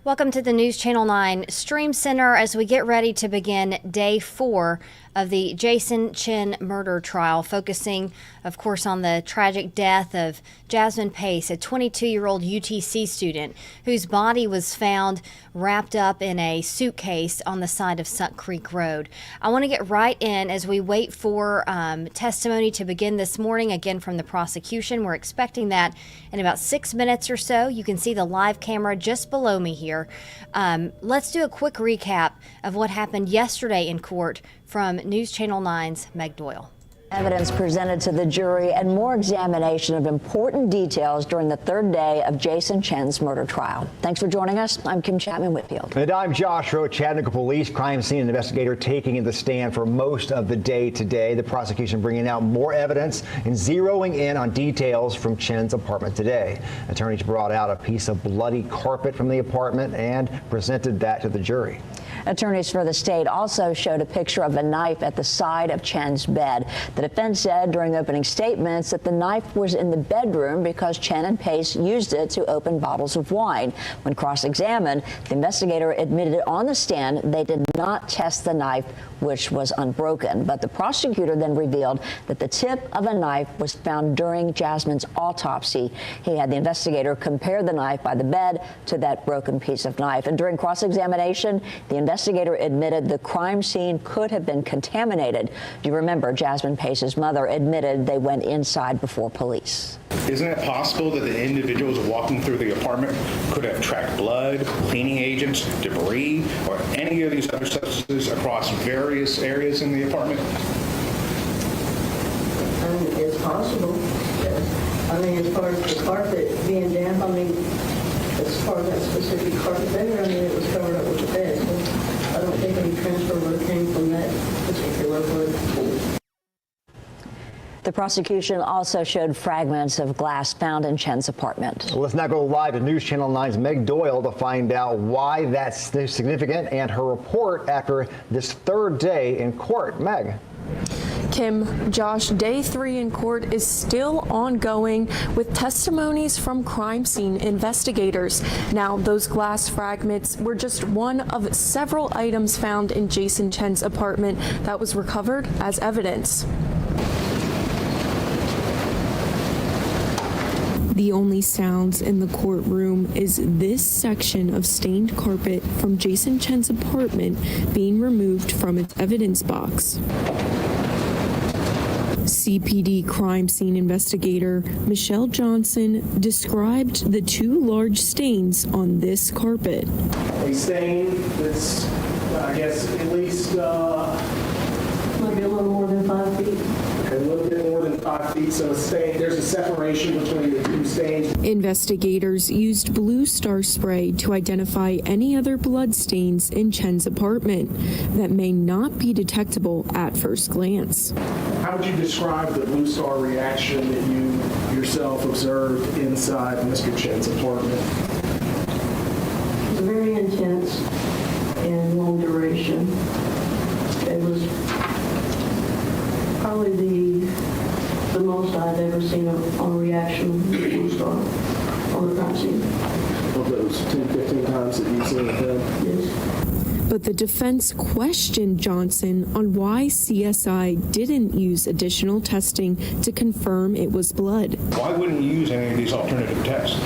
Welcome to the News Channel 9 Stream Center as we get ready to begin day 4 of the Jason Chen murder trial, focusing, of course, on the tragic death of Jasmine Pace, a 22-year-old UTC student whose body was found wrapped up in a suitcase on the side of Sunk Creek Road. I want to get right in as we wait for testimony to begin this morning, again from the prosecution. We're expecting that in about 6 minutes or so. You can see the live camera just below me here. Let's do a quick recap of what happened yesterday in court from News Channel 9's Meg Doyle. Evidence presented to the jury and more examination of important details during the third day of Jason Chen's murder trial. Thanks for joining us. I'm Kim Chapman-Whitfield. And I'm Josh Rowe, Chattanooga Police crime scene investigator taking the stand for most of the day today. The prosecution bringing out more evidence and zeroing in on details from Chen's apartment today. Attorneys brought out a piece of bloody carpet from the apartment and presented that to the jury. Attorneys for the state also showed a picture of a knife at the side of Chen's bed. The defense said during opening statements that the knife was in the bedroom because Chen and Pace used it to open bottles of wine. When cross-examined, the investigator admitted on the stand they did not test the knife, which was unbroken. But the prosecutor then revealed that the tip of a knife was found during Jasmine's autopsy. He had the investigator compare the knife by the bed to that broken piece of knife. And during cross-examination, the investigator admitted the crime scene could have been contaminated. Do you remember Jasmine Pace's mother admitted they went inside before police? Isn't it possible that the individuals walking through the apartment could have tracked blood, cleaning agents, debris, or any of these other substances across various areas in the apartment? I mean, it's possible. Yes. I mean, as far as the carpet being damp, I mean, as far as that specific carpet there, I mean, it was covered up with the bed. So I don't think any transfer would have came from that particular blood. The prosecution also showed fragments of glass found in Chen's apartment. So let's now go live to News Channel 9's Meg Doyle to find out why that's significant and her report after this third day in court. Meg. Kim, Josh, day 3 in court is still ongoing with testimonies from crime scene investigators. Now, those glass fragments were just one of several items found in Jason Chen's apartment that was recovered as evidence. The only sounds in the courtroom is this section of stained carpet from Jason Chen's apartment being removed from its evidence box. CPD crime scene investigator Michelle Johnson described the 2 large stains on this carpet. A stain that's, I guess, at least Maybe a little more than 5 feet. a little bit more than 5 feet. So a stain, there's a separation between the 2 stains. Investigators used blue star spray to identify any other blood stains in Chen's apartment that may not be detectable at first glance. How would you describe the blue star reaction that you yourself observed inside Mr. Chen's apartment? It was very intense and long duration. It was probably the most I've ever seen on a reaction blue star on the crime scene. Of those 10, 15 times that you've seen with him? Yes. But the defense questioned Johnson on why CSI didn't use additional testing to confirm it was blood. Why wouldn't you use any of these alternative tests?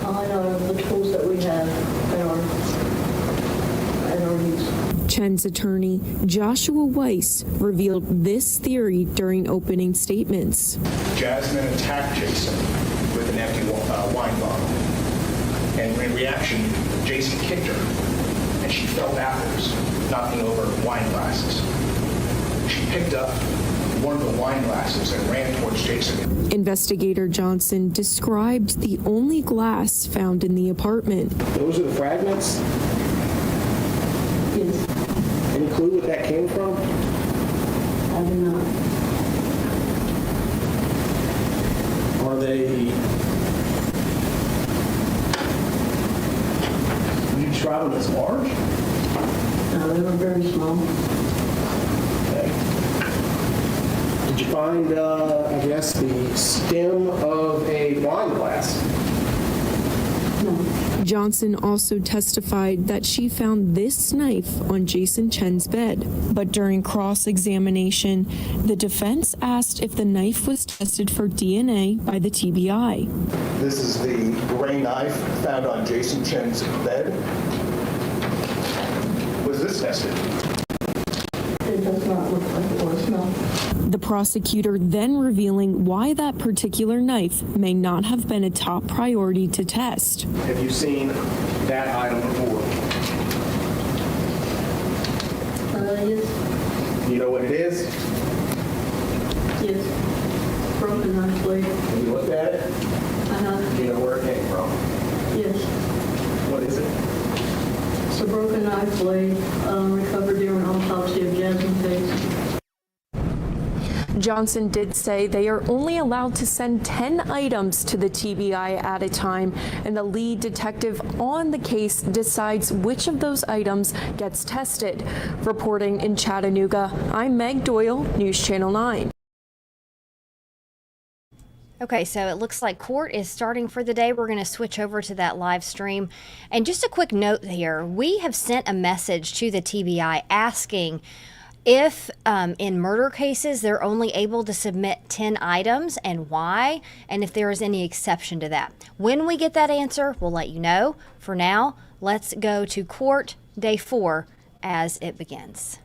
All I know are the tools that we have at our use. Chen's attorney, Joshua Weiss, revealed this theory during opening statements. Jasmine attacked Jason with an empty wine bottle. And in reaction, Jason kicked her. And she fell backwards, knocking over wine glasses. She picked up one of the wine glasses and ran towards Jason. Investigator Johnson described the only glass found in the apartment. Those are the fragments? Yes. Any clue what that came from? I do not. Are they... You describe them as large? No, they were very small. Okay. Did you find, I guess, the stem of a wine glass? No. Johnson also testified that she found this knife on Jason Chen's bed. But during cross-examination, the defense asked if the knife was tested for DNA by the TBI. This is the gray knife found on Jason Chen's bed. Was this tested? It does not look like it was, no. The prosecutor then revealing why that particular knife may not have been a top priority to test. Have you seen that item before? Yes, You know what it is? yes. Broken knife blade. Have you looked at it? Uh-huh, Do you know where it came from? yes. What is it? It's a broken knife blade recovered during autopsy of Jasmine Pace. Johnson did say they are only allowed to send 10 items to the TBI at a time, and the lead detective on the case decides which of those items gets tested. Reporting in Chattanooga, I'm Meg Doyle, News Channel 9. Okay, so it looks like court is starting for the day. We're going to switch over to that live stream. And just a quick note here, we have sent a message to the TBI asking if in murder cases they're only able to submit 10 items and why, and if there is any exception to that. When we get that answer, we'll let you know. For now, let's go to court day 4 as it begins.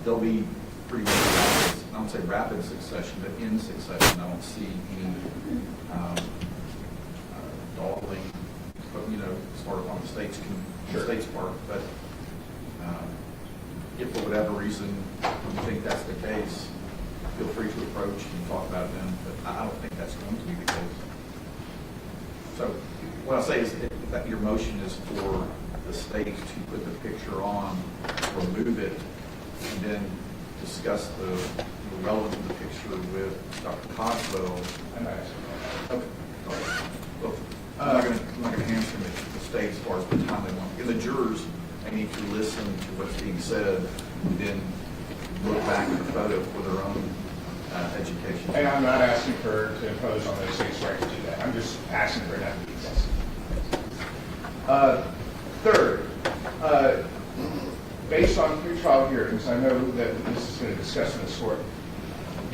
They'll be pretty much rapid, I don't say rapid succession, but in succession. I don't see any dawdling, but sort of on the state's part. But if for whatever reason you think that's the case, feel free to approach and talk about it then. But I don't think that's going to be the case. So what I'll say is that your motion is for the state to put the picture on, remove it, and then discuss the relevance of the picture with Dr. Cogswell. Okay. Well, I'm not going to hamstring the state as far as the time they want. Because the jurors, they need to listen to what's being said and then look back at the photo for their own education. And I'm not asking to impose on the state's right to do that. I'm just asking for it not to be excessive. Third, based on pretrial hearings, I know that this is going to discuss in this court.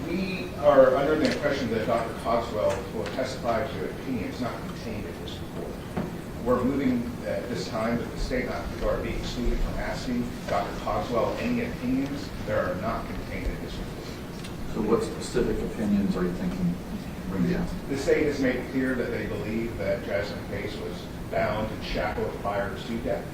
We are under the impression that Dr. Cogswell will testify to opinions not contained in this report. We're moving at this time that the state are being excluded from asking Dr. Cogswell any opinions that are not contained in this report. So what specific opinions are you thinking? The state has made it clear that they believe that Jasmine Pace was bound and shackled prior to death.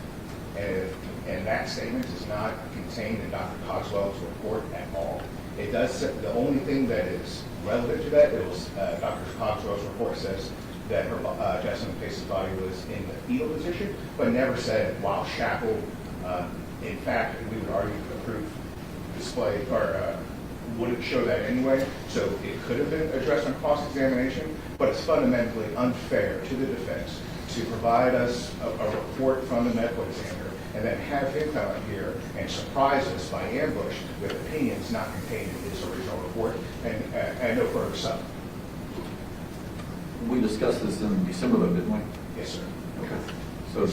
And that statement is not contained in Dr. Cogswell's report at all. It does. The only thing that is relevant to that is Dr. Cogswell's report says that her Jasmine Pace's body was in the fetal position, but never said while shackled. In fact, we would argue the proof display or wouldn't show that anyway. So it could have been addressed on cross-examination, but it's fundamentally unfair to the defense to provide us a report from the medical examiner and then have him come up here and surprise us by ambush with opinions not contained in his original report and no further sub. We discussed this in December, though, didn't we? Yes, sir. Okay. So,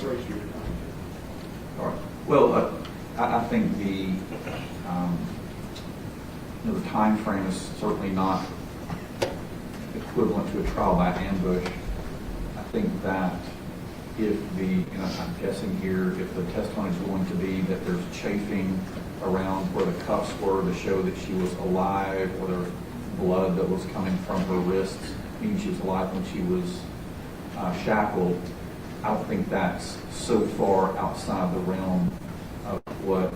all right. Well, I think the time frame is certainly not equivalent to a trial by ambush. I think that if I'm guessing here, if the testimony is going to be that there's chafing around where the cuffs were to show that she was alive, or there was blood that was coming from her wrists, meaning she was alive when she was shackled, I don't think that's so far outside the realm of what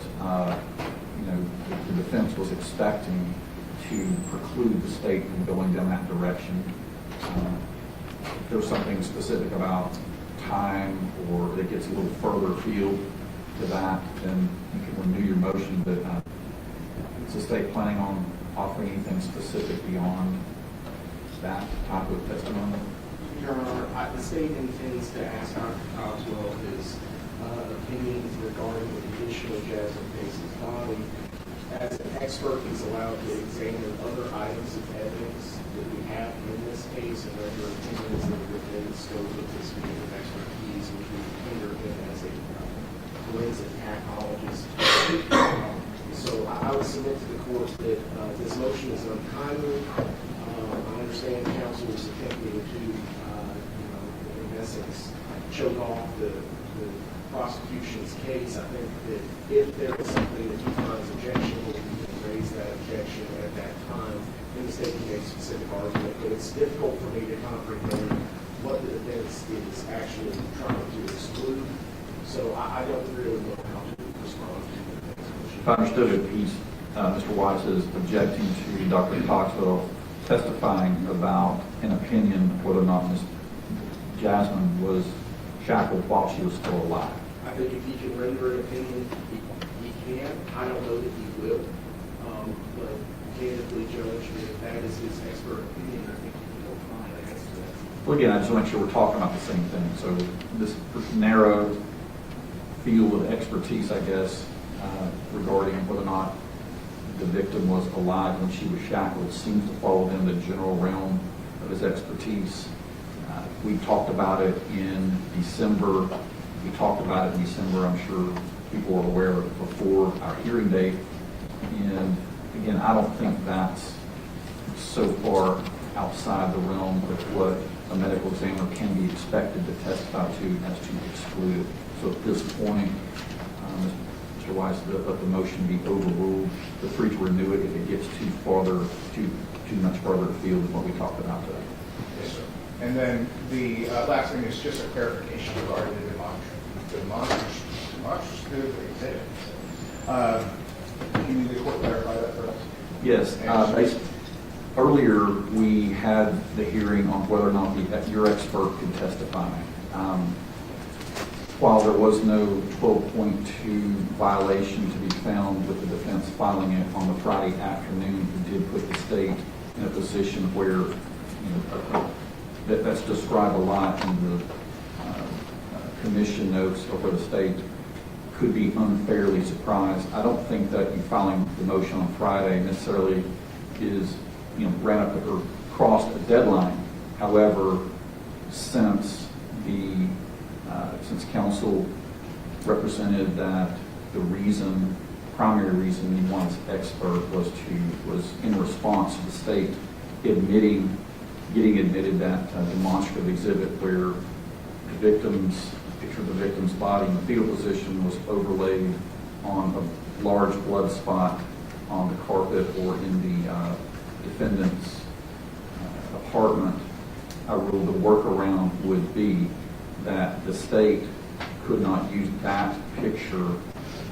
the defense was expecting to preclude the state from going down that direction. If there's something specific about time or that gets a little further afield to that, then you can renew your motion. But is the state planning on offering anything specific beyond that type of testimony? Your Honor, the state intends to ask Dr. Cogswell his opinions regarding the condition of Jasmine Pace's body. as an expert, he's allowed to examine other items of evidence that we have in this case and render opinions that are within the scope of his field of expertise, which would hinder him as a forensic pathologist. So I would submit to the court that this motion is untimely. I understand counsel is attempting to, in essence, choke off the prosecution's case. I think that if there is something that he finds objectionable, he can raise that objection at that time in the state can make a specific argument. But it's difficult for me to comprehend what the defense is actually trying to exclude. So I don't really know how to respond to the defense motion. If I understood it, Mr. Weiss is objecting to Dr. Coxwell testifying about an opinion whether or not Ms. Jasmine was shackled while she was still alive. I think if he can render an opinion, he can. I don't know that he will. But candidly, Judge, if that is his expert opinion, I think he can apply that answer to that. Well, again, I just want to make sure we're talking about the same thing. So this narrow field of expertise, I guess, regarding whether or not the victim was alive when she was shackled seems to fall within the general realm of his expertise. We talked about it in December. We talked about it in December. I'm sure people are aware of it before our hearing date. And again, I don't think that's so far outside the realm of what a medical examiner can be expected to testify to as to exclude it. So at this point, Mr. Weiss, let the motion be overruled. Feel free to renew it if it gets too much farther afield than what we talked about today. Yes, sir. And then the last thing is just a clarification regarding the demonstrative exhibit. Can the court clarify that for us? Yes. Earlier, we had the hearing on whether or not your expert could testify. While there was no 12.2 violation to be found with the defense filing it on the Friday afternoon, it did put the state in a position where that's described a lot in the commission notes of where the state could be unfairly surprised. I don't think that you filing the motion on Friday necessarily is, ran up or crossed a deadline. However, since counsel represented that the primary reason he wants expert was in response to the state getting admitted that demonstrative exhibit where the picture of the victim's body in the fetal position was overlaid on a large blood spot on the carpet or in the defendant's apartment. I ruled the workaround would be that the state could not use that picture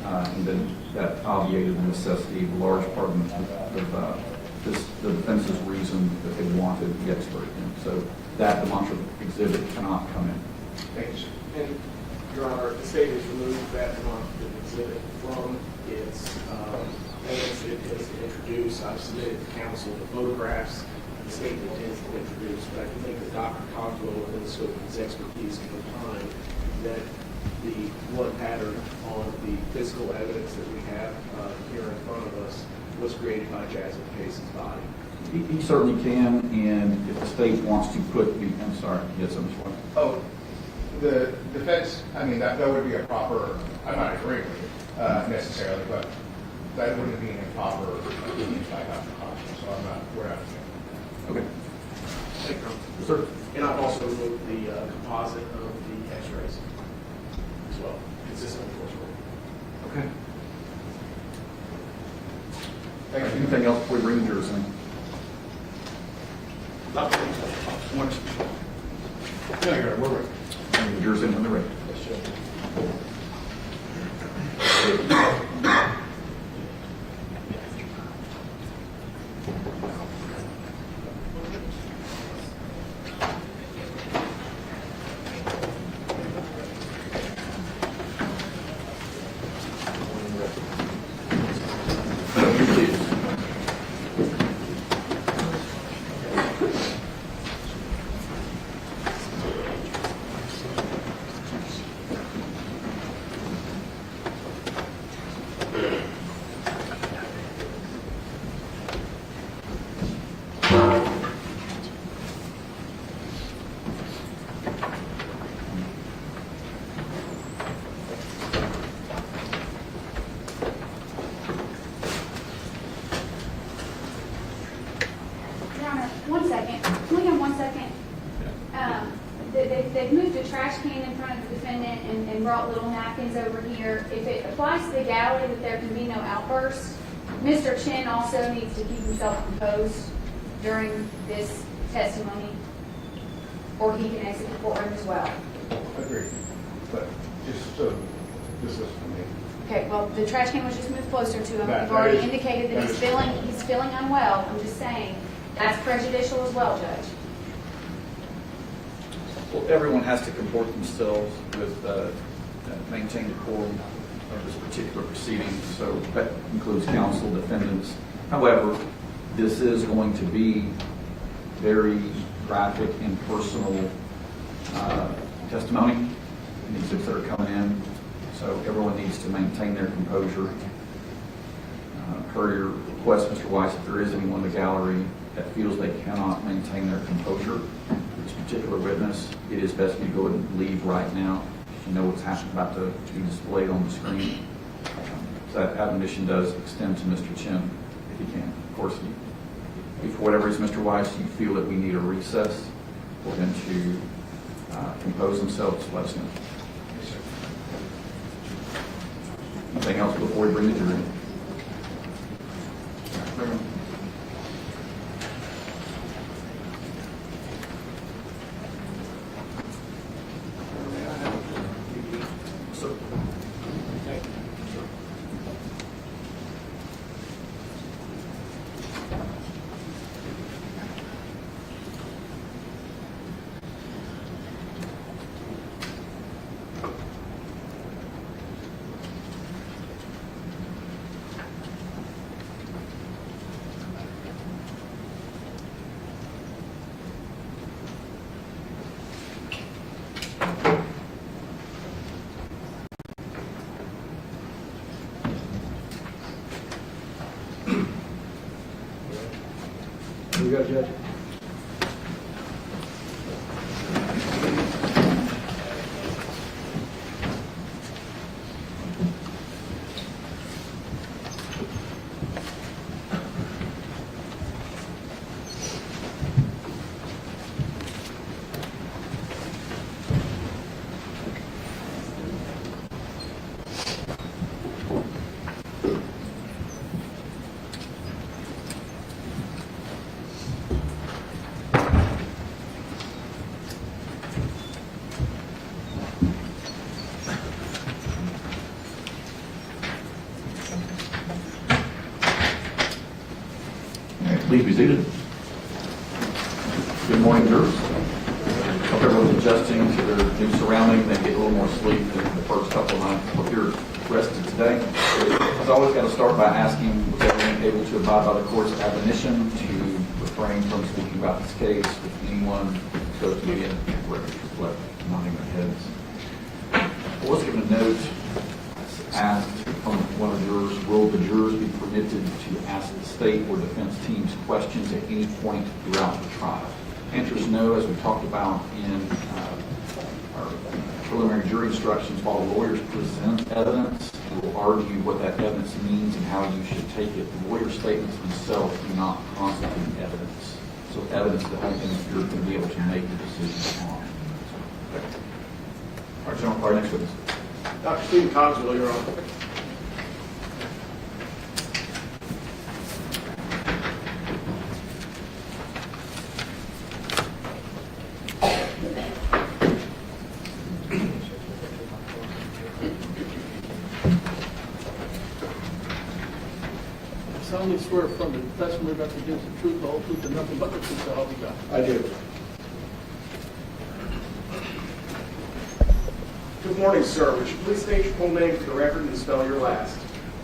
and then that obviated the necessity of a large part of the defense's reason that they wanted the expert in. So that demonstrative exhibit cannot come in. Thank you, sir. And, Your Honor, the state has removed that demonstrative exhibit from its evidence it has introduced. I've submitted to counsel the photographs the state intends to introduce, but I can think that Dr. Cogswell, within the scope of his expertise, can opine that the blood pattern on the physical evidence that we have here in front of us was created by Jasmine Pace's body. He certainly can, and if the state wants to I'm sorry, yes, I'm sorry. Oh, the defense, that would be a proper, I'm not agreeing with it necessarily, but that wouldn't be an improper opinion by Dr. Cogswell, so we're not. Okay. Thank you. Yes, sir. And I've also removed the composite of the x-rays as well, consistent with what's written. Okay. Anything else before we bring yours in? We're ready. Bring yours in when they're ready. trash can in front of the defendant and brought little napkins over here, if it applies to the gallery that there can be no outbursts, Mr. Chen also needs to keep himself composed during this testimony, or he can exit the courtroom as well. Agreed. But just so this is for me. Okay, well, the trash can was just moved closer to him. That We've already is- indicated that he's feeling unwell. I'm just saying, that's prejudicial as well, Judge. Well, everyone has to comport themselves with maintain decorum of this particular proceeding, so that includes counsel, defendants. However, this is going to be very graphic and personal testimony, the exhibits that are coming in, so everyone needs to maintain their composure. Per your request, Mr. Weiss, if there is anyone in the gallery that feels they cannot maintain their composure, this particular witness, it is best for you to go ahead and leave right now. You know what's about to be displayed on the screen. So that admonition does extend to Mr. Chen, if you can. Of course, if for whatever reason, Mr. Weiss, you feel that we need a recess for him to compose himself, let us know. Anything else before we bring the jury in? You go, Judge. Please be seated. Good morning, jurors. Hope everyone's adjusting to their new surrounding. They get a little more sleep than the first couple of nights. Hope you're rested today. As always, got to start by asking, was everyone able to abide by the court's admonition to refrain from speaking about this case with anyone exposed to media? Records reflect nodding their heads. I was given a note asked from one of the jurors, will the jurors be permitted to ask the state or defense teams questions at any point throughout the trial? Answer is no, as we talked about in our preliminary jury instructions. While lawyers present evidence, we will argue what that evidence means and how you should take it. The lawyer statements themselves do not constitute evidence. So evidence that I think you're going to be able to make the decision on. All right, General, our next witness. Dr. Stephen Cogswell, Your Honor. I solemnly swear from the testimony about to give the truth, the whole truth, and nothing but the truth, so help me God. I do. Good morning, sir. Would you please state your full name for the record and spell your last?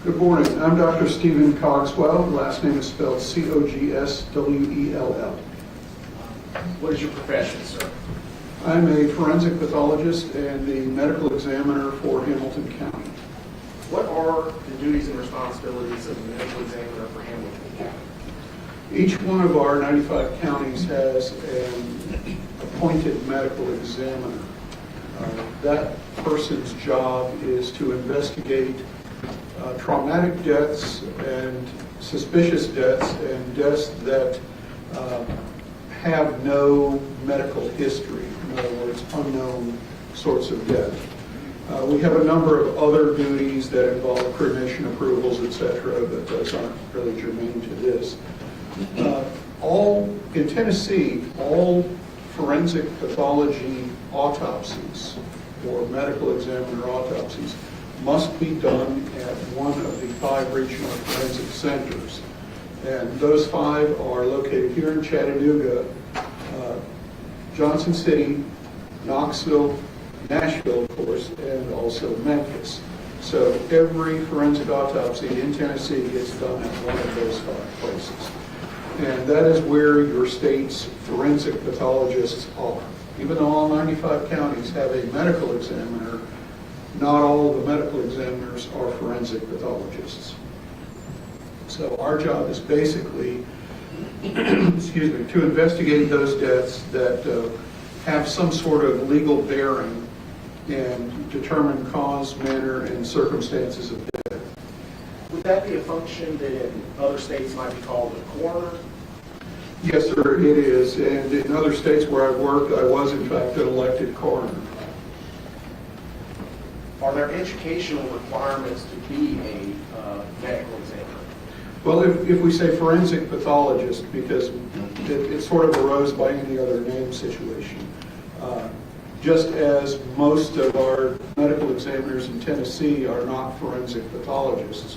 Good morning. I'm Dr. Stephen Cogswell. Last name is spelled Cogswell. What is your profession, sir? I'm a forensic pathologist and the medical examiner for Hamilton County. What are the duties and responsibilities of the medical examiner for Hamilton County? Each one of our 95 counties has an appointed medical examiner. That person's job is to investigate traumatic deaths and suspicious deaths and deaths that have no medical history. In other words, unknown sorts of death. We have a number of other duties that involve cremation approvals, et cetera, but those aren't really germane to this. In Tennessee, all forensic pathology autopsies or medical examiner autopsies must be done at one of the 5 regional forensic centers. And those 5 are located here in Chattanooga, Johnson City, Knoxville, Nashville, of course, and also Memphis. So every forensic autopsy in Tennessee gets done at one of those 5 places. And that is where your state's forensic pathologists are. Even though all 95 counties have a medical examiner, not all of the medical examiners are forensic pathologists. So our job is basically, excuse me, to investigate those deaths that have some sort of legal bearing and determine cause, manner, and circumstances of death. Would that be a function that in other states might be called a coroner? Yes, sir, it is. And in other states where I've worked, I was in fact an elected coroner. Are there educational requirements to be a medical examiner? Well, if we say forensic pathologist, because it sort of arose by any other name situation. Just as most of our medical examiners in Tennessee are not forensic pathologists,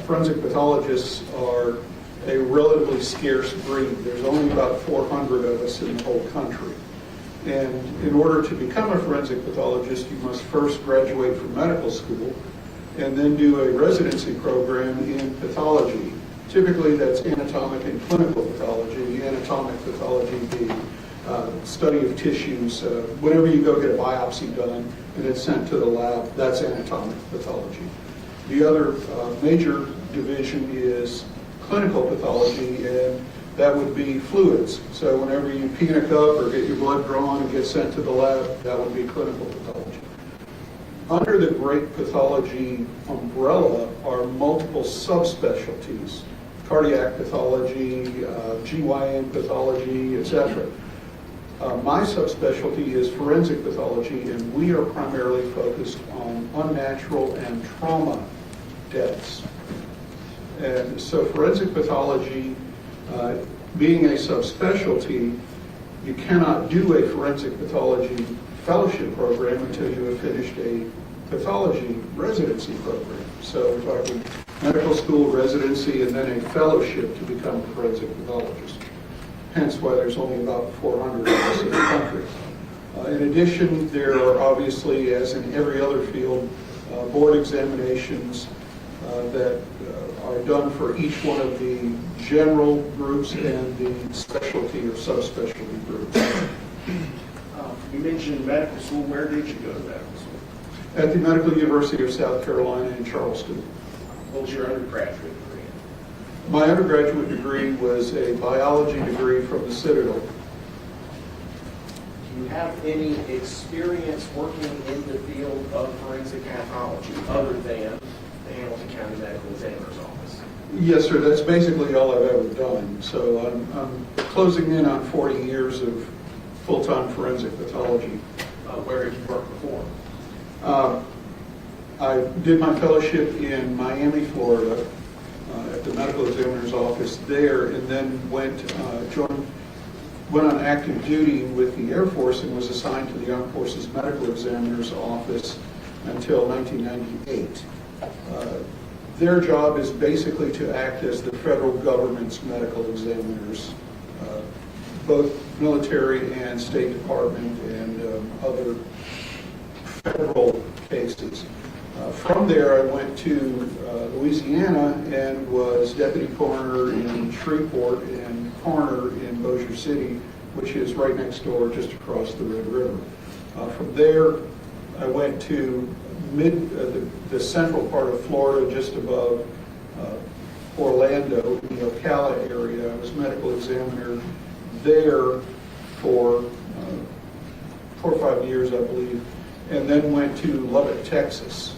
forensic pathologists are a relatively scarce breed. There's only about 400 of us in the whole country. And in order to become a forensic pathologist, you must first graduate from medical school and then do a residency program in pathology. Typically that's anatomic and clinical pathology, anatomic pathology being study of tissues. Whenever you go get a biopsy done and it's sent to the lab, that's anatomic pathology. The other major division is clinical pathology, and that would be fluids. So whenever you pee in a cup or get your blood drawn and get sent to the lab, that would be clinical pathology. Under the great pathology umbrella are multiple subspecialties: cardiac pathology, GYN pathology, etc. My subspecialty is forensic pathology, and we are primarily focused on unnatural and trauma deaths. And so forensic pathology, being a subspecialty, you cannot do a forensic pathology fellowship program until you have finished a pathology residency program. So we're talking medical school residency and then a fellowship to become a forensic pathologist. Hence why there's only about 400 of us in the country. In addition, there are obviously, as in every other field, board examinations that are done for each one of the general groups and the specialty or subspecialty groups. You mentioned medical school. Where did you go to medical school? At the Medical University of South Carolina in Charleston. What was your undergraduate degree? My undergraduate degree was a biology degree from the Citadel. Do you have any experience working in the field of forensic pathology other than the Hamilton County Medical Examiner's Office? Yes, sir. That's basically all I've ever done. So I'm closing in on 40 years of full-time forensic pathology. Where did you work before? I did my fellowship in Miami, Florida, at the medical examiner's office there, and then went on active duty with the Air Force and was assigned to the Armed Forces Medical Examiner's Office until 1998. Their job is basically to act as the federal government's medical examiners, both military and State Department and other federal cases. From there, I went to Louisiana and was deputy coroner in Shreveport and coroner in Bossier City, which is right next door, just across the Red River. From there, I went to the central part of Florida, just above Orlando, the Ocala area. I was medical examiner there for 4 or 5 years, I believe, and then went to Lubbock, Texas.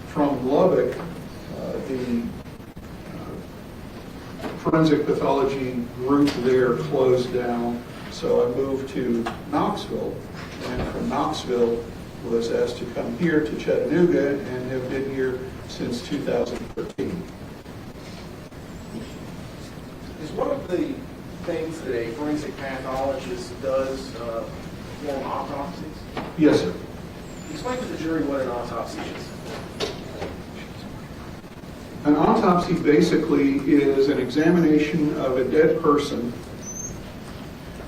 From Lubbock, the forensic pathology group there closed down, so I moved to Knoxville gentleman from Knoxville was asked to come here to Chattanooga and have been here since 2013. Is one of the things that a forensic pathologist does perform autopsies? Yes, sir. Explain to the jury what an autopsy is. An autopsy basically is an examination of a dead person,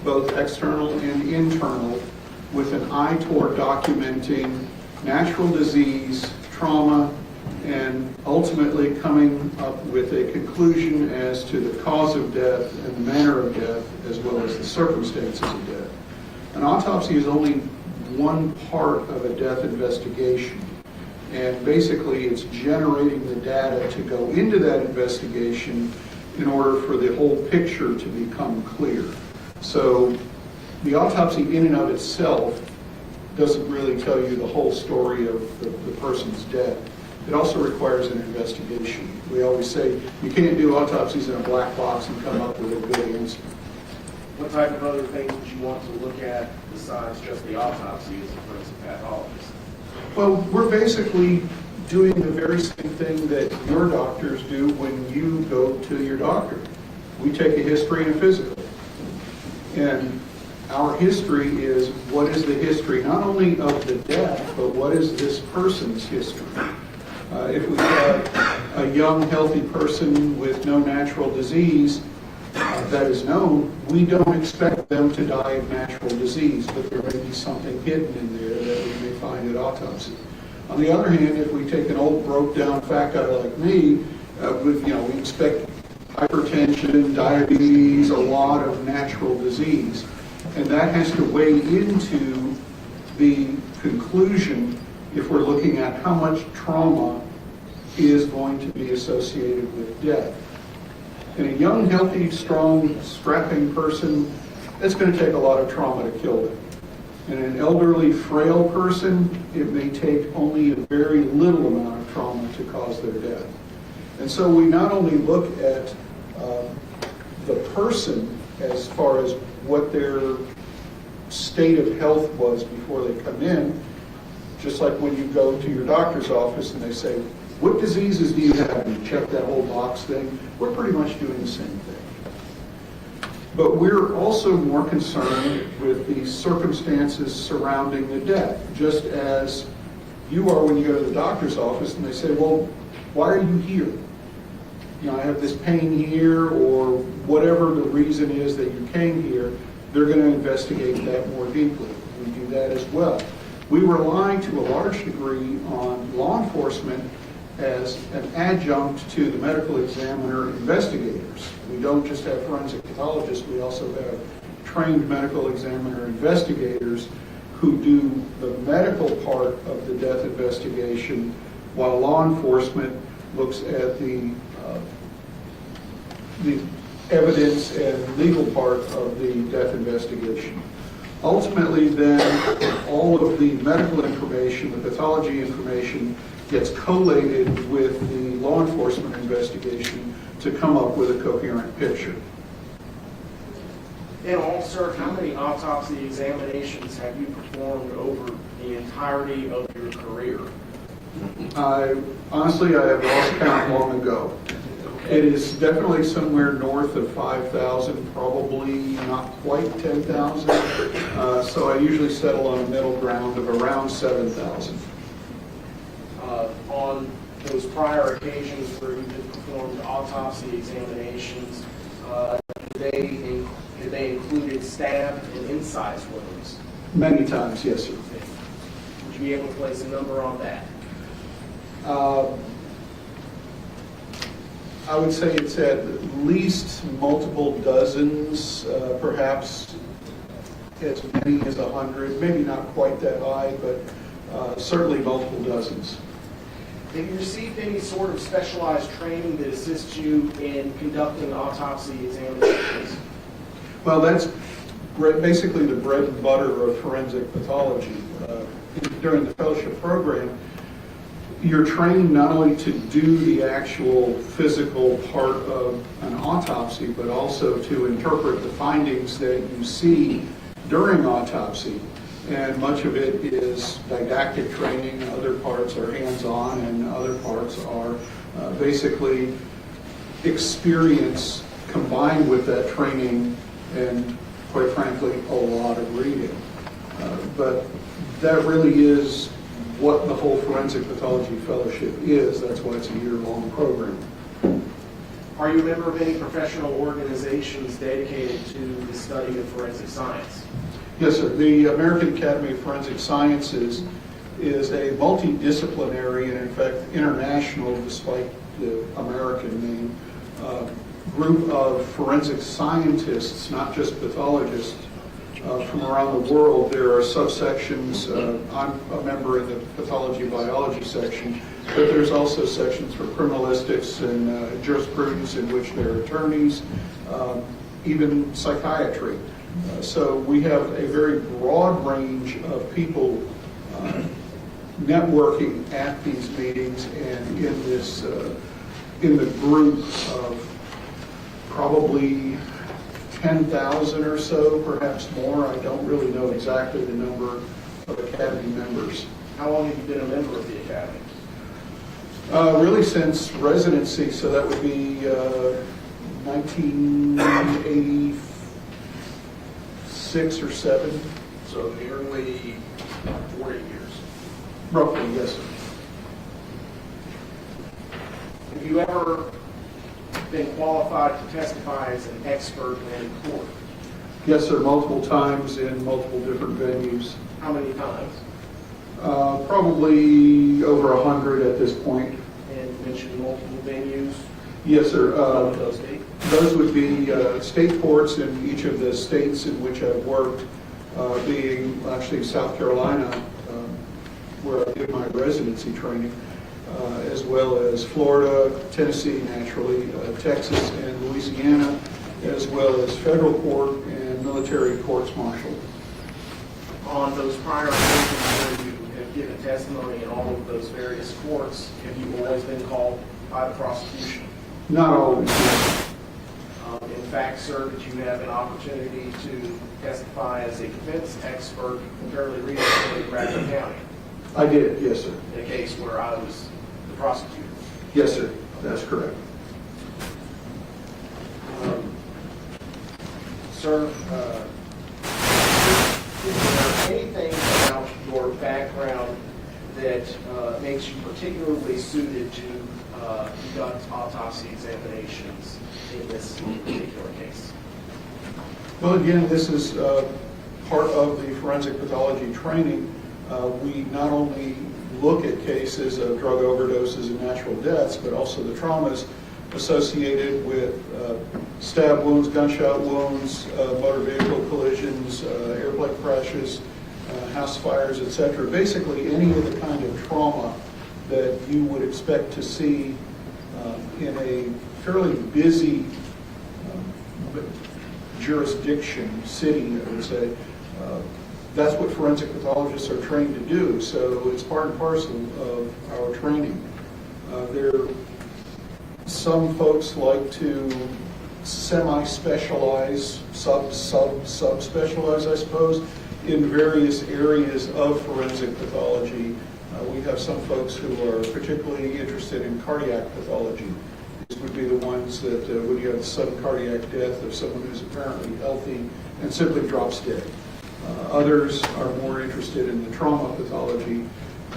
both external and internal, with an eye toward documenting natural disease, trauma, and ultimately coming up with a conclusion as to the cause of death and the manner of death, as well as the circumstances of death. An autopsy is only one part of a death investigation. And basically, it's generating the data to go into that investigation in order for the whole picture to become clear. So the autopsy in and of itself doesn't really tell you the whole story of the person's death. It also requires an investigation. We always say you can't do autopsies in a black box and come up with a good answer. What type of other things would you want to look at besides just the autopsy as a forensic pathologist? Well, we're basically doing the very same thing that your doctors do when you go to your doctor. We take a history and a physical. And our history is what is the history, not only of the death, but what is this person's history. If we have a young, healthy person with no natural disease that is known, we don't expect them to die of natural disease, but there may be something hidden in there that we may find at autopsy. On the other hand, if we take an old, broke-down fat guy like me, we expect hypertension, diabetes, a lot of natural disease, and that has to weigh into the conclusion if we're looking at how much trauma is going to be associated with death. In a young, healthy, strong, strapping person, it's going to take a lot of trauma to kill them. In an elderly, frail person, it may take only a very little amount of trauma to cause their death. And so we not only look at the person as far as what their state of health was before they come in, just like when you go to your doctor's office and they say, what diseases do you have? And you check that whole box thing. We're pretty much doing the same thing. But we're also more concerned with the circumstances surrounding the death, just as you are when you go to the doctor's office and they say, well, why are you here? I have this pain here, or whatever the reason is that you came here. They're going to investigate that more deeply. We do that as well. We rely to a large degree on law enforcement as an adjunct to the medical examiner investigators. We don't just have forensic pathologists, we also have trained medical examiner investigators who do the medical part of the death investigation, while law enforcement looks at the evidence and legal part of the death investigation. Ultimately, then, all of the medical information, the pathology information, gets collated with the law enforcement investigation to come up with a coherent picture. In all, sir, how many autopsy examinations have you performed over the entirety of your career? Honestly, I have lost count long ago. It is definitely somewhere north of 5,000, probably not quite 10,000. So I usually settle on a middle ground of around 7,000. On those prior occasions where you performed autopsy examinations, did they included stab and incise wounds? Many times, yes, sir. Would you be able to place a number on that? I would say it's at least multiple dozens, perhaps as many as 100, maybe not quite that high, but certainly multiple dozens. Have you received any sort of specialized training that assists you in conducting autopsy examinations? Well, that's basically the bread and butter of forensic pathology. During the fellowship program, you're trained not only to do the actual physical part of an autopsy, but also to interpret the findings that you see during autopsy. and much of it is didactic training, other parts are hands-on, and other parts are basically experience combined with that training and, quite frankly, a lot of reading. But that really is what the whole Forensic Pathology Fellowship is. That's why it's a year-long program. Are you a member of any professional organizations dedicated to the study of forensic science? Yes, sir. The American Academy of Forensic Sciences is a multidisciplinary and, in fact, international, despite the American name, group of forensic scientists, not just pathologists, from around the world. There are subsections. I'm a member in the pathology biology section, but there's also sections for criminalistics and jurisprudence in which there are attorneys, even psychiatry. So we have a very broad range of people networking at these meetings, and in this in the group of probably 10,000 or so, perhaps more. I don't really know exactly the number of Academy members. How long have you been a member of the Academy? Really since residency, so that would be 1986 or 7. So nearly 40 years. Roughly, yes, sir. Have you ever been qualified to testify as an expert in court? Yes, sir, multiple times in multiple different venues. How many times? Probably over 100 at this point. And you mentioned multiple venues. Yes, sir. What would those be? Those would be state courts in each of the states in which I've worked, being actually South Carolina, where I did my residency training, as well as Florida, Tennessee, naturally, Texas, and Louisiana, as well as federal court and military courts martial. On those prior occasions where you have given testimony in all of those various courts, have you always been called by the prosecution? Not always. In fact, sir, did you have an opportunity to testify as a defense expert fairly recently in Bradford County? I did, yes, sir. In a case where I was the prosecutor? Yes, sir. That's correct. Sir, is there anything about your background that makes you particularly suited to conduct autopsy examinations in this particular case? Well, again, this is part of the forensic pathology training. We not only look at cases of drug overdoses and natural deaths, but also the traumas associated with stab wounds, gunshot wounds, motor vehicle collisions, airplane crashes, house fires, etc. Basically, any of the kind of trauma that you would expect to see in a fairly busy jurisdiction, city, I would say. That's what forensic pathologists are trained to do, so it's part and parcel of our training. Some folks like to semi-specialize, sub-specialize, I suppose, in various areas of forensic pathology. We have some folks who are particularly interested in cardiac pathology. These would be the ones that when you have a sudden cardiac death of someone who's apparently healthy and simply drops dead. Others are more interested in the trauma pathology,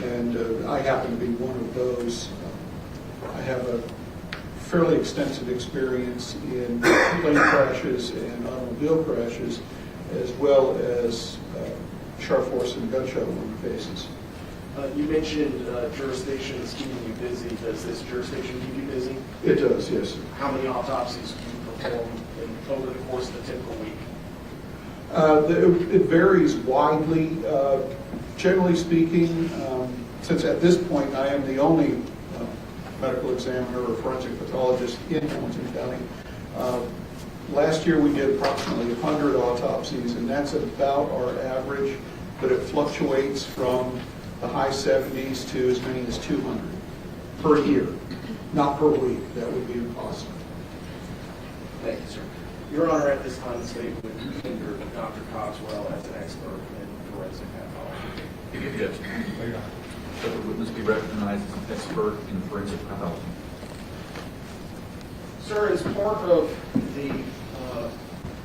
and I happen to be one of those. I have a fairly extensive experience in plane crashes and automobile crashes, as well as sharp force and gunshot wound cases. You mentioned jurisdictions keeping you busy. Does this jurisdiction keep you busy? It does, yes, sir. How many autopsies do you perform over the course of a typical week? It varies widely. Generally speaking, since at this point I am the only medical examiner or forensic pathologist in Hamilton County, last year we did approximately 100 autopsies, and that's about our average, but it fluctuates from the high 70s to as many as 200 per year, not per week. That would be impossible. Thank you, sir. Your Honor, at this time, the state would consider Dr. Cogswell as an expert in forensic pathology. Yes. That the witness be recognized as an expert in forensic pathology. Sir, as part of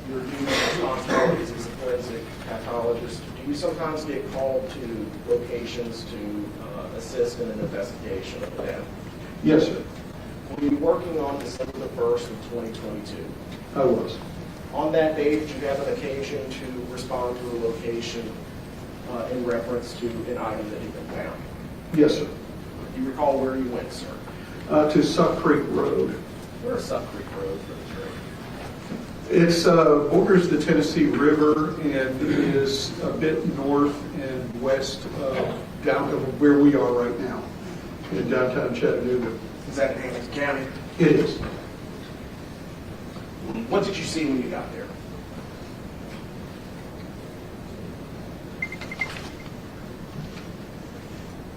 your duties and responsibilities as a forensic pathologist, do you sometimes get called to locations to assist in an investigation of a death? Yes, sir. Were you working on December the 1st of 2022? I was. On that day, did you have an occasion to respond to a location in reference to an item that had been found? Yes, sir. Do you recall where you went, sir? To Suck Creek Road. Where is Suck Creek Road for the jury? It's borders the Tennessee River and is a bit north and west down to where we are right now in downtown Chattanooga. Is that in Hamilton County? It is. What did you see when you got there?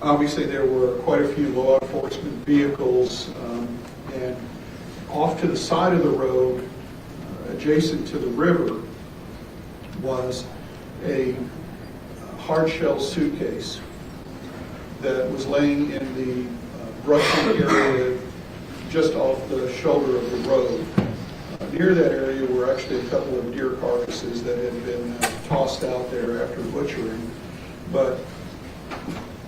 Obviously, there were quite a few law enforcement vehicles, and off to the side of the road, adjacent to the river, was a hard-shell suitcase that was laying in the brushwood area just off the shoulder of the road. Near that area were actually a couple of deer carcasses that had been tossed out there after butchering. But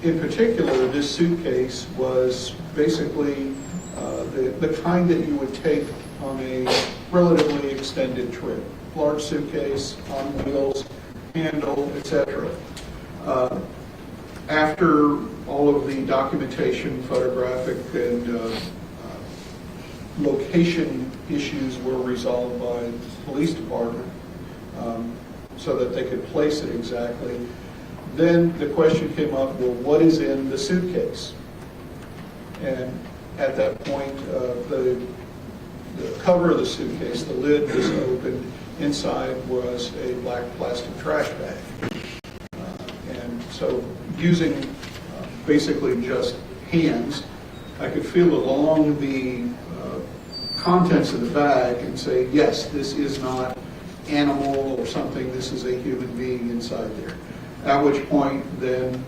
in particular, this suitcase was basically the kind that you would take on a relatively extended trip. Large suitcase, on wheels, handle, etc. After all of the documentation, photographic and location issues were resolved by the police department so that they could place it exactly, then the question came up, well, what is in the suitcase? And at that point, the cover of the suitcase, the lid was opened. Inside was a black plastic trash bag. And so using basically just hands, I could feel along the contents of the bag and say, yes, this is not animal or something, this is a human being inside there. At which point then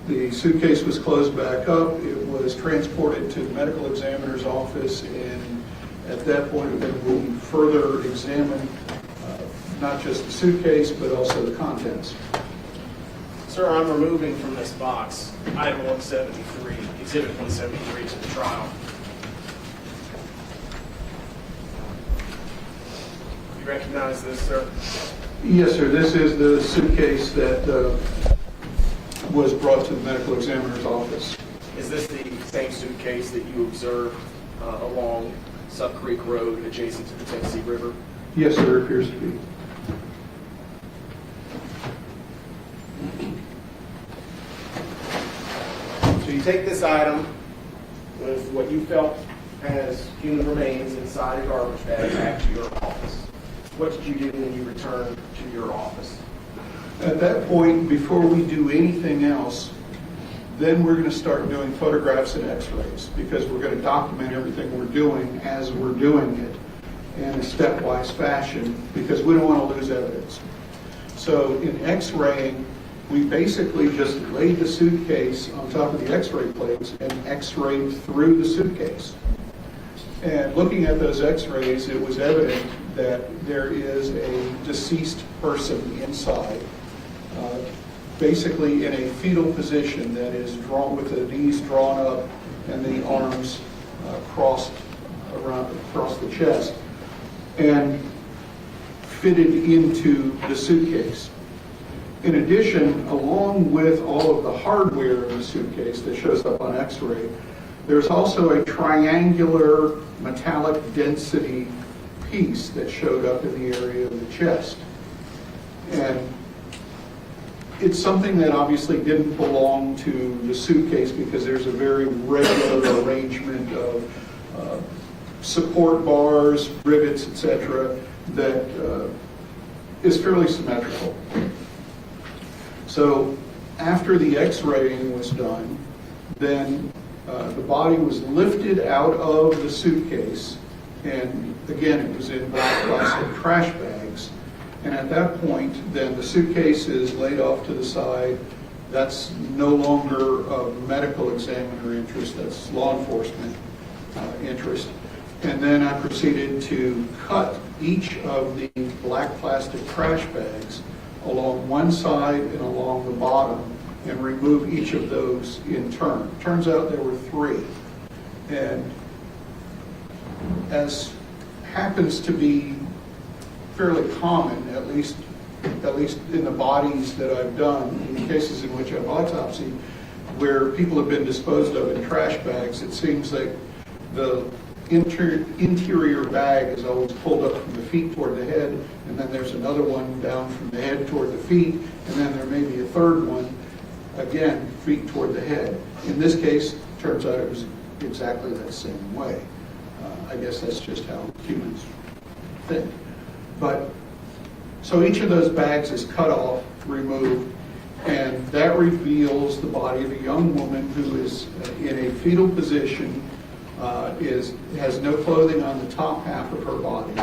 the suitcase was closed back up, it was transported to the medical examiner's office, and at that point then we further examined not just the suitcase but also the contents. Sir, I'm removing from this box item 173, exhibit 173 to the trial. You recognize this, sir? Yes, sir. This is the suitcase that was brought to the medical examiner's office. Is this the same suitcase that you observed along Suck Creek Road adjacent to the Tennessee River? Yes, sir, it appears to be. So you take this item with what you felt as human remains inside a garbage bag back to your office. What did you do when you returned to your office? At that point, before we do anything else, then we're going to start doing photographs and x-rays because we're going to document everything we're doing as we're doing it in a stepwise fashion because we don't want to lose evidence. So in x-raying, we basically just laid the suitcase on top of the x-ray plates and x-rayed through the suitcase. And looking at those x-rays, it was evident that there is a deceased person inside, basically in a fetal position that is drawn with the knees drawn up and the arms crossed across the chest and fitted into the suitcase. In addition, along with all of the hardware in the suitcase that shows up on x-ray, there's also a triangular metallic density piece that showed up in the area of the chest. And it's something that obviously didn't belong to the suitcase because there's a very regular arrangement of support bars, rivets, etc., that is fairly symmetrical. So after the x-raying was done, then the body was lifted out of the suitcase, and again, it was in black plastic trash bags, And at that point, then the suitcase is laid off to the side. That's no longer a medical examiner interest, that's law enforcement interest. And then I proceeded to cut each of the black plastic trash bags along one side and along the bottom and remove each of those in turn. Turns out there were 3. And as happens to be fairly common, at least in the bodies that I've done, in cases in which I've autopsied, where people have been disposed of in trash bags, it seems like the interior bag is always pulled up from the feet toward the head, and then there's another one down from the head toward the feet, and then there may be a third one, again, feet toward the head. In this case, turns out it was exactly that same way. I guess that's just how humans think. But so each of those bags is cut off, removed, and that reveals the body of a young woman who is in a fetal position, has no clothing on the top half of her body,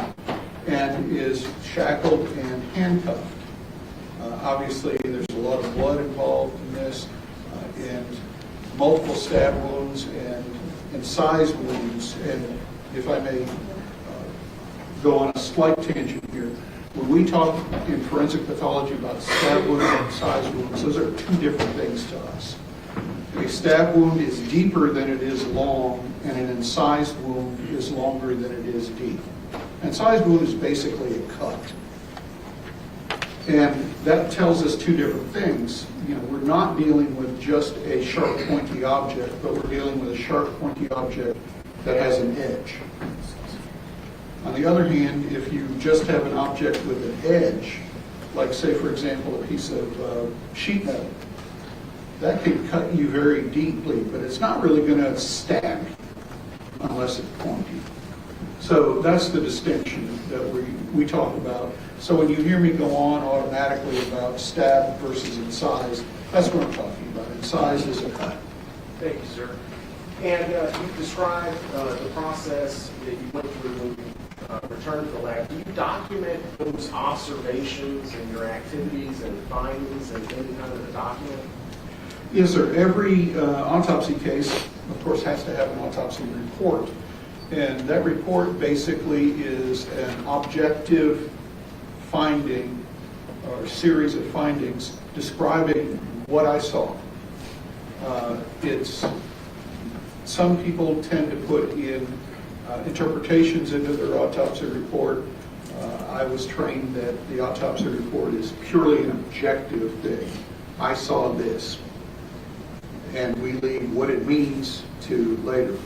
and is shackled and handcuffed. Obviously, there's a lot of blood involved in this, and multiple stab wounds and size wounds. And if I may go on a slight tangent here, when we talk in forensic pathology about stab wounds and size wounds, those are 2 different things to us. A stab wound is deeper than it is long, and an incised wound is longer than it is deep. An incised wound is basically a cut. And that tells us 2 different things. You know, we're not dealing with just a sharp, pointy object, but we're dealing with a sharp, pointy object that has an edge. On the other hand, if you just have an object with an edge, like say, for example, a piece of sheet metal, that can cut you very deeply, but it's not really going to stab you unless it's pointy. So that's the distinction that we talk about. So when you hear me go on automatically about stab versus incised, that's what I'm talking about. Incised is a cut. Thank you, sir. And you described the process that you went through when you returned to the lab. Do you document those observations and your activities and findings in any kind of a document? Yes, sir. Every autopsy case, of course, has to have an autopsy report. And that report basically is an objective finding or series of findings describing what I saw. Some people tend to put in interpretations into their autopsy report. I was trained that the autopsy report is purely an objective thing. I saw this. And we leave what it means to later.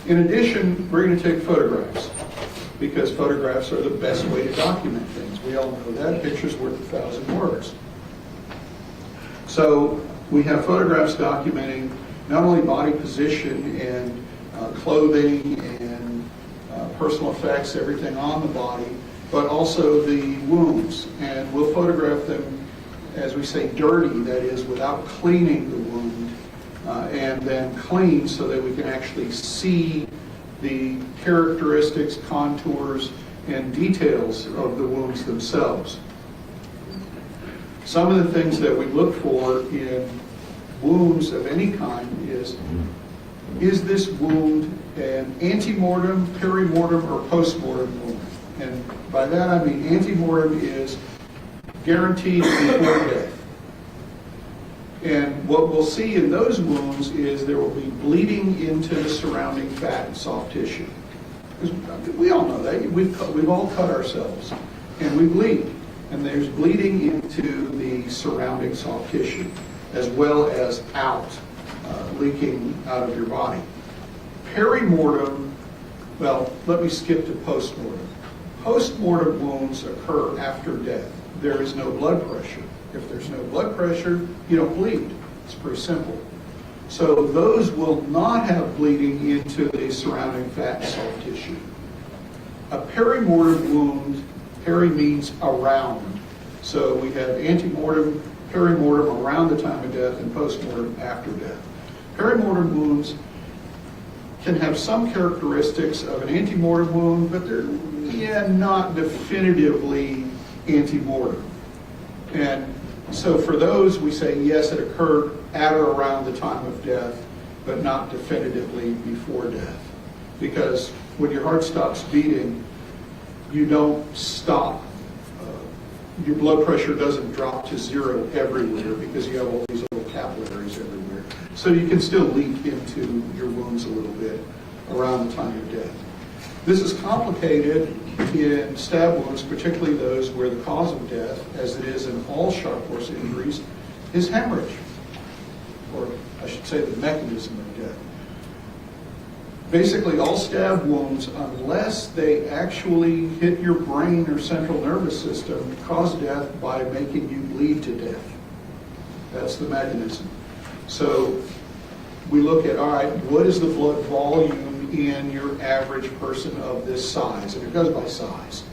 In addition, we're going to take photographs, because photographs are the best way to document things. We all know that. Picture's worth 1,000 words. So we have photographs documenting not only body position and clothing and personal effects, everything on the body, but also the wounds. And we'll photograph them, as we say, dirty, that is, without cleaning the wound. And then clean so that we can actually see the characteristics, contours, and details of the wounds themselves. Some of the things that we look for in wounds of any kind is this wound an antemortem, perimortem, or postmortem wound? And by that I mean antemortem is guaranteed before death. And what we'll see in those wounds is there will be bleeding into the surrounding fat and soft tissue. We all know that. We've all cut ourselves, and we bleed. And there's bleeding into the surrounding soft tissue, as well as out, leaking out of your body. Perimortem, well, let me skip to postmortem. Postmortem wounds occur after death. There is no blood pressure. If there's no blood pressure, you don't bleed. It's pretty simple. So those will not have bleeding into the surrounding fat and soft tissue. A perimortem wound, peri means around. So we have antemortem, perimortem around the time of death, and postmortem after death. Perimortem wounds can have some characteristics of an antemortem wound, but they're not definitively ante-mortem. And so for those, we say, yes, it occurred at or around the time of death, but not definitively before death. Because when your heart stops beating, you don't stop. Your blood pressure doesn't drop to zero everywhere because you have all these little capillaries everywhere. So you can still leak into your wounds a little bit around the time of death. This is complicated in stab wounds, particularly those where the cause of death, as it is in all sharp force injuries, is hemorrhage, or I should say the mechanism of death. Basically, all stab wounds, unless they actually hit your brain or central nervous system, cause death by making you bleed to death. That's the mechanism. So we look at, all right, what is the blood volume in your average person of this size? And it goes by size.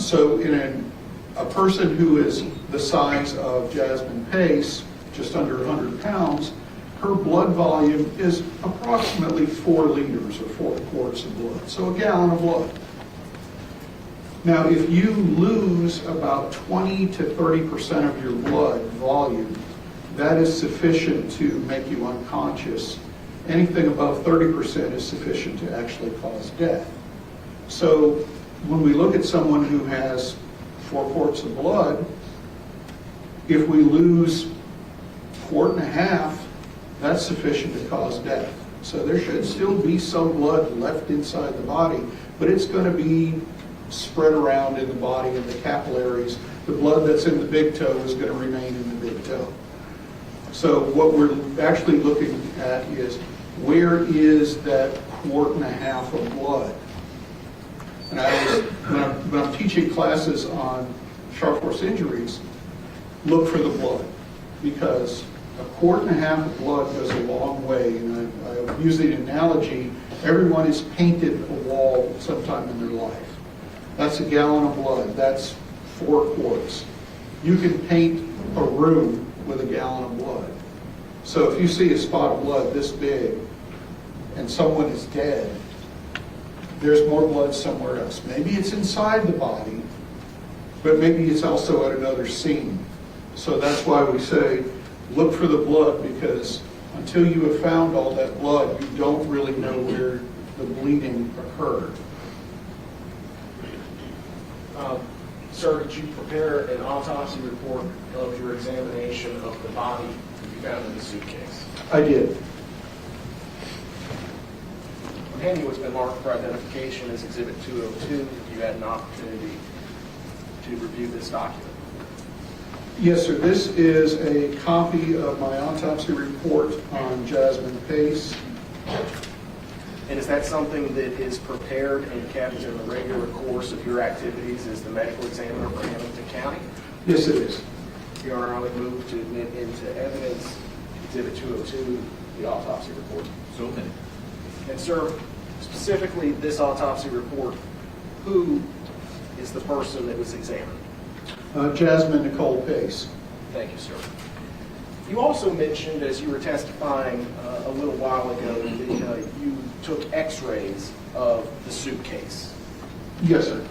So in a person who is the size of Jasmine Pace, just under 100 pounds, her blood volume is approximately 4 liters or 4 quarts of blood, so a gallon of blood. Now, if you lose about 20 to 30% of your blood volume, that is sufficient to make you unconscious. Anything above 30% is sufficient to actually cause death. So when we look at someone who has 4 quarts of blood, if we lose 1.5, that's sufficient to cause death. So there should still be some blood left inside the body, but it's going to be spread around in the body and the capillaries. The blood that's in the big toe is going to remain in the big toe. So what we're actually looking at is, where is that 1.25 of blood? And when I'm teaching classes on sharp force injuries, look for the blood, because 1.25 of blood goes a long way. And I use the analogy, everyone has painted a wall sometime in their life. That's a gallon of blood. That's 4 quarts. You can paint a room with a gallon of blood. So if you see a spot of blood this big and someone is dead, there's more blood somewhere else. Maybe it's inside the body, but maybe it's also at another scene. So that's why we say, look for the blood, because until you have found all that blood, you don't really know where the bleeding occurred. Sir, did you prepare an autopsy report of your examination of the body that you found in the suitcase? I did. Companion was been marked for identification as Exhibit 202. You had an opportunity to review this document. Yes, sir. This is a copy of my autopsy report on Jasmine Pace. And is that something that is prepared and kept in the regular course of your activities as the medical examiner for Hamilton County? Yes, it is. Your Honor, I would move to admit into evidence Exhibit 202, the autopsy report. So then, And sir, specifically this autopsy report, who is the person that was examined? Jasmine Nicole Pace. Thank you, sir. You also mentioned, as you were testifying a little while ago, that you took x-rays of the suitcase. Yes, sir.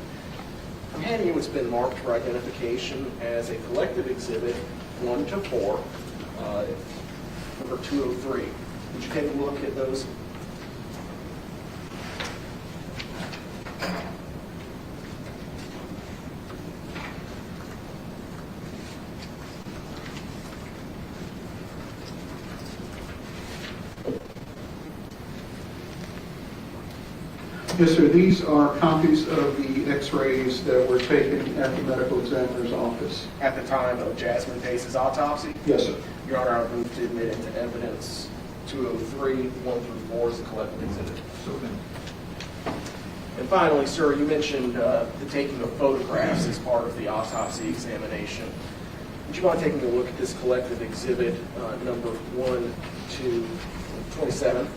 Companion has been marked for identification as a collective exhibit 1 to 4, number 203. Would you take a look at those? Yes, sir. These are copies of the x-rays that were taken at the medical examiner's office. At the time of Jasmine Pace's autopsy? Yes, sir. Your Honor, I would move to admit into evidence 203, 1 through 4 as a collective exhibit. so then, And finally, sir, you mentioned the taking of photographs as part of the autopsy examination. Would you mind taking a look at this collective exhibit, number 1 to 27?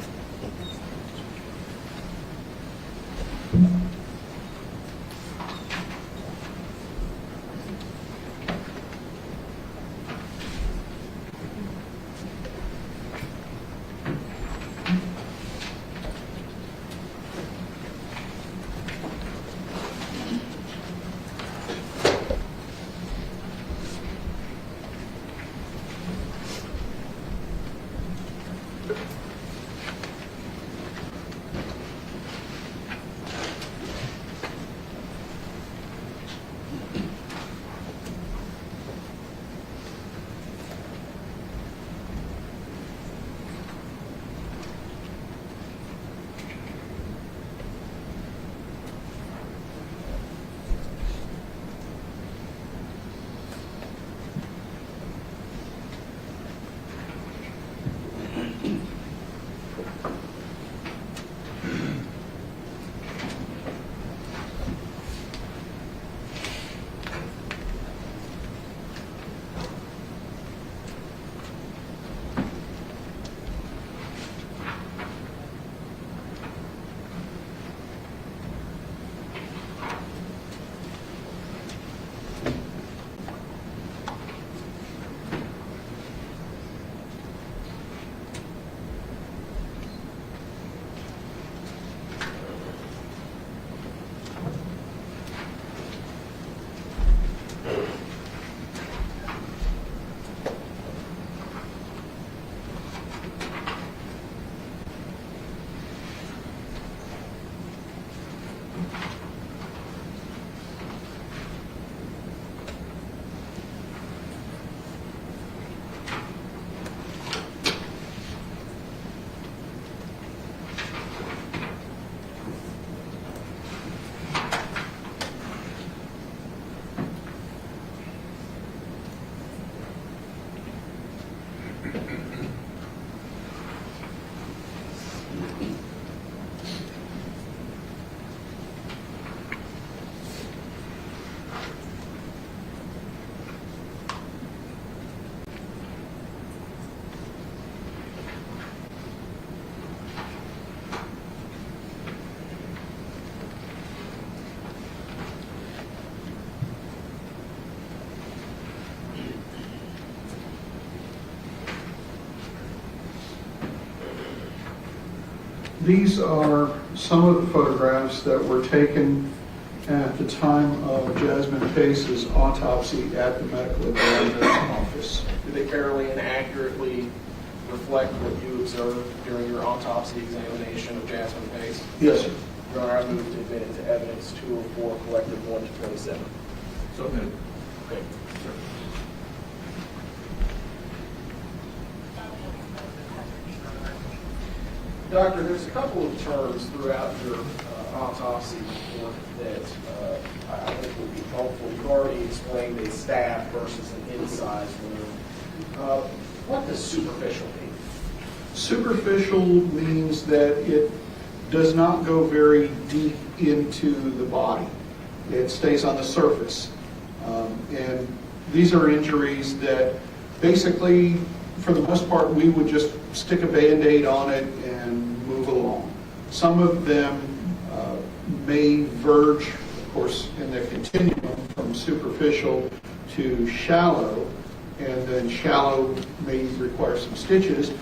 These are some of the photographs that were taken at the time of Jasmine Pace's autopsy at the medical examiner's office. Do they fairly and accurately reflect what you observed during your autopsy examination of Jasmine Pace? Yes, sir. Your Honor, I move to admit into evidence 204, collective 1 to 27. So moved. Okay. Doctor, there's a couple of terms throughout your autopsy report that I think would be helpful. You've already explained a stab versus an incised wound. What does superficial mean? Superficial means that it does not go very deep into the body. It stays on the surface. And these are injuries that basically, for the most part, we would just stick a Band-Aid on it and move along. Some of them may verge, of course, in the continuum from superficial to shallow, and then shallow may require some stitches,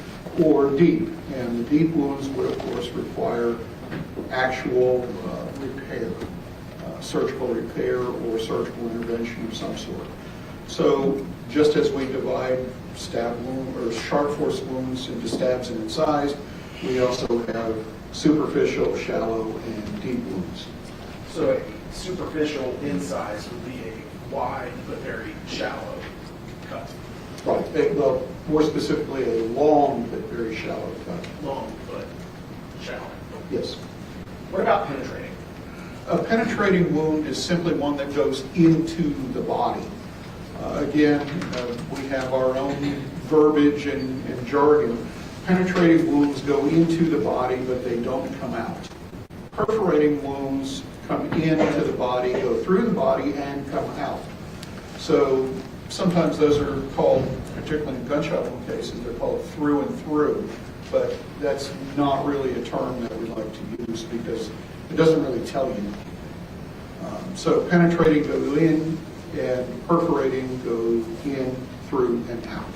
or deep. And the deep wounds would, of course, require actual repair, surgical repair or surgical intervention of some sort. So just as we divide stab wound or sharp force wounds into stabs and incised, we also have superficial, shallow, and deep wounds. So a superficial incised would be a wide but very shallow cut. Right. Well, more specifically, a long but very shallow cut. Long but shallow. Yes. What about penetrating? A penetrating wound is simply one that goes into the body. Again, we have our own verbiage and jargon. Penetrating wounds go into the body, but they don't come out. Perforating wounds come into the body, go through the body, and come out. So sometimes those are called, particularly in gunshot wound cases, they're called through and through, but that's not really a term that we like to use because it doesn't really tell you. So penetrating goes in, and perforating goes in, through, and out.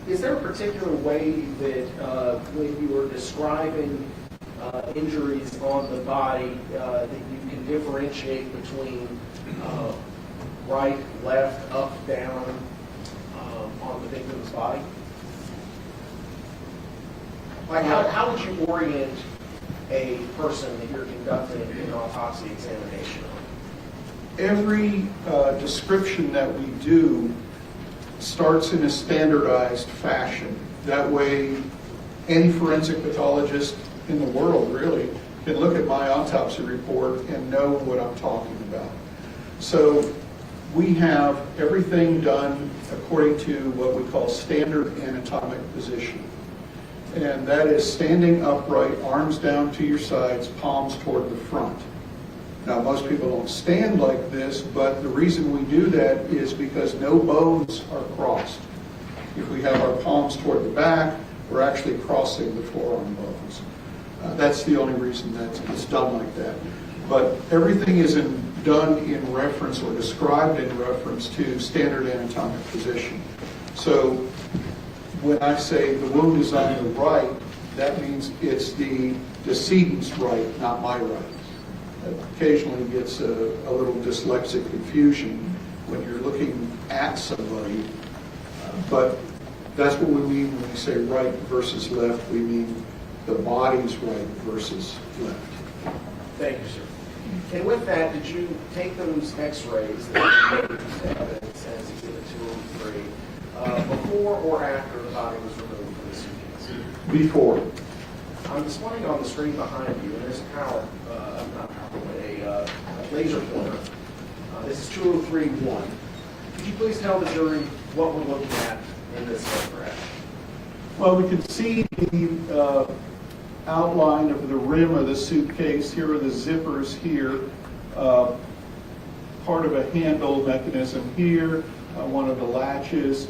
Is there a particular way that when you are describing injuries on the body that you can differentiate between right, left, up, down on the victim's body? Like how would you orient a person that you're conducting an autopsy examination on? Every description that we do starts in a standardized fashion. That way, any forensic pathologist in the world, really, can look at my autopsy report and know what I'm talking about. So we have everything done according to what we call standard anatomic position. And that is standing upright, arms down to your sides, palms toward the front. Now, most people don't stand like this, but the reason we do that is because no bones are crossed. If we have our palms toward the back, we're actually crossing the forearm bones. That's the only reason that it's done like that. But everything is done in reference or described in reference to standard anatomic position. So when I say the wound is on the right, that means it's the decedent's right, not my right. Occasionally gets a little dyslexic confusion when you're looking at somebody, but that's what we mean when we say right versus left. We mean the body's right versus left. Thank you, sir. And with that, did you take those x-rays that you used evidence as Exhibit 203 before or after the body was removed from the suitcase? Before. I'm displaying on the screen behind you, and there's a laser pointer. This is 203-1. Could you please tell the jury what we're looking at in this photograph? Well, we can see the outline of the rim of the suitcase. Here are the zippers here, part of a handle mechanism here, one of the latches.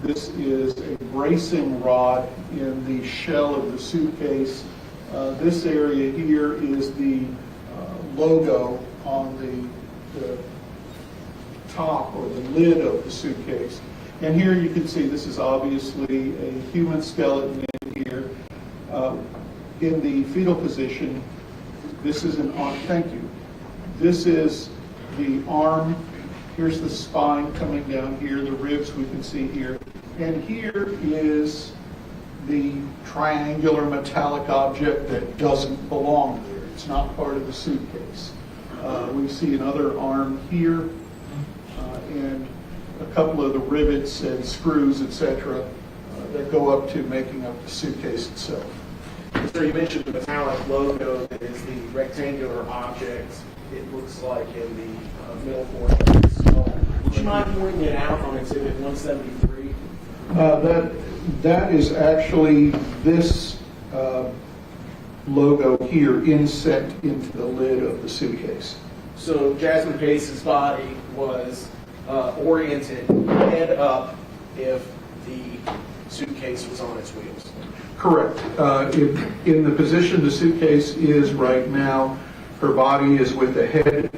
This is a bracing rod in the shell of the suitcase. This area here is the logo on the top or the lid of the suitcase. And here you can see this is obviously a human skeleton in here. in the fetal position, this is an arm, thank you. This is the arm, here's the spine coming down here, the ribs we can see here, and here is the triangular metallic object that doesn't belong there. It's not part of the suitcase. We see another arm here, and a couple of the rivets and screws, etc., that go up to making up the suitcase itself. Sir, you mentioned the metallic logo that is the rectangular object, it looks like, in the middle portion of the skull. Would you mind pointing it out on Exhibit 173? That is actually this logo here inset into the lid of the suitcase. So Jasmine Pace's body was oriented head up if the suitcase was on its wheels. Correct. In the position the suitcase is right now, her body is with the head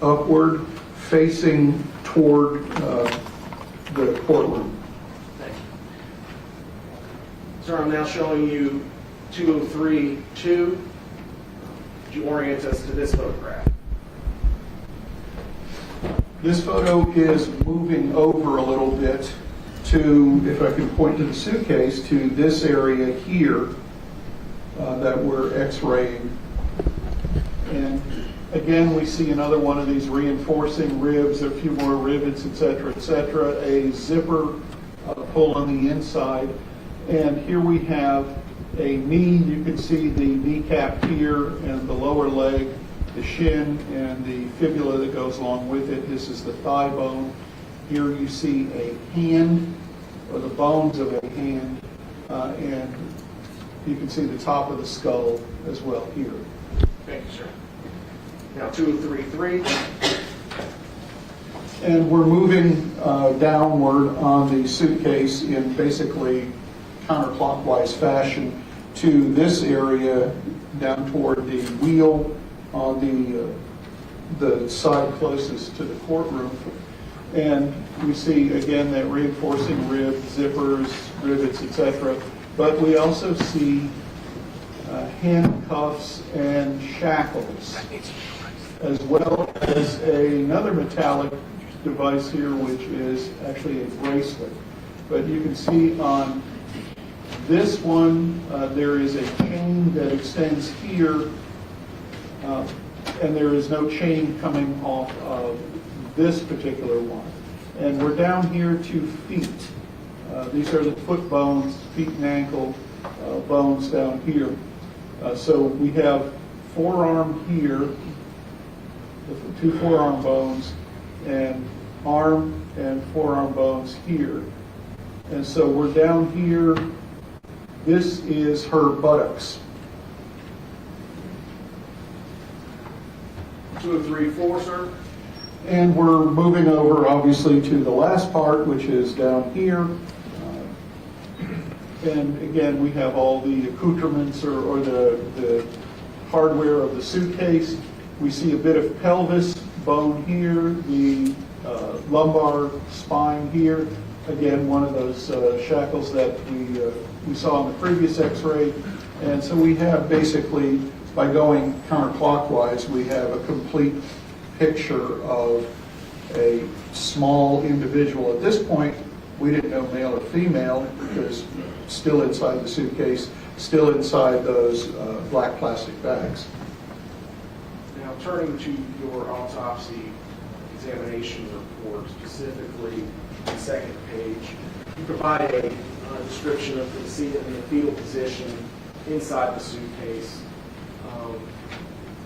upward, facing toward the courtroom. Thank you. Sir, I'm now showing you 203-2. Would you orient us to this photograph? This photo is moving over a little bit to, if I can point to the suitcase, to this area here that we're x-raying. And again, we see another one of these reinforcing ribs, a few more rivets, etc., a zipper pull on the inside. And here we have a knee. You can see the kneecap here and the lower leg, the shin and the fibula that goes along with it. This is the thigh bone. Here you see a hand, or the bones of a hand, and you can see the top of the skull as well here. Thank you, sir. Now 203-3. And we're moving downward on the suitcase in basically counterclockwise fashion to this area down toward the wheel on the side closest to the courtroom. And we see, again, that reinforcing rib, zippers, rivets, etc. But we also see handcuffs and shackles, as well as another metallic device here, which is actually a bracelet. But you can see on this one, there is a chain that extends here, and there is no chain coming off of this particular one. And we're down here to feet. These are the foot bones, feet and ankle bones down here. So we have forearm here, the two forearm bones, and arm and forearm bones here. And so we're down here. This is her buttocks. 203-4, sir. And we're moving over, obviously, to the last part, which is down here. And again, we have all the accoutrements or the hardware of the suitcase. We see a bit of pelvis bone here, the lumbar spine here. Again, one of those shackles that we saw in the previous x-ray. And so we have basically, by going counterclockwise, we have a complete picture of a small individual. At this point, we didn't know male or female because still inside the suitcase, still inside those black plastic bags. Now, turning to your autopsy examination report, specifically the second page, you provide a description of the fetal position inside the suitcase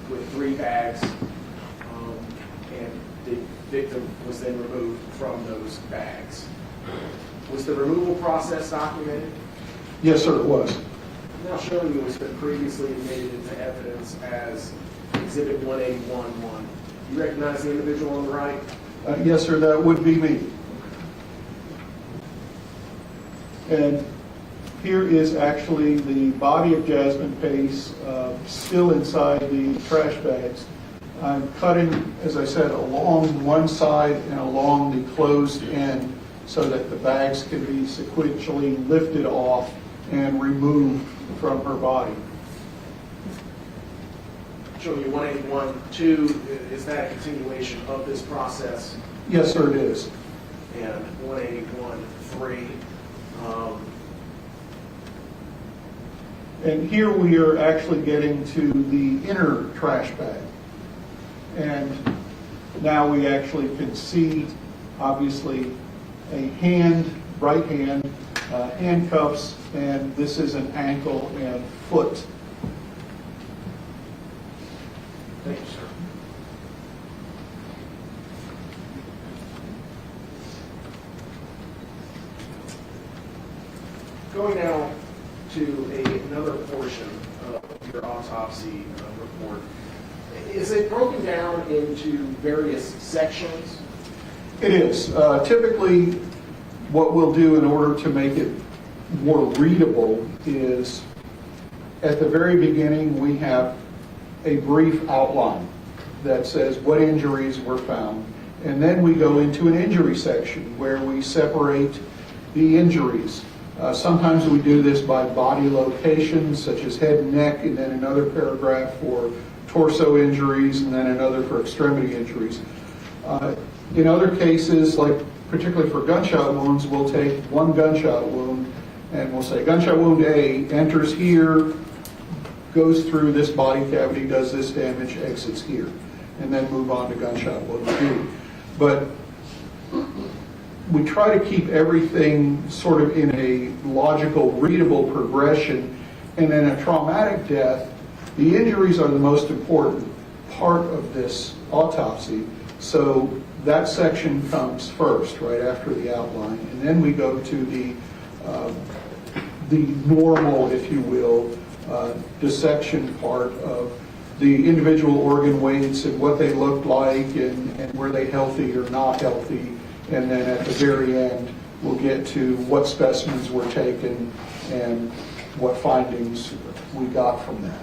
with 3 bags, and the victim was then removed from those bags. Was the removal process documented? Yes, sir, it was. Now showing you it's been previously admitted into evidence as Exhibit 181-1. You recognize the individual on the right? Yes, sir, that would be me. And here is actually the body of Jasmine Pace still inside the trash bags. I'm cutting, as I said, along one side and along the closed end so that the bags can be sequentially lifted off and removed from her body. showing you 181.2, is that a continuation of this process? Yes, sir, it is. And 181.3. And here we are actually getting to the inner trash bag. And now we actually can see, obviously, a hand, right hand, handcuffs, and this is an ankle and foot. Thank you, sir. Going now to another portion of your autopsy report. Is it broken down into various sections? It is. Typically, what we'll do in order to make it more readable is, at the very beginning, we have a brief outline that says what injuries were found. And then we go into an injury section where we separate the injuries. Sometimes we do this by body locations, such as head and neck, and then another paragraph for torso injuries, and then another for extremity injuries. In other cases, like particularly for gunshot wounds, we'll take one gunshot wound and we'll say gunshot wound A enters here, goes through this body cavity, does this damage, exits here, and then move on to gunshot wound B. But we try to keep everything sort of in a logical, readable progression, and in a traumatic death, the injuries are the most important part of this autopsy. So that section comes first, right after the outline, and then we go to the normal, if you will, dissection part of the individual organ weights and what they looked like and were they healthy or not healthy. And then at the very end, we'll get to what specimens were taken and what findings we got from that.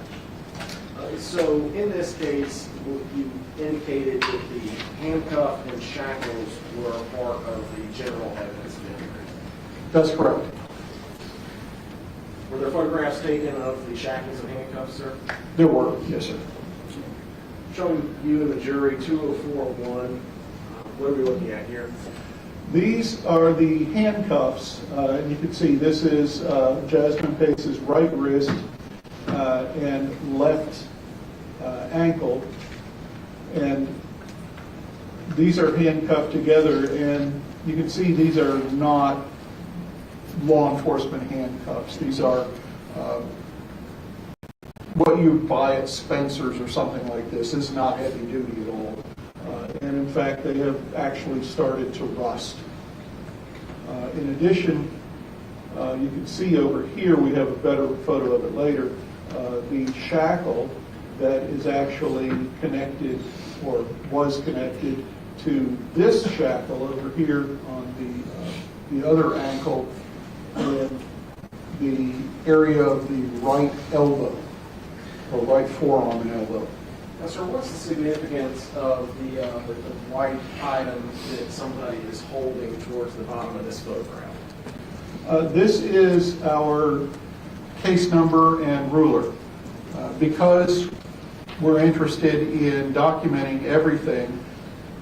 So in this case, you indicated that the handcuff and shackles were a part of the general evidence of injury. That's correct. Were there photographs taken of the shackles and handcuffs, sir? There were, yes, sir. Showing you and the jury 204.1. What are we looking at here? These are the handcuffs, and you can see this is Jasmine Pace's right wrist and left ankle, and these are handcuffed together, and you can see these are not law enforcement handcuffs. These are what you buy at Spencer's or something like this. This is not heavy duty at all. And in fact, they have actually started to rust. In addition, you can see over here, we have a better photo of it later, the shackle that is actually connected or was connected to this shackle over here on the other ankle and the area of the right elbow or right forearm and elbow. Now, sir, what's the significance of the white item that somebody is holding towards the bottom of this photograph? This is our case number and ruler. Because we're interested in documenting everything,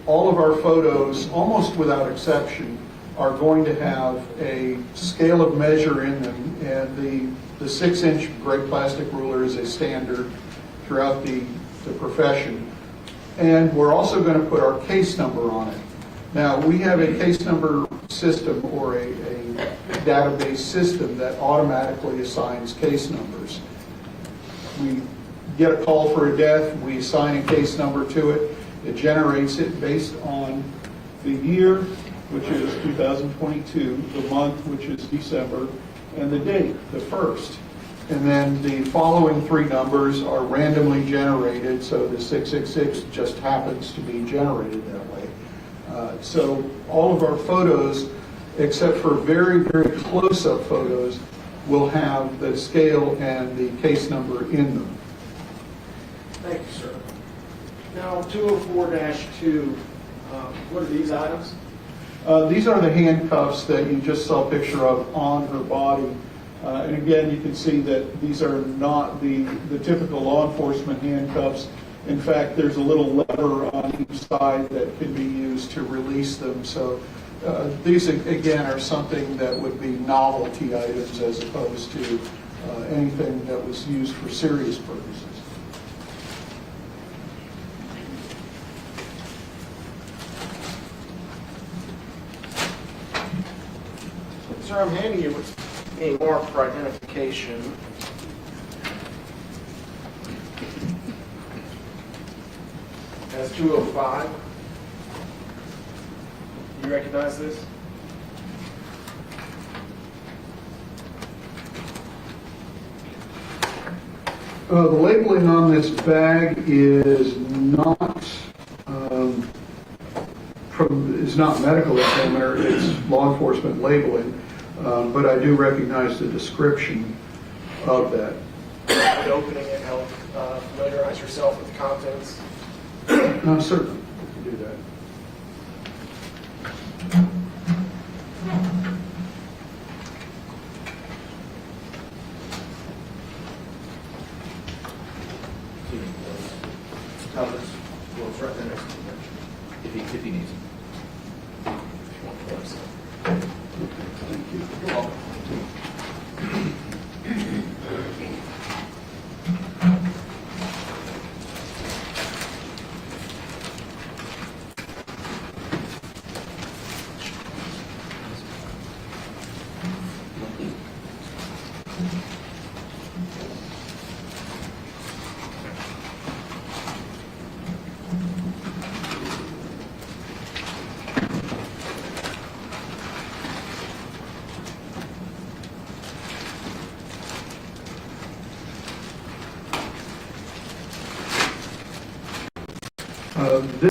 all of our photos, almost without exception, are going to have a scale of measure in them, and the 6-inch gray plastic ruler is a standard throughout the profession. And we're also going to put our case number on it. Now, we have a case number system or a database system that automatically assigns case numbers. We get a call for a death, we assign a case number to it, it generates it based on the year, which is 2022, the month, which is December, and the date, the 1st. And then the following 3 numbers are randomly generated, so the 666 just happens to be generated that way. So all of our photos, except for very, very close-up photos, will have the scale and the case number in them. Thank you, sir. Now, 204-2, what are these items? These are the handcuffs that you just saw a picture of on her body. And again, you can see that these are not the typical law enforcement handcuffs. In fact, there's a little lever on each side that can be used to release them. So these, again, are something that would be novelty items as opposed to anything that was used for serious purposes. Sir, I'm handing you what's being marked for identification. That's 205. You recognize this? The labeling on this bag is not it's not medical examiner, it's law enforcement labeling, but I do recognize the description of that. And opening it, help familiarize yourself with the contents. Certainly, we can do that. Covers. Well, it's right there next to the picture. If he needs it. You're welcome.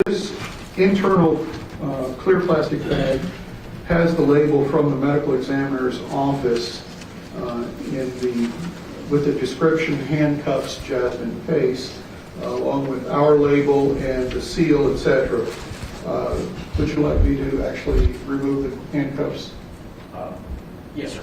This internal clear plastic bag has the label from the medical examiner's office with the description handcuffs Jasmine Pace, along with our label and the seal, etc. Would you like me to actually remove the handcuffs? Yes, sir.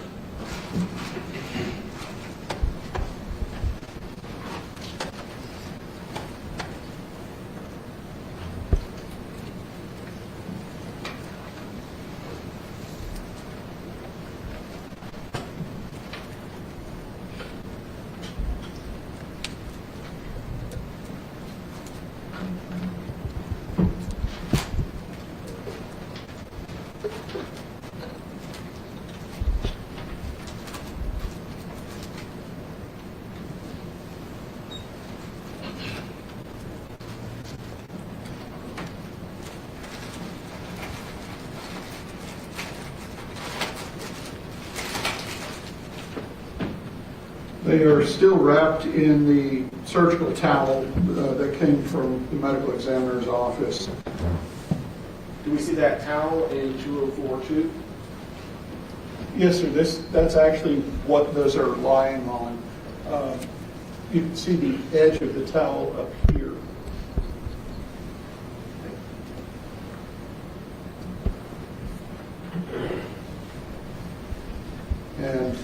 They are still wrapped in the surgical towel that came from the medical examiner's office. Do we see that towel in 2042? Yes, sir. That's actually what those are lying on. You can see the edge of the towel up here. And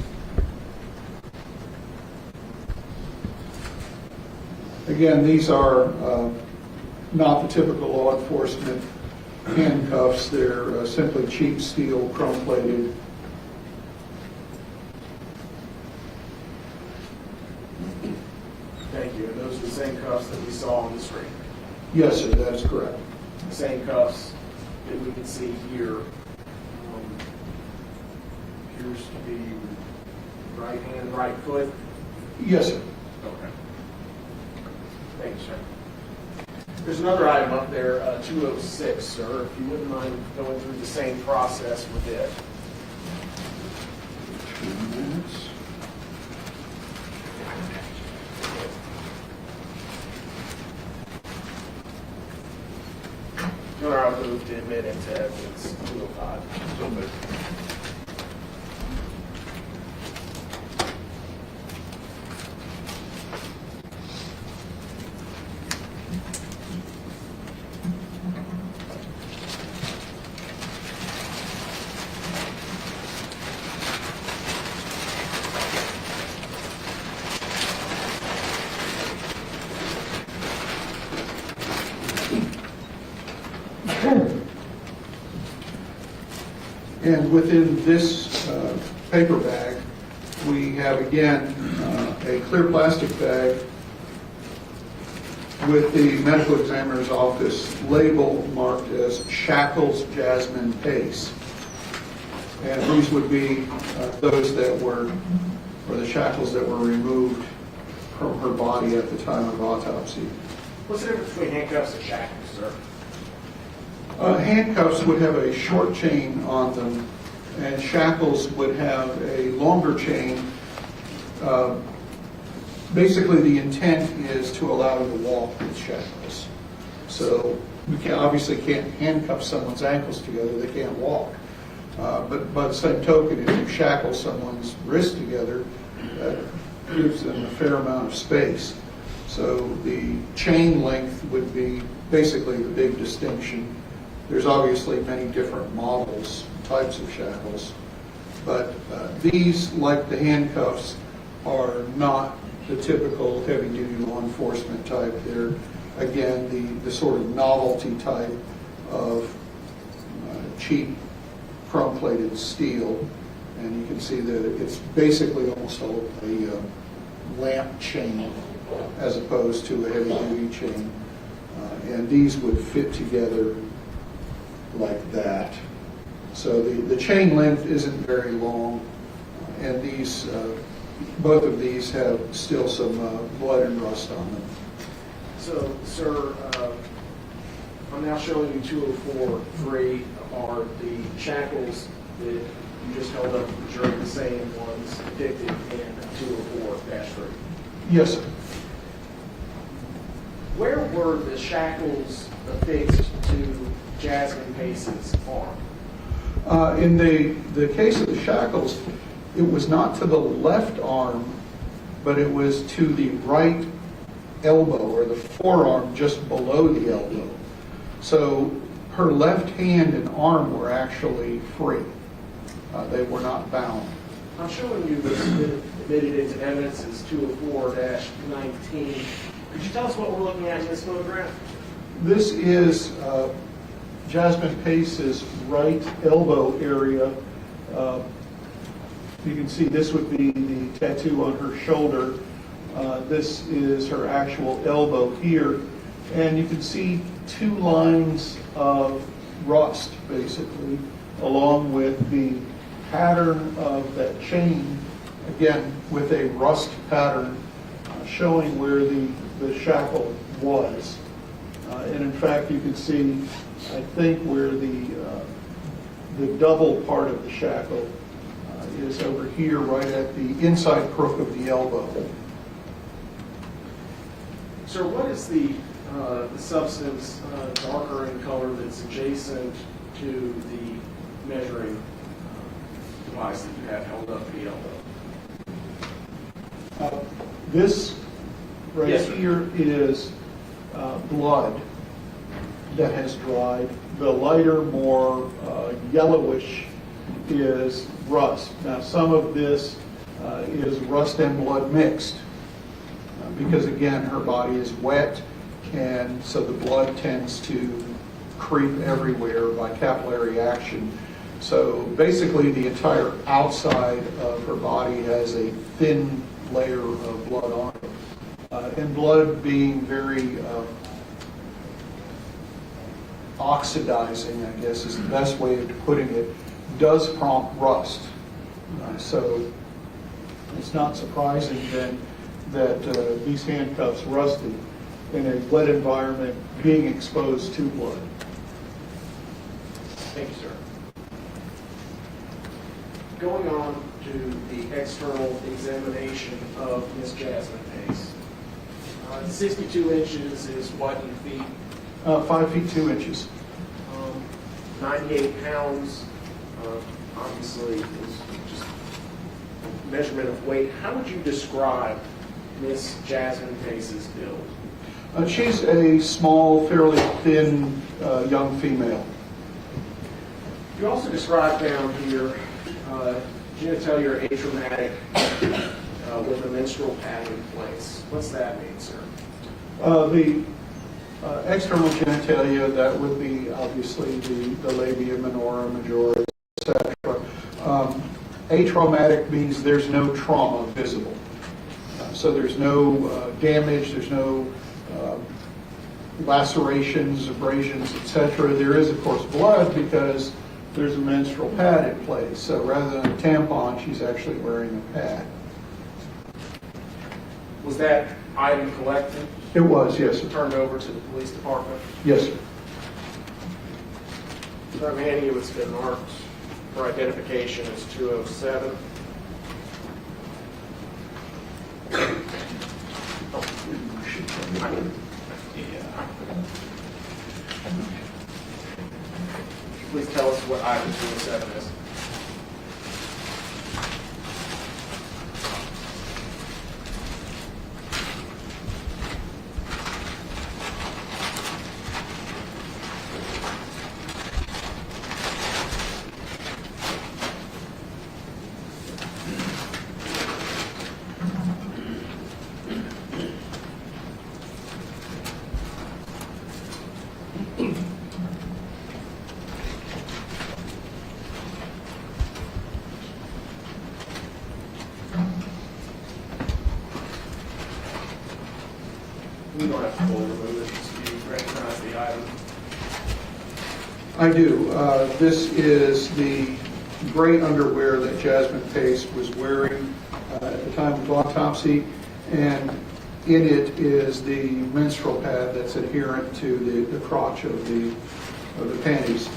again, these are not the typical law enforcement handcuffs. They're simply cheap steel, chrome-plated. Thank you. And those are the same cuffs that we saw on the screen. Yes, sir, that is correct. The same cuffs that we can see here. Appears to be right hand, right foot. Yes, sir. Okay. Thank you, sir. There's another item up there, 206, sir, if you wouldn't mind going through the same process with it. 2 minutes. Your Honor, I'll move to admit into evidence 205. So moved. And within this paper bag, we have again a clear plastic bag with the medical examiner's office label marked as Shackles Jasmine Pace. And these would be those that were, or the shackles that were removed from her body at the time of autopsy. What's the difference between handcuffs and shackles, sir? Handcuffs would have a short chain on them, and shackles would have a longer chain. Basically, the intent is to allow you to walk with shackles. So you obviously can't handcuff someone's ankles together, they can't walk. But by the same token, if you shackle someone's wrist together, that gives them a fair amount of space. So the chain length would be basically the big distinction. There's obviously many different models, types of shackles, but these, like the handcuffs, are not the typical heavy-duty law enforcement type. They're, again, the sort of novelty type of cheap chrome-plated steel, and you can see that it's basically almost a lamp chain as opposed to a heavy-duty chain, and these would fit together like that. So the chain length isn't very long, and these both of these have still some blood and rust on them. So, sir, I'm now showing you 204.3 are the shackles that you just held up to the jury, the same ones depicted in 204-3. Yes, sir. Where were the shackles affixed to Jasmine Pace's arm? In the case of the shackles, it was not to the left arm, but it was to the right elbow, or the forearm just below the elbow. So her left hand and arm were actually free. They were not bound. I'm showing you this admitted into evidence as 204-19. Could you tell us what we're looking at in this photograph? This is Jasmine Pace's right elbow area. You can see this would be the tattoo on her shoulder. This is her actual elbow here. And you can see two lines of rust, basically, along with the pattern of that chain, again, with a rust pattern showing where the shackle was. And in fact, you can see, I think, where the double part of the shackle is over here, right at the inside crook of the elbow. Sir, what is the substance darker in color that's adjacent to the measuring device that you have held up to the elbow? This right Yes, here is blood that has dried. The lighter, more yellowish is rust. Now, some of this is rust and blood mixed because, again, her body is wet, and so the blood tends to creep everywhere by capillary action. So basically, the entire outside of her body has a thin layer of blood on it. And blood being very oxidizing, I guess is the best way of putting it, does prompt rust. So it's not surprising then that these handcuffs rusted in a wet environment being exposed to blood. Thank you, sir. Going on to the external examination of Miss Jasmine Pace. 62 inches is what in feet? 5 feet 2 inches. 98 pounds, obviously, is just measurement of weight. How would you describe Miss Jasmine Pace's build? She's a small, fairly thin young female. You also described down here genitalia atraumatic with a menstrual pad in place. What's that mean, sir? The external genitalia, that would be obviously the labia minora, majora, etc. Atraumatic means there's no trauma visible. So there's no damage, there's no lacerations, abrasions, etc. There is, of course, blood because there's a menstrual pad in place. So rather than a tampon, she's actually wearing a pad. Was that item collected, It was, yes, sir. turned over to the police department? Yes, sir. From Handy, it's been marked for identification as 207. Please tell us what item 207 is. You don't have to fully remove it, just you recognize the item. I do. This is the gray underwear that Jasmine Pace was wearing at the time of autopsy, and in it is the menstrual pad that's adherent to the crotch of the panties.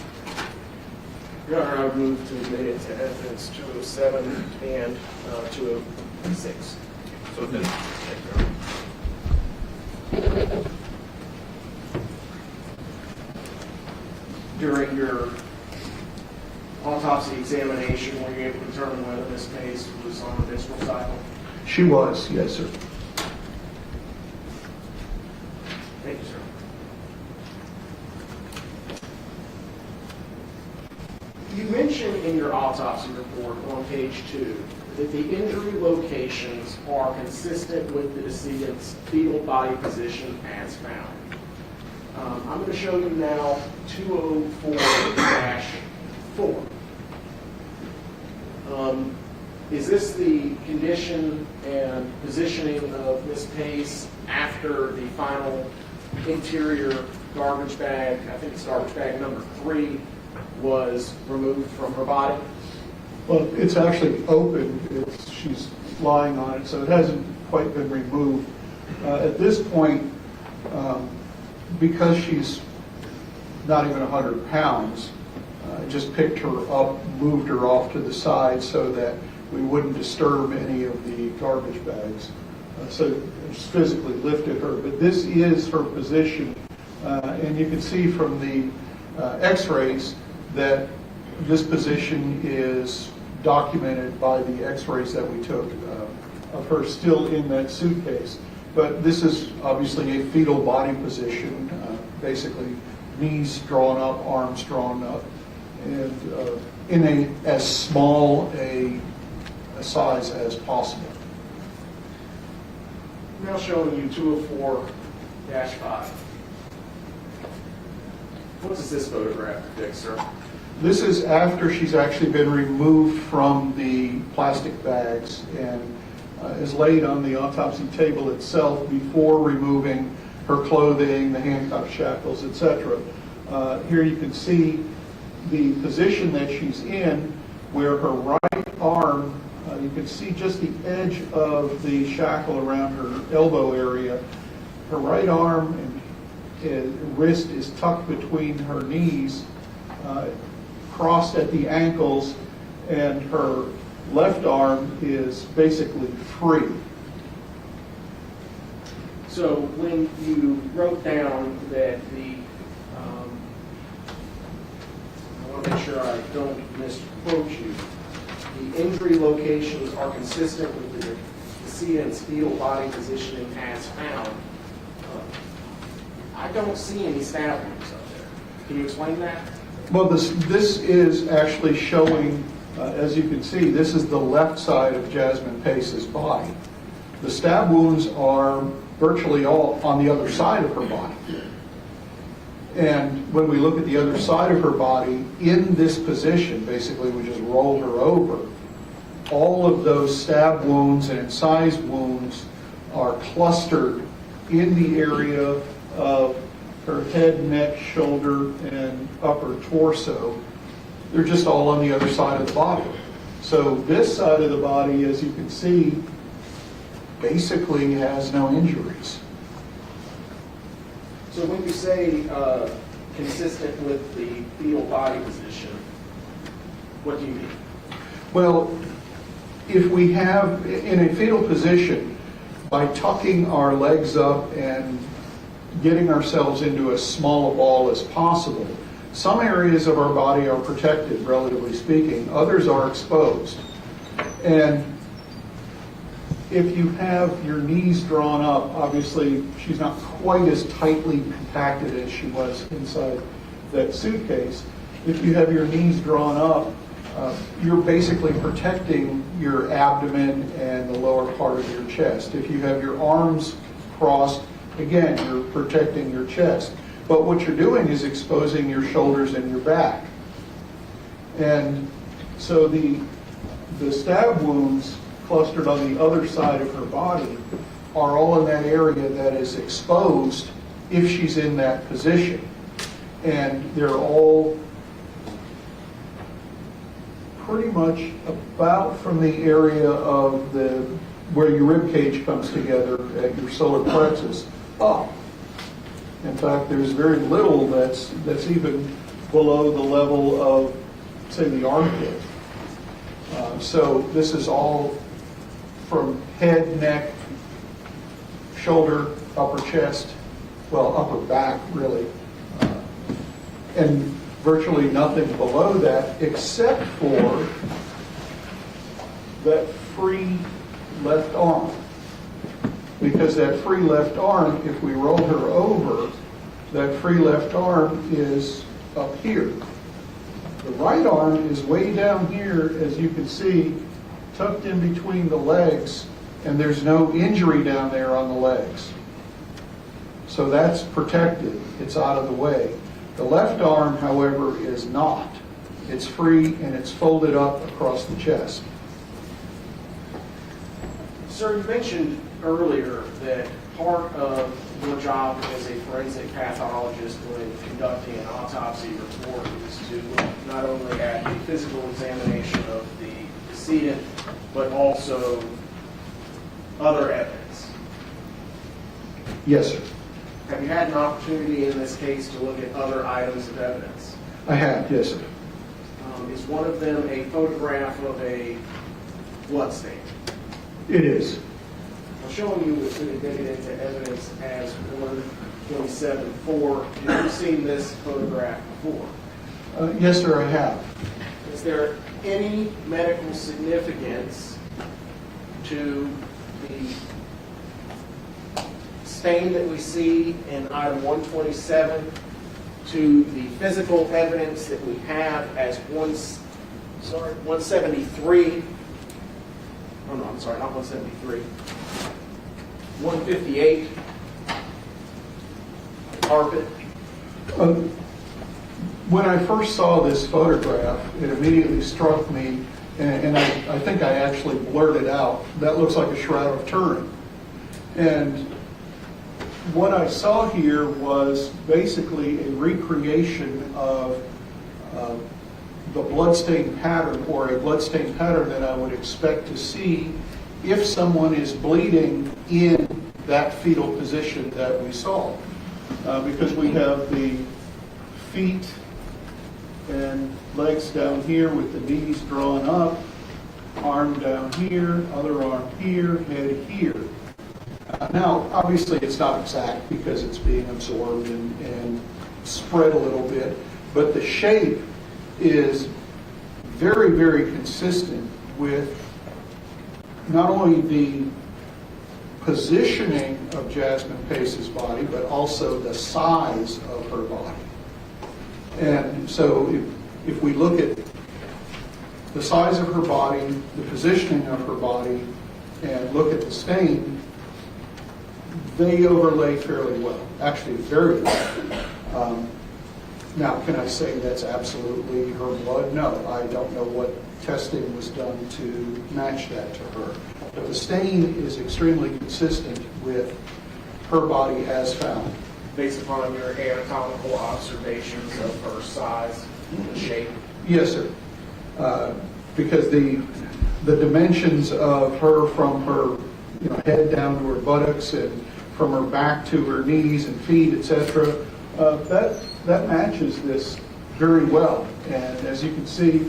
Your Honor, I would move to admit it to evidence 207 and 206. So then, during your autopsy examination, were you able to determine whether Ms. Pace was on the menstrual cycle? She was, yes, sir. Thank you, sir. You mentioned in your autopsy report on page 2 that the injury locations are consistent with the decedent's fetal body position as found. I'm going to show you now 204-4. Is this the condition and positioning of Ms. Pace after the final interior garbage bag, I think it's garbage bag number 3, was removed from her body? Well, it's actually open. She's lying on it, so it hasn't quite been removed. At this point, because she's not even 100 pounds, I just picked her up, moved her off to the side so that we wouldn't disturb any of the garbage bags. So just physically lifted her. But this is her position, and you can see from the x-rays that this position is documented by the x-rays that we took of her still in that suitcase. But this is obviously a fetal body position, basically knees drawn up, arms drawn up, and in as small a size as possible. Now showing you 204-5. What does this photograph depict, sir? This is after she's actually been removed from the plastic bags and is laid on the autopsy table itself before removing her clothing, the handcuff shackles, etc. Here you can see the position that she's in, where her right arm, you can see just the edge of the shackle around her elbow area. Her right arm and wrist is tucked between her knees, crossed at the ankles, and her left arm is basically free. So when you wrote down that I want to make sure I don't misquote you, the injury locations are consistent with the decedent's fetal body positioning as found, I don't see any stab wounds up there. Can you explain that? Well, this is actually showing, as you can see, this is the left side of Jasmine Pace's body. The stab wounds are virtually all on the other side of her body. And when we look at the other side of her body, in this position, basically we just roll her over, all of those stab wounds and incised wounds are clustered in the area of her head, neck, shoulder, and upper torso. They're just all on the other side of the body. So this side of the body, as you can see, basically has no injuries. So when you say consistent with the fetal body position, what do you mean? Well, if we have, in a fetal position, by tucking our legs up and getting ourselves into as small a ball as possible, some areas of our body are protected, relatively speaking. Others are exposed. And if you have your knees drawn up, obviously she's not quite as tightly compacted as she was inside that suitcase. If you have your knees drawn up, you're basically protecting your abdomen and the lower part of your chest. If you have your arms crossed, again, you're protecting your chest. But what you're doing is exposing your shoulders and your back. And so the stab wounds clustered on the other side of her body are all in that area that is exposed if she's in that position. And they're all pretty much about from the area of where your rib cage comes together at your solar plexus up. In fact, there's very little that's even below the level of, say, the armpit. So this is all from head, neck, shoulder, upper chest, well, upper back, really, and virtually nothing below that except for that free left arm. Because that free left arm, if we roll her over, that free left arm is up here. The right arm is way down here, as you can see, tucked in between the legs, and there's no injury down there on the legs. So that's protected. It's out of the way. The left arm, however, is not. It's free and it's folded up across the chest. Sir, you mentioned earlier that part of your job as a forensic pathologist when conducting an autopsy report is to look not only at the physical examination of the decedent, but also other evidence. Yes, sir. Have you had an opportunity in this case to look at other items of evidence? I have, yes, sir. Is one of them a photograph of a blood stain? It is. I'm showing you what's been admitted into evidence as 127-4. Have you seen this photograph before? Yes, sir, I have. Is there any medical significance to the stain that we see in item 127 to the physical evidence that we have as 173? Oh no, I'm sorry, not 173. 158. Carpet. When I first saw this photograph, it immediately struck me, and I think I actually blurted out, that looks like a Shroud of Turin. And what I saw here was basically a recreation of the bloodstain pattern, or a bloodstain pattern that I would expect to see if someone is bleeding in that fetal position that we saw. Because we have the feet and legs down here with the knees drawn up, arm down here, other arm here, head here. Now, obviously it's not exact because it's being absorbed and spread a little bit, but the shape is very, very consistent with not only the positioning of Jasmine Pace's body, but also the size of her body. And so if we look at the size of her body, the positioning of her body, and look at the stain, they overlay fairly well, actually very well. Now, can I say that's absolutely her blood? No, I don't know what testing was done to match that to her. But the stain is extremely consistent with her body as found. Based upon your anatomical observations of her size and shape? Yes, sir. Because the dimensions of her from her head down to her buttocks and from her back to her knees and feet, etc., that matches this very well. And as you can see,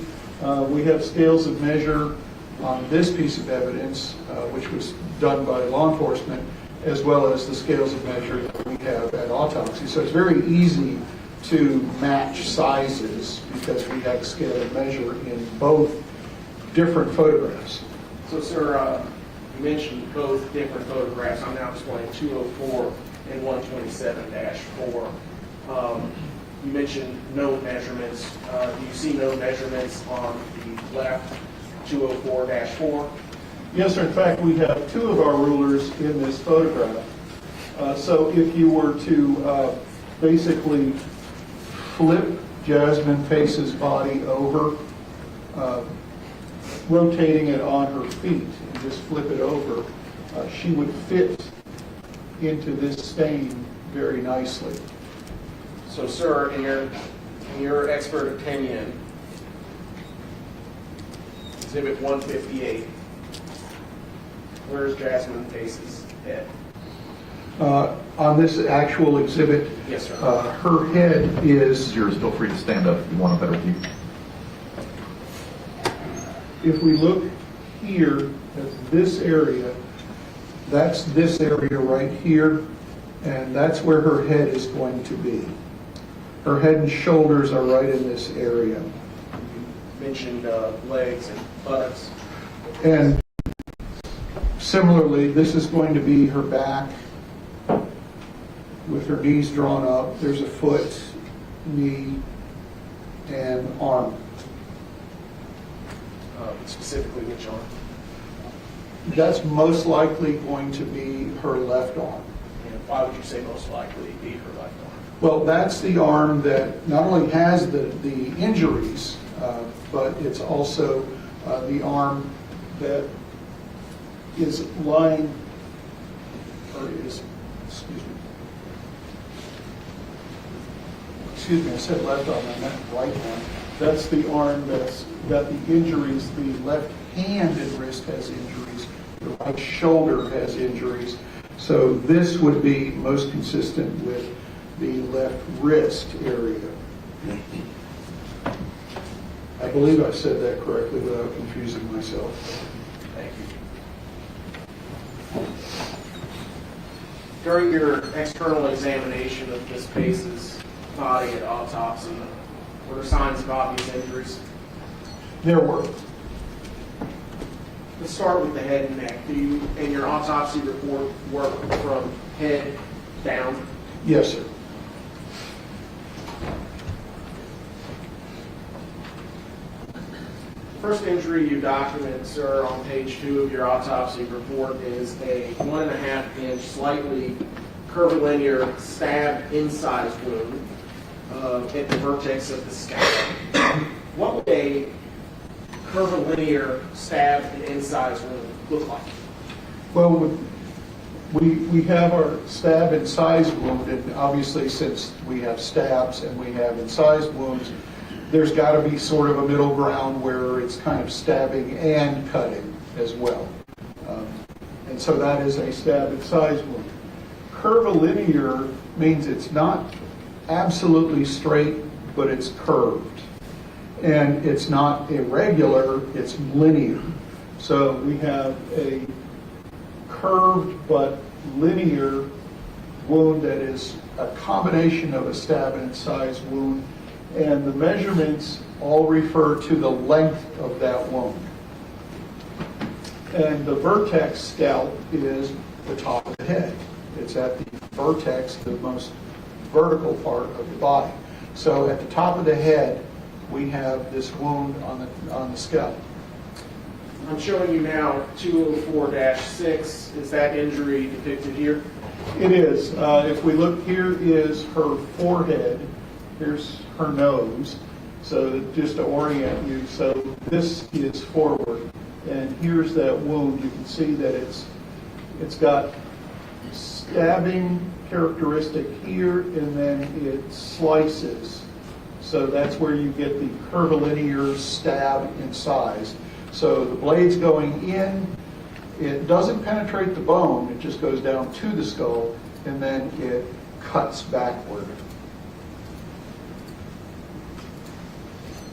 we have scales of measure on this piece of evidence, which was done by law enforcement, as well as the scales of measure that we have at autopsy. So it's very easy to match sizes because we have a scale of measure in both different photographs. So, sir, you mentioned both different photographs. I'm now displaying 204 and 127-4. You mentioned no measurements. Do you see no measurements on the left 204-4? Yes, sir. In fact, we have two of our rulers in this photograph. So if you were to basically flip Jasmine Pace's body over, rotating it on her feet, and just flip it over, she would fit into this stain very nicely. So, sir, in your expert opinion, Exhibit 158, where's Jasmine Pace's head? On this actual exhibit, Yes, sir. Her head is... You're still free to stand up if you want a better view. If we look here at this area, that's this area right here, and that's where her head is going to be. Her head and shoulders are right in this area. You mentioned legs and buttocks. And similarly, this is going to be her back with her knees drawn up. There's a foot, knee, and arm. Specifically, which arm? That's most likely going to be her left arm. And why would you say most likely be her left arm? Well, that's the arm that not only has the injuries, but it's also the arm that is lying, or is, excuse me, I said left arm, I meant right arm. That's the arm that's got the injuries. The left hand and wrist has injuries. The right shoulder has injuries. So this would be most consistent with the left wrist area. I believe I said that correctly without confusing myself. Thank you. During your external examination of Ms. Pace's body at autopsy, were there signs of obvious injuries? There were. Let's start with the head and neck. Do you, in your autopsy report, work from head down? Yes, sir. First injury you document, sir, on page 2 of your autopsy report is a 1.5-inch, slightly curvilinear stab incised wound at the vertex of the scalp. What would a curvilinear stab and incised wound look like? Well, we have our stab incised wound, and obviously since we have stabs and we have incised wounds, there's got to be sort of a middle ground where it's kind of stabbing and cutting as well. And so that is a stab incised wound. Curvilinear means it's not absolutely straight, but it's curved. And it's not irregular, it's linear. So we have a curved but linear wound that is a combination of a stab and incised wound, and the measurements all refer to the length of that wound. And the vertex scalp is the top of the head. It's at the vertex, the most vertical part of the body. So at the top of the head, we have this wound on the scalp. I'm showing you now 204-6. Is that injury depicted here? It is. If we look, here is her forehead, here's her nose. So just to orient you, so this is forward, and here's that wound. You can see that it's got stabbing characteristic here, and then it slices. So that's where you get the curvilinear stab in size. So the blade's going in, it doesn't penetrate the bone, it just goes down to the skull, and then it cuts backward.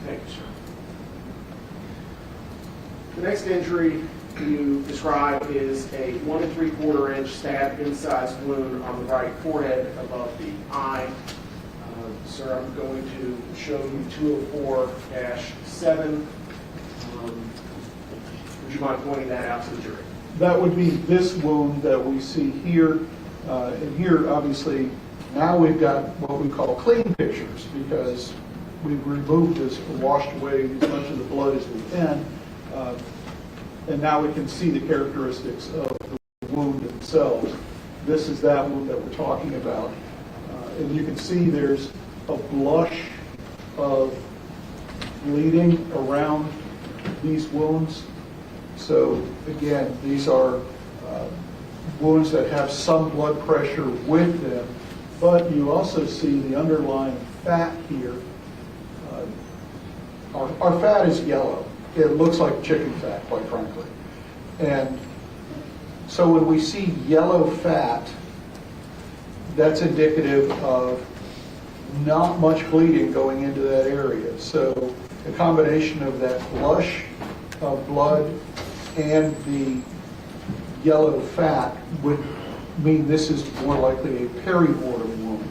Thank you, sir. The next injury you describe is a 1 3/4 inch stab incised wound on the right forehead above the eye. Sir, I'm going to show you 204-7. Would you mind pointing that out to the jury? That would be this wound that we see here. And here, obviously, now we've got what we call clean pictures because we've removed this, washed away as much of the blood as we can. And now we can see the characteristics of the wound themselves. This is that wound that we're talking about. And you can see there's a blush of bleeding around these wounds. So again, these are wounds that have some blood pressure with them, but you also see the underlying fat here. Our fat is yellow. It looks like chicken fat, quite frankly. And so when we see yellow fat, that's indicative of not much bleeding going into that area. So the combination of that blush of blood and the yellow fat would mean this is more likely a perimortem wound.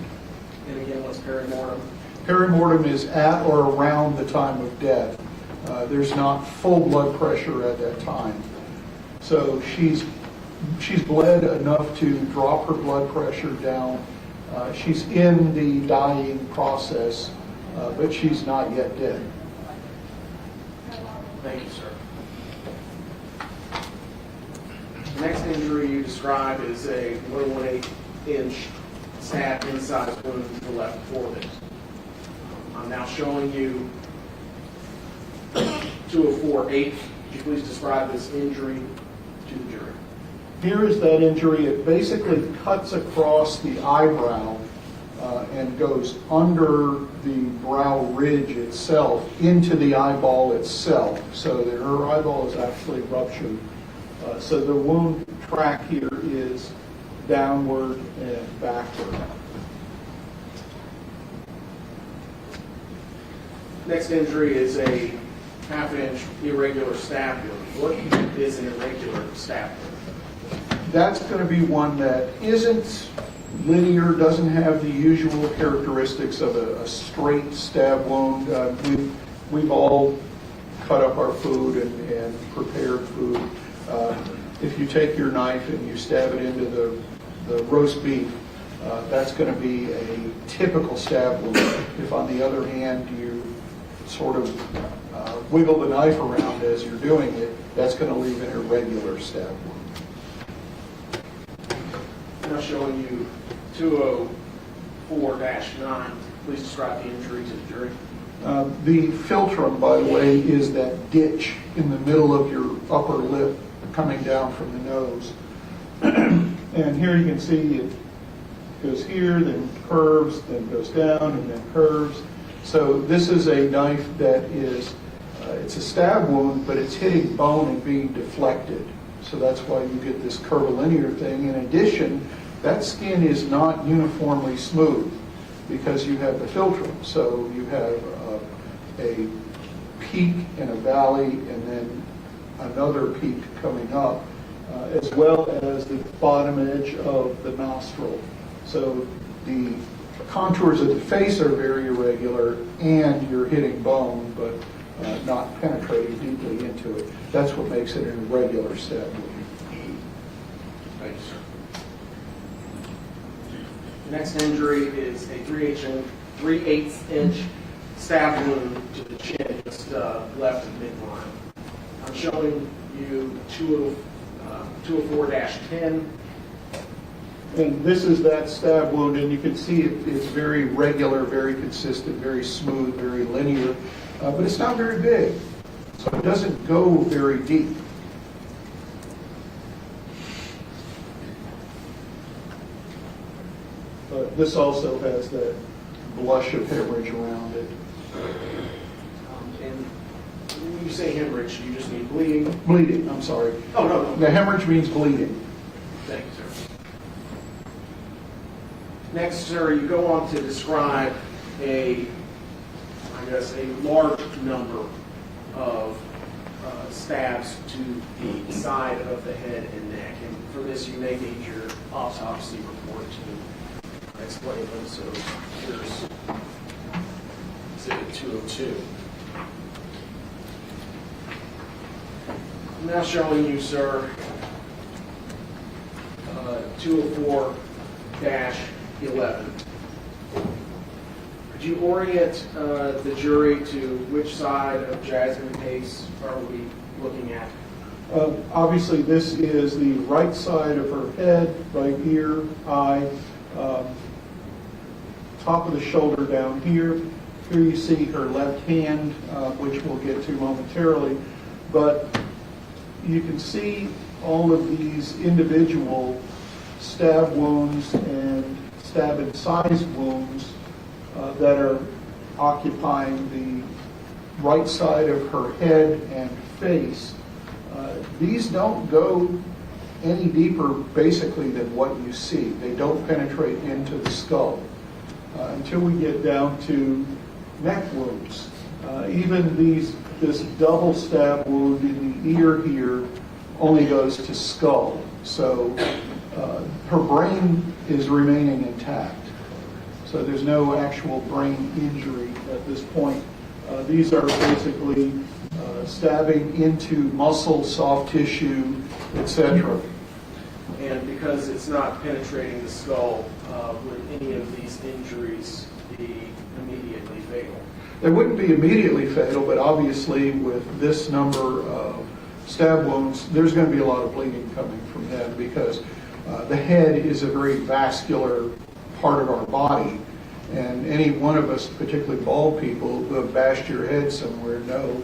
And again, what's perimortem? Perimortem is at or around the time of death. There's not full blood pressure at that time. So she's bled enough to drop her blood pressure down. She's in the dying process, but she's not yet dead. Thank you, sir. The next injury you describe is a 1 1/8-inch stab incised wound to the left forehead. I'm now showing you 204-8. Could you please describe this injury to the jury? Here is that injury. It basically cuts across the eyebrow and goes under the brow ridge itself into the eyeball itself, so that her eyeball is actually ruptured. So the wound track here is downward and backward. Next injury is a 1/2-inch irregular stab wound. What is an irregular stab wound? That's going to be one that isn't linear, doesn't have the usual characteristics of a straight stab wound. We've all cut up our food and prepared food. If you take your knife and you stab it into the roast beef, that's going to be a typical stab wound. If on the other hand you sort of wiggle the knife around as you're doing it, that's going to leave an irregular stab wound. Now showing you 204-9. Please describe the injury to the jury. The philtrum, by the way, is that ditch in the middle of your upper lip coming down from the nose. And here you can see it goes here, then curves, then goes down, and then curves. So this is a knife that is, it's a stab wound, but it's hitting bone and being deflected. So that's why you get this curvilinear thing. In addition, that skin is not uniformly smooth because you have the philtrum. So you have a peak and a valley and then another peak coming up, as well as the bottom edge of the nostril. So the contours of the face are very irregular and you're hitting bone, but not penetrating deeply into it. That's what makes it an irregular stab wound. Thank you, sir. The next injury is a 3/8-inch stab wound to the chin, just left of midline. I'm showing you 204-10. And this is that stab wound, and you can see it's very regular, very consistent, very smooth, very linear, but it's not very big, so it doesn't go very deep. But this also has that blush of hemorrhage around it. And when you say hemorrhage, you just mean bleeding? Bleeding, I'm sorry. Oh, no, no. The hemorrhage means bleeding. Thank you, sir. Next, sir, you go on to describe a large number of stabs to the side of the head and neck. And for this, you may need your autopsy report to explain them. So here's Exhibit 202. I'm now showing you, sir, 204-11. Could you orient the jury to which side of Jasmine Pace are we looking at? Obviously, this is the right side of her head, right ear, eye, top of the shoulder down here. Here you see her left hand, which we'll get to momentarily. But you can see all of these individual stab wounds and stab incised wounds that are occupying the right side of her head and face. These don't go any deeper, basically, than what you see. They don't penetrate into the skull until we get down to neck wounds. Even this double stab wound in the ear here only goes to skull. So her brain is remaining intact. So there's no actual brain injury at this point. These are basically stabbing into muscle, soft tissue, etc. And because it's not penetrating the skull, would any of these injuries be immediately fatal? They wouldn't be immediately fatal, but obviously with this number of stab wounds, there's going to be a lot of bleeding coming from them because the head is a very vascular part of our body. And any one of us, particularly bald people, who have bashed your head somewhere know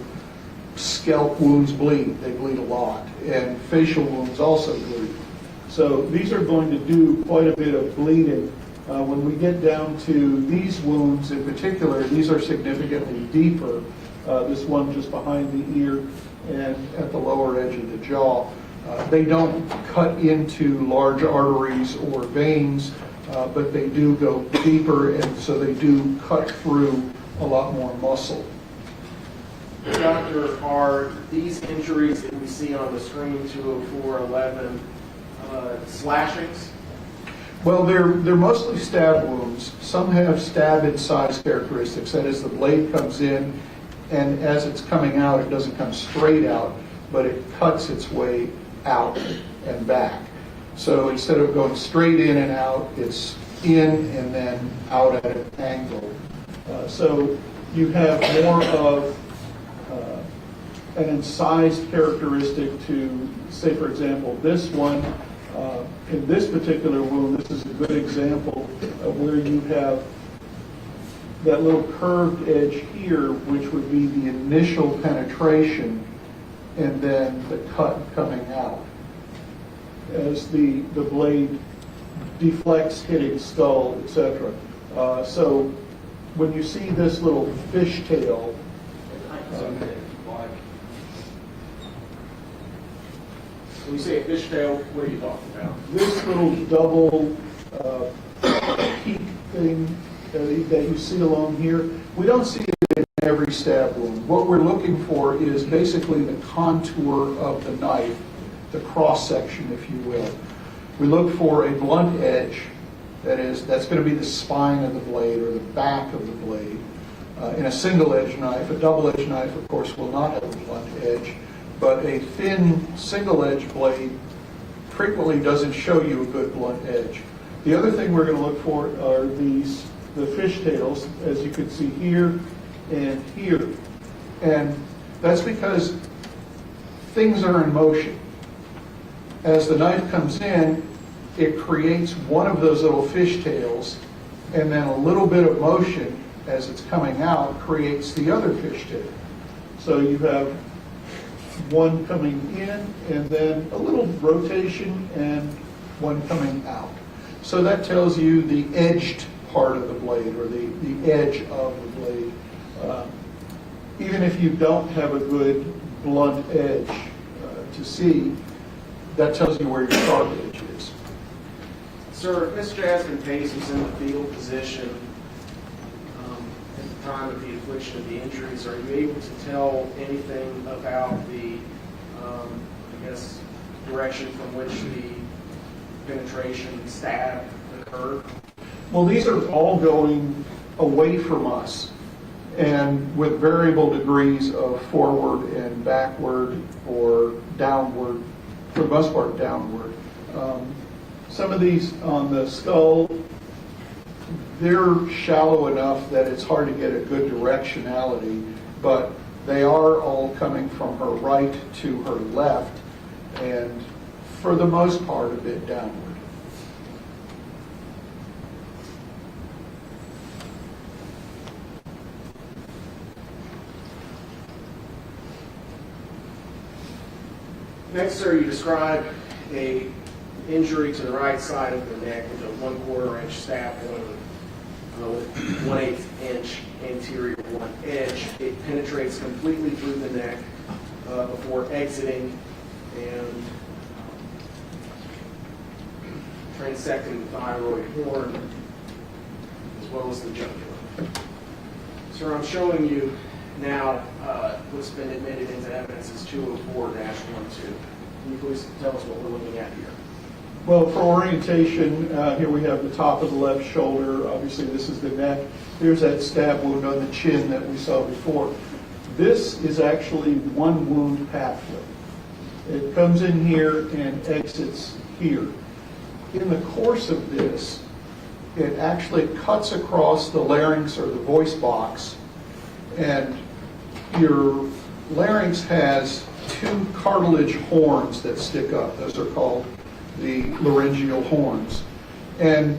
scalp wounds bleed. They bleed a lot. And facial wounds also bleed. So these are going to do quite a bit of bleeding. When we get down to these wounds in particular, these are significantly deeper. This one just behind the ear and at the lower edge of the jaw. They don't cut into large arteries or veins, but they do go deeper, and so they do cut through a lot more muscle. Doctor, are these injuries that we see on the screen, 204-11, slashings? Well, they're mostly stab wounds. Some have stab incised characteristics. That is, the blade comes in, and as it's coming out, it doesn't come straight out, but it cuts its way out and back. So instead of going straight in and out, it's in and then out at an angle. So you have more of an incised characteristic to, say, for example, this one. In this particular wound, this is a good example of where you have that little curved edge here, which would be the initial penetration, and then the cut coming out as the blade deflects, hitting skull, etc. So when you see this little fishtail, when you say a fishtail, what are you talking about? this little double peak thing that you see along here, we don't see it in every stab wound. What we're looking for is basically the contour of the knife, the cross section, if you will. We look for a blunt edge, that's going to be the spine of the blade or the back of the blade. In a single edge knife, a double edge knife, of course, will not have a blunt edge, but a thin single edge blade frequently doesn't show you a good blunt edge. The other thing we're going to look for are the fishtails, as you can see here and here. And that's because things are in motion. As the knife comes in, it creates one of those little fishtails, and then a little bit of motion as it's coming out creates the other fishtail. So you have one coming in, and then a little rotation, and one coming out. So that tells you the edged part of the blade, or the edge of the blade. Even if you don't have a good blunt edge to see, that tells you where your sharp edge is. Sir, if Miss Jasmine Pace was in the fetal position at the time of the infliction of the injuries, are you able to tell anything about the, I guess, direction from which the penetration stab occurred? Well, these are all going away from us, and with variable degrees of forward and backward or downward, for the most part downward. Some of these on the skull, they're shallow enough that it's hard to get a good directionality, but they are all coming from her right to her left, and for the most part a bit downward. Next, sir, you describe a injury to the right side of the neck with a 1/4 inch stab wound with 1/8 inch anterior blunt edge. It penetrates completely through the neck before exiting and transecting the thyroid horn as well as the jugular. Sir, I'm showing you now what's been admitted into evidence is 204-12. Can you please tell us what we're looking at here? Well, for orientation, here we have the top of the left shoulder. Obviously, this is the neck. There's that stab wound on the chin that we saw before. This is actually one wound pathway. It comes in here and exits here. In the course of this, it actually cuts across the larynx or the voice box, and your larynx has two cartilage horns that stick up. Those are called the laryngeal horns. And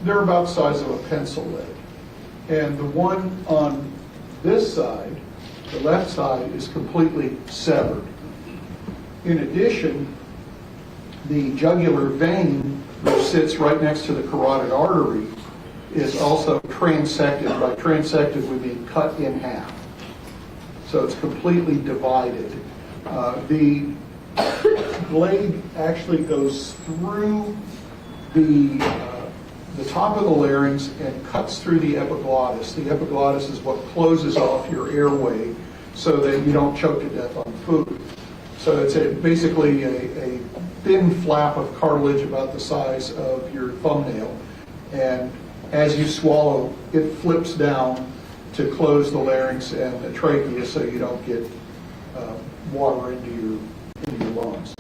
they're about the size of a pencil lead. And the one on this side, the left side, is completely severed. In addition, the jugular vein, which sits right next to the carotid artery, is also transected. By transected, we mean cut in half. So it's completely divided. The blade actually goes through the top of the larynx and cuts through the epiglottis. The epiglottis is what closes off your airway so that you don't choke to death on food. So it's basically a thin flap of cartilage about the size of your thumbnail, and as you swallow, it flips down to close the larynx and the trachea so you don't get water into your lungs.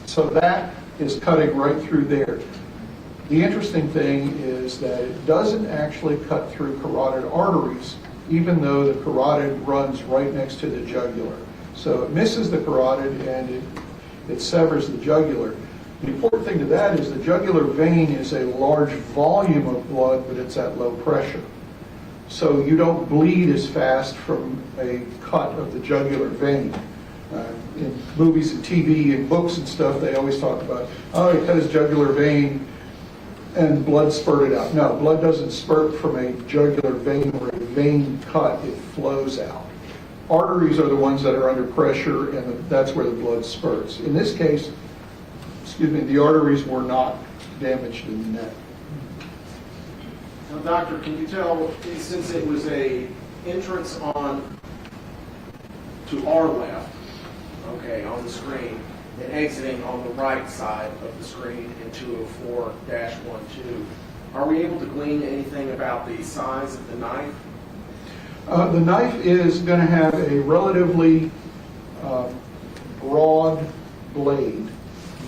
So that is cutting right through there. The interesting thing is that it doesn't actually cut through carotid arteries, even though the carotid runs right next to the jugular. So it misses the carotid and it severs the jugular. The important thing to that is the jugular vein is a large volume of blood, but it's at low pressure. So you don't bleed as fast from a cut of the jugular vein. In movies and TV and books and stuff, they always talk about, oh, he cut his jugular vein and blood spurted out. No, blood doesn't spurt from a jugular vein where a vein cut, it flows out. Arteries are the ones that are under pressure, and that's where the blood spurts. In this case, the arteries were not damaged in the neck. Now, doctor, can you tell, since it was a entrance to our left, okay, on the screen, and exiting on the right side of the screen in 204-12, are we able to glean anything about the size of the knife? The knife is going to have a relatively broad blade,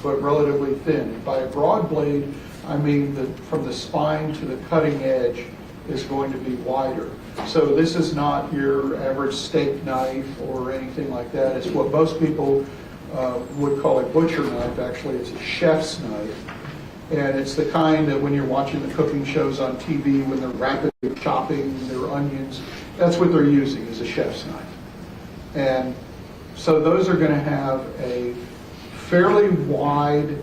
but relatively thin. By a broad blade, I mean that from the spine to the cutting edge is going to be wider. So this is not your average steak knife or anything like that. It's what most people would call a butcher knife. Actually, it's a chef's knife. And it's the kind that when you're watching the cooking shows on TV, when they're rapidly chopping their onions, that's what they're using, is a chef's knife. And so those are going to have a fairly wide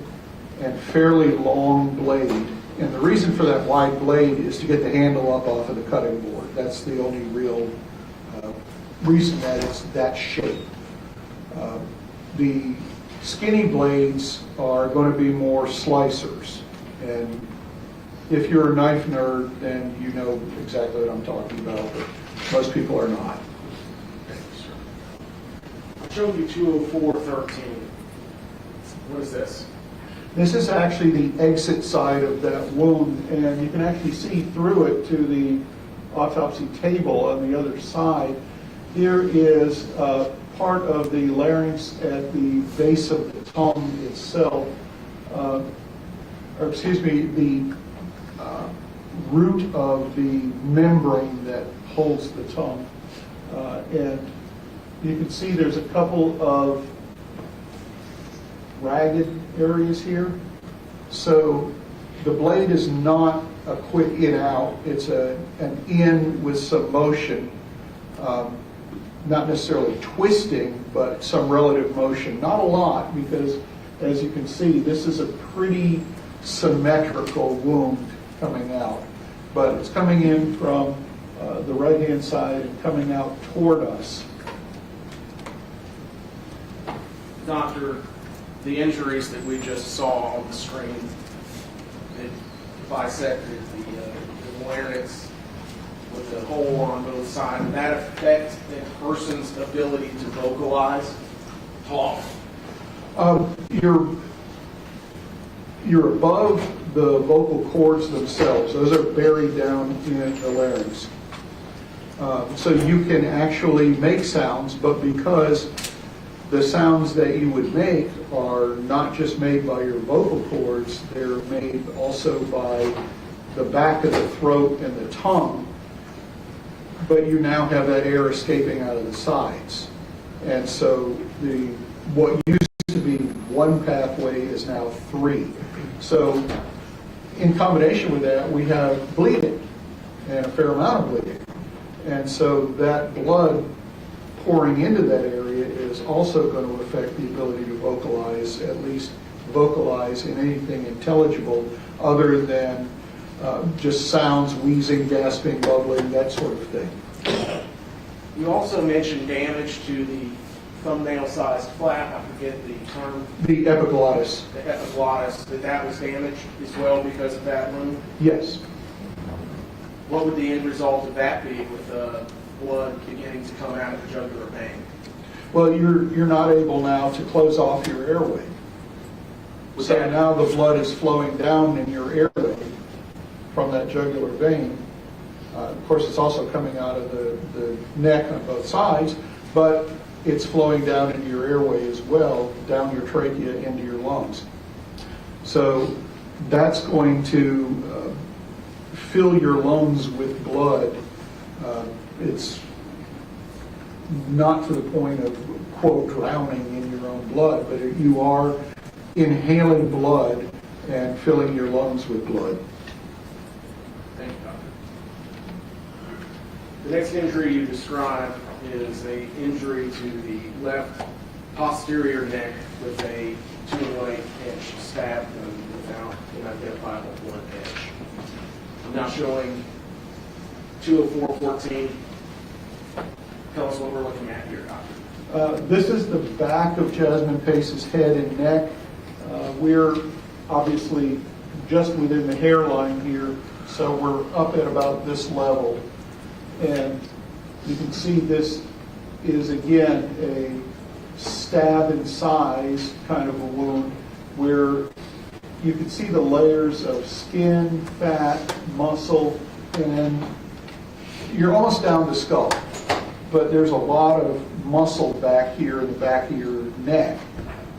and fairly long blade. And the reason for that wide blade is to get the handle up off of the cutting board. That's the only real reason that it's that shape. The skinny blades are going to be more slicers. And if you're a knife nerd, then you know exactly what I'm talking about, but most people are not. I showed you 204-13. What is this? This is actually the exit side of that wound, and you can actually see through it to the autopsy table on the other side. Here is part of the larynx at the base of the tongue itself, the root of the membrane that holds the tongue. And you can see there's a couple of ragged areas here. So the blade is not a quick in-out, it's an in with some motion. Not necessarily twisting, but some relative motion. Not a lot, because as you can see, this is a pretty symmetrical wound coming out. But it's coming in from the right-hand side and coming out toward us. Doctor, the injuries that we just saw on the screen, it bisected the larynx with the hole on both sides. Would that affect a person's ability to vocalize, talk? You're above the vocal cords themselves. Those are buried down in the larynx. So you can actually make sounds, but because the sounds that you would make are not just made by your vocal cords, they're made also by the back of the throat and the tongue, but you now have that air escaping out of the sides. And so what used to be one pathway is now three. So in combination with that, we have bleeding, and a fair amount of bleeding. And so that blood pouring into that area is also going to affect the ability to vocalize, at least vocalize in anything intelligible other than just sounds, wheezing, gasping, bubbling, that sort of thing. You also mentioned damage to the thumbnail-sized flap, I forget the term. The epiglottis. The epiglottis, that was damaged as well because of that wound? Yes. What would the end result of that be with blood beginning to come out of the jugular vein? Well, you're not able now to close off your airway. So now the blood is flowing down in your airway from that jugular vein. Of course, it's also coming out of the neck on both sides, but it's flowing down into your airway as well, down your trachea into your lungs. So that's going to fill your lungs with blood. It's not to the point of, quote, drowning in your own blood, but you are inhaling blood and filling your lungs with blood. Thank you, Doctor. The next injury you described is an injury to the left posterior neck with a 2 1/8-inch stab without an identifiable blunt edge. I'm now showing 204-14. Tell us what we're looking at here, Doctor. This is the back of Jasmine Pace's head and neck. We're obviously just within the hairline here, so we're up at about this level. And you can see this is, again, a stab in size kind of a wound where you can see the layers of skin, fat, muscle, and you're almost down the skull. But there's a lot of muscle back here in the back of your neck.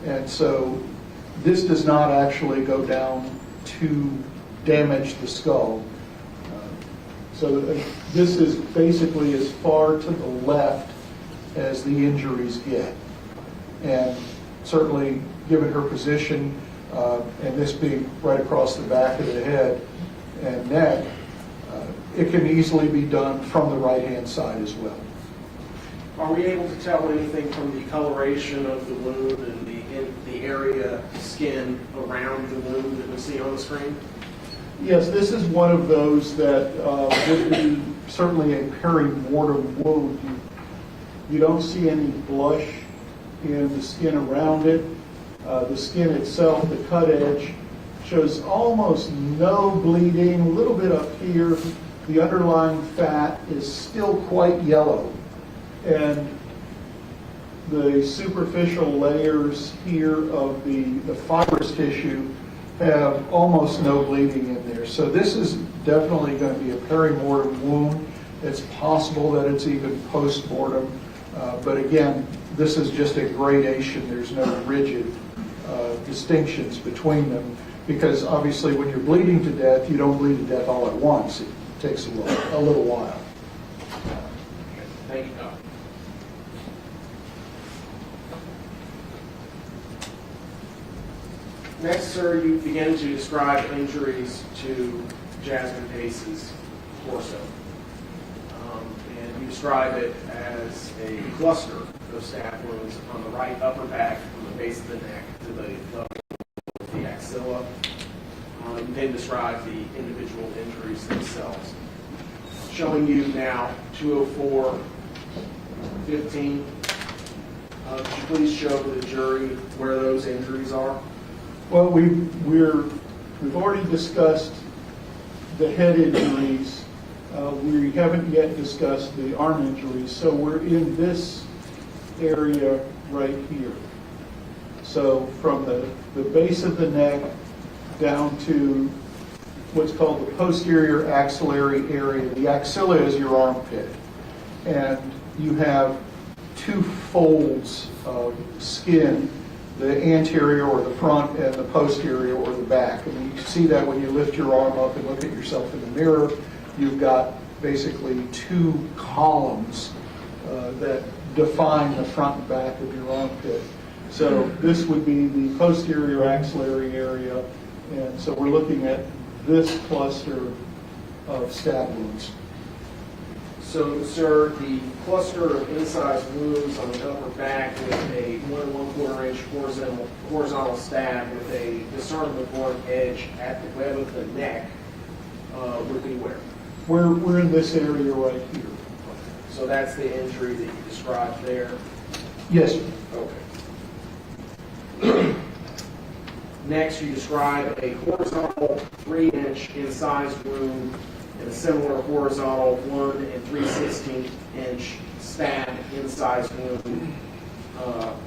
And so this does not actually go down to damage the skull. So this is basically as far to the left as the injuries get. And certainly given her position and this being right across the back of the head and neck, it can easily be done from the right-hand side as well. Are we able to tell anything from the coloration of the wound and the area skin around the wound that we see on the screen? Yes, this is one of those that would be certainly a peri-mortem wound. You don't see any blush in the skin around it. The skin itself, the cut edge, shows almost no bleeding, a little bit up here. The underlying fat is still quite yellow. And the superficial layers here of the fibrous tissue have almost no bleeding in there. So this is definitely going to be a peri-mortem wound. It's possible that it's even post-mortem. But again, this is just a gradation. There's no rigid distinctions between them, because obviously when you're bleeding to death, you don't bleed to death all at once. It takes a little while. Thank you, Doc. Next, sir, you begin to describe injuries to Jasmine Pace's torso. And you describe it as a cluster of stab wounds on the right upper back from the base of the neck to the level of the axilla. You then describe the individual injuries themselves. Showing you now 204-15. Could you please show the jury where those injuries are? Well, we've already discussed the head injuries. We haven't yet discussed the arm injuries, so we're in this area right here. So from the base of the neck down to what's called the posterior axillary area. The axilla is your armpit, and you have two folds of skin, the anterior or the front and the posterior or the back. And you see that when you lift your arm up and look at yourself in the mirror. You've got basically two columns that define the front and back of your armpit. So this would be the posterior axillary area, and so we're looking at this cluster of stab wounds. So, sir, the cluster of incised wounds on the upper back with a 1 1/4 inch horizontal stab with a discernible blunt edge at the web of the neck would be where? We're in this area right here. So that's the injury that you described there? Yes, sir. Okay. Next, you describe a horizontal 3-inch incised wound and a similar horizontal 1 3/16 inch stab incised wound,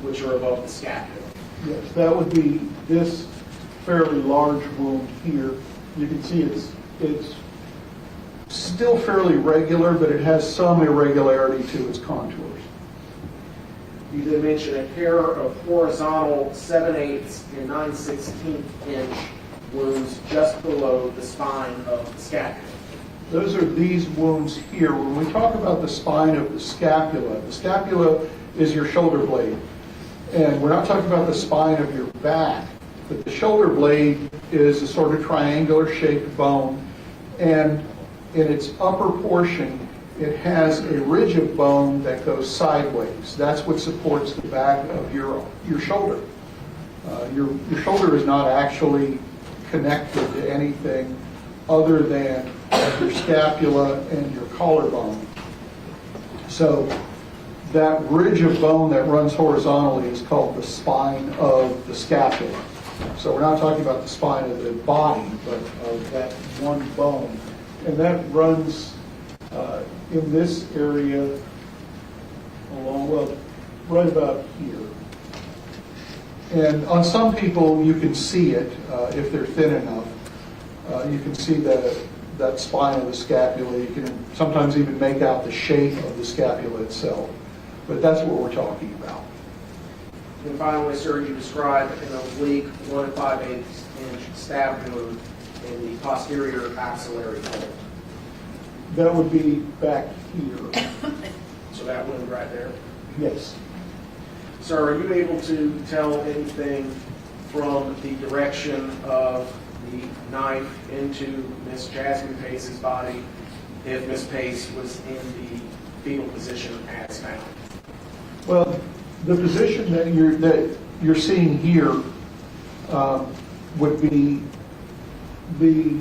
which are above the scapula. Yes, that would be this fairly large wound here. You can see it's still fairly regular, but it has some irregularity to its contours. You did mention a pair of horizontal 7/8 and 9/16 inch wounds just below the spine of the scapula. Those are these wounds here. When we talk about the spine of the scapula is your shoulder blade. And we're not talking about the spine of your back, but the shoulder blade is a sort of triangular shaped bone. And in its upper portion, it has a ridge of bone that goes sideways. That's what supports the back of your shoulder. Your shoulder is not actually connected to anything other than your scapula and your collarbone. So that ridge of bone that runs horizontally is called the spine of the scapula. So we're not talking about the spine of the body, but of that one bone. And that runs in this area along, well, right about here. And on some people, you can see it if they're thin enough. You can see that spine of the scapula. You can sometimes even make out the shape of the scapula itself. But that's what we're talking about. And finally, sir, you described an oblique 1 5/8 inch stab wound in the posterior axillary fold. That would be back here. So that wound right there. Yes. Sir, are you able to tell anything from the direction of the knife into Miss Jasmine Pace's body if Miss Pace was in the fetal position as found? Well, the position that you're seeing here would be the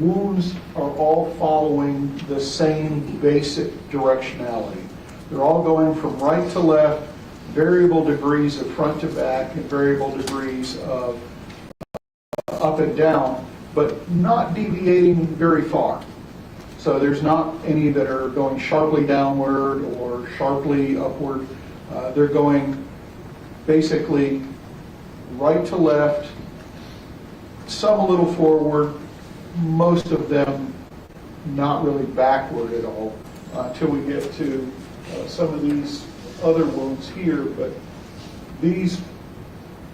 wounds are all following the same basic directionality. They're all going from right to left, variable degrees of front to back, and variable degrees of up and down, but not deviating very far. So there's not any that are going sharply downward or sharply upward. They're going basically right to left, some a little forward, most of them not really backward at all, until we get to some of these other wounds here. But these,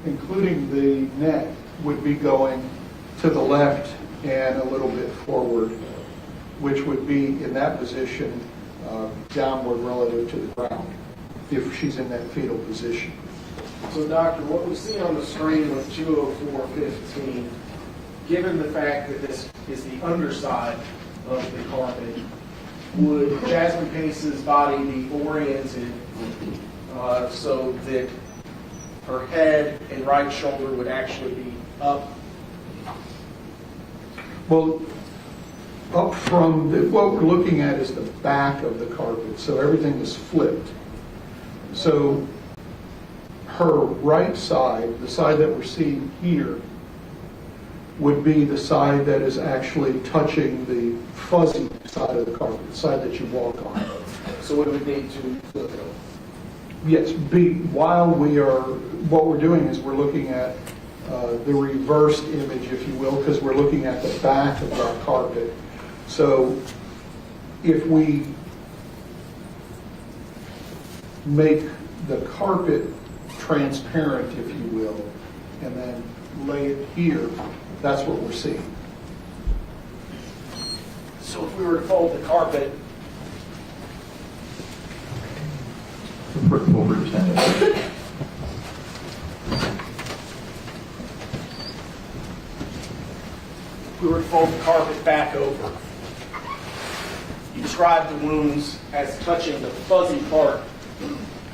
including the neck, would be going to the left and a little bit forward, which would be in that position downward relative to the ground if she's in that fetal position. So, Doctor, what we see on the screen with 204-15, given the fact that this is the underside of the carpet, would Jasmine Pace's body be oriented so that her head and right shoulder would actually be up? Well, up from what we're looking at is the back of the carpet, so everything is flipped. So her right side, the side that we're seeing here, would be the side that is actually touching the fuzzy side of the carpet, the side that you walk on. So we would need to flip it over. Yes, what we're doing is we're looking at the reversed image, if you will, because we're looking at the back of that carpet. So if we make the carpet transparent, if you will, and then lay it here, that's what we're seeing. So if we were to fold the carpet, if we were to fold the carpet back over, you described the wounds as touching the fuzzy part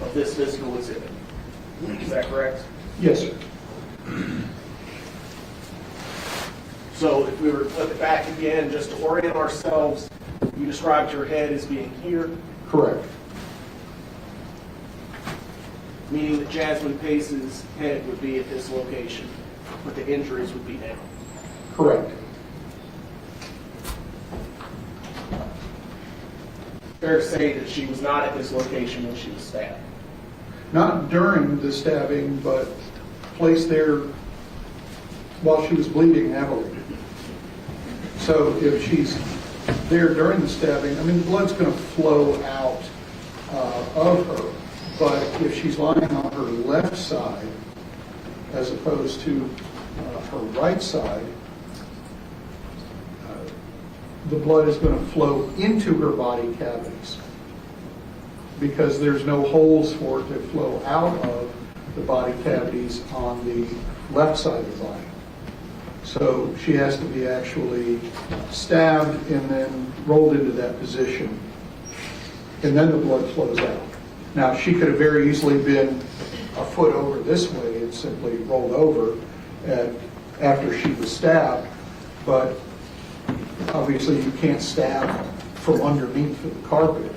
of this physical exhibit. Is that correct? Yes, sir. So if we were to flip it back again, just to orient ourselves, you described your head as being here, Correct. meaning that Jasmine Pace's head would be at this location, but the injuries would be down. Correct. Fair to say that she was not at this location when she was stabbed. Not during the stabbing, but placed there while she was bleeding heavily. So if she's there during the stabbing, I mean, the blood's going to flow out of her. But if she's lying on her left side, as opposed to her right side, the blood is going to flow into her body cavities because there's no holes for it to flow out of the body cavities on the left side of the body. So she has to be actually stabbed and then rolled into that position, and then the blood flows out. Now, she could have very easily been a foot over this way and simply rolled over after she was stabbed, but obviously you can't stab from underneath the carpet,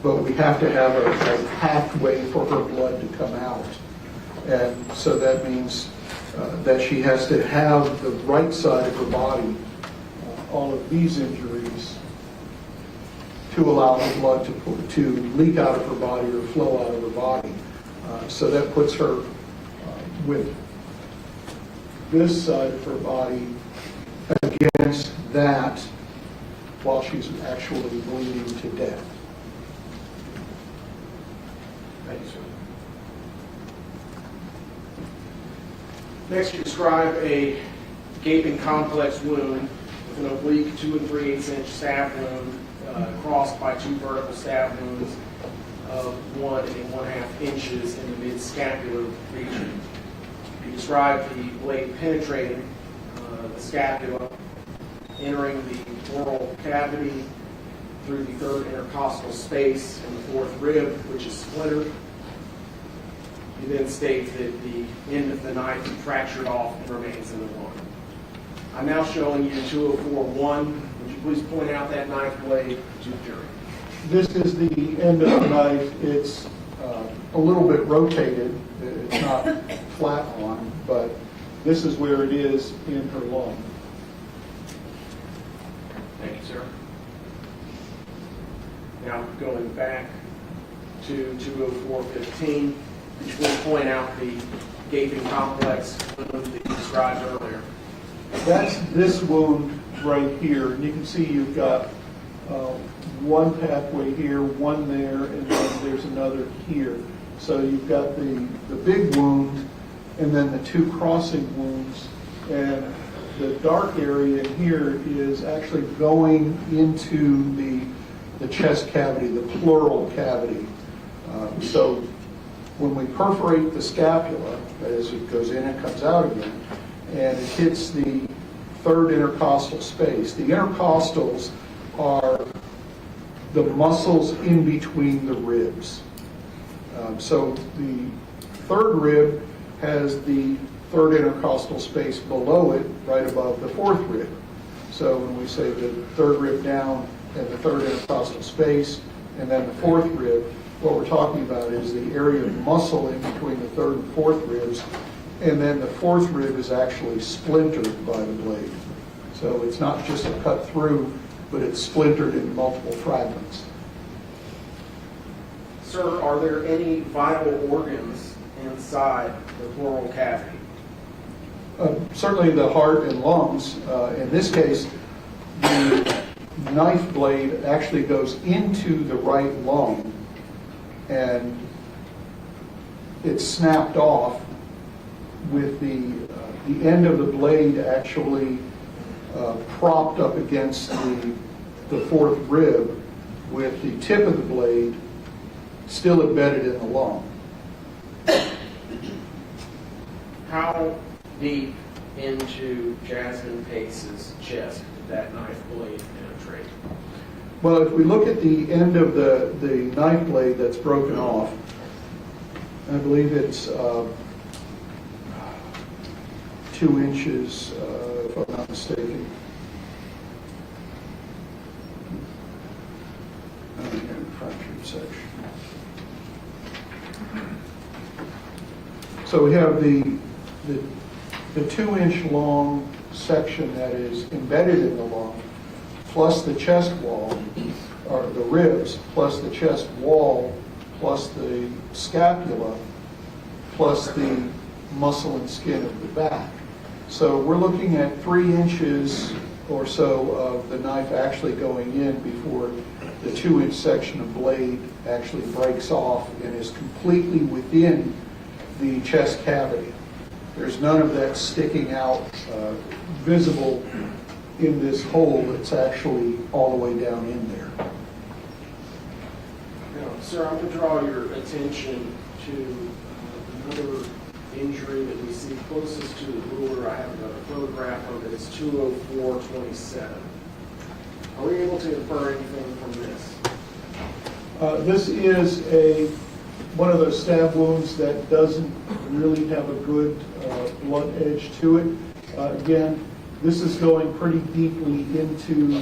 but we have to have a pathway for her blood to come out. And so that means that she has to have the right side of her body, all of these injuries, to allow the blood to leak out of her body or flow out of her body. So that puts her with this side of her body against that while she's actually bleeding to death. Thank you, sir. Next, you describe a gaping complex wound with an oblique 2 3/8 inch stab wound crossed by 2 vertical stab wounds of 1 1/2 inches in the mid-scapular region. He described the blade penetrating the scapula, entering the oral cavity through the 3rd intercostal space and the 4th rib, which is splintered. He then states that the end of the knife fractured off and remains in the lung. I'm now showing you 204-1. Would you please point out that knife blade to the jury? This is the end of the knife. It's a little bit rotated. It's not flat on, but this is where it is in her lung. Thank you, sir. Now going back to 204-15, could you please point out the gaping complex wound that you described earlier? That's this wound right here. And you can see you've got one pathway here, one there, and then there's another here. So you've got the big wound and then the 2 crossing wounds. And the dark area here is actually going into the chest cavity, the pleural cavity. So when we perforate the scapula, as it goes in and comes out again, and it hits the 3rd intercostal space. The intercostals are the muscles in between the ribs. So the 3rd rib has the 3rd intercostal space below it, right above the 4th rib. So when we say the 3rd rib down and the 3rd intercostal space, and then the 4th rib, what we're talking about is the area of muscle in between the 3rd and 4th ribs, and then the 4th rib is actually splintered by the blade. So it's not just a cut through, but it's splintered in multiple fragments. Sir, are there any vital organs inside the pleural cavity? Certainly the heart and lungs. In this case, the knife blade actually goes into the right lung, and it's snapped off with the end of the blade actually propped up against the 4th rib, with the tip of the blade still embedded in the lung. How deep into Jasmine Pace's chest did that knife blade penetrate? Well, if we look at the end of the knife blade that's broken off, I believe it's 2 inches, if I'm not mistaken. Fractured section. So we have the 2-inch long section that is embedded in the lung, plus the chest wall, or the ribs, plus the chest wall, plus the scapula, plus the muscle and skin of the back. So we're looking at 3 inches or so of the knife actually going in before the 2-inch section of blade actually breaks off and is completely within the chest cavity. There's none of that sticking out visible in this hole. It's actually all the way down in there. Now, sir, I'm going to draw your attention to another injury that we see closest to the ruler. I have another photograph of it. It's 204-27. Are we able to infer anything from this? This is one of those stab wounds that doesn't really have a good blunt edge to it. Again, this is going pretty deeply into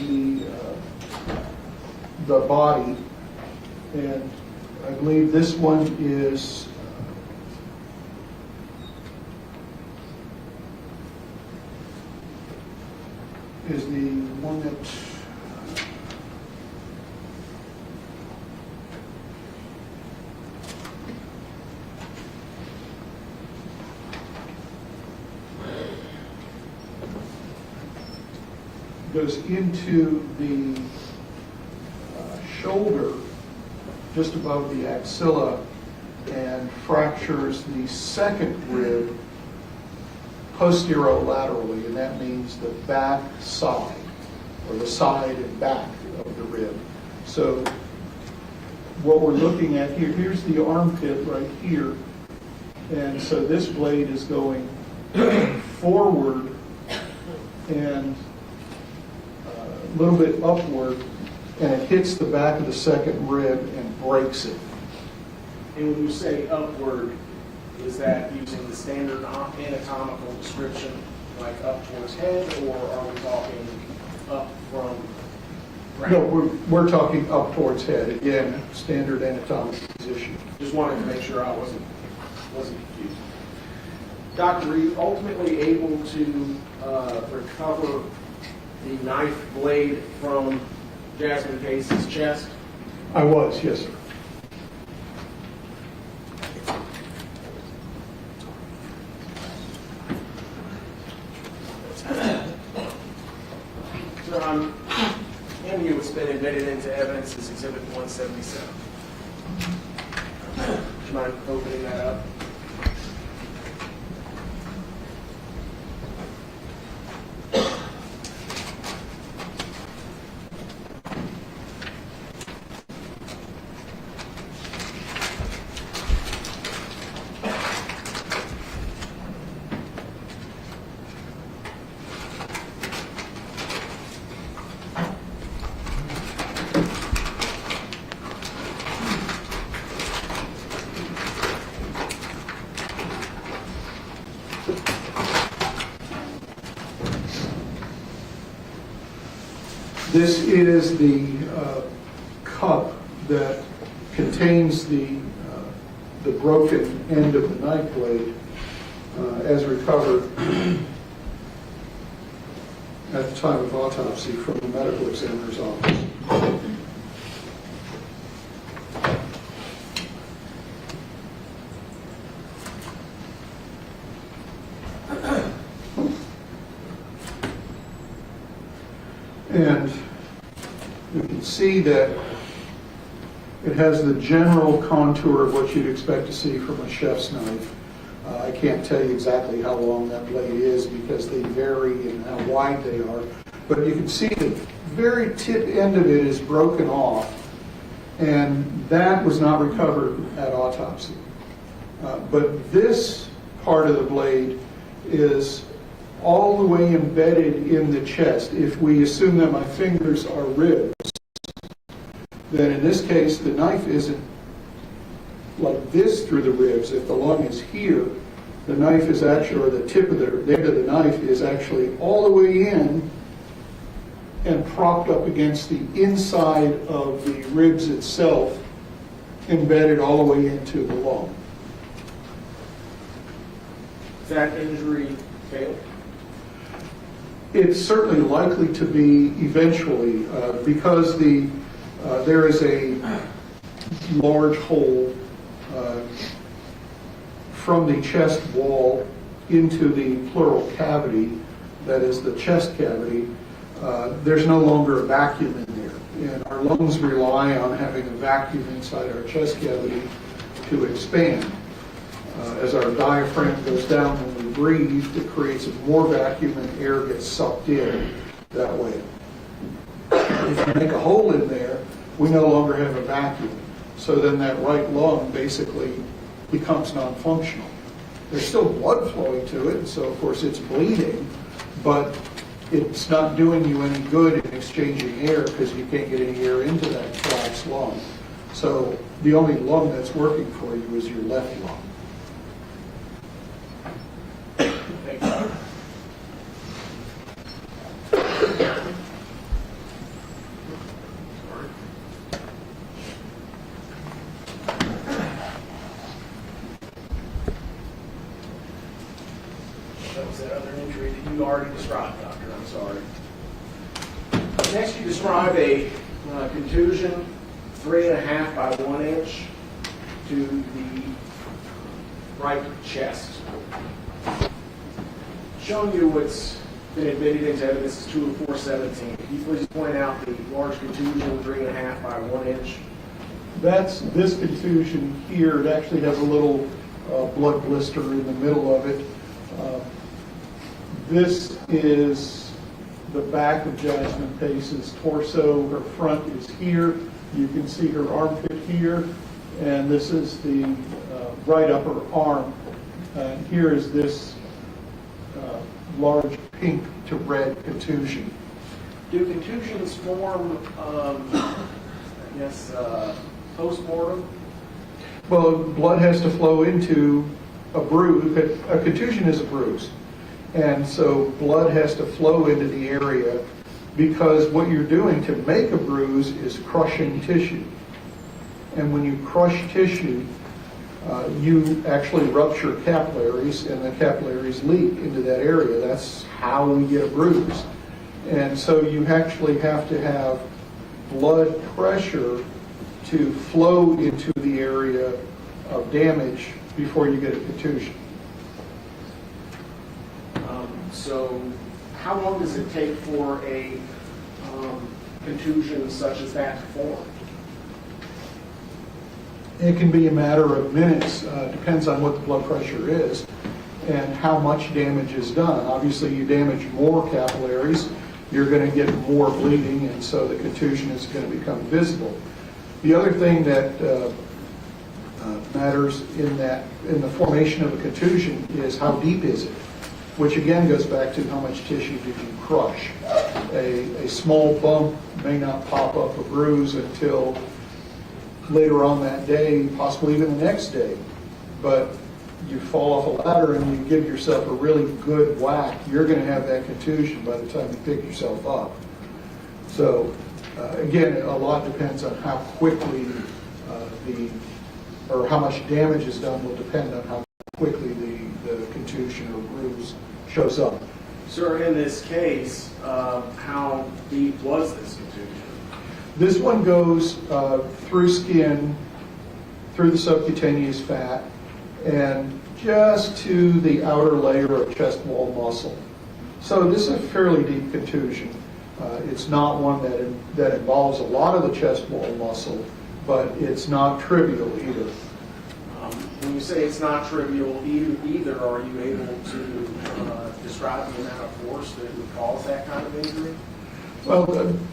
the body, and I believe this one is the one that goes into the shoulder just above the axilla and fractures the 2nd rib posterolaterally, and that means the back side, or the side and back of the rib. So what we're looking at here, here's the armpit right here. And so this blade is going forward and a little bit upward, and it hits the back of the second rib and breaks it. And when you say upward, is that using the standard anatomical description, like up towards head, or are we talking up from ground? No, we're talking up towards head. Again, standard anatomical position. Just wanted to make sure I wasn't confused. Doctor, were you ultimately able to recover the knife blade from Jasmine Pace's chest? I was, yes, sir. So I'm handing you what's been admitted into evidence as Exhibit 177. Would you mind opening that up? This is the cup that contains the broken end of the knife blade as recovered at the time of autopsy from the medical examiner's office. And you can see that it has the general contour of what you'd expect to see from a chef's knife. I can't tell you exactly how long that blade is because they vary in how wide they are. But you can see the very tip end of it is broken off, and that was not recovered at autopsy. But this part of the blade is all the way embedded in the chest. If we assume that my fingers are ribs, then in this case the knife isn't like this through the ribs. If the lung is here, the knife is actually, or the tip of the end of the knife is actually all the way in and propped up against the inside of the ribs itself, embedded all the way into the lung. Is that injury fatal? It's certainly likely to be eventually because there is a large hole from the chest wall into the pleural cavity, that is the chest cavity. There's no longer a vacuum in there, and our lungs rely on having a vacuum inside our chest cavity to expand. As our diaphragm goes down when we breathe, it creates more vacuum and air gets sucked in that way. If you make a hole in there, we no longer have a vacuum. So then that right lung basically becomes non-functional. There's still blood flowing to it, so of course it's bleeding, but it's not doing you any good in exchanging air because you can't get any air into that collapsed lung. So the only lung that's working for you is your left lung. Thank you. That was that other injury that you already described, Doctor. I'm sorry. Next, you describe a contusion 3.5 by 1 inch to the right chest. Showing you what's been admitted into evidence is 20417. Can you please point out the large contusion 3.5 by 1 inch? That's this contusion here. It actually has a little blood blister in the middle of it. This is the back of Jasmine Pace's torso. Her front is here. You can see her armpit here, and this is the right upper arm. And here is this large pink to red contusion. Do contusions form, post-mortem? Well, blood has to flow into a bruise. A contusion is a bruise. And so blood has to flow into the area because what you're doing to make a bruise is crushing tissue. And when you crush tissue, you actually rupture capillaries, and the capillaries leak into that area. That's how we get a bruise. And so you actually have to have blood pressure to flow into the area of damage before you get a contusion. So how long does it take for a contusion such as that to form? It can be a matter of minutes, depends on what the blood pressure is and how much damage is done. Obviously, you damage more capillaries, you're going to get more bleeding, and so the contusion is going to become visible. The other thing that matters in the formation of a contusion is how deep is it, which again goes back to how much tissue did you crush. A small bump may not pop up a bruise until later on that day, possibly even the next day. But you fall off a ladder and you give yourself a really good whack, you're going to have that contusion by the time you pick yourself up. So again, a lot depends on how quickly or how much damage is done will depend on how quickly the contusion or bruise shows up. Sir, in this case, how deep was this contusion? This one goes through skin, through the subcutaneous fat, and just to the outer layer of chest wall muscle. So this is a fairly deep contusion. It's not one that involves a lot of the chest wall muscle, but it's not trivial either. When you say it's not trivial either, are you able to describe the amount of force that would cause that kind of injury? Well,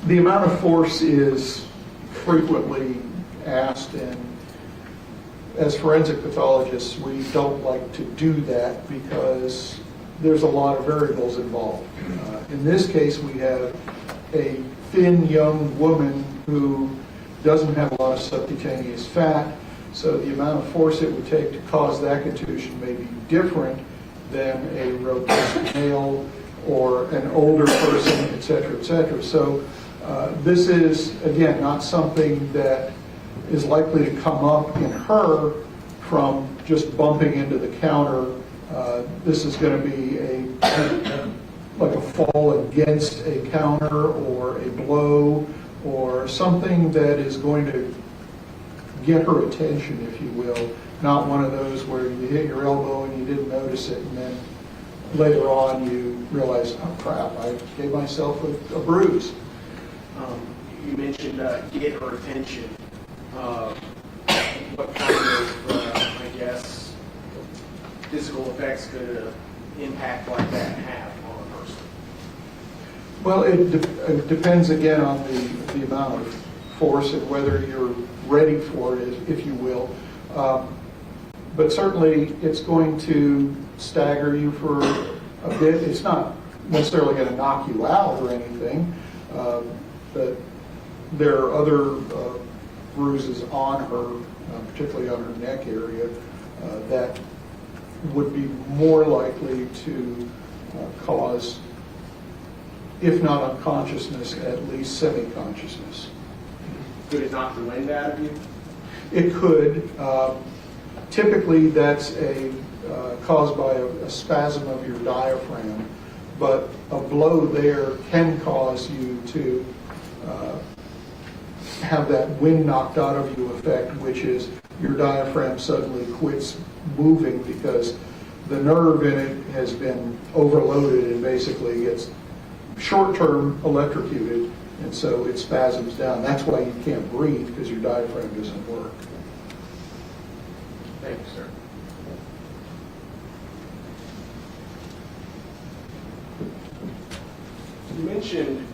the amount of force is frequently asked, and as forensic pathologists, we don't like to do that because there's a lot of variables involved. In this case, we have a thin young woman who doesn't have a lot of subcutaneous fat, so the amount of force it would take to cause that contusion may be different than a robust male or an older person, et cetera, et cetera. So this is, again, not something that is likely to come up in her from just bumping into the counter. This is going to be like a fall against a counter or a blow or something that is going to get her attention, if you will, not one of those where you hit your elbow and you didn't notice it, and then later on you realize, oh crap, I gave myself a bruise. You mentioned get her attention. What kind of, physical effects could an impact like that have on a person? Well, it depends again on the amount of force and whether you're ready for it, if you will. But certainly it's going to stagger you for a bit. It's not necessarily going to knock you out or anything, but there are other bruises on her, particularly on her neck area, that would be more likely to cause, if not unconsciousness, at least semi-consciousness. Could it knock the wind out of you? It could. Typically, that's caused by a spasm of your diaphragm, but a blow there can cause you to have that wind knocked out of you effect, which is your diaphragm suddenly quits moving because the nerve in it has been overloaded and basically gets short-term electrocuted, and so it spasms down. That's why you can't breathe, because your diaphragm doesn't work. Thank you, sir. You mentioned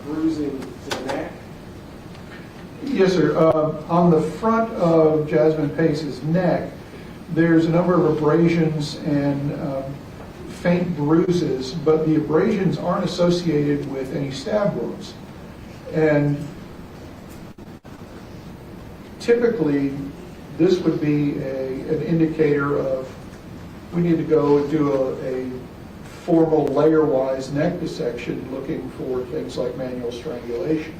bruising to the neck. Yes, sir. On the front of Jasmine Pace's neck, there's a number of abrasions and faint bruises, but the abrasions aren't associated with any stab wounds. And typically, this would be an indicator of we need to go and do a formal layer-wise neck dissection looking for things like manual strangulation.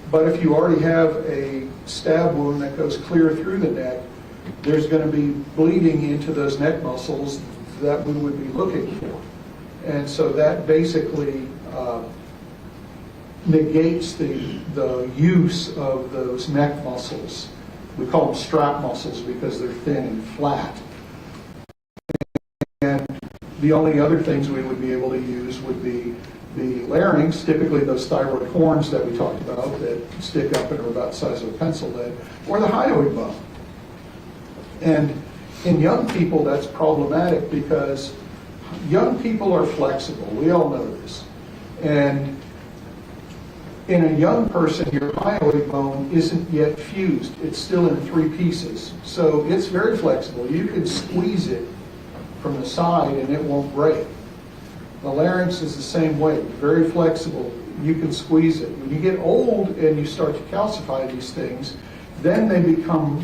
But if you already have a stab wound that goes clear through the neck, there's going to be bleeding into those neck muscles that we would be looking for. And so that basically negates the use of those neck muscles. We call them strap muscles because they're thin and flat. And the only other things we would be able to use would be the larynx, typically those thyroid horns that we talked about that stick up and are about the size of a pencil lead, or the hyoid bone. And in young people, that's problematic because young people are flexible. We all know this. And in a young person, your hyoid bone isn't yet fused. It's still in 3 pieces. So it's very flexible. You can squeeze it from the side and it won't break. The larynx is the same way, very flexible. You can squeeze it. When you get old and you start to calcify these things, then they become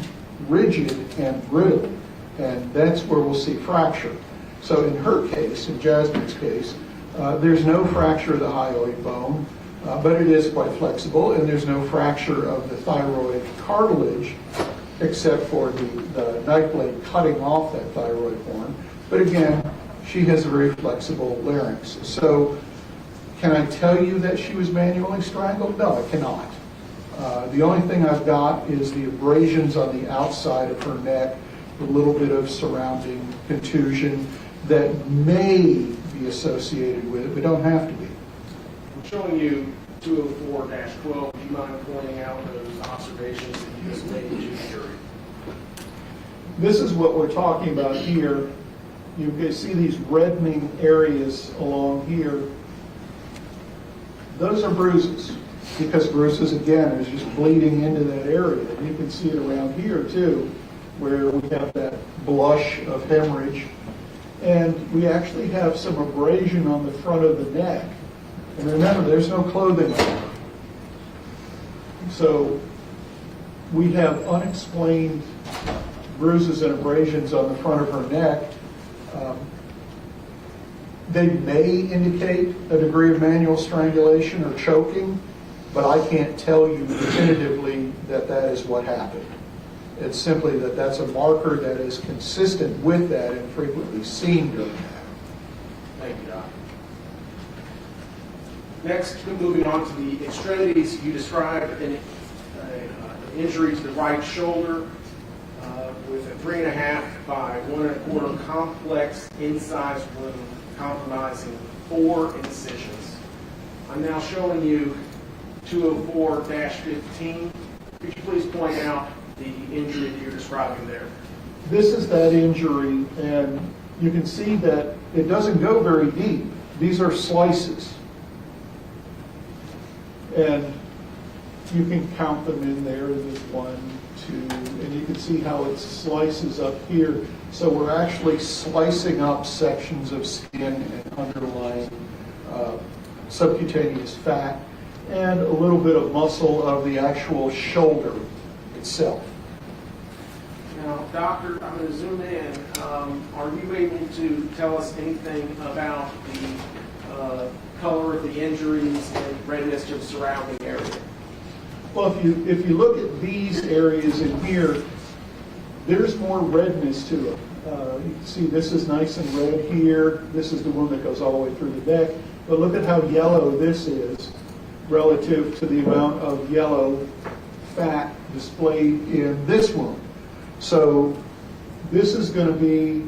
rigid and brittle, and that's where we'll see fracture. So in her case, in Jasmine's case, there's no fracture of the hyoid bone, but it is quite flexible, and there's no fracture of the thyroid cartilage, except for the knife blade cutting off that thyroid horn. But again, she has a very flexible larynx. So can I tell you that she was manually strangled? No, I cannot. The only thing I've got is the abrasions on the outside of her neck, a little bit of surrounding contusion that may be associated with it, but don't have to be. I'm showing you 204-12. Would you mind pointing out those observations that you just made to the jury? This is what we're talking about here. You can see these reddening areas along here. Those are bruises, because bruises, again, is just bleeding into that area. And you can see it around here, too, where we have that blush of hemorrhage. And we actually have some abrasion on the front of the neck. And remember, there's no clothing on. So we have unexplained bruises and abrasions on the front of her neck. They may indicate a degree of manual strangulation or choking, but I can't tell you definitively that that is what happened. It's simply that that's a marker that is consistent with that and frequently seen during that. Thank you, Doc. Next, moving on to the extremities, you described an injury to the right shoulder with a 3.5 by 1 1/4 complex incised wound compromising 4 incisions. I'm now showing you 204-15. Could you please point out the injury that you're describing there? This is that injury, and you can see that it doesn't go very deep. These are slices. And you can count them in there. There's 1, 2, and you can see how it slices up here. So we're actually slicing up sections of skin and underlying subcutaneous fat and a little bit of muscle of the actual shoulder itself. Now, Doctor, I'm going to zoom in. Are you able to tell us anything about the color of the injuries and redness to the surrounding area? Well, if you look at these areas in here, there's more redness to them. You can see this is nice and red here. This is the one that goes all the way through the neck. But look at how yellow this is relative to the amount of yellow fat displayed in this wound. So this is going to be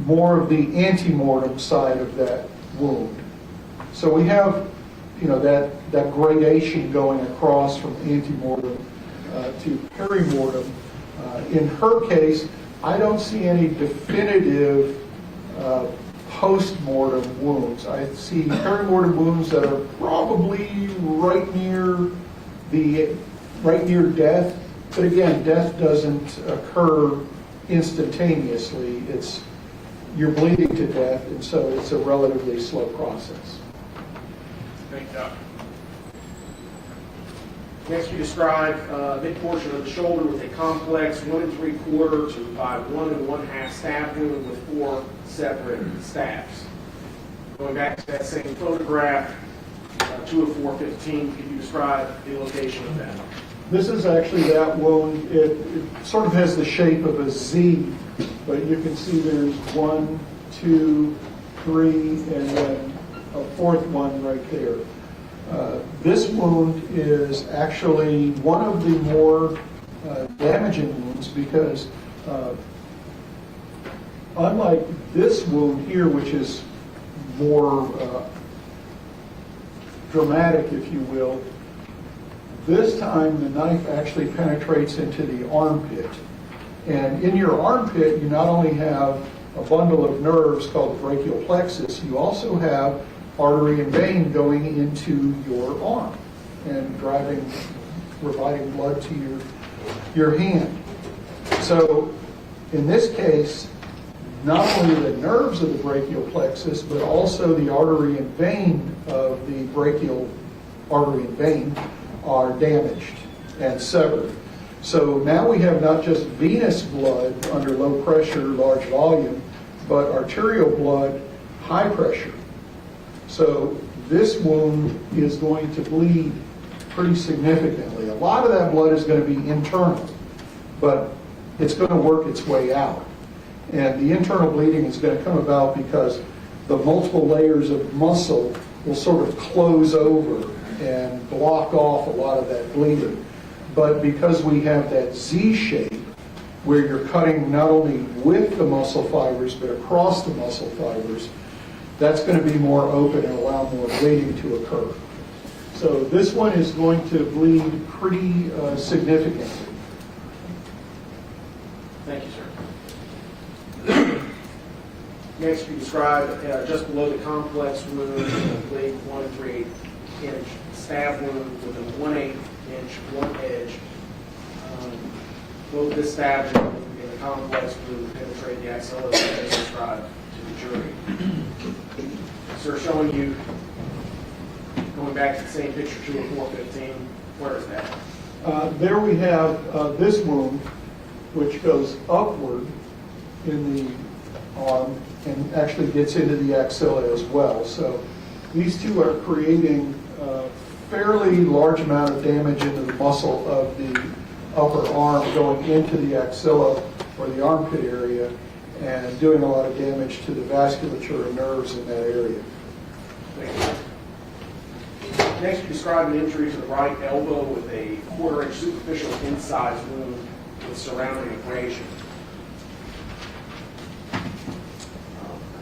more of the antemortem side of that wound. So we have, that gradation going across from antemortem to perimortem. In her case, I don't see any definitive post-mortem wounds. I see perimortem wounds that are probably right near death. But again, death doesn't occur instantaneously. You're bleeding to death, and so it's a relatively slow process. Thank you, Doctor. Next, you describe mid portion of the shoulder with a complex 1 3/4 by 1 1/2 stab wound with 4 separate stabs. Going back to that same photograph, 20415, could you describe the location of that? This is actually that wound. It sort of has the shape of a Z, but you can see there's 1, 2, 3, and then a fourth one right there. This wound is actually one of the more damaging wounds because unlike this wound here, which is more dramatic, if you will, this time the knife actually penetrates into the armpit. And in your armpit, you not only have a bundle of nerves called the brachial plexus, you also have artery and vein going into your arm and providing blood to your hand. So in this case, not only the nerves of the brachial plexus, but also the artery and vein of the brachial artery and vein are damaged and severed. So now we have not just venous blood under low pressure, large volume, but arterial blood, high pressure. So this wound is going to bleed pretty significantly. A lot of that blood is going to be internal, but it's going to work its way out. And the internal bleeding is going to come about because the multiple layers of muscle will sort of close over and block off a lot of that bleeding. But because we have that Z shape, where you're cutting not only with the muscle fibers, but across the muscle fibers, that's going to be more open and allow more bleeding to occur. So this one is going to bleed pretty significantly. Thank you, sir. Next, you describe just below the complex wound, a blade 1 3/8" stab wound with a 1/8" one edge. Both this stab wound and the complex wound penetrate the axilla as described to the jury. Sir, showing you, going back to the same picture, 20415, where is that? There we have this wound, which goes upward in the arm and actually gets into the axilla as well. So these two are creating a fairly large amount of damage into the muscle of the upper arm going into the axilla or the armpit area and doing a lot of damage to the vasculature and nerves in that area. Thank you. Next, you describe an injury to the right elbow with a 1/4" superficial incised wound with surrounding abrasion. I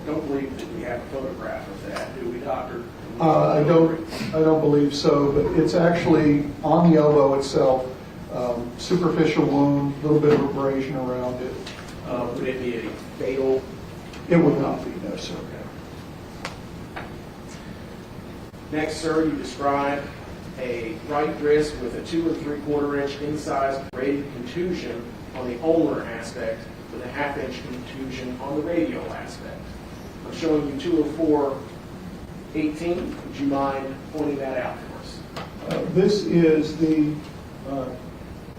don't believe that we have a photograph of that, do we, Doctor? I don't believe so, but it's actually on the elbow itself, superficial wound, a little bit of abrasion around it. Would it be a fatal? It would not be, no, sir. Next, sir, you describe a right wrist with a 2 3/4" incised braided contusion on the ulnar aspect with a 1/2" contusion on the radial aspect. I'm showing you 20418. Would you mind pointing that out for us? This is the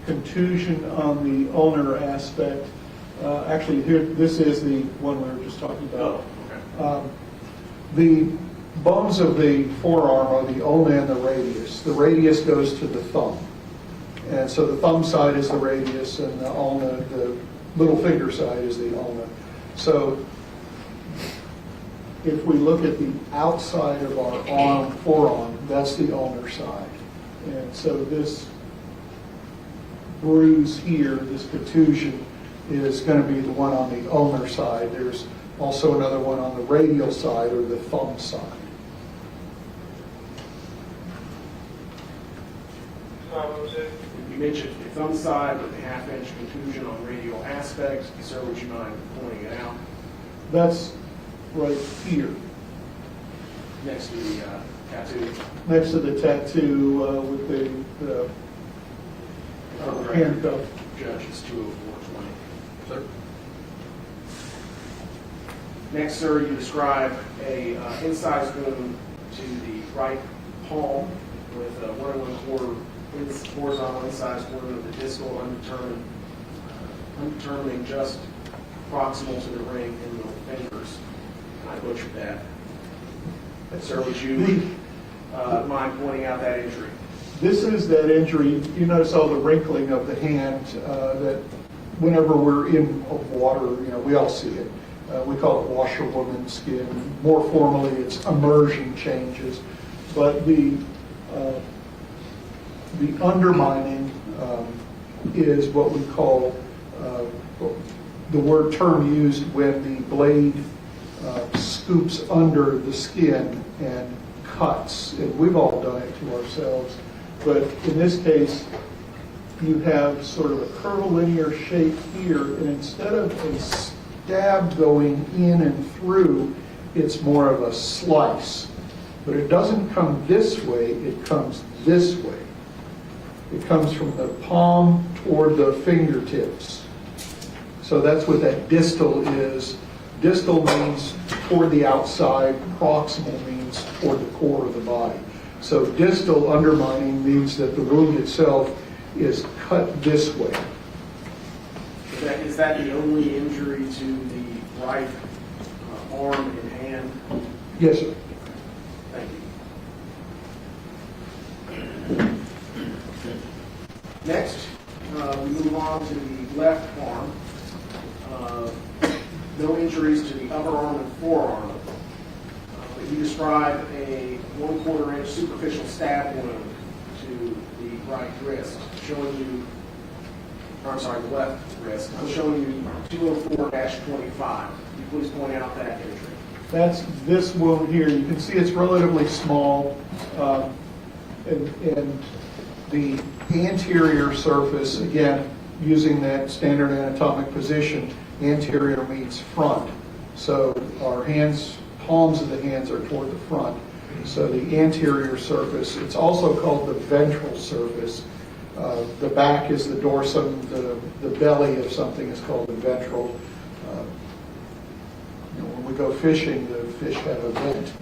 contusion on the ulnar aspect. Actually, here, this is the one we were just talking about. Oh, okay. The bones of the forearm are the ulna and the radius. The radius goes to the thumb. And so the thumb side is the radius and the ulna, the little finger side is the ulna. So if we look at the outside of our arm, forearm, that's the ulnar side. And so this bruise here, this contusion, is going to be the one on the ulnar side. There's also another one on the radial side or the thumb side. You mentioned the thumb side with the 1/2" contusion on radial aspect. Sir, would you mind pointing it out? That's right here, Next to the tattoo. next to the tattoo with the handcuff. Judge, it's 20420. Sir? Next, sir, you describe a incised wound to the right palm with a 1 1/4 horizontal incised wound of the distal undetermining just proximal to the ring in the fingers. I butchered that. Sir, would you mind pointing out that injury? This is that injury. You notice all the wrinkling of the hand that whenever we're in water, we all see it. We call it washerwoman skin. More formally, it's immersion changes. But the undermining is what we call the term used when the blade scoops under the skin and cuts. And we've all done it to ourselves. But in this case, you have sort of a curvilinear shape here, and instead of a stab going in and through, it's more of a slice. But it doesn't come this way, it comes this way. It comes from the palm toward the fingertips. So that's what that distal is. Distal means toward the outside, proximal means toward the core of the body. So distal undermining means that the wound itself is cut this way. Is that the only injury to the right arm and hand? Yes, sir. Thank you. Next, we move on to the left arm. No injuries to the upper arm and forearm. But you describe a 1/4 inch superficial stab wound to the right wrist, showing you, the left wrist, showing you 204-25. Can you please point out that injury? That's this wound here. You can see it's relatively small, and the anterior surface, again, using that standard anatomic position, anterior means front. So our hands, palms of the hands are toward the front. So the anterior surface, it's also called the ventral surface. The back is the dorsum, the belly of something is called the ventral. When we go fishing, the fish have a vent.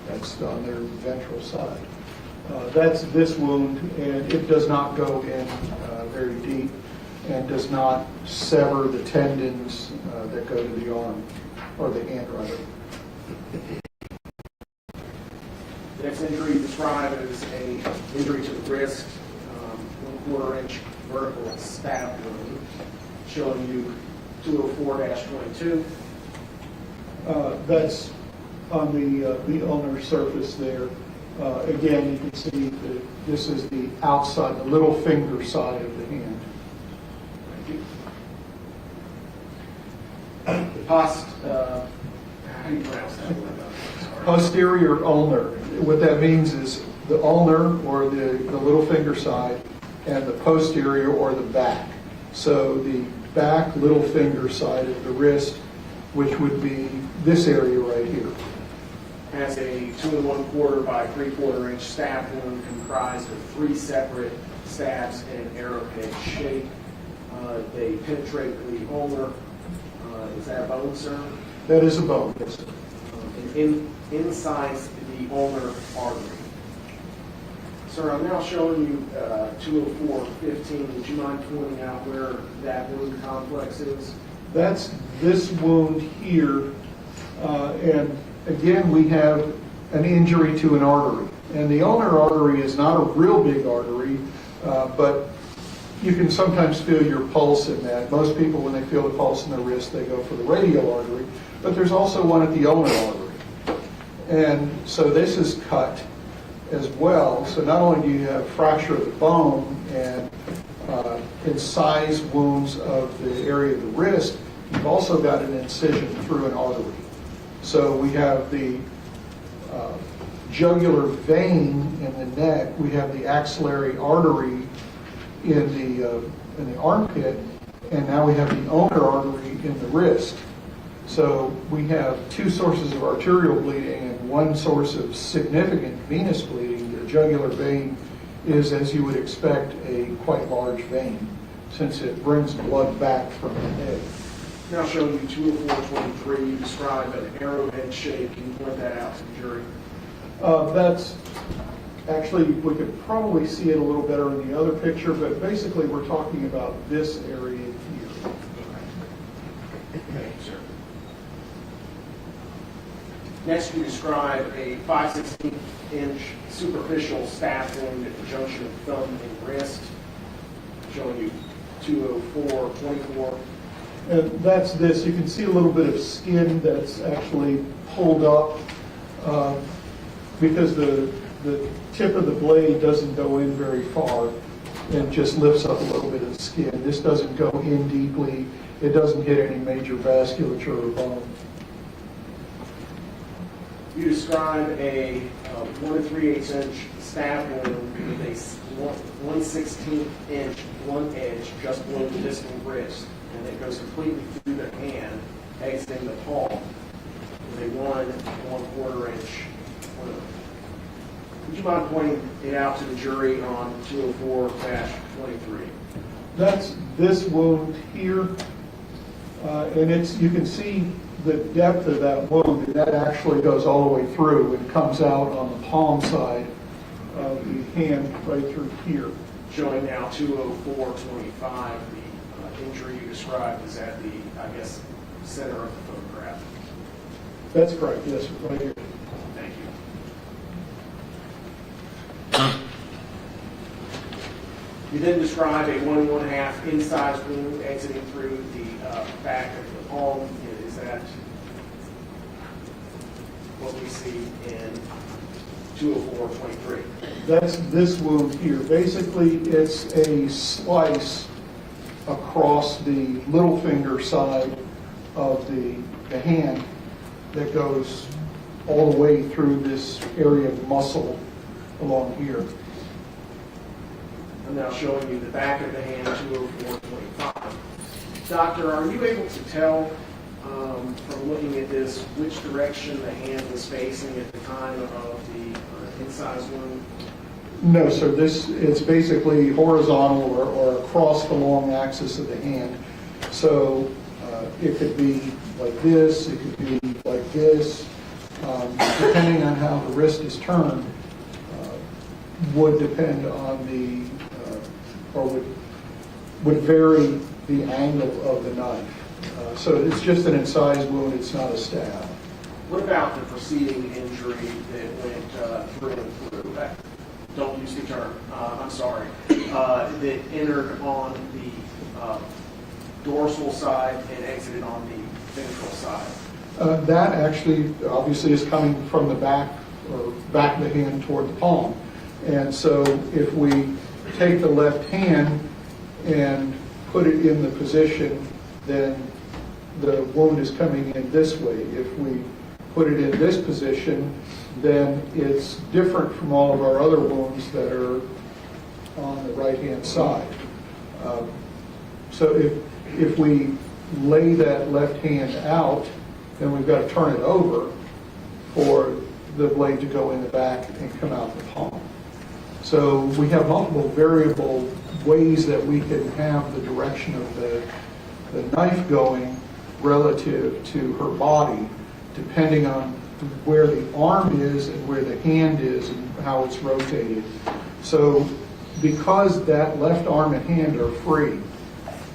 That's on their ventral side. That's this wound, and it does not go in very deep and does not sever the tendons that go to the arm, or the hand rather. The next injury you describe is an injury to the wrist, 1/4 inch vertical stab wound, showing you 204-22. That's on the ulnar surface there. Again, you can see that this is the outside, the little finger side of the hand. Thank you. How do you pronounce that word? Posterior ulnar. What that means is the ulnar, or the little finger side, and the posterior, or the back. So the back little finger side of the wrist, which would be this area right here. Has a 2 1/4 by 3/4 inch stab wound comprised of 3 separate stabs in an arrowhead shape. They penetrate the ulnar. Is that a bone, sir? That is a bone, yes. Inside the ulnar artery. Sir, I'm now showing you 204-15. Would you mind pointing out where that wound complex is? That's this wound here, and again we have an injury to an artery. And the ulnar artery is not a real big artery, but you can sometimes feel your pulse in that. Most people, when they feel the pulse in their wrist, they go for the radial artery, but there's also one at the ulnar artery. And so this is cut as well. So not only do you have fracture of the bone and incised wounds of the area of the wrist, you've also got an incision through an artery. So we have the jugular vein in the neck, we have the axillary artery in the armpit, and now we have the ulnar artery in the wrist. So we have two sources of arterial bleeding and one source of significant venous bleeding. The jugular vein is, as you would expect, a quite large vein, since it brings blood back from the head. Now showing you 204-23, you describe an arrowhead shape. Can you point that out to the jury? That's actually, we could probably see it a little better in the other picture, but basically we're talking about this area here. Thank you, sir. Next, you describe a 5/16" superficial stab wound at the junction of thumb and wrist, showing you 204-24. And that's this. You can see a little bit of skin that's actually pulled up because the tip of the blade doesn't go in very far and just lifts up a little bit of skin. This doesn't go in deeply. It doesn't hit any major vasculature or bone. You describe a 1 3/8" stab wound with a 1/16" blunt edge just below the distal wrist, and it goes completely through the hand, exiting the palm with a 1 1/4" wound. Would you mind pointing it out to the jury on 204-23? That's this wound here, and you can see the depth of that wound, and that actually goes all the way through and comes out on the palm side of the hand right through here. Showing now 204-25, the injury you described is at the, I guess, center of the photograph. That's correct, yes, right here. Thank you. You then describe a 1 1/2" incised wound exiting through the back of the palm. Is that what we see in 204-23? That's this wound here. Basically, it's a slice across the little finger side of the hand that goes all the way through this area of muscle along here. I'm now showing you the back of the hand, 204-25. Doctor, are you able to tell from looking at this which direction the hand was facing at the time of the incised wound? No, sir. It's basically horizontal or across the long axis of the hand. So it could be like this, it could be like this. Depending on how the wrist is turned, would depend on or would vary the angle of the knife. So it's just an incised wound, it's not a stab. What about the preceding injury that went through and through? Don't use the term, I'm sorry. That entered on the dorsal side and exited on the ventral side? That actually obviously is coming from the back or back of the hand toward the palm. And so if we take the left hand and put it in the position, then the wound is coming in this way. If we put it in this position, then it's different from all of our other wounds that are on the right-hand side. So if we lay that left hand out, then we've got to turn it over for the blade to go in the back and come out the palm. So we have multiple variable ways that we can have the direction of the knife going relative to her body, depending on where the arm is and where the hand is and how it's rotated. So because that left arm and hand are free,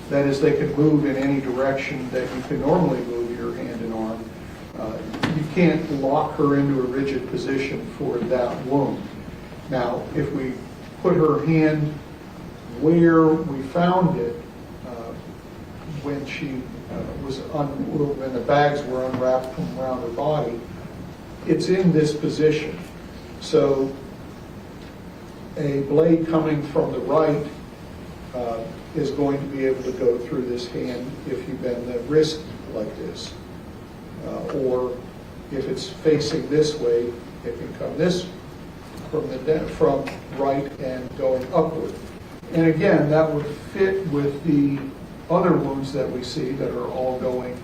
that is, they can move in any direction that you can normally move your hand and arm, you can't lock her into a rigid position for that wound. Now, if we put her hand where we found it when she when the bags were unwrapped from around her body, it's in this position. So a blade coming from the right is going to be able to go through this hand if you bend the wrist like this. Or if it's facing this way, it can come this from right and going upward. And again, that would fit with the other wounds that we see that are all going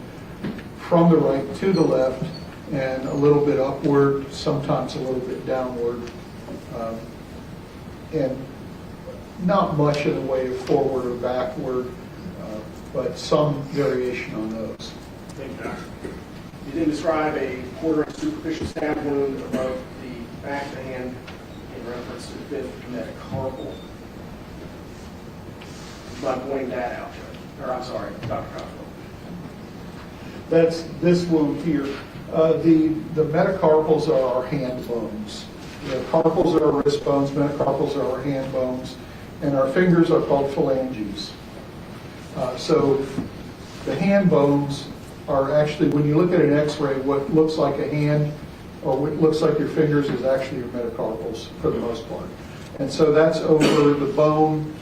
from the right to the left and a little bit upward, sometimes a little bit downward, and not much in the way of forward or backward, but some variation on those. Thank you, Doctor. You then describe a quarter-inch superficial stab wound above the back of the hand in reference to the fifth metacarpal. By pointing that out, Judge. Or I'm sorry, Dr. Cosgrove. That's this wound here. The metacarpals are our hand bones. The carpals are our wrist bones, metacarpals are our hand bones, and our fingers are called phalanges. So the hand bones are actually, when you look at an x-ray, what looks like a hand or what looks like your fingers is actually your metacarpals for the most part. And so that's over the bone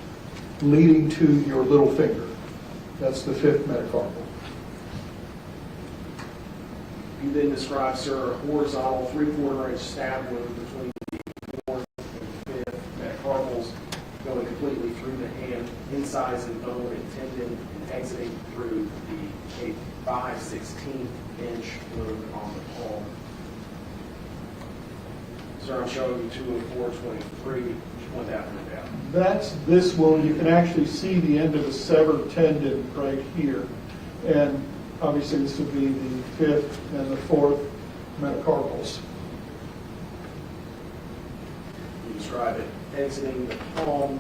leading to your little finger. That's the fifth metacarpal. You then describe, sir, a horizontal 3/4-inch stab wound between the fourth and fifth metacarpals going completely through the hand, incising bone and tendon, and exiting through the 5/16-inch wound on the palm. Sir, I'm showing you 2 and 4/23. Would you point that one out? That's this wound. You can actually see the end of the severed tendon right here. And obviously this would be the fifth and the fourth metacarpals. You describe it exiting the palm.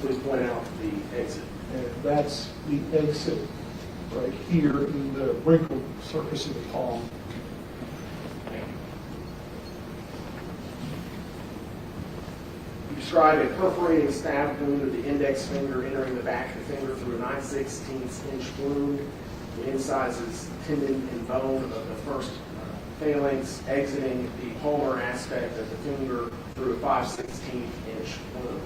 Please point out the exit. And that's the exit right here in the wrinkled surface of the palm. Thank you. You describe a perforating stab wound of the index finger entering the back of the finger through a 9/16-inch wound. It incises tendon and bone of the first phalanx, exiting the palmar aspect of the finger through a 5/16-inch wound.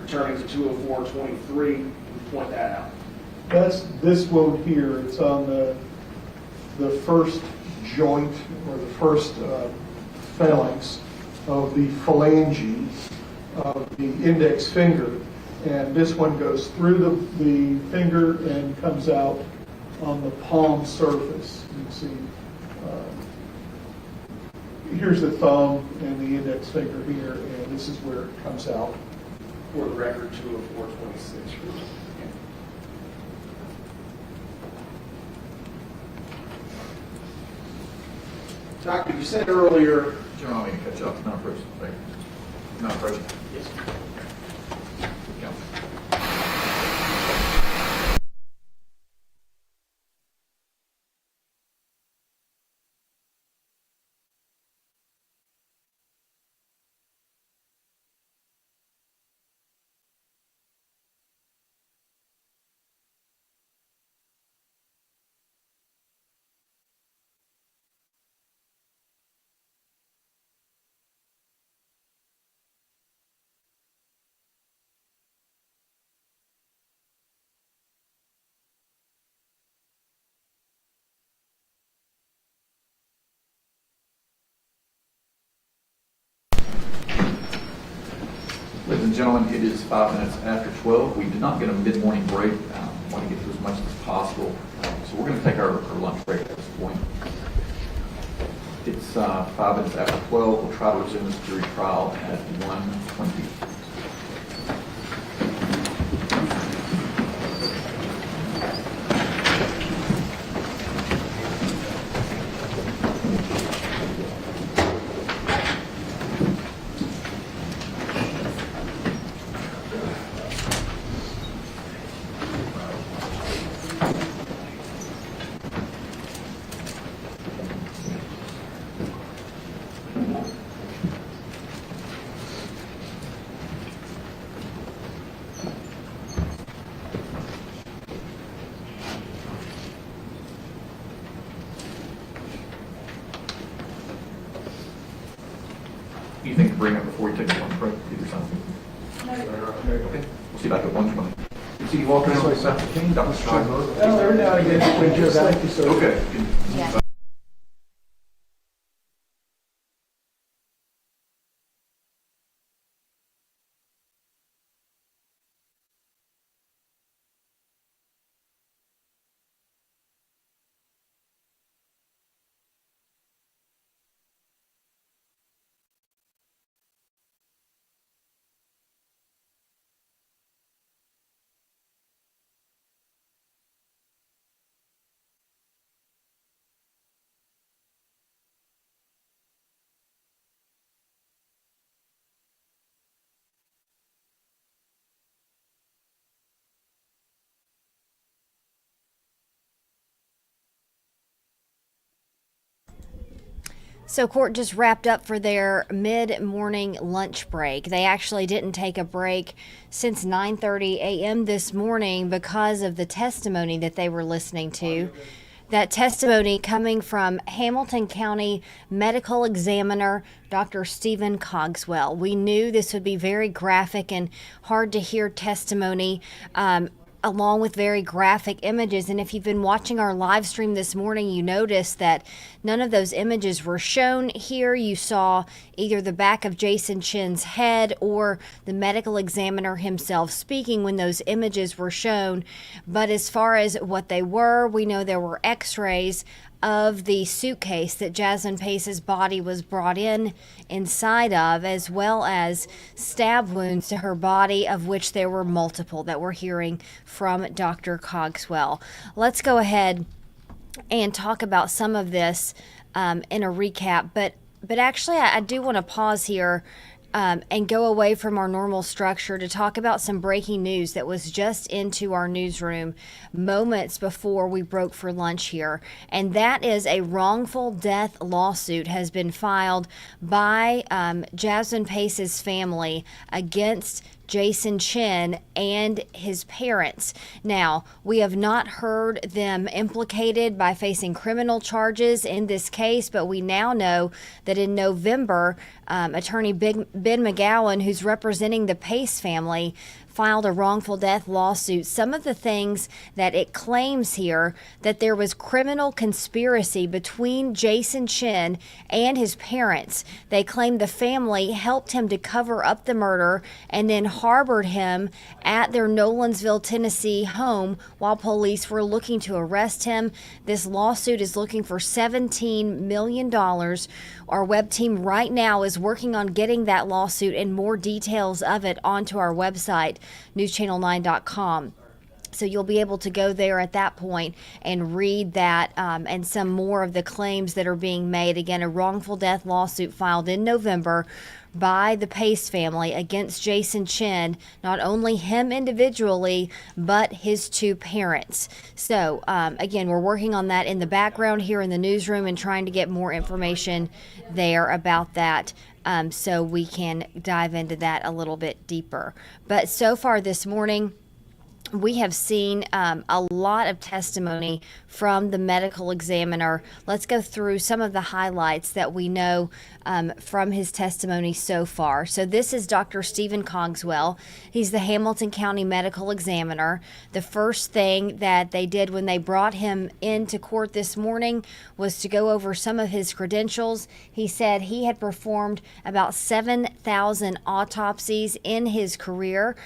Returning to 204/23, we point that out. That's this wound here. It's on the first joint or the first phalanx of the phalange of the index finger. And this one goes through the finger and comes out on the palm surface. You can see, here's the thumb and the index finger here, and this is where it comes out. For the record, 204/26. Doctor, you said earlier. John, let me catch up. Not approaching. Not approaching. Yes. Ladies and gentlemen, it is 5 minutes after 12. We did not get a mid-morning break. I want to get through as much as possible. So we're going to take our lunch break at this point. It's 5 minutes after 12. We'll try to resume this jury trial at 1:20. Anything to bring up before we take the lunch break? Either something? Okay. We'll see you back at 1:20. You see you walking this way, Dr. King, Dr. Stein. Oh, every now and again, thank you, sir. Okay. Yeah. So court just wrapped up for their mid-morning lunch break. They actually didn't take a break since 9:30 a.m. this morning because of the testimony that they were listening to. That testimony coming from Hamilton County Medical Examiner Dr. Stephen Cogswell. We knew this would be very graphic and hard to hear testimony, along with very graphic images. And if you've been watching our live stream this morning, you noticed that none of those images were shown here. You saw either the back of Jason Chen's head or the medical examiner himself speaking when those images were shown. But as far as what they were, we know there were x-rays of the suitcase that Jasmine Pace's body was brought inside of, as well as stab wounds to her body, of which there were multiple that we're hearing from Dr. Cogswell. Let's go ahead and talk about some of this in a recap, but actually I do want to pause here and go away from our normal structure to talk about some breaking news that was just into our newsroom moments before we broke for lunch here. And that is a wrongful death lawsuit has been filed by Jasmine Pace's family against Jason Chen and his parents. Now, we have not heard them implicated by facing criminal charges in this case, but we now know that in November, attorney Ben McGowan, who's representing the Pace family, filed a wrongful death lawsuit. Some of the things that it claims here, that there was criminal conspiracy between Jason Chen and his parents. They claim the family helped him to cover up the murder and then harbored him at their Nolensville, Tennessee home while police were looking to arrest him. This lawsuit is looking for $17 million. Our web team right now is working on getting that lawsuit and more details of it onto our website, newschannel9.com. So you'll be able to go there at that point and read that and some more of the claims that are being made. Again, a wrongful death lawsuit filed in November by the Pace family against Jason Chen, not only him individually, but his two parents. So again, we're working on that in the background here in the newsroom and trying to get more information there about that. So we can dive into that a little bit deeper. But so far this morning, we have seen a lot of testimony from the medical examiner. Let's go through some of the highlights that we know from his testimony so far. So this is Dr. Stephen Cogswell. He's the Hamilton County Medical Examiner. The first thing that they did when they brought him into court this morning was to go over some of his credentials. He said he had performed about 7,000 autopsies in his career,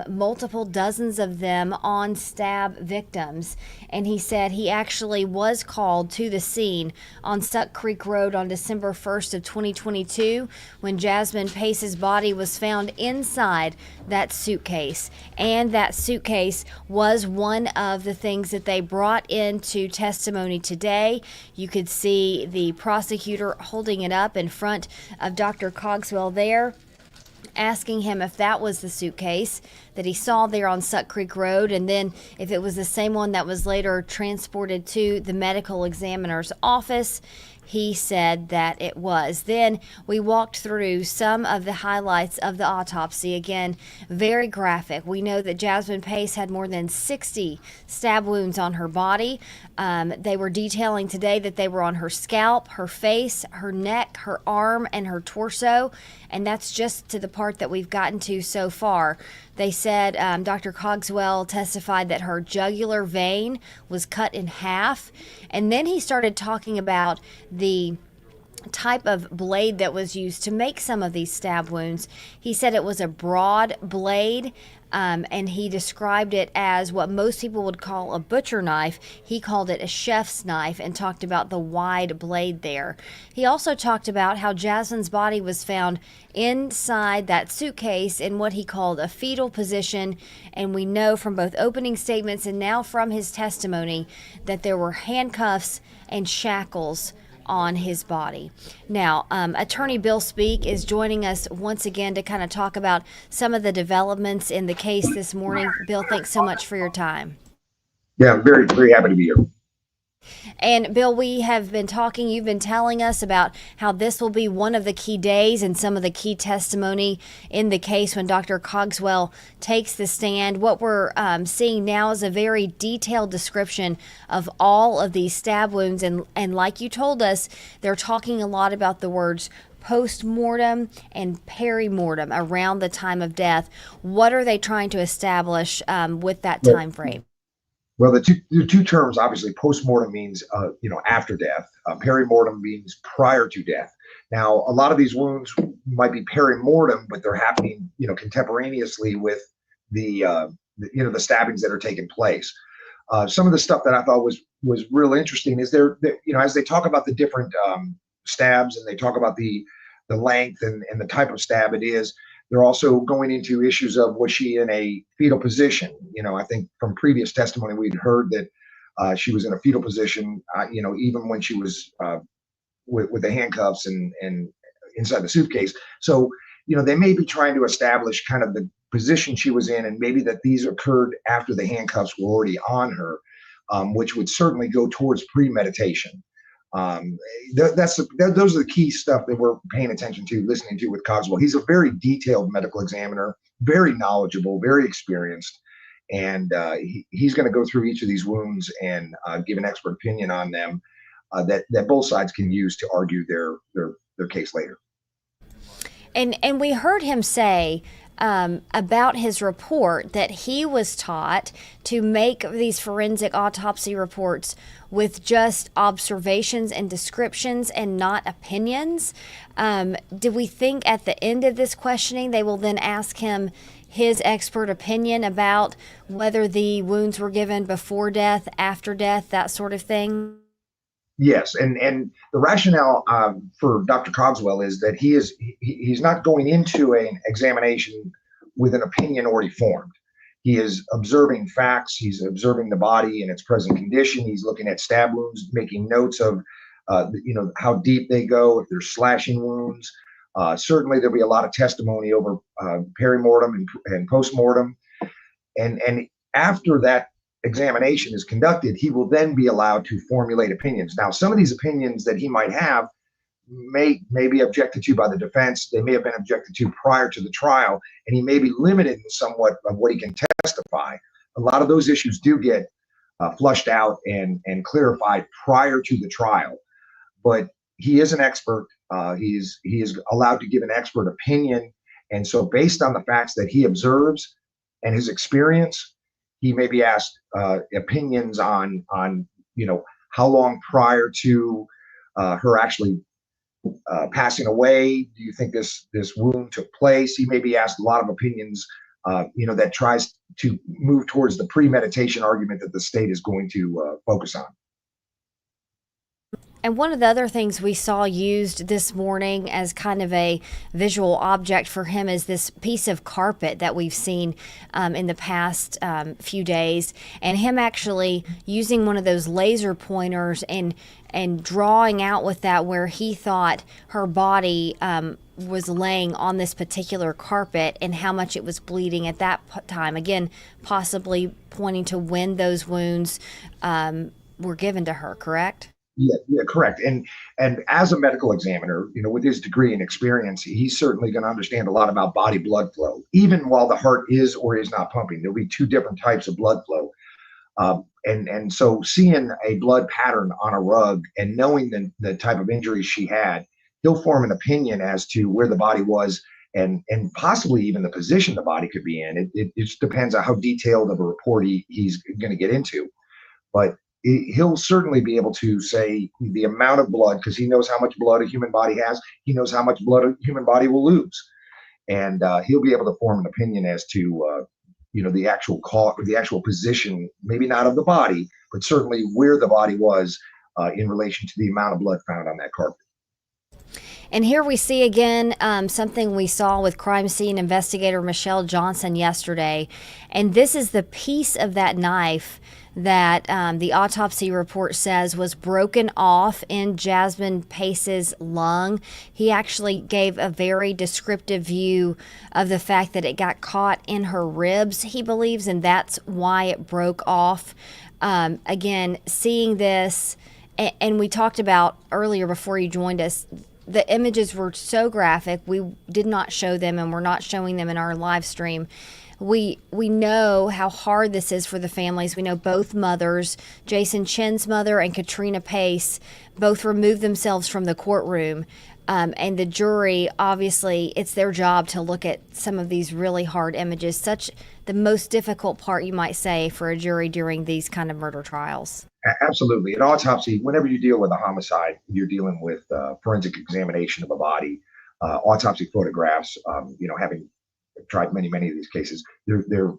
multiple dozens of them on stab victims. And he said he actually was called to the scene on Suck Creek Road on December 1st of 2022 when Jasmine Pace's body was found inside that suitcase. And that suitcase was one of the things that they brought into testimony today. You could see the prosecutor holding it up in front of Dr. Cogswell there, asking him if that was the suitcase that he saw there on Suck Creek Road, and then if it was the same one that was later transported to the medical examiner's office. He said that it was. Then we walked through some of the highlights of the autopsy. Again, very graphic. We know that Jasmine Pace had more than 60 stab wounds on her body. They were detailing today that they were on her scalp, her face, her neck, her arm, and her torso. And that's just to the part that we've gotten to so far. They said Dr. Cogswell testified that her jugular vein was cut in half. And then he started talking about the type of blade that was used to make some of these stab wounds. He said it was a broad blade, and he described it as what most people would call a butcher knife. He called it a chef's knife and talked about the wide blade there. He also talked about how Jasmine's body was found inside that suitcase in what he called a fetal position, and we know from both opening statements and now from his testimony that there were handcuffs and shackles on his body. Now, Attorney Bill Speake is joining us once again to kind of talk about some of the developments in the case this morning. Bill, thanks so much for your time. Yeah, I'm very, very happy to be here. And Bill, we have been talking, you've been telling us about how this will be one of the key days and some of the key testimony in the case when Dr. Cogswell takes the stand. What we're seeing now is a very detailed description of all of these stab wounds. And like you told us, they're talking a lot about the words post-mortem and peri-mortem around the time of death. What are they trying to establish with that time frame? Well, the two terms, obviously, post-mortem means, after death. Peri-mortem means prior to death. Now, a lot of these wounds might be peri-mortem, but they're happening, contemporaneously with the stabbings that are taking place. Some of the stuff that I thought was real interesting is as they talk about the different stabs and they talk about the length and the type of stab it is, they're also going into issues of, was she in a fetal position? I think from previous testimony, we'd heard that she was in a fetal position, even when she was with the handcuffs and inside the suitcase. So, they may be trying to establish kind of the position she was in, and maybe that these occurred after the handcuffs were already on her, which would certainly go towards premeditation. Those are the key stuff that we're paying attention to, listening to with Cogswell. He's a very detailed medical examiner, very knowledgeable, very experienced, and he's going to go through each of these wounds and give an expert opinion on them that both sides can use to argue their case later. And we heard him say about his report that he was taught to make these forensic autopsy reports with just observations and descriptions and not opinions. Do we think at the end of this questioning they will then ask him his expert opinion about whether the wounds were given before death, after death, that sort of thing? Yes, and the rationale for Dr. Cogswell is that he's not going into an examination with an opinion already formed. He is observing facts. He's observing the body in its present condition. He's looking at stab wounds, making notes of how deep they go, if there's slashing wounds. Certainly, there'll be a lot of testimony over perimortem and postmortem, and after that examination is conducted, he will then be allowed to formulate opinions. Now, some of these opinions that he might have may be objected to by the defense. They may have been objected to prior to the trial, and he may be limited in somewhat of what he can testify. A lot of those issues do get flushed out and clarified prior to the trial. But he is an expert. He is allowed to give an expert opinion, and so based on the facts that he observes and his experience, he may be asked opinions on how long prior to her actually passing away do you think this wound took place. He may be asked a lot of opinions, that tries to move towards the premeditation argument that the state is going to focus on. And one of the other things we saw used this morning as kind of a visual object for him is this piece of carpet that we've seen in the past few days, and him actually using one of those laser pointers and drawing out with that where he thought her body was laying on this particular carpet and how much it was bleeding at that time. Again, possibly pointing to when those wounds were given to her, correct? Yeah, correct. And as a medical examiner, with his degree and experience, he's certainly going to understand a lot about body blood flow, even while the heart is or is not pumping. There'll be two different types of blood flow. And so seeing a blood pattern on a rug and knowing the type of injuries she had, he'll form an opinion as to where the body was and possibly even the position the body could be in. It just depends on how detailed of a report he's going to get into. But he'll certainly be able to say the amount of blood, because he knows how much blood a human body has. He knows how much blood a human body will lose. And he'll be able to form an opinion as to, the actual the actual position, maybe not of the body, but certainly where the body was in relation to the amount of blood found on that carpet. And here we see again something we saw with crime scene investigator Michelle Johnson yesterday. And this is the piece of that knife that the autopsy report says was broken off in Jasmine Pace's lung. He actually gave a very descriptive view of the fact that it got caught in her ribs, he believes, and that's why it broke off. Again, seeing this, and we talked about earlier before you joined us, the images were so graphic. We did not show them, and we're not showing them in our live stream. We know how hard this is for the families. We know both mothers, Jason Chen's mother and Katrina Pace, both removed themselves from the courtroom. And the jury, obviously, it's their job to look at some of these really hard images, the most difficult part, you might say, for a jury during these kind of murder trials. Absolutely. An autopsy, whenever you deal with a homicide, you're dealing with forensic examination of a body. Autopsy photographs, having tried many of these cases, they're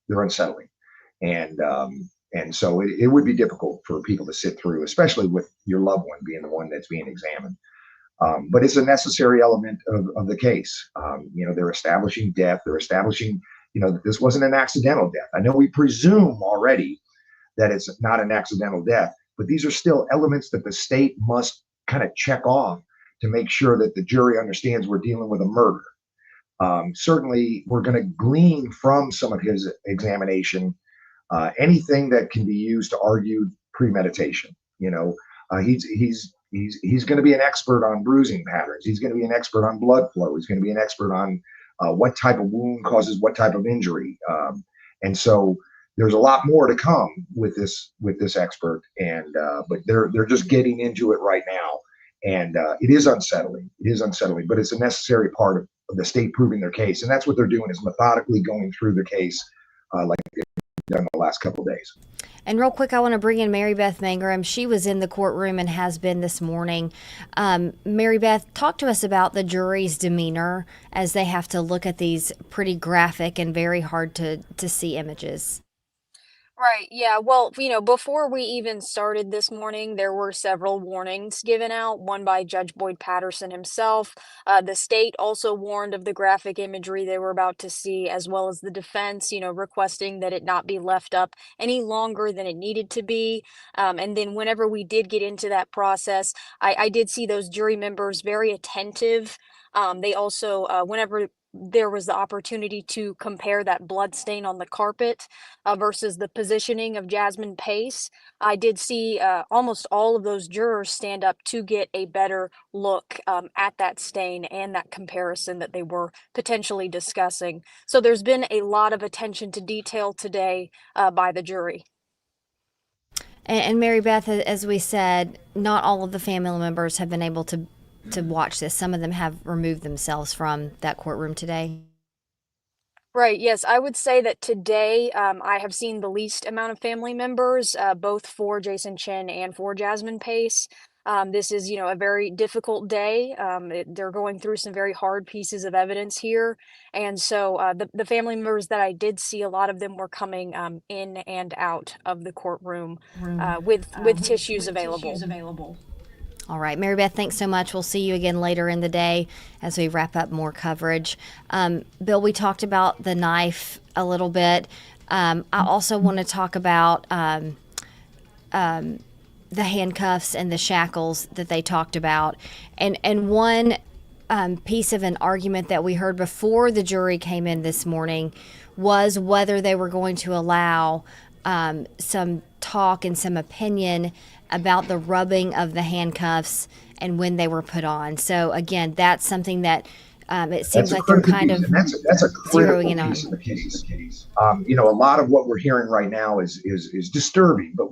unsettling, and so it would be difficult for people to sit through, especially with your loved one being the one that's being examined. But it's a necessary element of the case. They're establishing death. They're establishing, that this wasn't an accidental death. I know we presume already that it's not an accidental death, but these are still elements that the state must kind of check off to make sure that the jury understands we're dealing with a murder. Certainly, we're going to glean from some of his examination anything that can be used to argue premeditation. He's going to be an expert on bruising patterns. He's going to be an expert on blood flow. He's going to be an expert on what type of wound causes what type of injury. And so there's a lot more to come with this expert. But they're just getting into it right now. And it is unsettling. It is unsettling, but it's a necessary part of the state proving their case. And that's what they're doing, is methodically going through the case like they've done the last couple of days. And real quick, I want to bring in Mary Beth Mangrum. She was in the courtroom and has been this morning. Mary Beth, talk to us about the jury's demeanor as they have to look at these pretty graphic and very hard to see images. Right. Yeah. Well, before we even started this morning, there were several warnings given out, one by Judge Boyd Patterson himself. The state also warned of the graphic imagery they were about to see, as well as the defense, requesting that it not be left up any longer than it needed to be. And then whenever we did get into that process, I did see those jury members very attentive. They also, whenever there was the opportunity to compare that blood stain on the carpet versus the positioning of Jasmine Pace, I did see almost all of those jurors stand up to get a better look at that stain and that comparison that they were potentially discussing. So there's been a lot of attention to detail today by the jury. And Mary Beth, as we said, not all of the family members have been able to watch this. Some of them have removed themselves from that courtroom today. Right. Yes, I would say that today I have seen the least amount of family members, both for Jason Chen and for Jasmine Pace. This is, a very difficult day. They're going through some very hard pieces of evidence here. And so the family members that I did see, a lot of them were coming in and out of the courtroom with tissues available. All right, Mary Beth, thanks so much. We'll see you again later in the day as we wrap up more coverage. Bill, we talked about the knife a little bit. I also want to talk about the handcuffs and the shackles that they talked about. And one piece of an argument that we heard before the jury came in this morning was whether they were going to allow some talk and some opinion about the rubbing of the handcuffs and when they were put on. So again, that's something that it seems like they're kind of that's a critical piece of the case. A lot of what we're hearing right now is disturbing, but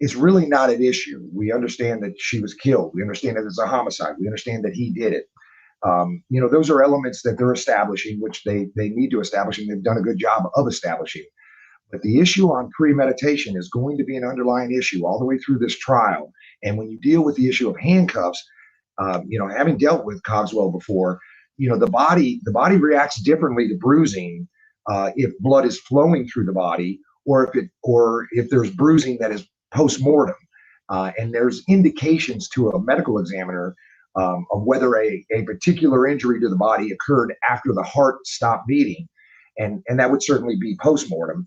it's really not an issue. We understand that she was killed. We understand that it's a homicide. We understand that he did it. Those are elements that they're establishing, which they need to establish, and they've done a good job of establishing. But the issue on premeditation is going to be an underlying issue all the way through this trial. And when you deal with the issue of handcuffs, having dealt with Cogswell before, the body reacts differently to bruising if blood is flowing through the body, or if there's bruising that is post-mortem. And there's indications to a medical examiner of whether a particular injury to the body occurred after the heart stopped beating. And that would certainly be post-mortem.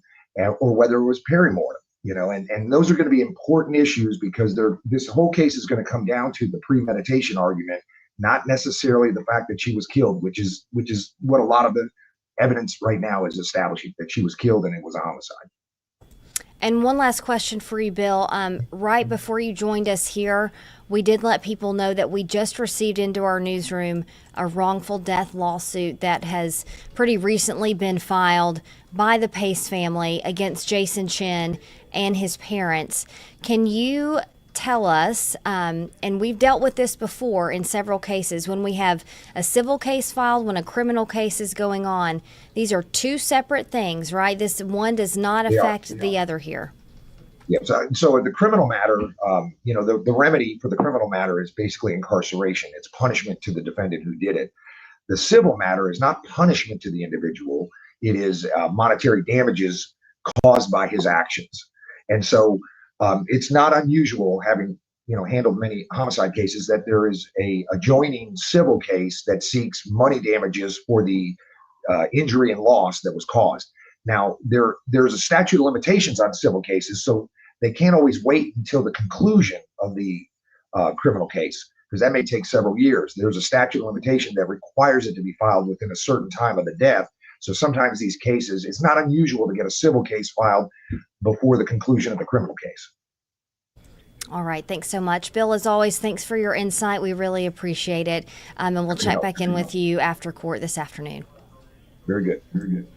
Or whether it was perimortem, and those are going to be important issues, because this whole case is going to come down to the premeditation argument, not necessarily the fact that she was killed, which is what a lot of the evidence right now is establishing, that she was killed and it was a homicide. And one last question for you, Bill. Right before you joined us here, we did let people know that we just received into our newsroom a wrongful death lawsuit that has pretty recently been filed by the Pace family against Jason Chen and his parents. Can you tell us, and we've dealt with this before in several cases, when we have a civil case filed, when a criminal case is going on, these are two separate things, right? This one does not affect the other here. Yeah. So in the criminal matter, the remedy for the criminal matter is basically incarceration. It's punishment to the defendant who did it. The civil matter is not punishment to the individual. It is monetary damages caused by his actions. And so it's not unusual, having handled many homicide cases, that there is a adjoining civil case that seeks money damages for the injury and loss that was caused. Now, there's a statute of limitations on civil cases, so they can't always wait until the conclusion of the criminal case, because that may take several years. There's a statute of limitation that requires it to be filed within a certain time of the death. So sometimes these cases, it's not unusual to get a civil case filed before the conclusion of the criminal case. All right. Thanks so much. Bill, as always, thanks for your insight. We really appreciate it. And we'll check back in with you after court this afternoon. Very good. Very good.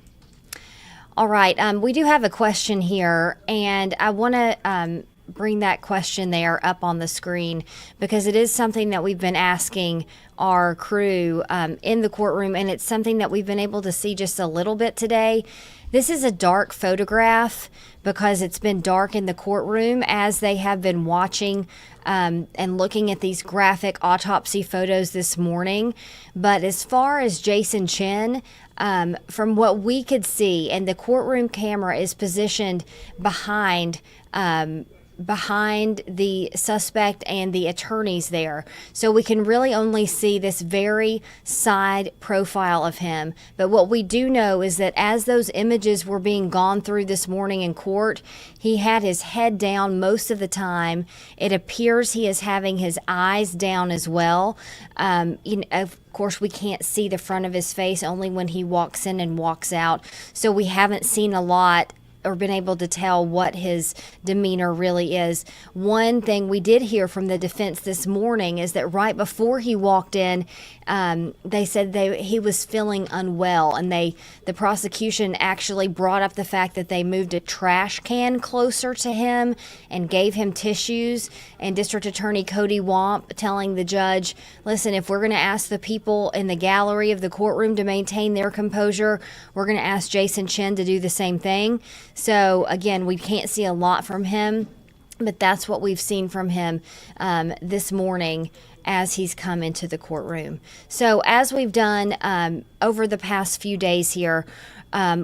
All right. We do have a question here, and I want to bring that question there up on the screen because it is something that we've been asking our crew in the courtroom, and it's something that we've been able to see just a little bit today. This is a dark photograph because it's been dark in the courtroom as they have been watching and looking at these graphic autopsy photos this morning. But as far as Jason Chen, from what we could see, and the courtroom camera is positioned behind the suspect and the attorneys there. So we can really only see this very side profile of him. But what we do know is that as those images were being gone through this morning in court, he had his head down most of the time. It appears he is having his eyes down as well. Of course, we can't see the front of his face, only when he walks in and walks out. So we haven't seen a lot or been able to tell what his demeanor really is. One thing we did hear from the defense this morning is that right before he walked in, they said he was feeling unwell, and the prosecution actually brought up the fact that they moved a trash can closer to him and gave him tissues. And District Attorney Cody Wamp telling the judge, listen, if we're going to ask the people in the gallery of the courtroom to maintain their composure, we're going to ask Jason Chen to do the same thing. So again, we can't see a lot from him, but that's what we've seen from him this morning as he's come into the courtroom. So as we've done over the past few days here,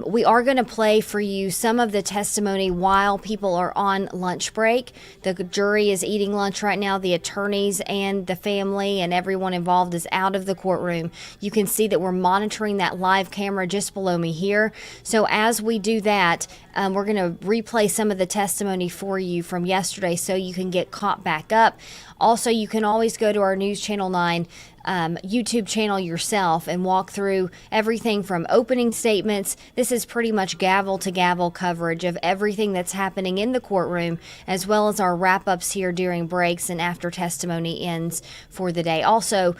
we are going to play for you some of the testimony while people are on lunch break. The jury is eating lunch right now. The attorneys and the family and everyone involved is out of the courtroom. You can see that we're monitoring that live camera just below me here. So as we do that, we're going to replay some of the testimony for you from yesterday so you can get caught back up. Also, you can always go to our News Channel 9 YouTube channel yourself and walk through everything from opening statements. This is pretty much gavel to gavel coverage of everything that's happening in the courtroom, as well as our wrap-ups here during breaks and after testimony ends for the day. Also,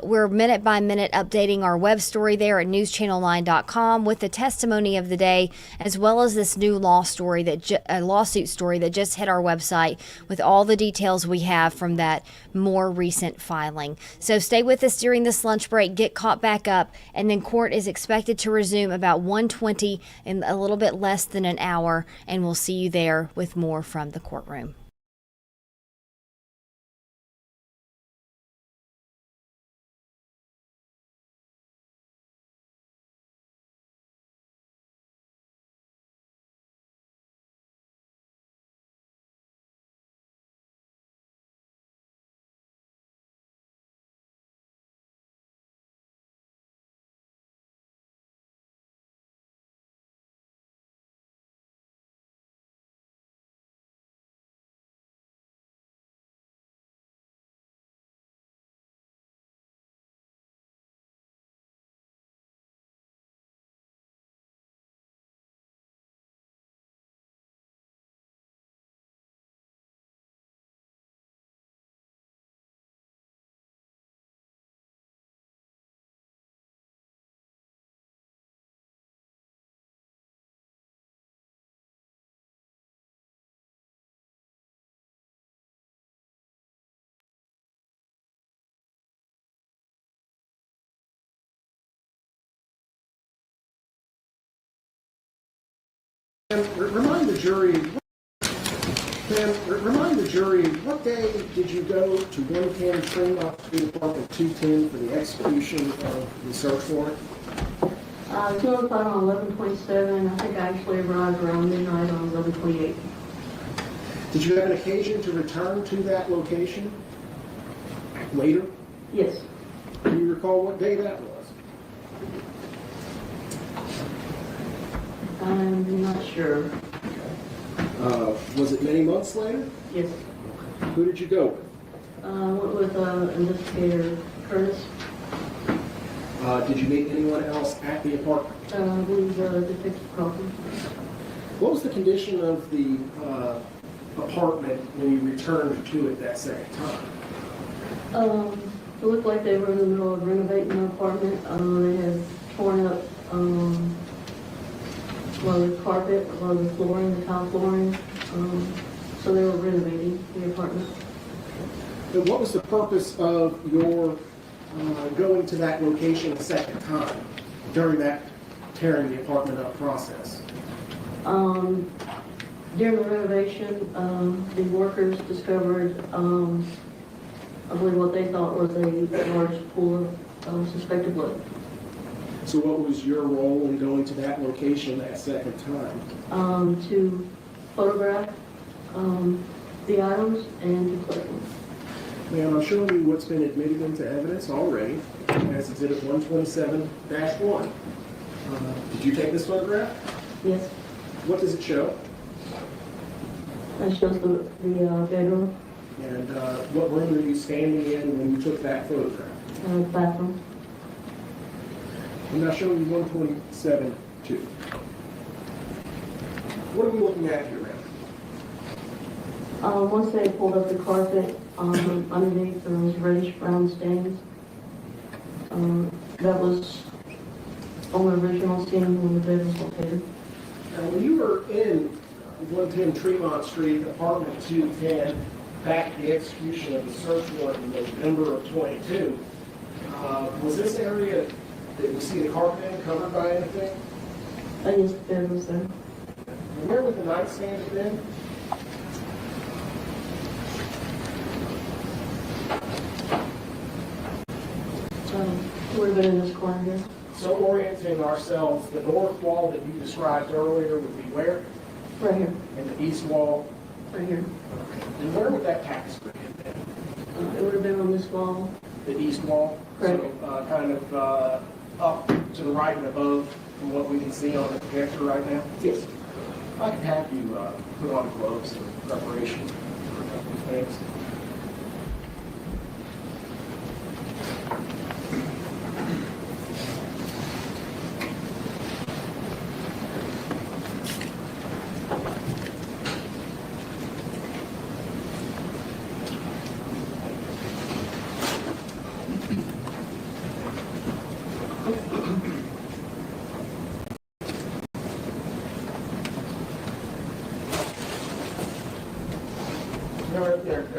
we're minute by minute updating our web story there at newschannel9.com with the testimony of the day, as well as this new lawsuit story that just hit our website with all the details we have from that more recent filing. So stay with us during this lunch break, get caught back up, and then court is expected to resume about 1:20 in a little bit less than an hour, and we'll see you there with more from the courtroom. Remind the jury, what day did you go to 110 Tremont Street, Apartment 210 for the execution of the search warrant? I was notified on 11/27. I think I actually arrived around midnight on 11/28. Did you have an occasion to return to that location later? Yes. Do you recall what day that was? I'm not sure. Was it many months later? Yes. Who did you go with? I went with investigator Curtis. Did you meet anyone else at the apartment? I believe Detective Crawford. What was the condition of the apartment when you returned to it that second time? It looked like they were in the middle of renovating the apartment. They had torn up a lot of the carpet, a lot of the flooring, the tile flooring. So they were renovating the apartment. And what was the purpose of your going to that location a second time during that tearing the apartment up process? During the renovation, the workers discovered, I believe what they thought was a large pool of suspected blood. So what was your role in going to that location that second time? To photograph the items and to collect them. Ma'am, I'm showing you what's been admitted into evidence already as Exhibit 127-1. Did you take this photograph? Yes. What does it show? That shows the bedroom, And what room are you standing in when you took that photograph? bathroom. I'm now showing you 127-2. What are we looking at here, ma'am? Once they pulled up the carpet, underneath there was reddish brown stains. That was on the original scene when the bed was located. Now, when you were in 110 Tremont Street, apartment 210, back at the execution of the search warrant in November of 22, was this area that we see the carpet in covered by anything? Yes, the bed was there. And where would the nightstand have been? It would have been in this corner here. So orienting ourselves, the north wall that you described earlier would be where? Right here. And the east wall? Right here. And where would that tapestry have been? It would have been on this wall. The east wall? Correct. So kind of up to the right and above from what we can see on the projector right now? Yes. If I could have you put on gloves in preparation for a couple of things.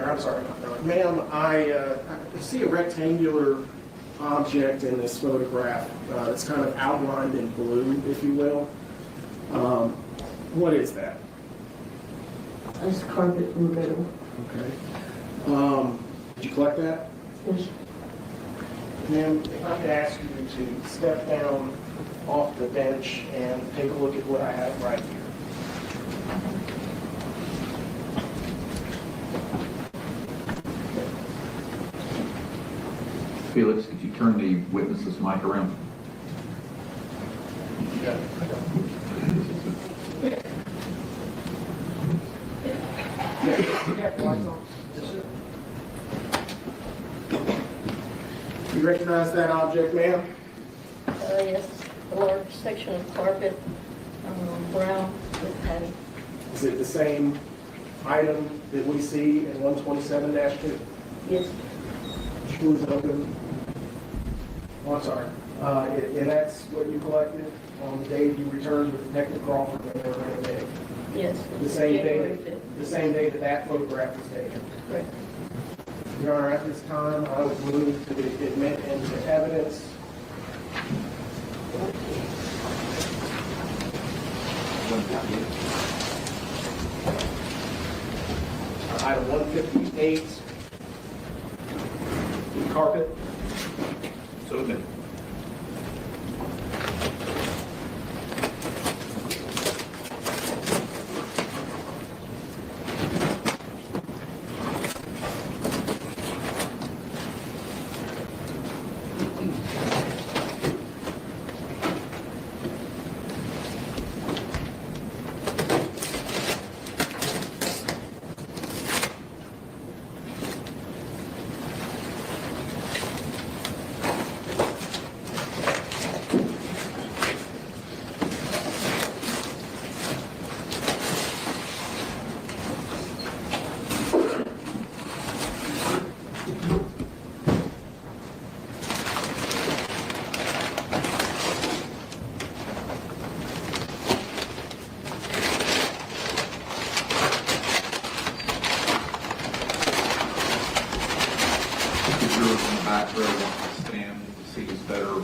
I'm sorry, ma'am, I see a rectangular object in this photograph that's kind of outlined in blue, if you will. What is that? That's the carpet from the bedroom. Okay. Did you collect that? Yes. Ma'am, if I could ask you to step down off the bench and take a look at what I have right here. Felix, could you turn the witness's mic around? You recognize that object, ma'am? Yes, a large section of carpet, brown with padding. Is it the same item that we see in 127-2? Yes. Screws open. Oh, I'm sorry. And that's what you collected on the day you returned with Detective Crawford when they were renovating? Yes. The same January day, 5th. the same day that that photograph was taken? Right. Your Honor, at this time, I would move to admit into evidence 158, the carpet. So then, back row wants to stand to see us better.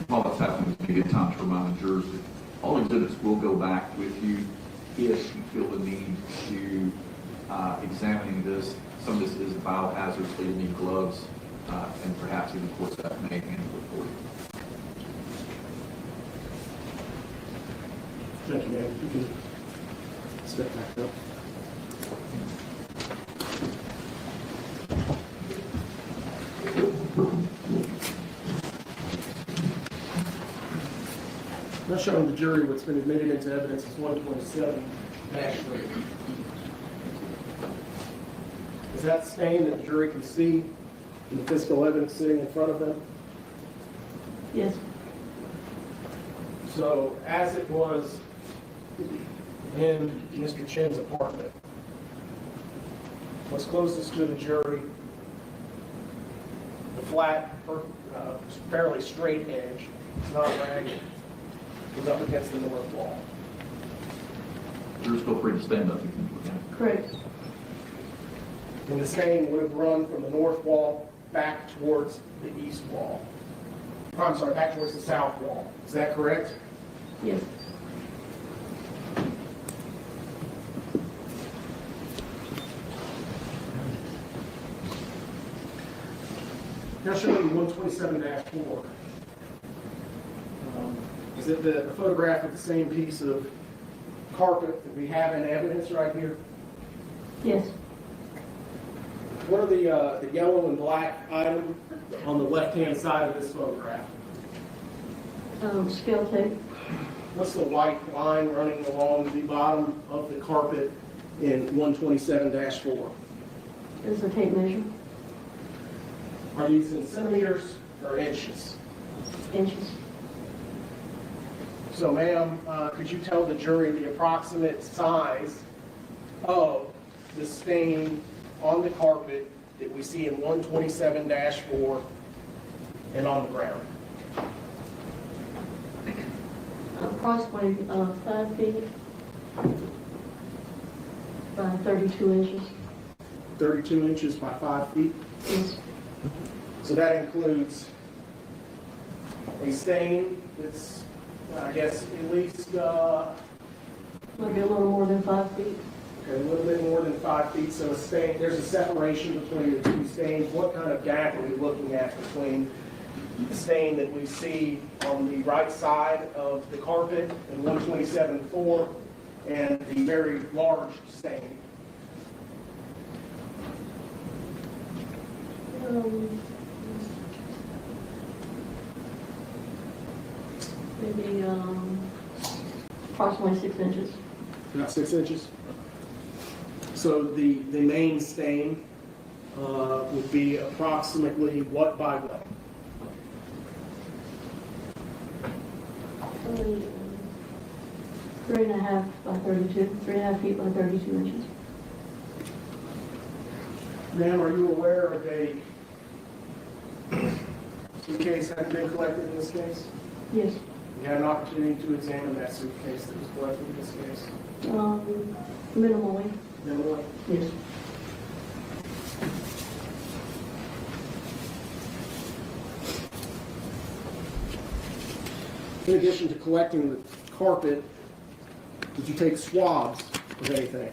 While that's happening, it's a good time to remind the jurors that all exhibits will go back with you if you feel the need to examining this. Some of this is biohazard, so you'll need gloves, and perhaps even, of course, that may handle it for you. Thank you, ma'am. You can step back up. Now showing the jury what's been admitted into evidence is 127-3. Is that stain that the jury can see in the physical evidence sitting in front of them? Yes. So as it was in Mr. Chen's apartment, what's closest to the jury, the flat, fairly straight edge, it's not ragged, was up against the north wall. Jurors, feel free to stand up if you can. Correct. And the stain would have run from the north wall back towards the east wall. I'm sorry, back towards the south wall. Is that correct? Yes. Now showing 127-4. Is it the photograph of the same piece of carpet that we have in evidence right here? Yes. What are the yellow and black items on the left-hand side of this photograph? Scale tape. What's the white line running along the bottom of the carpet in 127-4? Is the tape measure? Are these in centimeters or inches? Inches. So, ma'am, could you tell the jury the approximate size of the stain on the carpet that we see in 127-4 and on the ground? Approximately 5 feet by 32 inches. 32 inches by 5 feet? Yes. So that includes a stain that's, I guess, at least Maybe a little more than 5 feet. okay, a little bit more than 5 feet. So a stain, there's a separation between the two stains. What kind of gap are we looking at between the stain that we see on the right side of the carpet in 127-4 and the very large stain? Maybe approximately 6 inches. About 6 inches. So the main stain would be approximately what by what? say 3.5 by 32, 3.5 feet by 32 inches. Ma'am, are you aware of a suitcase having been collected in this case? Yes. You had an opportunity to examine that suitcase that was collected in this case? Minimally. Minimally? Yes. In addition to collecting the carpet, did you take swabs of anything?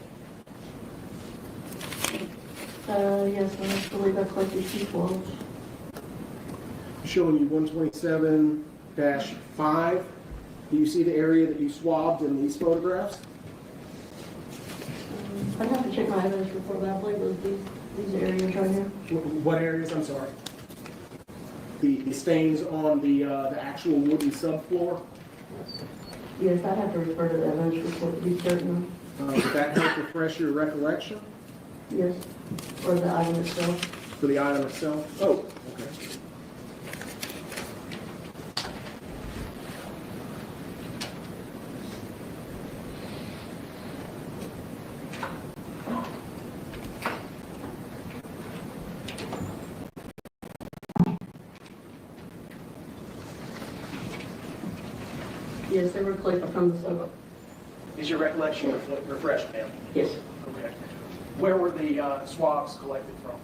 Yes, I believe I collected 2 swabs. Showing you 127-5. Do you see the area that you swabbed in these photographs? I'd have to check my evidence report, but I believe it was these areas right here. What areas? I'm sorry. The stains on the actual wooden subfloor? Yes, I'd have to refer to the evidence report to be certain. Would that help refresh your recollection? Yes. Or the item itself. For the item itself? Oh, okay. Yes, they were collected from the sofa. Is your recollection refreshed, ma'am? Yes. Okay. Where were the swabs collected from?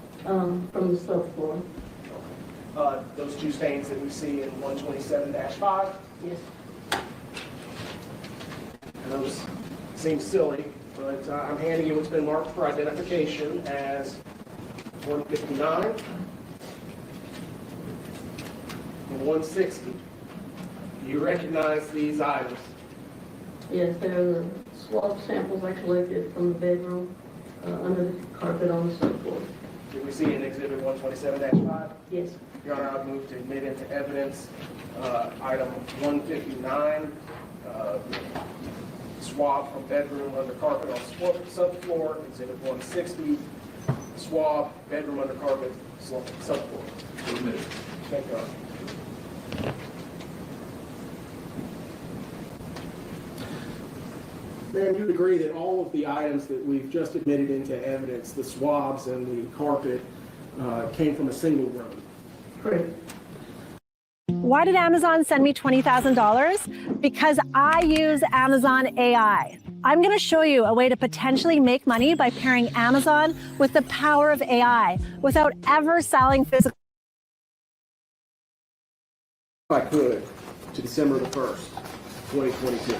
From the subfloor. Those 2 stains that we see in 127-5? Yes. And those seem silly, but I'm handing you what's been marked for identification as 159 and 160. Do you recognize these items? Yes, they're the swab samples I collected from the bedroom under the carpet on the subfloor. Did we see in Exhibit 127-5? Yes. Your Honor, I move to admit into evidence item 159, swab from bedroom under carpet on subfloor, Exhibit 160, swab bedroom under carpet subfloor. Admitted. Thank you, Your Honor. Ma'am, you agree that all of the items that we've just admitted into evidence, the swabs and the carpet, came from a single room? Correct. Why did Amazon send me $20,000? Because I use Amazon AI. I'm going to show you a way to potentially make money by pairing Amazon with the power of AI without ever selling physical. If I could, to December the 1st, 2022.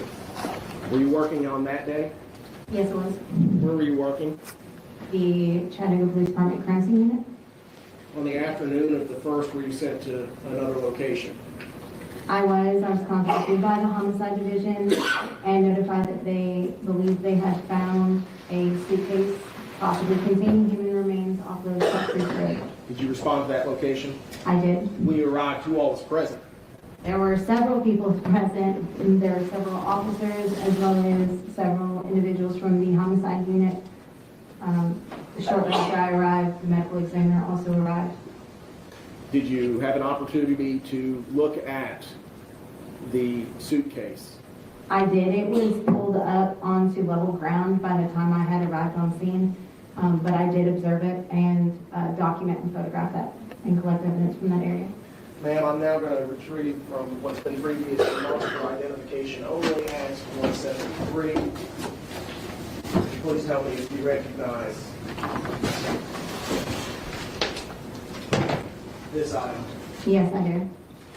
Were you working on that day? Yes, it was. Where were you working? The Chattanooga Police Department crime scene unit. On the afternoon of the 1st, were you sent to another location? I was contacted by the homicide division and notified that they believed they had found a suitcase possibly containing human remains off of Creek Road. Did you respond to that location? I did. When you arrived, who all was present? There were several people present, and there were several officers as well as several individuals from the homicide unit. Shortly after I arrived, the medical examiner also arrived. Did you have an opportunity to look at the suitcase? I did. It was pulled up onto level ground by the time I had arrived on scene, but I did observe it and document and photograph that and collect evidence from that area. Ma'am, I'm now going to retrieve from what's been previously marked for identification only as 173. Could you please tell me if you recognize this item? Yes, I do.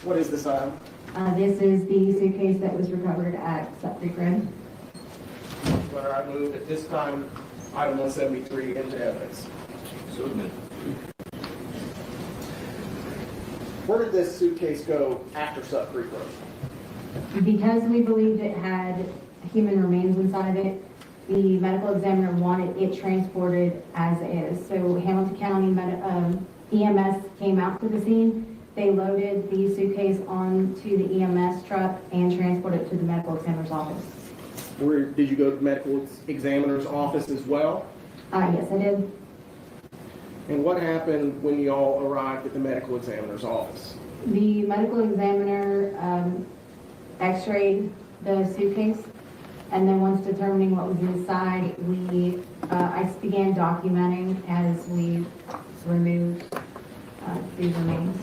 What is this item? This is the suitcase that was recovered at Creek Road. Where I move at this time item 173 into evidence. So admitted. Where did this suitcase go after Sup Creek Road? Because we believed it had human remains inside of it, the medical examiner wanted it transported as is. So Hamilton County EMS came out to the scene. They loaded the suitcase onto the EMS truck and transported it to the medical examiner's office. Where did you go to the medical examiner's office as well? Yes, I did. And what happened when you all arrived at the medical examiner's office? The medical examiner x-rayed the suitcase. And then once determining what was inside, I began documenting as we removed these remains.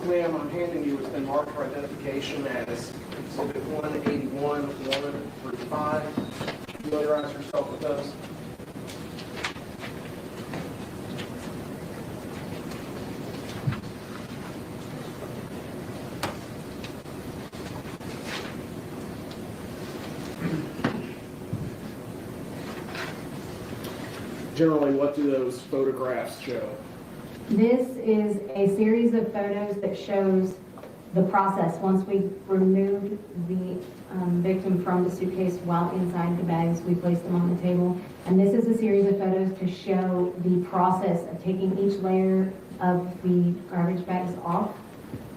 Ma'am, I'm handing you what's been marked for identification as Exhibit 181, 1 through 5. Familiarize yourself with those. Generally, what do those photographs show? This is a series of photos that shows the process once we removed the victim from the suitcase while inside the bags. We placed them on the table. And this is a series of photos to show the process of taking each layer of the garbage bags off.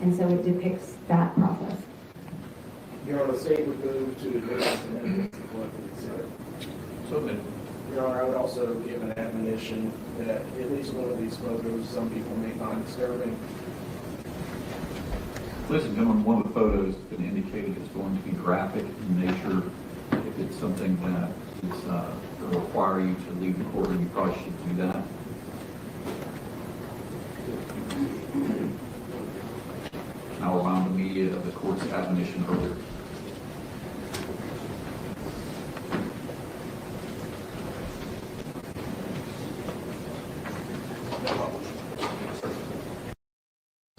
And so it depicts that process. Your Honor, the state would move to advance the evidence of collected exhibit. So Your Honor, I would also give an admonition that at least one of these photos some people may find disturbing. ladies and gentlemen, one of the photos has been indicated is going to be graphic in nature. If it's something that is going to require you to leave the courtroom, you probably should do that. I'll allow the media of the court's admonition earlier.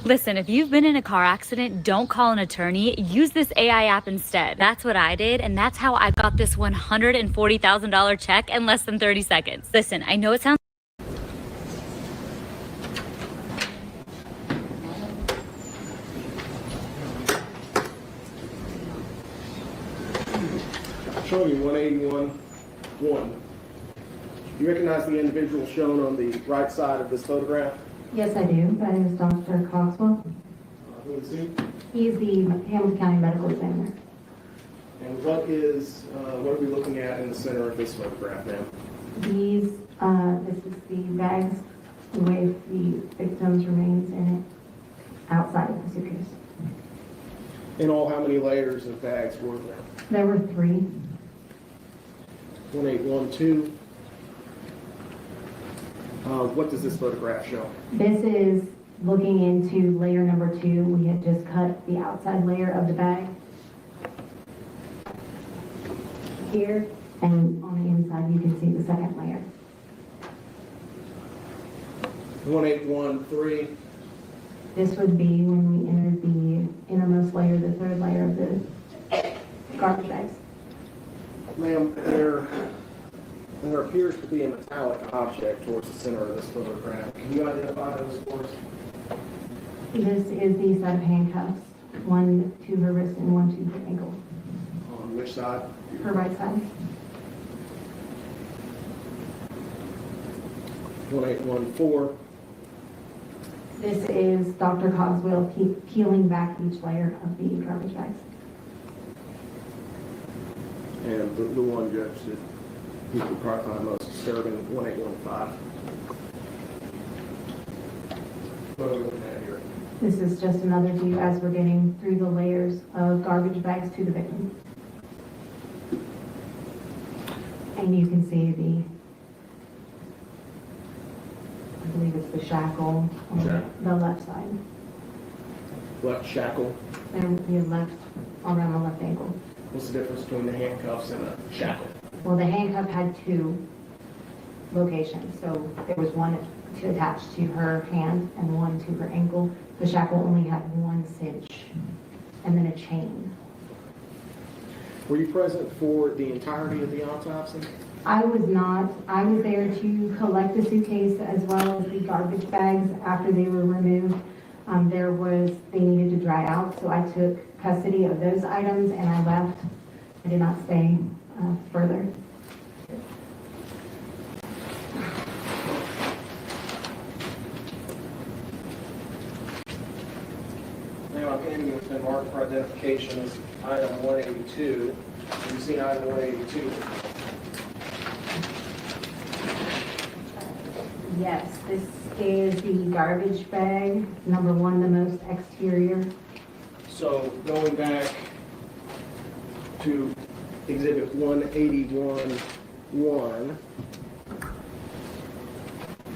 Listen, if you've been in a car accident, don't call an attorney. Use this AI app instead. That's what I did, and that's how I got this $140,000 check in less than 30 seconds. Listen, I know it sounds... Showing you 181-1. You recognize the individual shown on the right side of this photograph? Yes, I do. That is Dr. Cogswell. Who is he? He is the Hamilton County Medical Examiner. And what are we looking at in the center of this photograph, ma'am? This is the bags with the victim's remains in it outside of the suitcase. In all, how many layers of bags were there? There were 3. 1812. What does this photograph show? This is looking into layer number 2. We had just cut the outside layer of the bag here, and on the inside you can see the second layer. 1813. This would be when we entered the innermost layer, the third layer of the garbage bags. Ma'am, there appears to be a metallic object towards the center of this photograph. Can you identify those for us? This is the set of handcuffs, one to her wrist and one to her ankle. On which side? Her right side. 1814. This is Dr. Cogswell peeling back each layer of the garbage bags. And the one, Judge, that you could probably find most disturbing, 1815. What are we looking at here? This is just another view as we're getting through the layers of garbage bags to the victim. And you can see I believe it's the shackle on the left side. Left shackle. And the left, around the left ankle. What's the difference between the handcuffs and a shackle? Well, the handcuff had 2 locations. So there was one to attach to her hand and one to her ankle. The shackle only had 1 cinch and then a chain. Were you present for the entirety of the autopsy? I was not. I was there to collect the suitcase as well as the garbage bags after they were removed. They needed to dry out, so I took custody of those items and I left. I did not stay further. Now, I'm handing you what's been marked for identification as item 182. Have you seen item 182? Yes, this is the garbage bag, number one, the most exterior. So going back to Exhibit 181-1,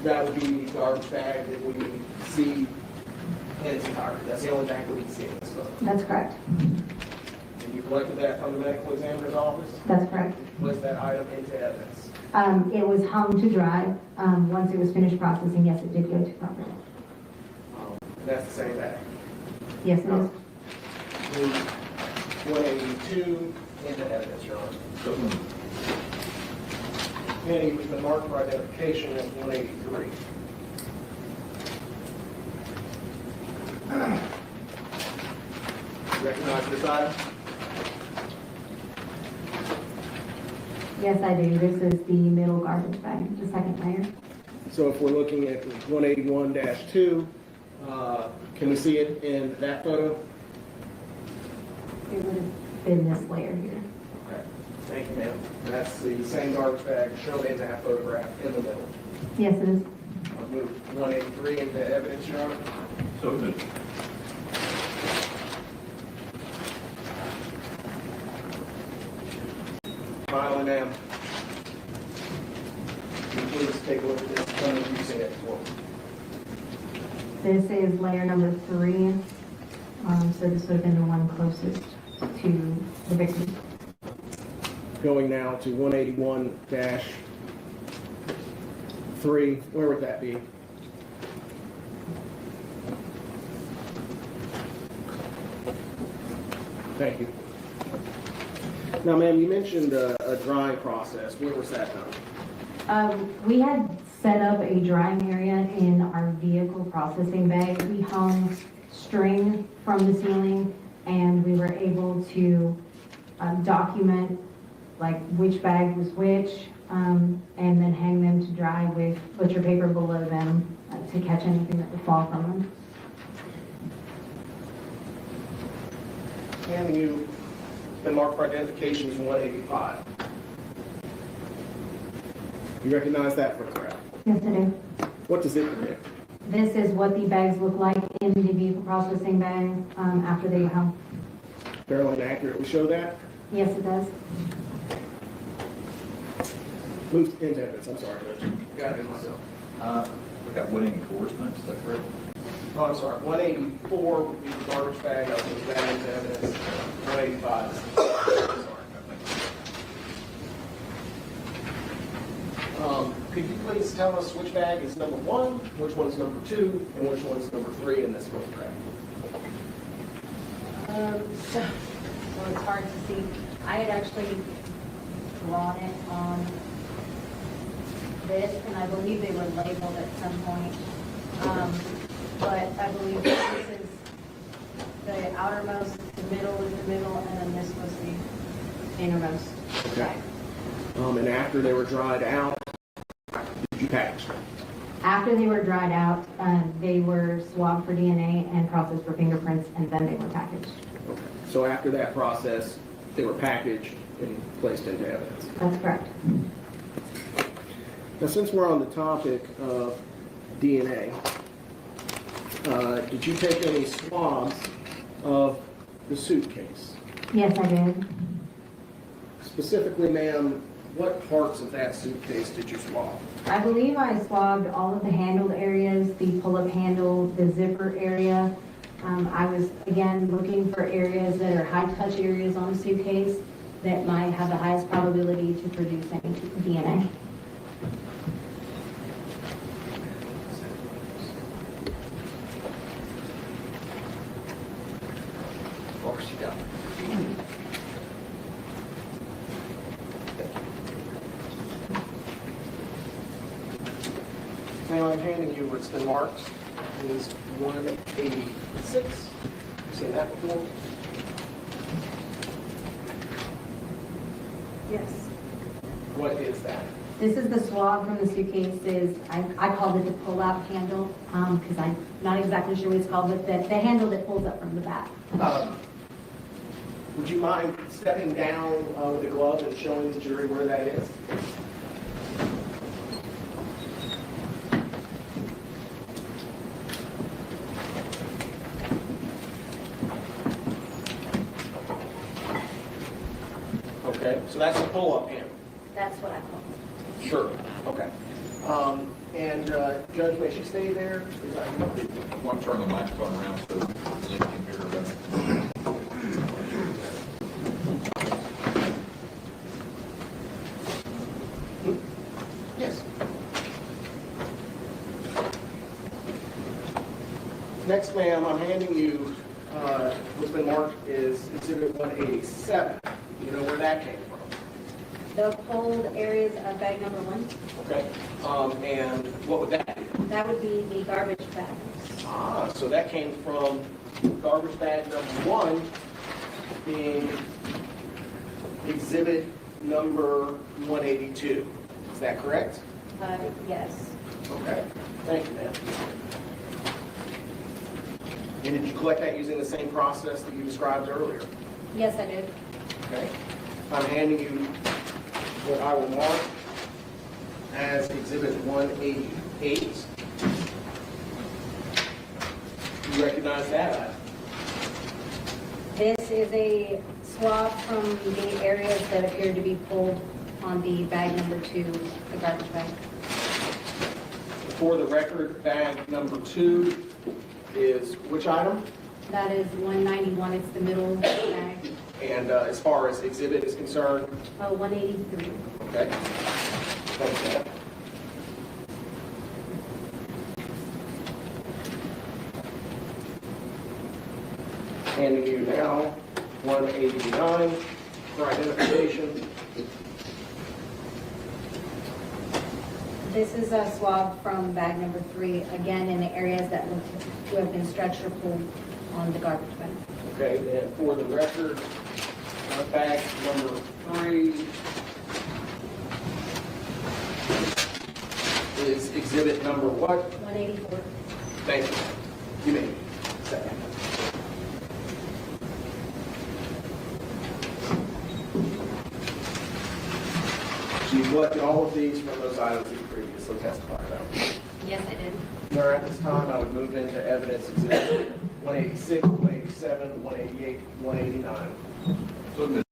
that would be the garbage bag that we see in its entirety. That's the only bag that we can see in this photo. That's correct. And you collected that from the medical examiner's office? That's correct. You placed that item into evidence? It was hung to dry. Once it was finished processing, yes, it did go to property. That's the same bag? Yes, it is. Move 182 into evidence, Your Honor. And it was been marked for identification as 183. Recognize this item? Yes, I do. This is the middle garbage bag, the second layer. So if we're looking at 181-2, can we see it in that photo? It would have been this layer here. Okay. Thank you, ma'am. That's the same garbage bag shown in that photograph in the middle. Yes, it is. I'll move 183 into evidence, Your Honor. So moved. Finally, ma'am, can you please take a look at this phone using it for me? This is layer number 3. So this would have been the one closest to the victim. Going now to 181-3, where would that be? Thank you. Now, ma'am, you mentioned a drying process. Where was that done? We had set up a drying area in our vehicle processing bay. We hung string from the ceiling, and we were able to document like which bag was which, and then hang them to dry with butcher paper below them to catch anything that would fall from them. And you been marked for identification as 185. You recognize that photograph? Yes, I do. What does it depict? This is what the bags look like in the vehicle processing bag after they were hung. Fairly and accurately show that? Yes, it does. Move into evidence. I'm sorry, Judge. Got it myself. We got winning enforcement, is that correct? Oh, I'm sorry. 184 would be the garbage bag. I'll move that into evidence. 185. Sorry. Could you please tell us which bag is number 1, which one is number 2, and which one is number 3 in this photograph? So it's hard to see. I had actually drawn it on this, and I believe they were labeled at some point. But I believe this is the outermost, the middle is the middle, and then this was the innermost. Okay. And after they were dried out, did you package them? After they were dried out, they were swabbed for DNA and processed for fingerprints, and then they were packaged. Okay. So after that process, they were packaged and placed into evidence. That's correct. Now, since we're on the topic of DNA, did you take any swabs of the suitcase? Yes, I did. Specifically, ma'am, what parts of that suitcase did you swab? I believe I swabbed all of the handled areas, the pull-up handle, the zipper area. I was, again, looking for areas that are high-touch areas on the suitcase that might have the highest probability to produce any DNA. Of course you got it. Now I'm handing you what's been marked. It is 186. You've seen that before? Yes. What is that? This is the swab from the suitcases. I called it the pull-out handle because I'm not exactly sure what it's called, but the handle that pulls up from the back. Would you mind stepping down with the glove and showing the jury where that is? Okay, so that's a pull-up hammer. That's what I call it. Sure. Okay. And Judge, may she stay there? I want to turn the microphone around so you can hear her better. Yes. Next, ma'am, I'm handing you what's been marked is Exhibit 187. You know where that came from? The cold areas of bag number 1. Okay. And what would that be? That would be the garbage bag. Ah, so that came from garbage bag number 1 being Exhibit number 182. Is that correct? Yes. Okay. Thank you, ma'am. And did you collect that using the same process that you described earlier? Yes, I did. Okay. I'm handing you what I will mark as Exhibit 188. You recognize that item? This is a swab from the areas that appeared to be pulled on the bag number 2, the garbage bag. For the record, bag number 2 is which item? That is 191. It's the middle bag. And as far as exhibit is concerned? 183. Okay. Thanks, Dad. Handing you now 189 for identification. This is a swab from bag number 3, again in the areas that look to have been stretched or pulled on the garbage bag. Okay, and for the record, bag number 3 is exhibit number what? 184. Thank you. You may second. So you collected all of these from those items that you previously testified about? Yes, I did. All right, at this time, I would move into evidence exhibit 186, 187, 188, 189.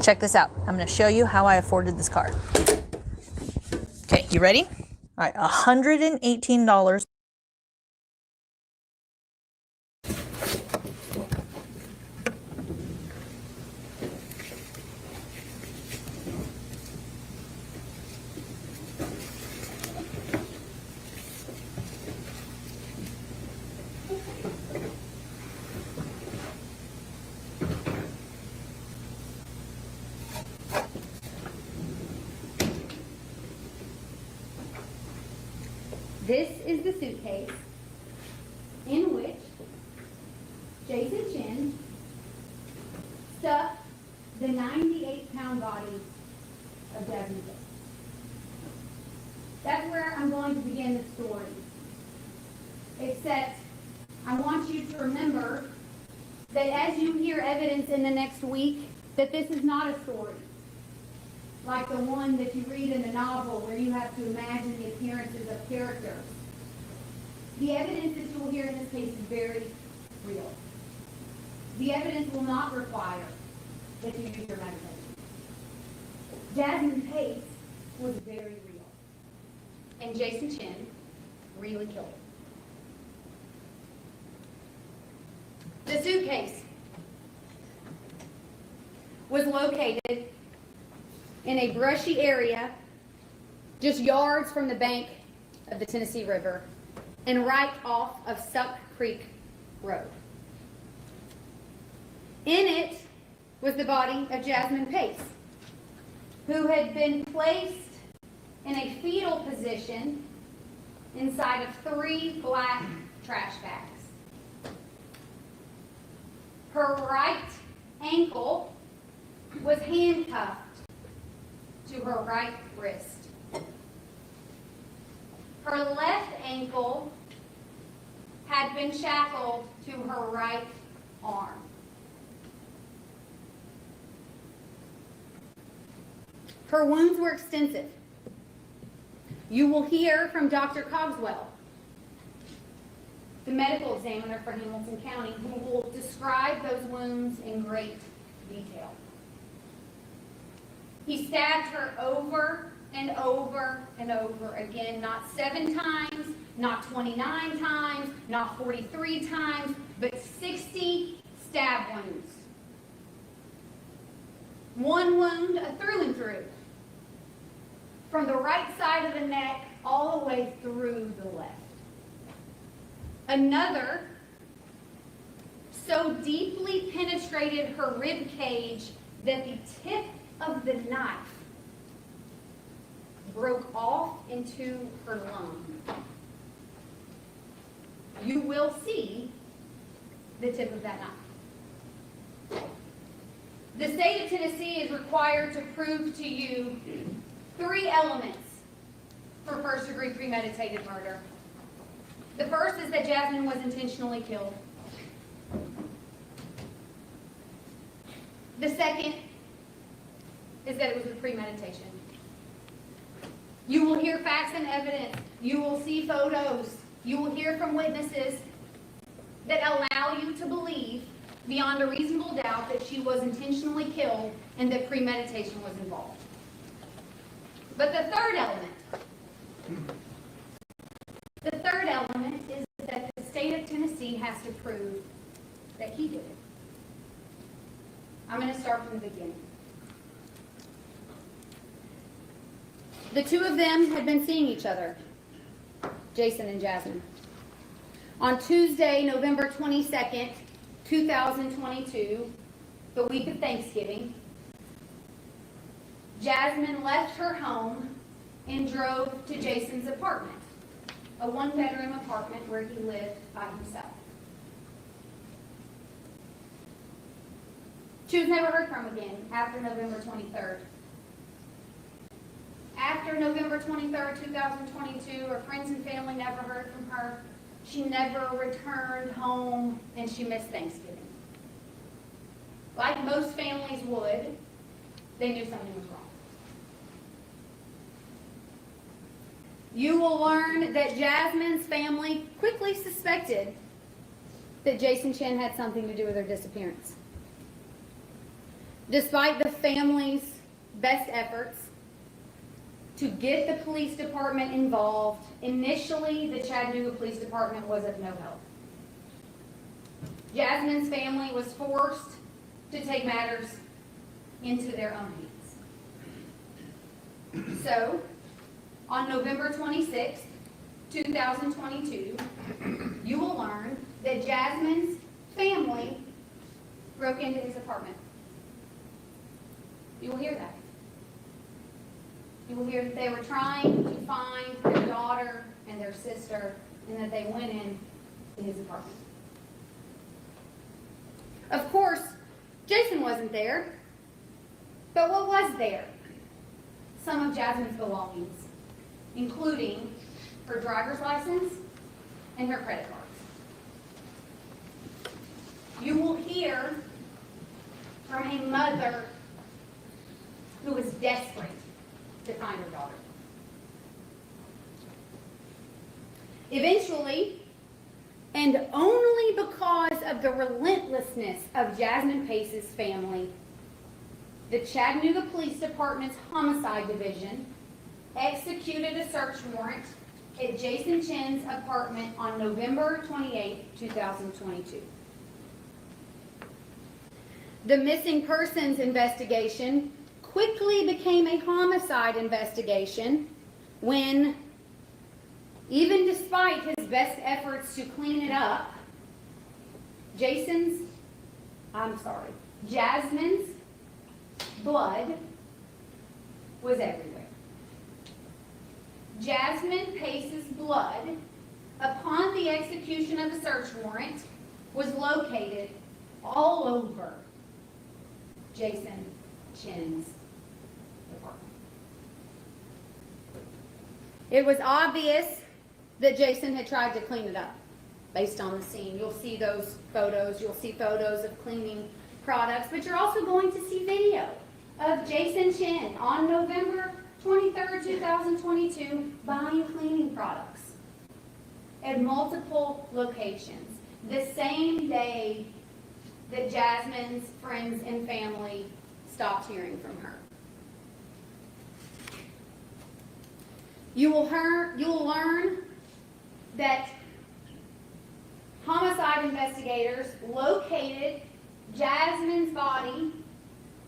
Check this out. I'm going to show you how I afforded this car. Okay, you ready? All right, $118. This is the suitcase in which Jason Chen stuffed the 98-pound body of Jasmine Pace. That's where I'm going to begin the story. Except I want you to remember that as you hear evidence in the next week, that this is not a story like the one that you read in the novel where you have to imagine the appearances of characters. The evidence that you will hear in this case is very real. The evidence will not require that you use your imagination. Jasmine Pace was very real. And Jason Chen really killed her. The suitcase was located in a brushy area just yards from the bank of the Tennessee River and right off of Suck Creek Road. In it was the body of Jasmine Pace, who had been placed in a fetal position inside of 3 black trash bags. Her right ankle was handcuffed to her right wrist. Her left ankle had been shackled to her right arm. Her wounds were extensive. You will hear from Dr. Cogswell, the medical examiner for Hamilton County, who will describe those wounds in great detail. He stabbed her over and over and over again, not 7 times, not 29 times, not 43 times, but 60 stab wounds. One wound, a through and through, from the right side of the neck all the way through the left. Another so deeply penetrated her rib cage that the tip of the knife broke off into her lung. You will see the tip of that knife. The state of Tennessee is required to prove to you 3 elements for first-degree premeditated murder. The first is that Jasmine was intentionally killed. The second is that it was with premeditation. You will hear facts and evidence. You will see photos. You will hear from witnesses that allow you to believe beyond a reasonable doubt that she was intentionally killed and that premeditation was involved. But the third element is that the state of Tennessee has to prove that he did it. I'm going to start from the beginning. The two of them had been seeing each other, Jason and Jasmine. On Tuesday, November 22nd, 2022, the week of Thanksgiving, Jasmine left her home and drove to Jason's apartment, a 1-bedroom apartment where he lived by himself. She was never heard from again after November 23rd. After November 23rd, 2022, her friends and family never heard from her. She never returned home, and she missed Thanksgiving. Like most families would, they knew something was wrong. You will learn that Jasmine's family quickly suspected that Jason Chen had something to do with her disappearance. Despite the family's best efforts to get the police department involved, initially the Chattanooga Police Department was of no help. Jasmine's family was forced to take matters into their own hands. So, on November 26, 2022, you will learn that Jasmine's family broke into his apartment. You will hear that. You will hear that they were trying to find their daughter and their sister, and that they went in to his apartment. Of course, Jason wasn't there, but what was there? Some of Jasmine's belongings, including her driver's license and her credit cards. You will hear from a mother who was desperate to find her daughter. Eventually, and only because of the relentlessness of Jasmine Pace's family, the Chattanooga Police Department's Homicide Division executed a search warrant at Jason Chen's apartment on November 28, 2022. The missing persons investigation quickly became a homicide investigation when, even despite his best efforts to clean it up, Jasmine's blood was everywhere. Jasmine Pace's blood, upon the execution of the search warrant, was located all over Jason Chen's apartment. It was obvious that Jason had tried to clean it up based on the scene. You'll see those photos. You'll see photos of cleaning products, but you're also going to see video of Jason Chen on November 23rd, 2022, buying cleaning products at multiple locations. The same day that Jasmine's friends and family stopped hearing from her. You will learn that homicide investigators located Jasmine's body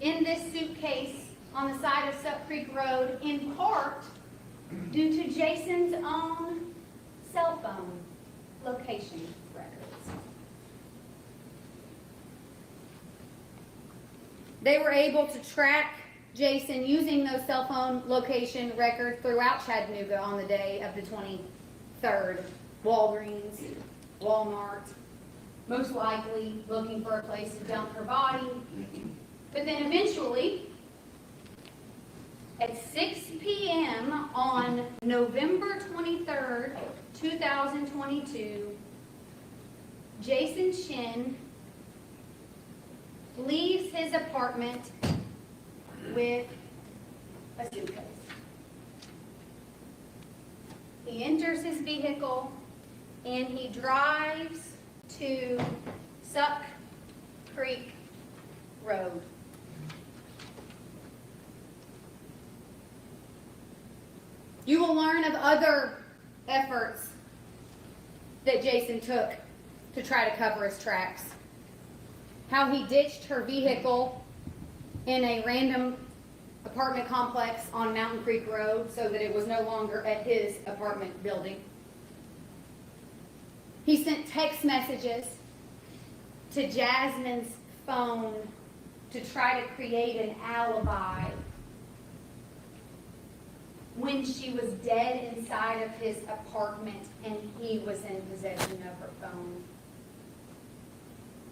in this suitcase on the side of Sup Creek Road in part due to Jason's own cell phone location records. They were able to track Jason using those cell phone location records throughout Chattanooga on the day of the 23rd. Walgreens, Walmart, most likely looking for a place to dump her body. But then eventually, at 6 p.m. on November 23rd, 2022, Jason Chen leaves his apartment with a suitcase. He enters his vehicle and he drives to Suck Creek Road. You will learn of other efforts that Jason took to try to cover his tracks. How he ditched her vehicle in a random apartment complex on Mountain Creek Road so that it was no longer at his apartment building. He sent text messages to Jasmine's phone to try to create an alibi when she was dead inside of his apartment and he was in possession of her phone.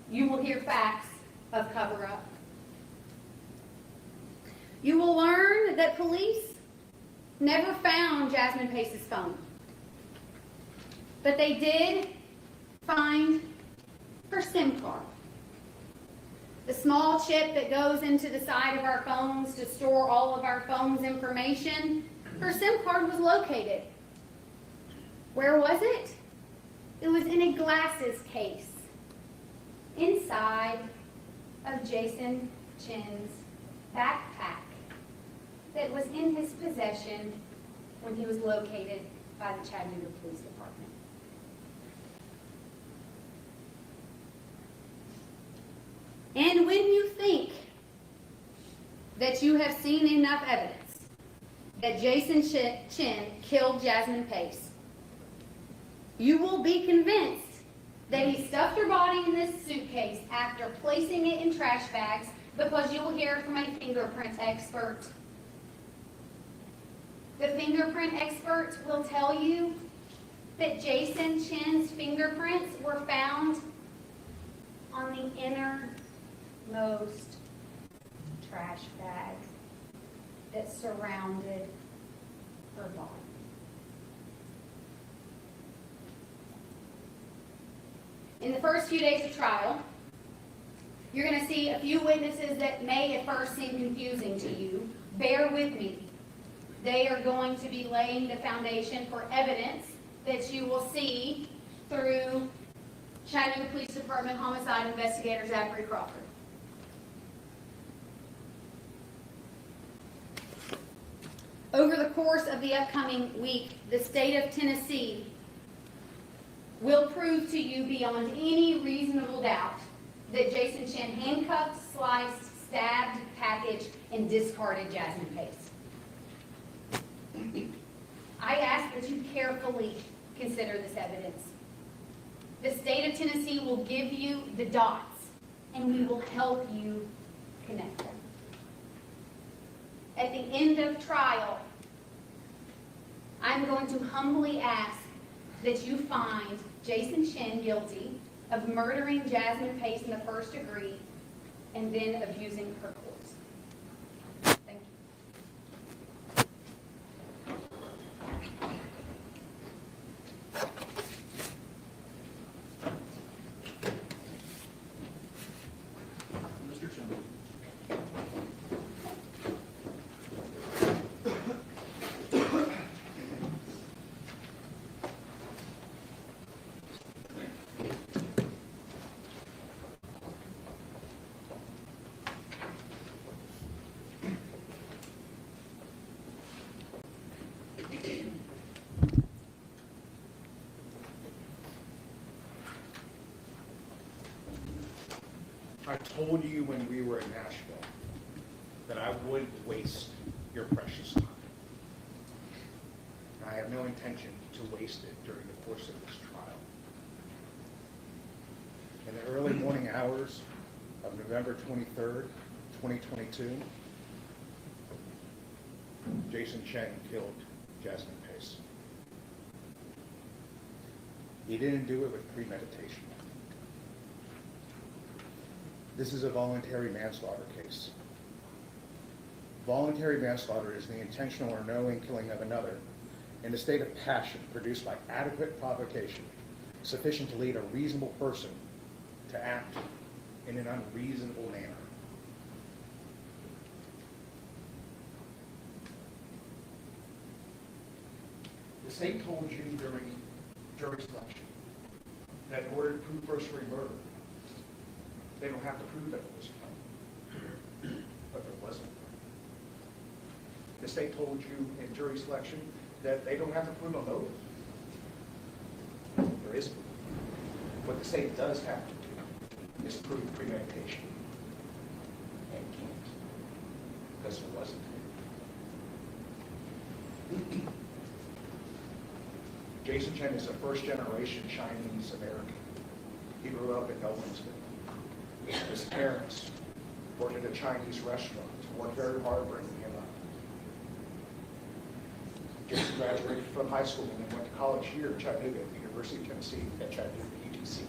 You will hear facts of cover-up. You will learn that police never found Jasmine Pace's phone, but they did find her SIM card. The small chip that goes into the side of our phones to store all of our phone's information, her SIM card was located. Where was it? It was in a glasses case inside of Jason Chen's backpack that was in his possession when he was located by the Chattanooga Police Department. And when you think that you have seen enough evidence that Jason Chen killed Jasmine Pace, you will be convinced that he stuffed her body in this suitcase after placing it in trash bags, because you will hear from a fingerprint expert. The fingerprint expert will tell you that Jason Chen's fingerprints were found on the innermost trash bag that surrounded her body. In the first few days of trial, you're going to see a few witnesses that may at first seem confusing to you. Bear with me. They are going to be laying the foundation for evidence that you will see through Chattanooga Police Department homicide investigator Zachary Crawford. Over the course of the upcoming week, the state of Tennessee will prove to you beyond any reasonable doubt that Jason Chen handcuffed, sliced, stabbed, packaged, and discarded Jasmine Pace. I ask that you carefully consider this evidence. The state of Tennessee will give you the dots, and we will help you connect them. At the end of trial, I'm going to humbly ask that you find Jason Chen guilty of murdering Jasmine Pace in the first degree and then abusing her corpse. Thank you. Mr. Chen. I told you when we were in Nashville that I wouldn't waste your precious time. And I have no intention to waste it during the course of this trial. In the early morning hours of November 23rd, 2022, Jason Chen killed Jasmine Pace. He didn't do it with premeditation. This is a voluntary manslaughter case. Voluntary manslaughter is the intentional or knowing killing of another in a state of passion produced by adequate provocation, sufficient to lead a reasonable person to act in an unreasonable manner. The state told you during jury selection that in order to prove first-degree murder, they don't have to prove that it was a crime, but there wasn't. The state told you in jury selection that they don't have to prove a motive. There is proof. What the state does have to do is prove premeditation, and can't, because it wasn't. Jason Chen is a first-generation Chinese American. He grew up in Owensville. His parents worked at a Chinese restaurant, worked very hard bringing him up. Jason graduated from high school and then went to college here in Chattanooga at the University of Tennessee at Chattanooga UTC.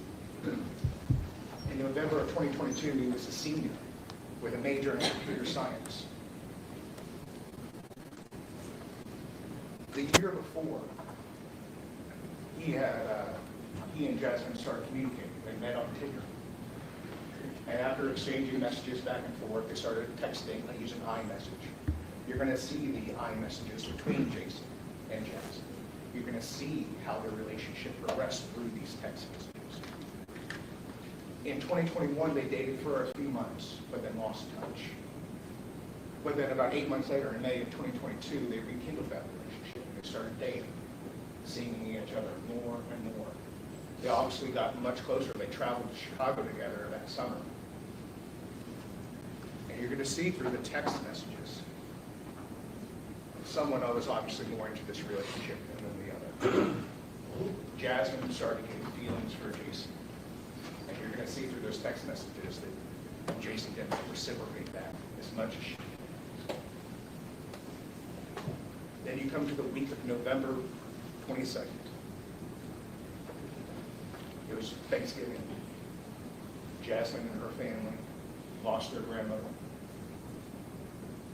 In November of 2022, he was a senior with a major in computer science. The year before, he and Jasmine started communicating. They met on Tinder. And after exchanging messages back and forth, they started texting using iMessage. You're going to see the iMessages between Jason and Jasmine. You're going to see how their relationship progressed through these text messages. In 2021, they dated for a few months, but then lost touch. But then about 8 months later, in May of 2022, they rekindled that relationship and they started dating, seeing each other more and more. They obviously got much closer. They traveled to Chicago together that summer. And you're going to see through the text messages, someone was obviously more into this relationship than the other. Jasmine started getting feelings for Jason. And you're going to see through those text messages that Jason didn't reciprocate that as much as she did. Then you come to the week of November 22nd. It was Thanksgiving. Jasmine and her family lost their grandmother.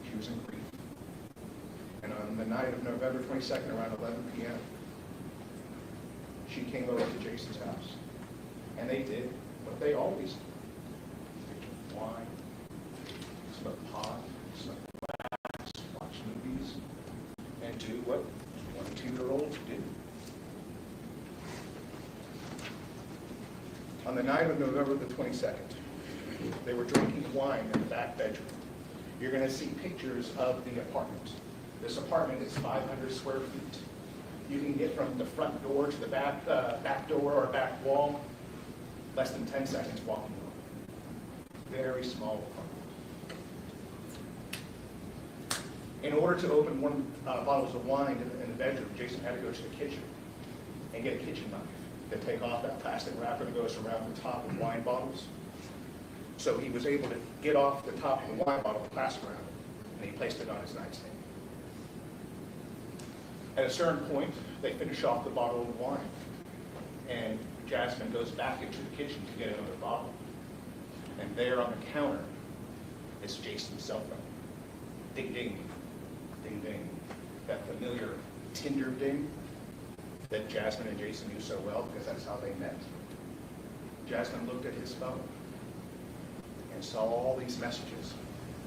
She was in grief. And on the night of November 22nd, around 11 p.m., she came over to Jason's house. And they did what they always do. Drink wine, smoke pot, smoke wax, watch movies, and do what 22-year-olds do. On the night of November the 22nd, they were drinking wine in the back bedroom. You're going to see pictures of the apartment. This apartment is 500 square feet. You can get from the front door to the back door or back wall, less than 10 seconds walking away. Very small apartment. In order to open one bottles of wine in the bedroom, Jason had to go to the kitchen and get a kitchen knife to take off that plastic wrapper that goes around the top of wine bottles. So he was able to get off the top of the wine bottle, the plastic wrapper, and he placed it on his nightstand. At a certain point, they finish off the bottle of wine, and Jasmine goes back into the kitchen to get another bottle. And there on the counter is Jason's cell phone. Ding, ding, ding, ding. That familiar Tinder ding that Jasmine and Jason knew so well because that's how they met. Jasmine looked at his phone and saw all these messages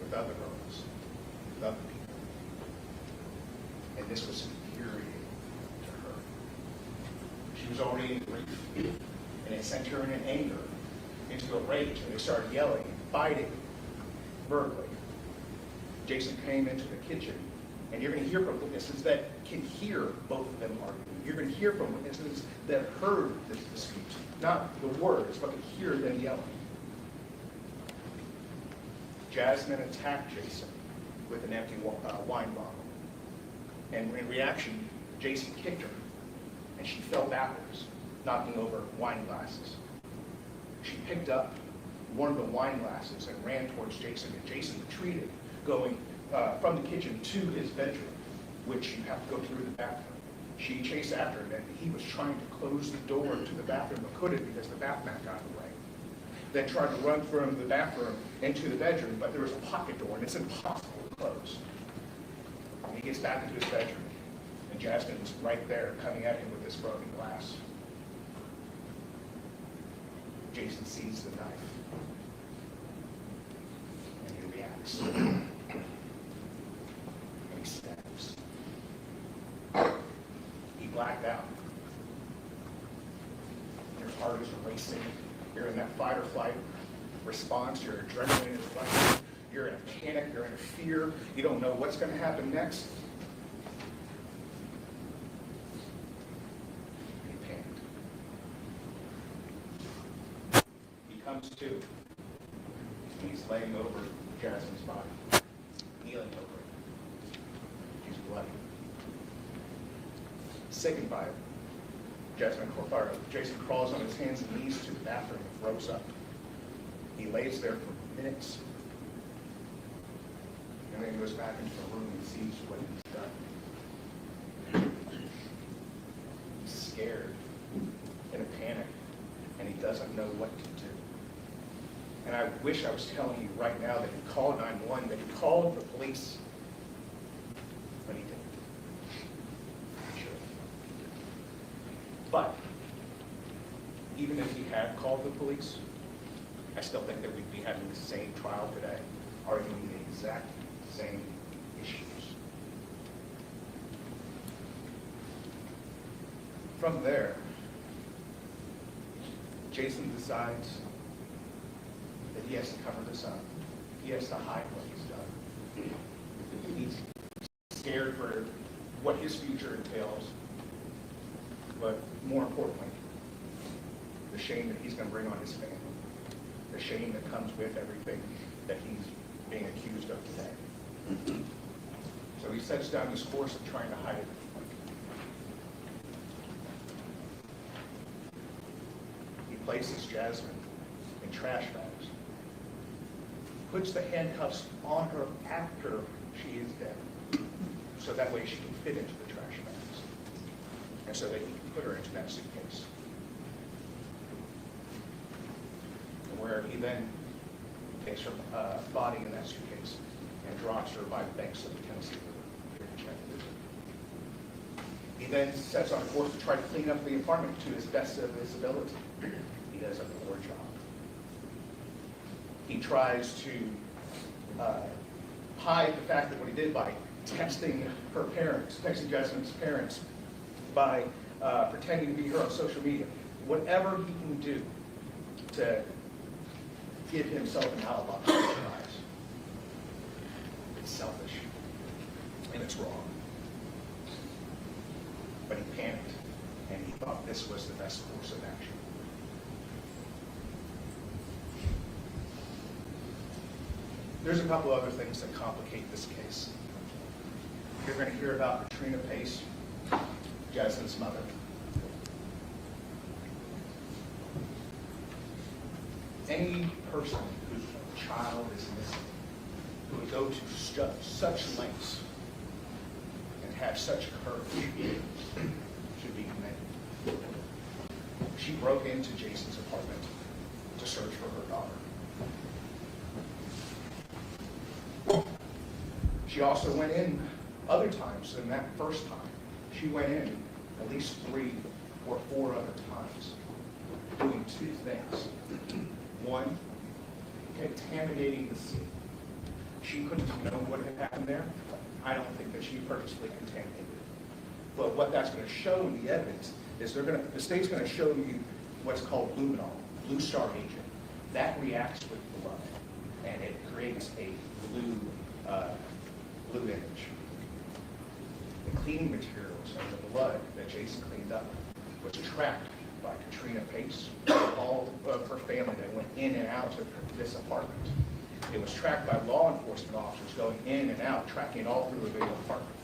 with other girls, with other people. And this was infuriating to her. She was already in grief, and it sent her in an anger into a rage, and they started yelling and fighting verbally. Jason came into the kitchen, and you're going to hear from witnesses that can hear both of them arguing. You're going to hear from witnesses that heard this dispute, not the words, but can hear them yelling. Jasmine attacked Jason with an empty wine bottle. And in reaction, Jason kicked her, and she fell backwards, knocking over wine glasses. She picked up one of the wine glasses and ran towards Jason, and Jason retreated, going from the kitchen to his bedroom, which you have to go through the bathroom. She chased after him, and he was trying to close the door to the bathroom, but couldn't because the bath mat got in the way. Then tried to run from the bathroom into the bedroom, but there was a pocket door, and it's impossible to close. And he gets back into his bedroom, and Jasmine was right there coming at him with this broken glass. Jason sees the knife, and he reacts. And he stabs. He blacked out. Your heart is racing. You're in that fight or flight response. Your adrenaline is running. You're in a panic. You're in a fear. You don't know what's going to happen next. He panicked. He comes to. And he's laying over Jasmine's body, kneeling over it. She's bloody. Sickened by it, Jason crawls on his hands and knees to the bathroom and throws up. He lays there for minutes, and then goes back into the room and sees what he's done. He's scared, in a panic, and he doesn't know what to do. And I wish I was telling you right now that he called 911, that he called the police, but he didn't. But even if he had called the police, I still think that we'd be having the same trial today, arguing the exact same issues. From there, Jason decides that he has to cover this up. He has to hide what he's done. He's scared for what his future entails. But more importantly, the shame that he's going to bring on his family, the shame that comes with everything that he's being accused of today. So he sets down this course of trying to hide it. He places Jasmine in trash bags, puts the handcuffs on her after she is dead, so that way she can fit into the trash bags, and so that he can put her into that suitcase. And where he then takes her body in that suitcase and drops her by the banks of the Tennessee River here in Chattanooga. He then sets on a course to try to clean up the apartment to his best of his ability. He does a poor job. He tries to hide the fact that what he did by texting her parents, texting Jasmine's parents, by pretending to be her on social media, whatever he can do to give himself an alibi for his lives. It's selfish, and it's wrong. But he panicked, and he thought this was the best course of action. There's a couple other things that complicate this case. You're going to hear about Katrina Pace, Jasmine's mother. Any person whose child is missing, who would go to such lengths and have such courage, should be commended. She broke into Jason's apartment to search for her daughter. She also went in other times than that first time. She went in at least 3 or 4 other times, doing 2 things. One, contaminating the scene. She couldn't know what had happened there. I don't think that she purposely contaminated it. But what that's going to show in the evidence is the state's going to show you what's called luminol, blue star agent. That reacts with blood, and it creates a blue image. The cleaning materials and the blood that Jason cleaned up was tracked by Katrina Pace and all of her family that went in and out of this apartment. It was tracked by law enforcement officers going in and out, tracking all through the apartment.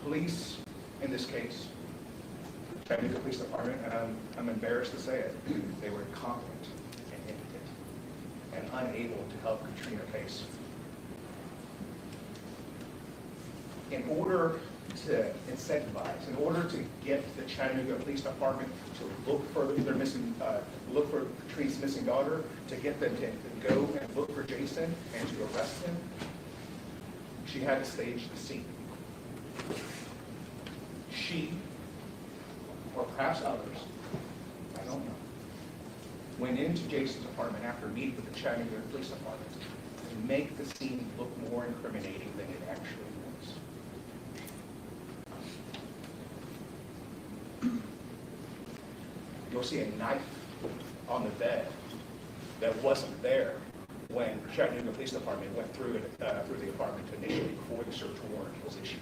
Police, in this case, Chattanooga Police Department, and I'm embarrassed to say it, they were incompetent and impotent and unable to help Katrina Pace. In order to incentivize, in order to get the Chattanooga Police Department to look for their missing, look for Katrina's missing daughter, to get them to go and look for Jason and to arrest him, she had to stage the scene. She, or perhaps others, I don't know, went into Jason's apartment after meeting with the Chattanooga Police Department to make the scene look more incriminating than it actually was. You'll see a knife on the bed that wasn't there when the Chattanooga Police Department went through the apartment initially before the search warrant was issued.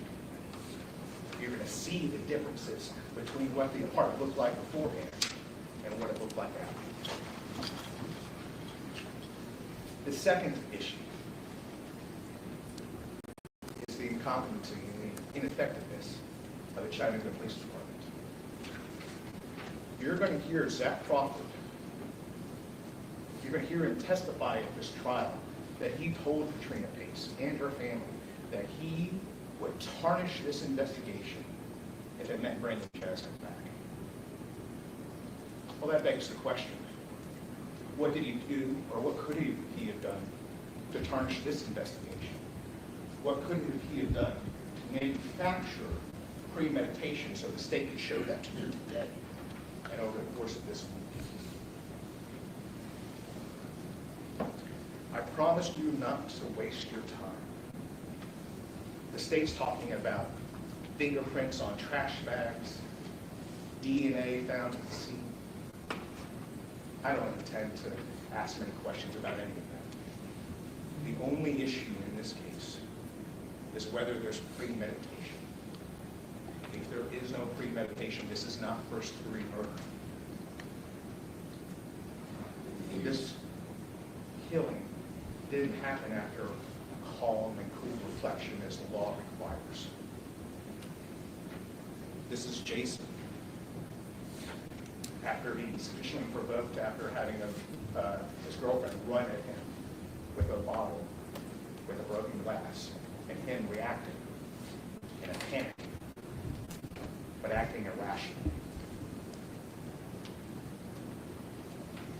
You're going to see the differences between what the apartment looked like beforehand and what it looked like after. The second issue is the incompetency and the ineffectiveness of the Chattanooga Police Department. You're going to hear Zach Crawford, you're going to hear him testify at this trial that he told Katrina Pace and her family that he would tarnish this investigation if it meant bringing Jasmine back. Well, that begs the question, what did he do, or what could he have done to tarnish this investigation? What could he have done to manufacture premeditation so the state could show that to you today and over the course of this week? I promised you not to waste your time. The state's talking about fingerprints on trash bags, DNA found at the scene. I don't intend to ask many questions about any of that. The only issue in this case is whether there's premeditation. If there is no premeditation, this is not first-degree murder. This killing didn't happen after calm and cool reflection as the law requires. This is Jason. After he's sufficiently provoked, after having his girlfriend run at him with a bottle, with a broken glass, and him reacting in a panic, but acting irrationally.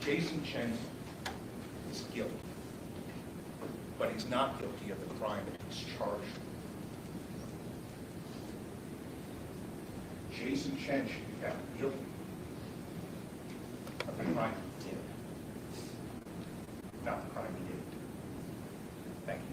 Jason Chen is guilty, but he's not guilty of the crime that he's charged with. Jason Chen should be found guilty of the crime he did, not the crime he didn't. Thank you.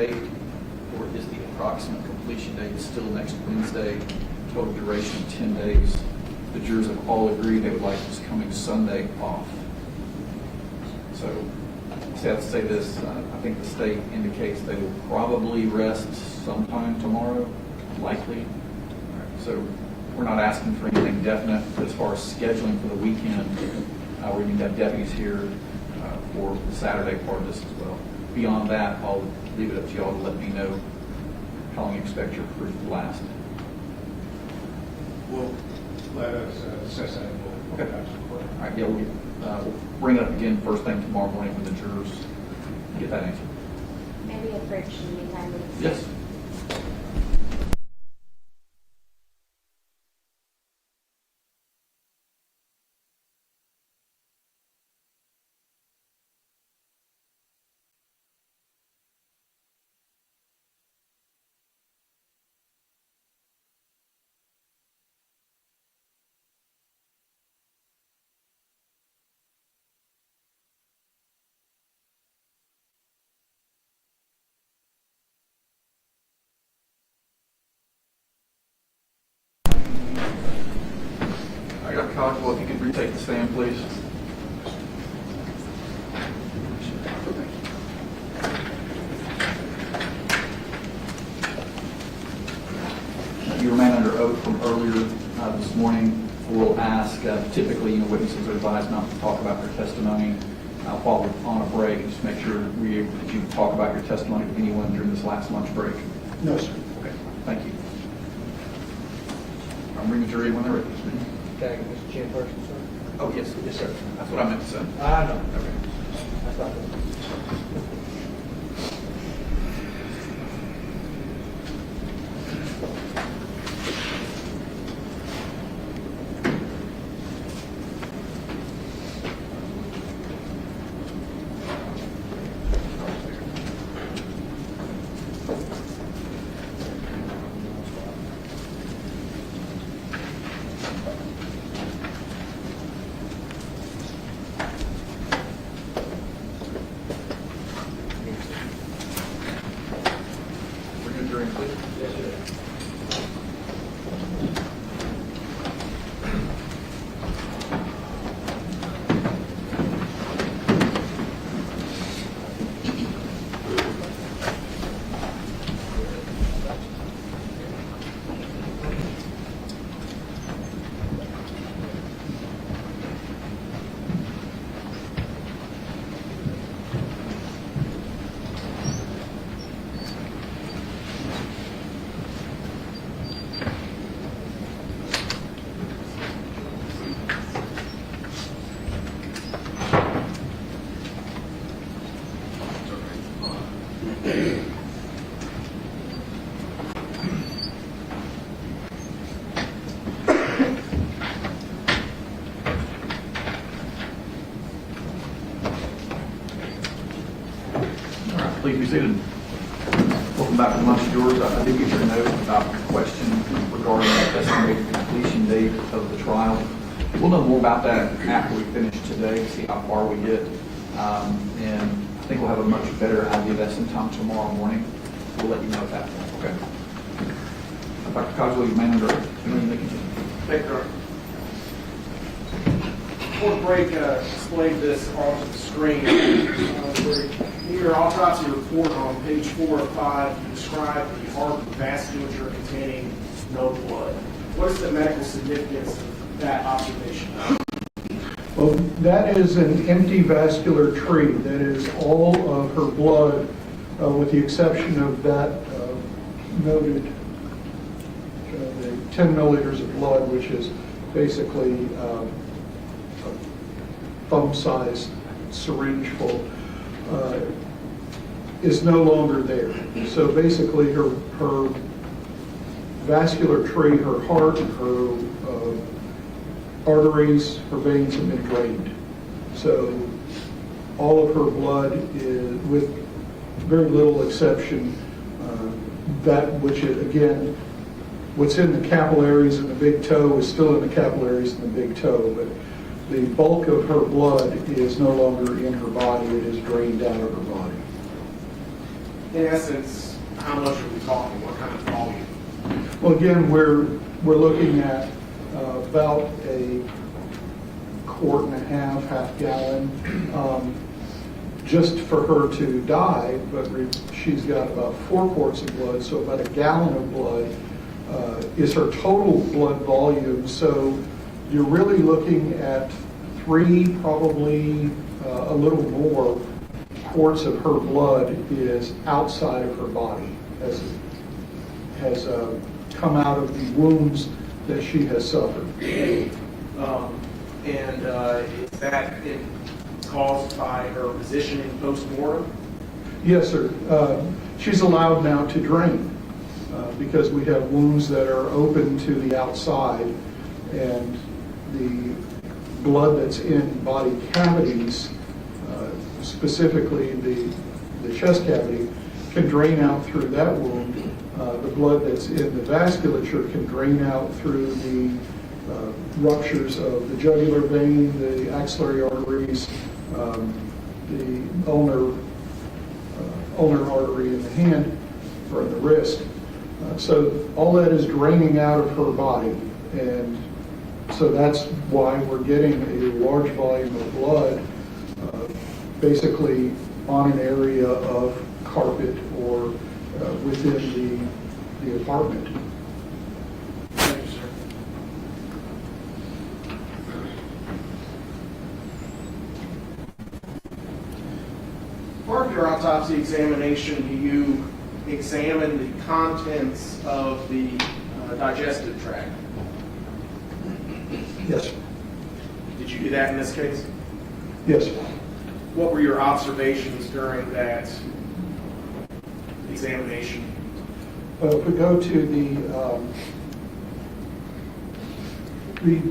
date, or is the approximate completion date still next Wednesday? Total duration of 10 days. The jurors have all agreed they would like this coming Sunday off. So, I have to say this, I think the state indicates they will probably rest sometime tomorrow, likely. So, we're not asking for anything definite, but as far as scheduling for the weekend, we need to have deputies here for the Saturday part of this as well. Beyond that, I'll leave it up to y'all to let me know how long you expect your proof to last. Well, let us assess that. Okay. All right, yeah, we'll bring it up again first thing tomorrow morning when the jurors get that answer. Maybe a bridge in the meantime. Yes. All right, Dr. Cogswell, if you could retake the stand, please. You remain under oath from earlier this morning. We'll ask, typically, witnesses are advised not to talk about their testimony while we're on a break. Just make sure that you talk about your testimony to anyone during this last lunch break. No, sir. Okay, thank you. I'm bringing the jury when they're ready. Okay, Mr. Chen first, sir. Oh, yes, yes, sir. That's what I meant to say. I know. Okay. That's not good. Bring the jury in, please. Yes, sir. All right, please be seated. Welcome back to lunch, George. I did get your note about your question regarding the estimated completion date of the trial. We'll know more about that after we finish today, see how far we get. And I think we'll have a much better idea of that sometime tomorrow morning. We'll let you know at that point, okay? Dr. Cogswell, you may under oath. Thank you. Before the break, displayed this onto the screen. In your autopsy report on page 4 of 5, you describe the heart vasculature containing no blood. What is the medical significance of that observation? Well, that is an empty vascular tree. That is all of her blood, with the exception of that noted the 10 milliliters of blood, which is basically a thumb-sized syringe full, is no longer there. So basically her vascular tree, her heart, her arteries, her veins have been drained. So all of her blood is, with very little exception, that which is, again, what's in the capillaries in the big toe is still in the capillaries in the big toe, but the bulk of her blood is no longer in her body. It is drained out of her body. In essence, how much are we talking? What kind of volume? Well, again, we're looking at about a quart and a half gallon, just for her to die, but she's got about 4 quarts of blood, so about a gallon of blood is her total blood volume. So you're really looking at 3, probably a little more quarts of her blood is outside of her body, has come out of the wounds that she has suffered. Is that caused by her positioning post-mortem? Yes, sir. She's allowed now to drain because we have wounds that are open to the outside, and the blood that's in body cavities, specifically the chest cavity, can drain out through that wound. The blood that's in the vasculature can drain out through the ruptures of the jugular vein, the axillary arteries, the ulnar artery in the hand or in the wrist. So all that is draining out of her body, and so that's why we're getting a large volume of blood basically on an area of carpet or within the apartment. Thank you, sir. Part of your autopsy examination, you examined the contents of the digestive tract. Yes. Did you do that in this case? Yes. What were your observations during that examination? If we go to the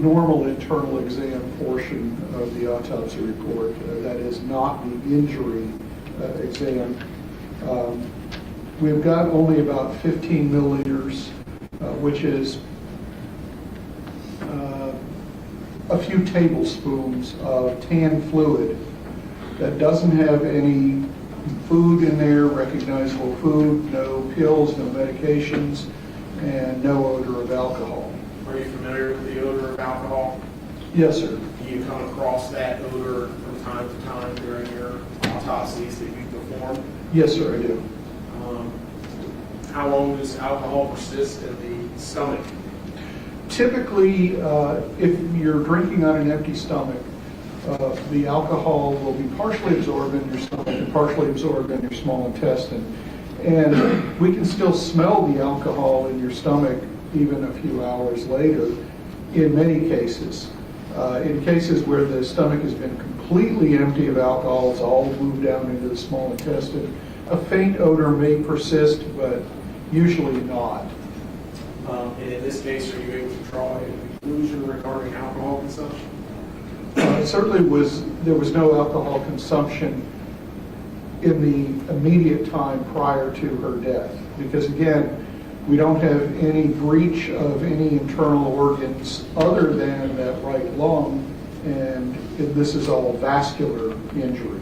normal internal exam portion of the autopsy report, that is not the injury exam, we've got only about 15 milliliters, which is a few tablespoons of tan fluid that doesn't have any food in there, recognizable food, no pills, no medications, and no odor of alcohol. Are you familiar with the odor of alcohol? Yes, sir. Do you come across that odor from time to time during your autopsies that you perform? Yes, sir, I do. How long does alcohol persist in the stomach? Typically, if you're drinking on an empty stomach, the alcohol will be partially absorbed in your stomach and partially absorbed in your small intestine. And we can still smell the alcohol in your stomach even a few hours later in many cases. In cases where the stomach has been completely empty of alcohol, it's all moved down into the small intestine, a faint odor may persist, but usually not. And in this case, are you able to draw a conclusion regarding alcohol consumption? Certainly there was no alcohol consumption in the immediate time prior to her death, because again, we don't have any breach of any internal organs other than that right lung, and this is all vascular injury.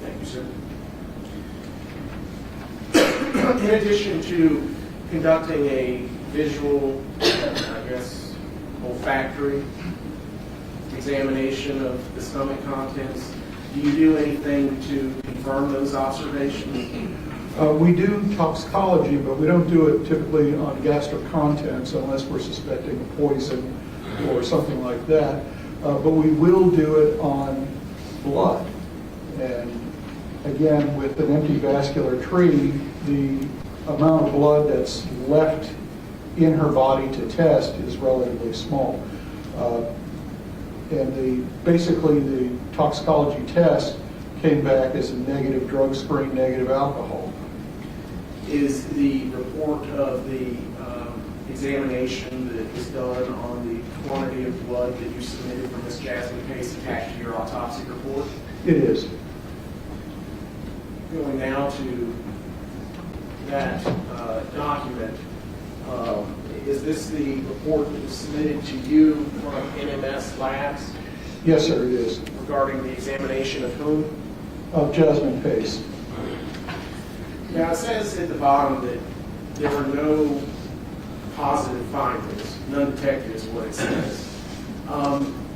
Thank you, sir. In addition to conducting a visual, olfactory examination of the stomach contents, do you do anything to confirm those observations? We do toxicology, but we don't do it typically on gastric contents unless we're suspecting a poison or something like that. But we will do it on blood. And again, with an empty vascular tree, the amount of blood that's left in her body to test is relatively small. And basically the toxicology test came back as a negative drug screen, negative alcohol. Is the report of the examination that was done on the quantity of blood that you submitted from Ms. Jasmine Pace attached to your autopsy report? It is. Going now to that document, is this the report that was submitted to you from NMS Labs? Yes, sir, it is. Regarding the examination of whom? Of Jasmine Pace. Now, it says at the bottom that there were no positive findings, none detected is what it says.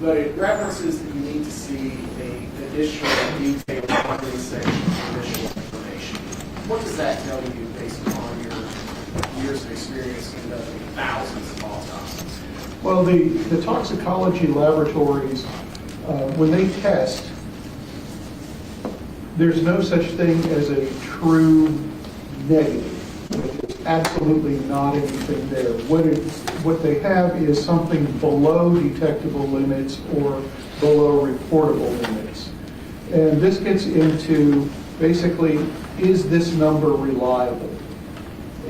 But it references that you need to see an additional detailed finding section of initial information. What does that tell you based upon your years of experience conducting thousands of autopsies? Well, the toxicology laboratories, when they test, there's no such thing as a true negative. There's absolutely not anything there. What they have is something below detectable limits or below reportable limits. And this gets into basically, is this number reliable?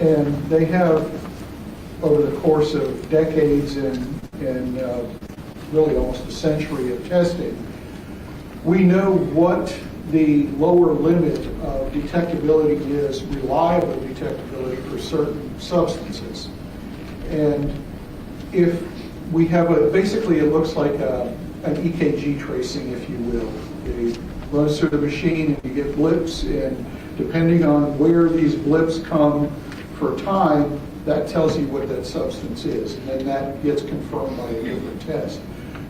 And they have, over the course of decades and really almost a century of testing, we know what the lower limit of detectability is, reliable detectability for certain substances. And if we have basically it looks like an EKG tracing, if you will. It runs through the machine and you get blips, and depending on where these blips come for time, that tells you what that substance is, and then that gets confirmed by a different test.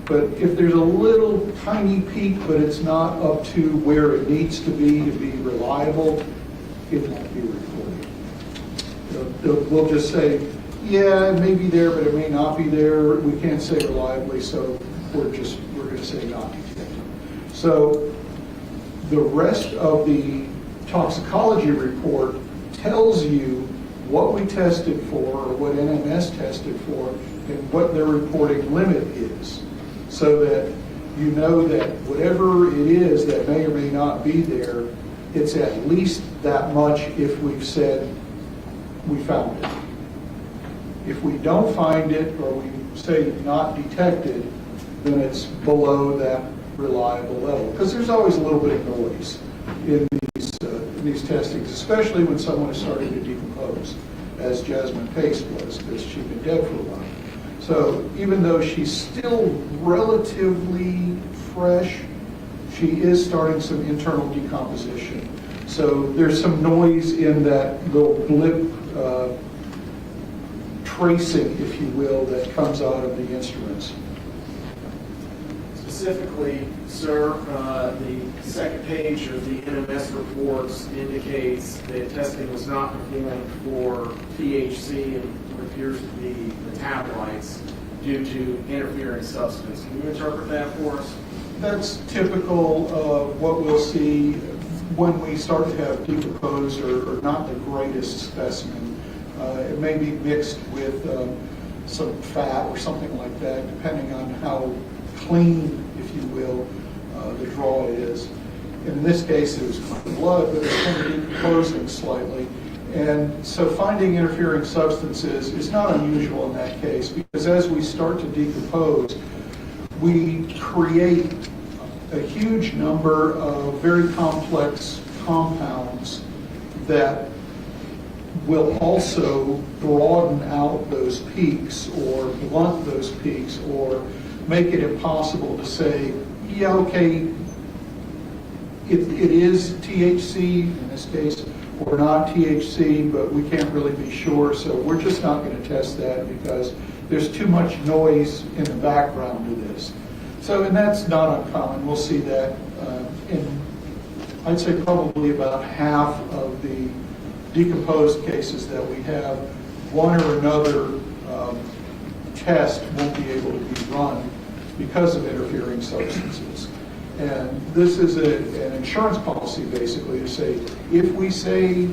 But if there's a little tiny peak, but it's not up to where it needs to be reliable, it won't be reported. We'll just say, yeah, it may be there, but it may not be there. We can't say reliably, so we're going to say not detected. So the rest of the toxicology report tells you what we tested for, or what NMS tested for, and what their reporting limit is, so that you know that whatever it is that may or may not be there, it's at least that much if we've said we found it. If we don't find it, or we say not detected, then it's below that reliable level. Because there's always a little bit of noise in these testings, especially when someone is starting to decompose, as Jasmine Pace was, because she'd been dead for a while. So even though she's still relatively fresh, she is starting some internal decomposition. So there's some noise in that little blip tracing, if you will, that comes out of the instruments. Specifically, sir, the second page of the NMS reports indicates that testing was not performed for THC and what appears to be metabolites due to interfering substance. Can you interpret that for us? That's typical of what we'll see when we start to have decomposed or not the greatest specimen. It may be mixed with some fat or something like that, depending on how clean, if you will, the draw is. In this case, it was clean blood, but it was kind of decomposing slightly. And so finding interfering substances is not unusual in that case, because as we start to decompose, we create a huge number of very complex compounds that will also broaden out those peaks or blunt those peaks or make it impossible to say, yeah, okay, it is THC in this case, or not THC, but we can't really be sure, so we're just not going to test that because there's too much noise in the background to this. So, and that's not uncommon. We'll see that in, I'd say, probably about half of the decomposed cases that we have. One or another test won't be able to be run because of interfering substances. And this is an insurance policy, basically, to say, if we say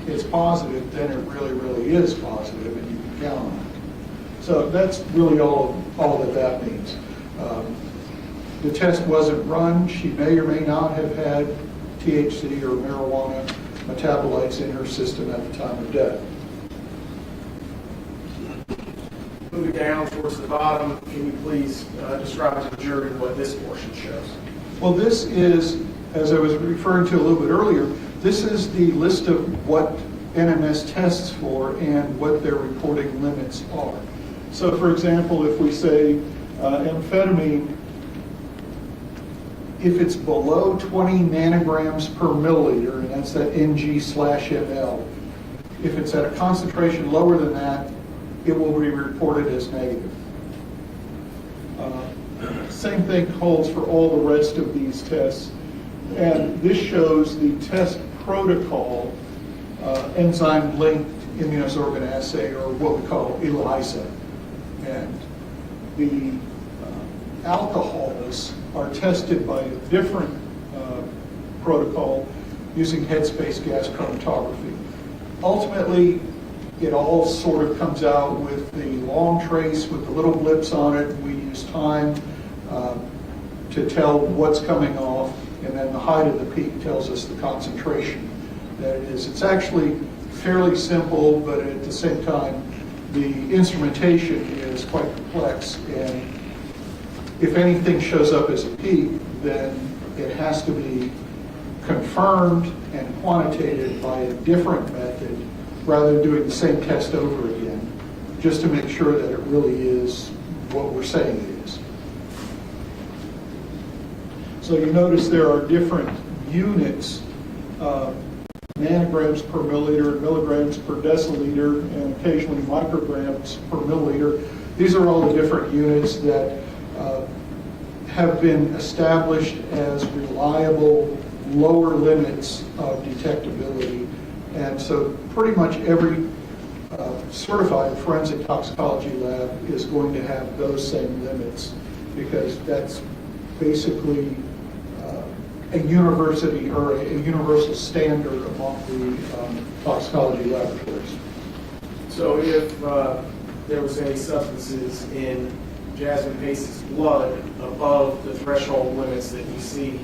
it's positive, then it really, really is positive, and you can count on it. So that's really all that means. The test wasn't run. She may or may not have had THC or marijuana metabolites in her system at the time of death. Moving down towards the bottom, can you please describe to the jury what this portion shows? Well, this is, as I was referring to a little bit earlier, this is the list of what NMS tests for and what their reporting limits are. So, for example, if we say amphetamine if it's below 20 nanograms per milliliter, and that's that ng/ml, if it's at a concentration lower than that, it will be reported as negative. Same thing holds for all the rest of these tests. And this shows the test protocol, enzyme-linked immunosorbent assay, or what we call ELISA. And the alcohols are tested by a different protocol using headspace gas chromatography. Ultimately, it all sort of comes out with the long trace with the little blips on it. We use time to tell what's coming off, and then the height of the peak tells us the concentration that it is. It's actually fairly simple, but at the same time, the instrumentation is quite complex, and if anything shows up as a peak, then it has to be confirmed and quantitated by a different method rather than doing the same test over again, just to make sure that it really is what we're saying it is. So you notice there are different units, nanograms per milliliter, milligrams per deciliter, and occasionally micrograms per milliliter. These are all the different units that have been established as reliable lower limits of detectability. And so pretty much every certified forensic toxicology lab is going to have those same limits, because that's basically a university or a universal standard among the toxicology laboratories. So if there was any substances in Jasmine Pace's blood above the threshold limits that you see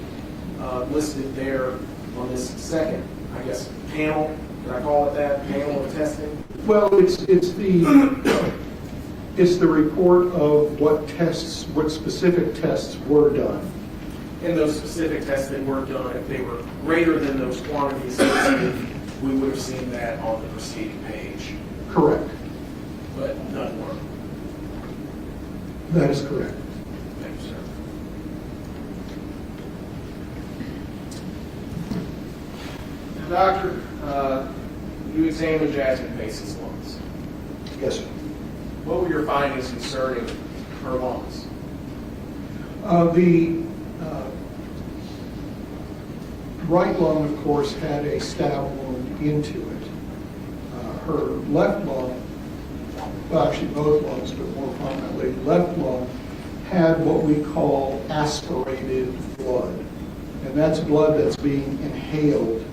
listed there on this second, I guess, panel, can I call it that, panel of testing? Well, it's the report of what specific tests were done. And those specific tests that were done, if they were greater than those quantities listed, we would have seen that on the preceding page. Correct. But none were. That is correct. Thank you, sir. Now, doctor, you examined Jasmine Pace's lungs. Yes, sir. What were your findings concerning her lungs? The right lung, of course, had a stab wound into it. Her left lung, well, actually both lungs, but more prominently left lung, had what we call aspirated blood. And that's blood that's being inhaled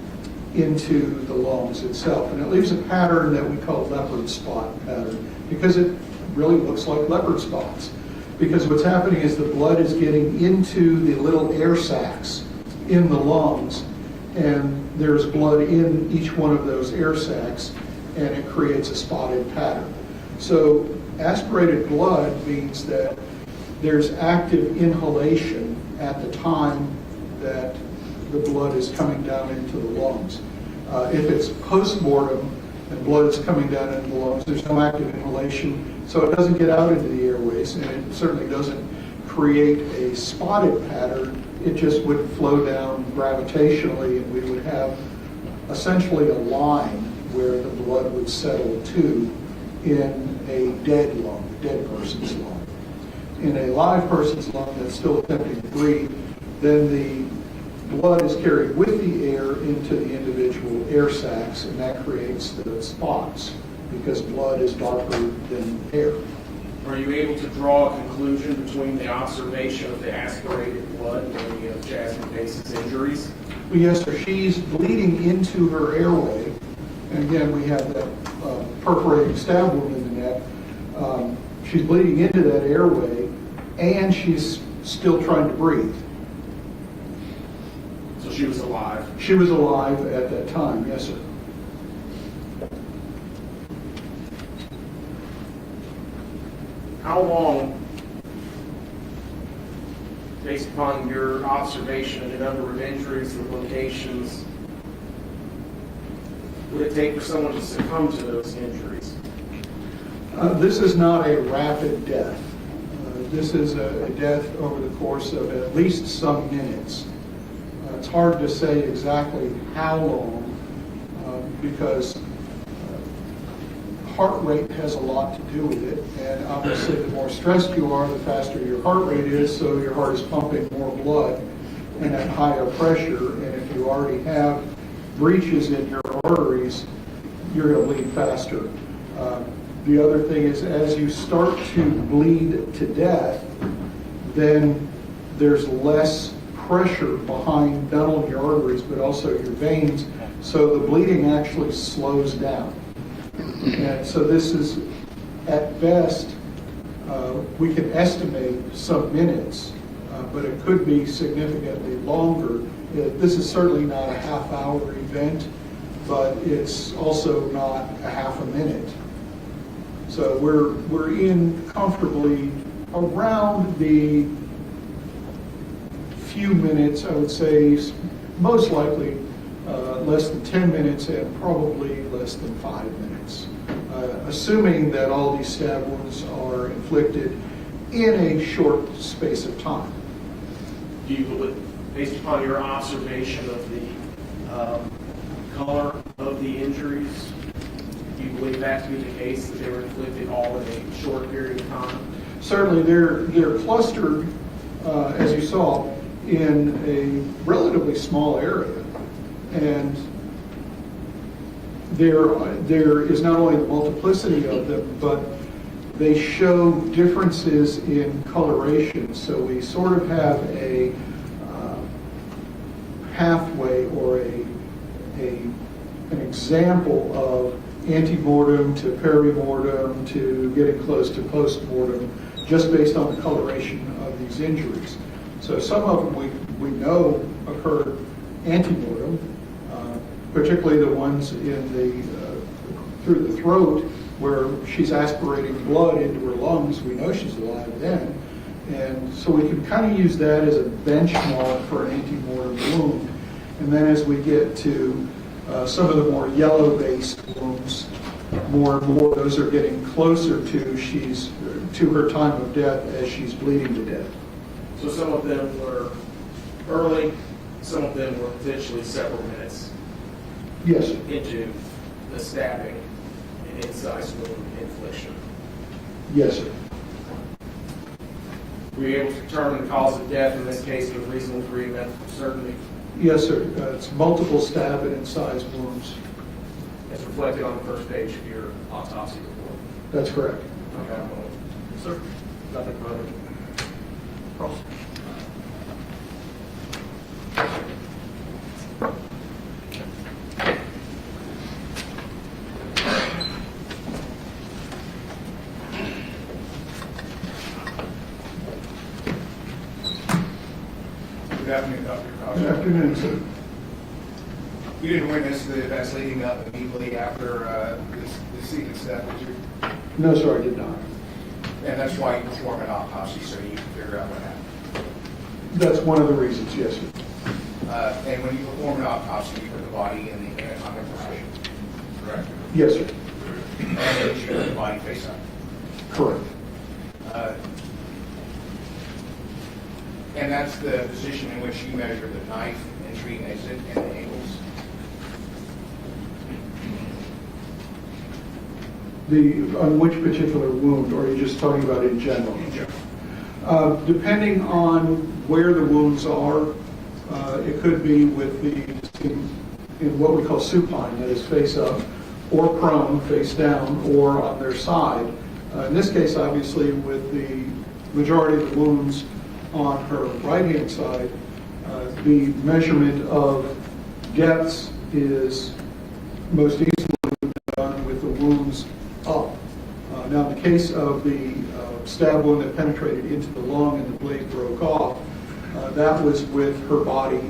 into the lungs itself. And it leaves a pattern that we call leopard spot pattern, because it really looks like leopard spots. Because what's happening is the blood is getting into the little air sacs in the lungs, and there's blood in each one of those air sacs, and it creates a spotted pattern. So aspirated blood means that there's active inhalation at the time that the blood is coming down into the lungs. If it's post-mortem and blood is coming down into the lungs, there's no active inhalation, so it doesn't get out into the airways, and it certainly doesn't create a spotted pattern. It just would flow down gravitationally, and we would have essentially a line where the blood would settle to in a dead lung, a dead person's lung. In a live person's lung that's still attempting to breathe, then the blood is carried with the air into the individual air sacs, and that creates the spots, because blood is darker than air. Are you able to draw a conclusion between the observation of the aspirated blood and any of Jasmine Pace's injuries? Well, yes, sir. She's bleeding into her airway. And again, we have that perforating stab wound in the neck. She's bleeding into that airway, and she's still trying to breathe. So she was alive? She was alive at that time, yes, sir. How long, based upon your observation of the number of injuries, the locations, would it take for someone to succumb to those injuries? This is not a rapid death. This is a death over the course of at least some minutes. It's hard to say exactly how long because heart rate has a lot to do with it, and obviously the more stressed you are, the faster your heart rate is, so your heart is pumping more blood and at higher pressure, and if you already have breaches in your arteries, you're going to bleed faster. The other thing is, as you start to bleed to death, then there's less pressure behind not only your arteries but also your veins, so the bleeding actually slows down. And so this is, at best, we can estimate some minutes, but it could be significantly longer. This is certainly not a half-hour event, but it's also not a half a minute. So we're in comfortably around the few minutes, I would say, most likely less than 10 minutes and probably less than 5 minutes, assuming that all these stab wounds are inflicted in a short space of time. Do you believe, based upon your observation of the color of the injuries, do you believe that to be the case, that they were inflicted all in a short period of time? Certainly, they're clustered, as you saw, in a relatively small area. And there is not only the multiplicity of them, but they show differences in coloration. So we sort of have a pathway or an example of antemortem to perimortem to getting close to postmortem, just based on the coloration of these injuries. So some of them we know occurred antemortem, particularly the ones in through the throat, where she's aspirating blood into her lungs. We know she's alive then. And so we can kind of use that as a benchmark for an antemortem wound. And then as we get to some of the more yellow-based wounds, more and more those are getting closer to her time of death as she's bleeding to death. So some of them were early, some of them were potentially several minutes Yes. into the stabbing and incisive wound infliction. Yes, sir. Were you able to determine the cause of death in this case with reasonable degree of medical certainty? Yes, sir. It's multiple stab and incised wounds. As reflected on the first page of your autopsy report. That's correct. Okay. Sir, nothing further. Cross. Good afternoon, Dr. Cox. Good afternoon, sir. You didn't witness the events leading up immediately after the sequence step, did you? No, sir, I did not. And that's why you perform an autopsy, so you can figure out what happened. That's one of the reasons, yes, sir. And when you perform an autopsy, you put the body in the anatomic position, correct? Yes, sir. And you put the body face up. Correct. And that's the position in which you measure the knife, entry, exit, and the angles. On which particular wound, or are you just talking about in general? In general. Depending on where the wounds are, it could be with in what we call supine, that is face up, or prone, face down, or on their side. In this case, obviously, with the majority of the wounds on her right-hand side, the measurement of depths is most easily done with the wounds up. Now, in the case of the stab wound that penetrated into the lung and the blade broke off, that was with her body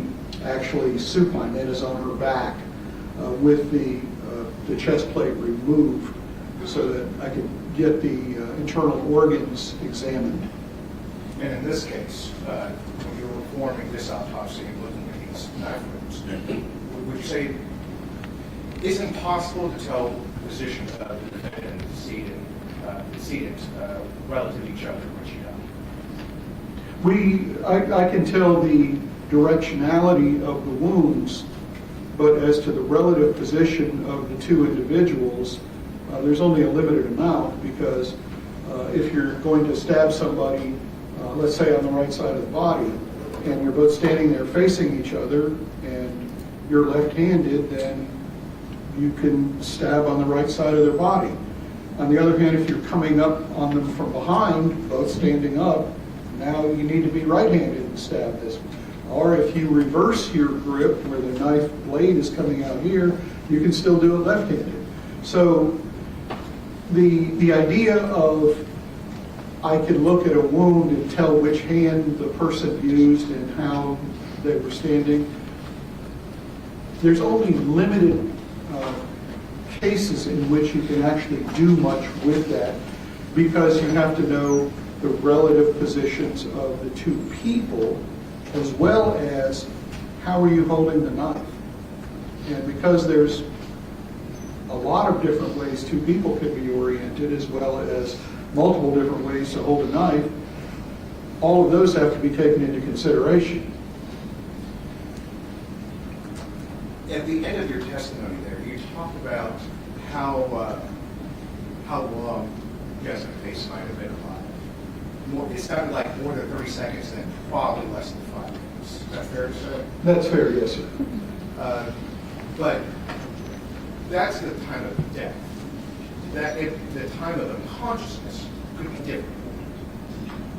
actually supine, that is on her back, with the chest plate removed so that I could get the internal organs examined. And in this case, when you were performing this autopsy and looking at these knife wounds, would you say it's impossible to tell the position of the defendant and the decedent relative to each other when she died? I can tell the directionality of the wounds, but as to the relative position of the two individuals, there's only a limited amount, because if you're going to stab somebody, let's say on the right side of the body, and you're both standing there facing each other, and you're left-handed, then you can stab on the right side of their body. On the other hand, if you're coming up on them from behind, both standing up, now you need to be right-handed and stab this one. Or if you reverse your grip where the knife blade is coming out here, you can still do it left-handed. So the idea of I can look at a wound and tell which hand the person used and how they were standing, there's only limited cases in which you can actually do much with that, because you have to know the relative positions of the two people, as well as how are you holding the knife. And because there's a lot of different ways two people can be oriented, as well as multiple different ways to hold a knife, all of those have to be taken into consideration. At the end of your testimony there, you talk about how long Jasmine Pace might have been alive. It sounded like more than 30 seconds and probably less than 5 minutes. Is that fair to say? That's fair, yes, sir. But that's the time of death. The time of unconsciousness could be different.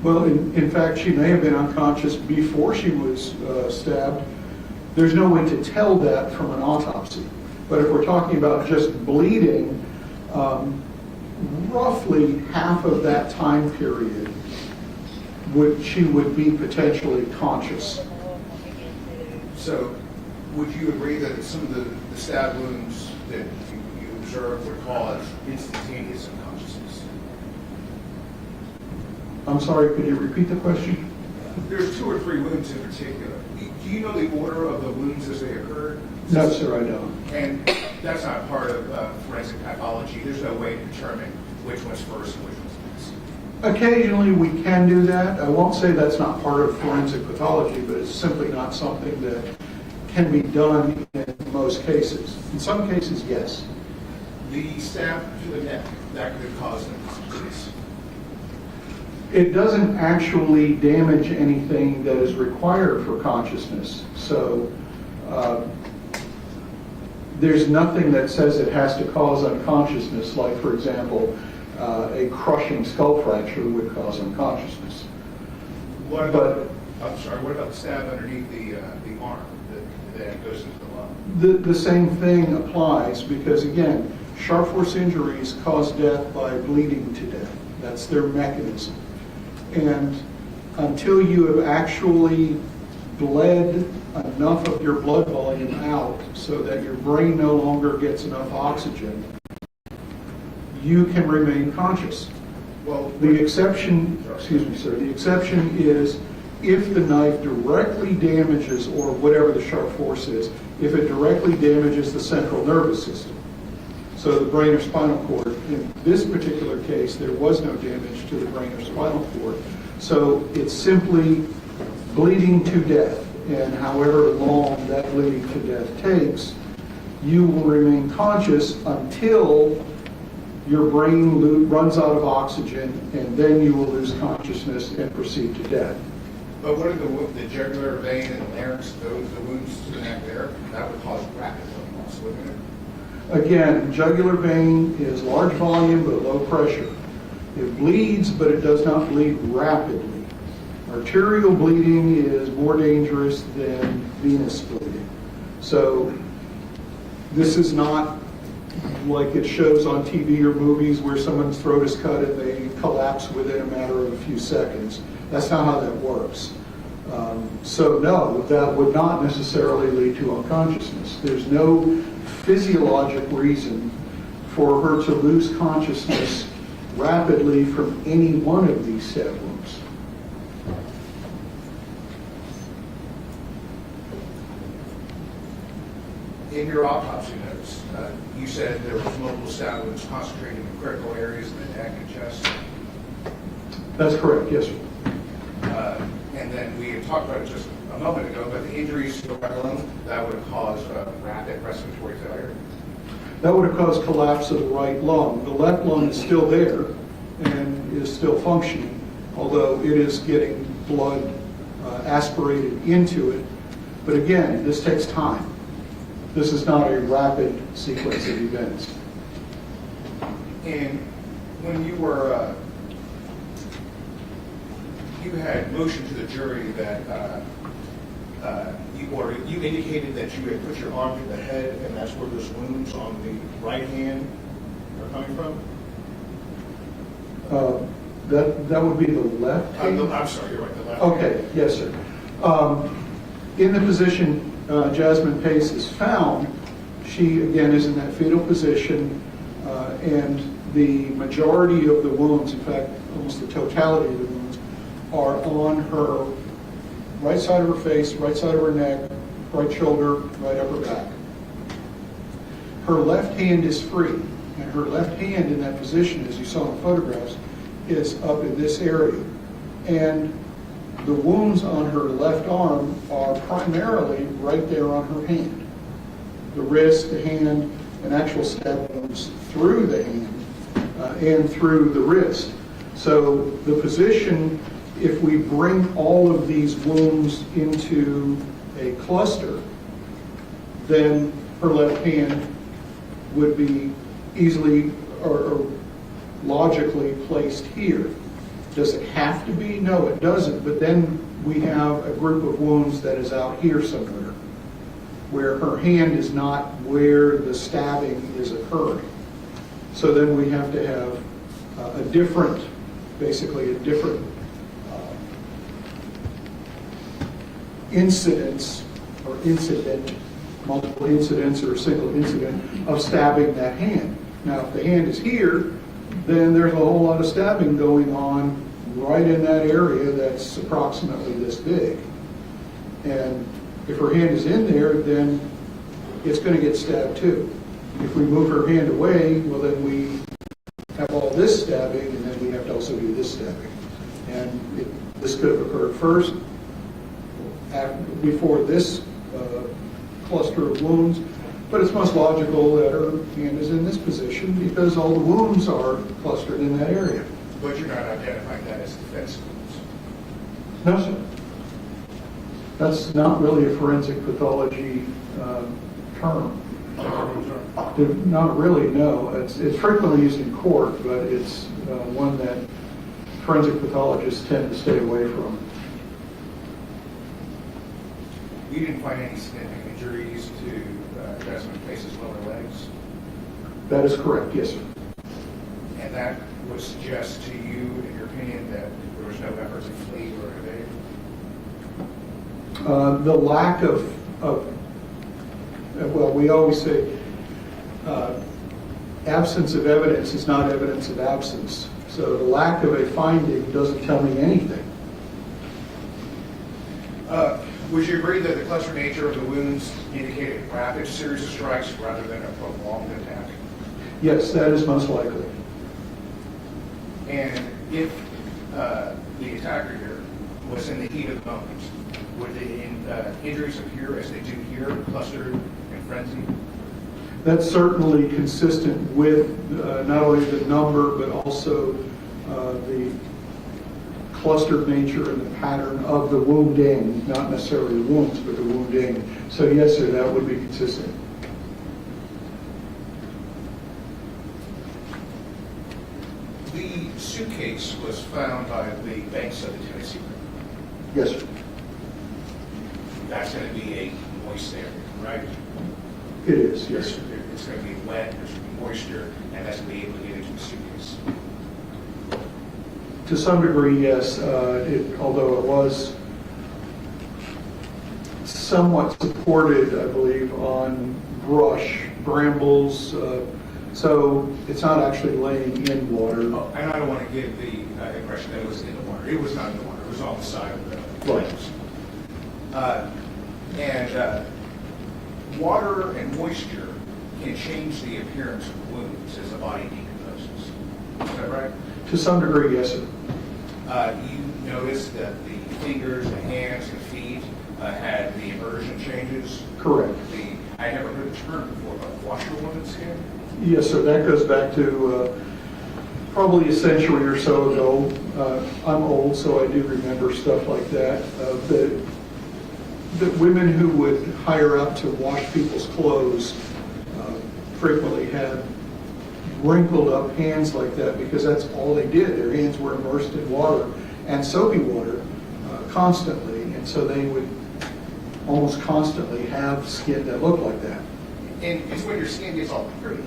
Well, in fact, she may have been unconscious before she was stabbed. There's no way to tell that from an autopsy. But if we're talking about just bleeding, roughly half of that time period she would be potentially conscious. So would you agree that some of the stab wounds that you observed would cause instantaneous unconsciousness? I'm sorry, could you repeat the question? There's 2 or 3 wounds in particular. Do you know the order of the wounds as they occurred? No, sir, I don't. And that's not part of forensic pathology. There's no way to determine which one's first and which one's next. Occasionally we can do that. I won't say that's not part of forensic pathology, but it's simply not something that can be done in most cases. In some cases, yes. The stab to the neck, that could cause unconsciousness. It doesn't actually damage anything that is required for consciousness. So there's nothing that says it has to cause unconsciousness, like, for example, a crushing skull fracture would cause unconsciousness. What about the stab underneath the arm that goes into the lung? The same thing applies, because, again, sharp force injuries cause death by bleeding to death. That's their mechanism. And until you have actually bled enough of your blood volume out so that your brain no longer gets enough oxygen, you can remain conscious. Well, the exception is if the knife directly damages, or whatever the sharp force is, if it directly damages the central nervous system. So the brain or spinal cord. In this particular case, there was no damage to the brain or spinal cord. So it's simply bleeding to death. And however long that bleeding to death takes, you will remain conscious until your brain runs out of oxygen, and then you will lose consciousness and proceed to death. But what are the jugular vein and larynx, the wounds to the neck there, that would cause rapid blood loss, wouldn't it? Again, jugular vein is large volume but low pressure. It bleeds, but it does not bleed rapidly. Arterial bleeding is more dangerous than venous bleeding. So this is not like it shows on TV or movies where someone's throat is cut and they collapse within a matter of a few seconds. That's not how that works. So no, that would not necessarily lead to unconsciousness. There's no physiologic reason for her to lose consciousness rapidly from any one of these stab wounds. In your autopsy notes, you said there was multiple stab wounds concentrated in critical areas of the neck and chest. That's correct, yes, sir. And then we had talked about it just a moment ago, but the injuries to the right lung, that would have caused rapid respiratory failure. That would have caused collapse of the right lung. The left lung is still there and is still functioning, although it is getting blood aspirated into it. But again, this takes time. This is not a rapid sequence of events. And when you were, you had motioned to the jury that you indicated that you had put your arm to the head, and that's where those wounds on the right hand are coming from? That would be the left hand? I'm sorry, you're right, the left Okay, hand. yes, sir. In the position Jasmine Pace is found, she again is in that fetal position, and the majority of the wounds, in fact, almost the totality of the wounds, are on her right side of her face, right side of her neck, right shoulder, right upper back. Her left hand is free, and her left hand in that position, as you saw in the photographs, is up in this area. And the wounds on her left arm are primarily right there on her hand. The wrist, the hand, and actual stab wounds through the hand and through the wrist. So the position, if we bring all of these wounds into a cluster, then her left hand would be easily or logically placed here. Does it have to be? No, it doesn't. But then we have a group of wounds that is out here somewhere, where her hand is not where the stabbing is occurring. So then we have to have a different, basically a different incidence or incident, multiple incidents or a single incident of stabbing that hand. Now, if the hand is here, then there's a whole lot of stabbing going on right in that area that's approximately this big. And if her hand is in there, then it's going to get stabbed too. If we move her hand away, well, then we have all this stabbing, and then we have to also do this stabbing. And this could have occurred first, before this cluster of wounds, but it's most logical that her hand is in this position because all the wounds are clustered in that area. But you're not identifying that as defense wounds? No, sir. That's not really a forensic pathology term. Not really, no. It's frequently used in court, but it's one that forensic pathologists tend to stay away from. You didn't find any significant injuries to Jasmine Pace's lower legs? That is correct, yes, sir. And that would suggest to you, in your opinion, that there was no effort to flee or evade? The lack of, well, we always say absence of evidence is not evidence of absence. So the lack of a finding doesn't tell me anything. Would you agree that the cluster nature of the wounds indicated a rapid series of strikes rather than a prolonged attack? Yes, that is most likely. And if the attacker here was in the heat of the moment, would the injuries appear as they do here, clustered and frenzied? That's certainly consistent with not only the number, but also the clustered nature and the pattern of the wounding, not necessarily the wounds, but the wounding. So yes, sir, that would be consistent. The suitcase was found by the banks of the Tennessee River. Yes, sir. That's going to be a moist area, right? It is, yes, sir. It's going to be wet, there's going to be moisture, and that's going to be able to get into the suitcase. To some degree, yes, although it was somewhat supported, I believe, on brush, brambles, so it's not actually laying in water. Oh, and I don't want to give the impression that it was in the water. It was not in the water. It was on the side of the flames. And water and moisture can change the appearance of wounds as the body decomposes. Is that right? To some degree, yes, sir. noticed that the fingers, the hands, the feet had the immersion changes. Correct. I never heard the term before, but washerwoman skin? Yes, sir. That goes back to probably a century or so ago. I'm old, so I do remember stuff like that. The women who would hire out to wash people's clothes frequently had wrinkled up hands like that because that's all they did. Their hands were immersed in water and soapy water constantly, and so they would almost constantly have skin that looked like that. And it's when your skin gets all pretty,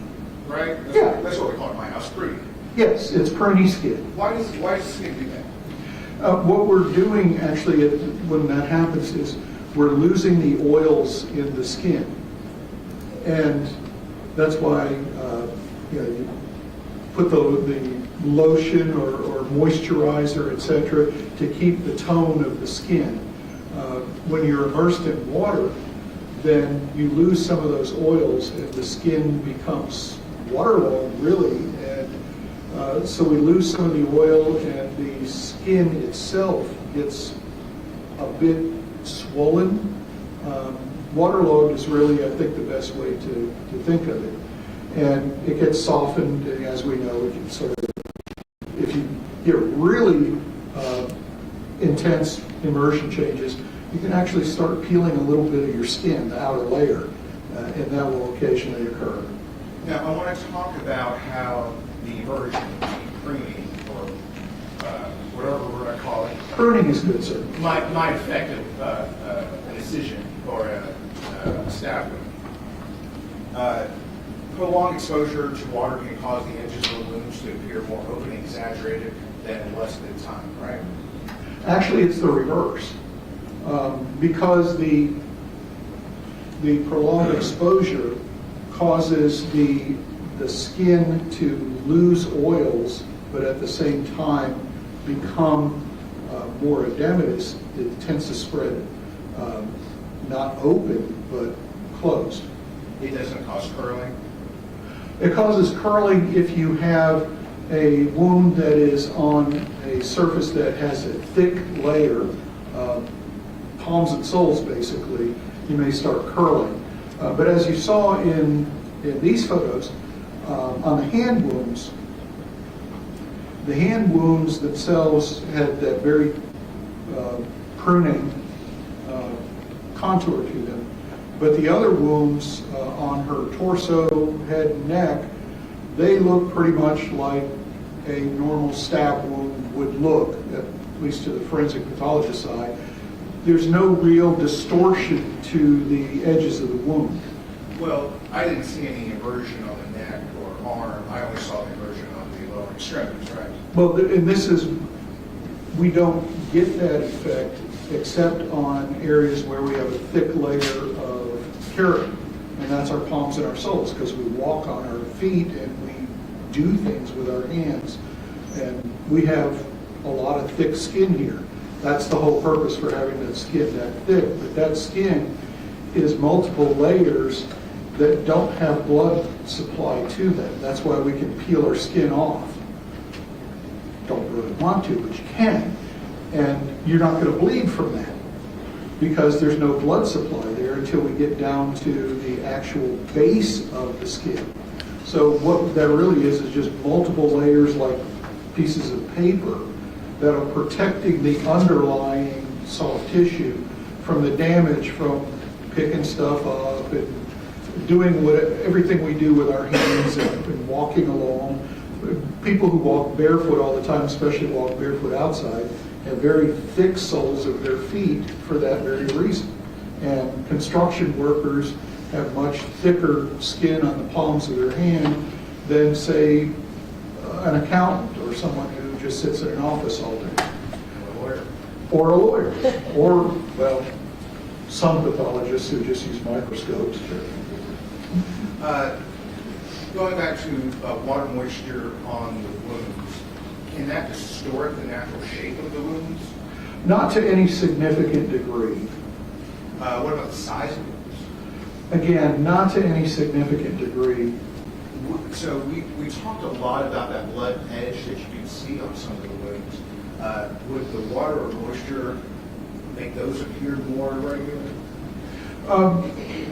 right? That's what we call it in my house, pretty. Yes, it's pruny skin. Why does the skin do that? What we're doing actually when that happens is we're losing the oils in the skin. And that's why you put the lotion or moisturizer, etc., to keep the tone of the skin. When you're immersed in water, then you lose some of those oils and the skin becomes waterlogged, really. And so we lose some of the oil and the skin itself gets a bit swollen. Waterlogged is really, I think, the best way to think of it. And it gets softened, and as we know, it can sort of, if you get really intense immersion changes, you can actually start peeling a little bit of your skin, the outer layer, and that will occasionally occur. Now, I want to talk about how the immersion, pruning, or whatever we're going to call it. Pruning is good, sir. Might affect a decision or a stab wound. Prolonged exposure to water can cause the edges of the wounds to appear more open and exaggerated than in less than time, right? Actually, it's the reverse. Because the prolonged exposure causes the skin to lose oils, but at the same time become more edematous. It tends to spread not open, but closed. It doesn't cause curling? It causes curling if you have a wound that is on a surface that has a thick layer, palms and soles basically, you may start curling. But as you saw in these photos, on the hand wounds themselves had that very pruning contour to them. But the other wounds on her torso, head, and neck, they look pretty much like a normal stab wound would look, at least to the forensic pathologist side. There's no real distortion to the edges of the wound. Well, I didn't see any inversion on the neck or arm. I only saw the inversion on the lower extremities, right? Well, and we don't get that effect except on areas where we have a thick layer of keratin, and that's our palms and our soles, because we walk on our feet and we do things with our hands, and we have a lot of thick skin here. That's the whole purpose for having that skin that thick, but that skin is multiple layers that don't have blood supply to them. That's why we can peel our skin off. Don't really want to, but you can. And you're not going to bleed from that because there's no blood supply there until we get down to the actual base of the skin. So what that really is just multiple layers like pieces of paper that are protecting the underlying soft tissue from the damage from picking stuff up and doing everything we do with our hands and walking along. People who walk barefoot all the time, especially walk barefoot outside, have very thick soles of their feet for that very reason. And construction workers have much thicker skin on the palms of their hand than, say, an accountant or someone who just sits in an office all day. Or a lawyer. Or, well, some pathologists who just use microscopes. Going back to water moisture on the wounds, can that distort the natural shape of the wounds? Not to any significant degree. What about the size of the wounds? Again, not to any significant degree. So we talked a lot about that blood edge that you can see on some of the wounds. Would the water or moisture make those appear more irregular?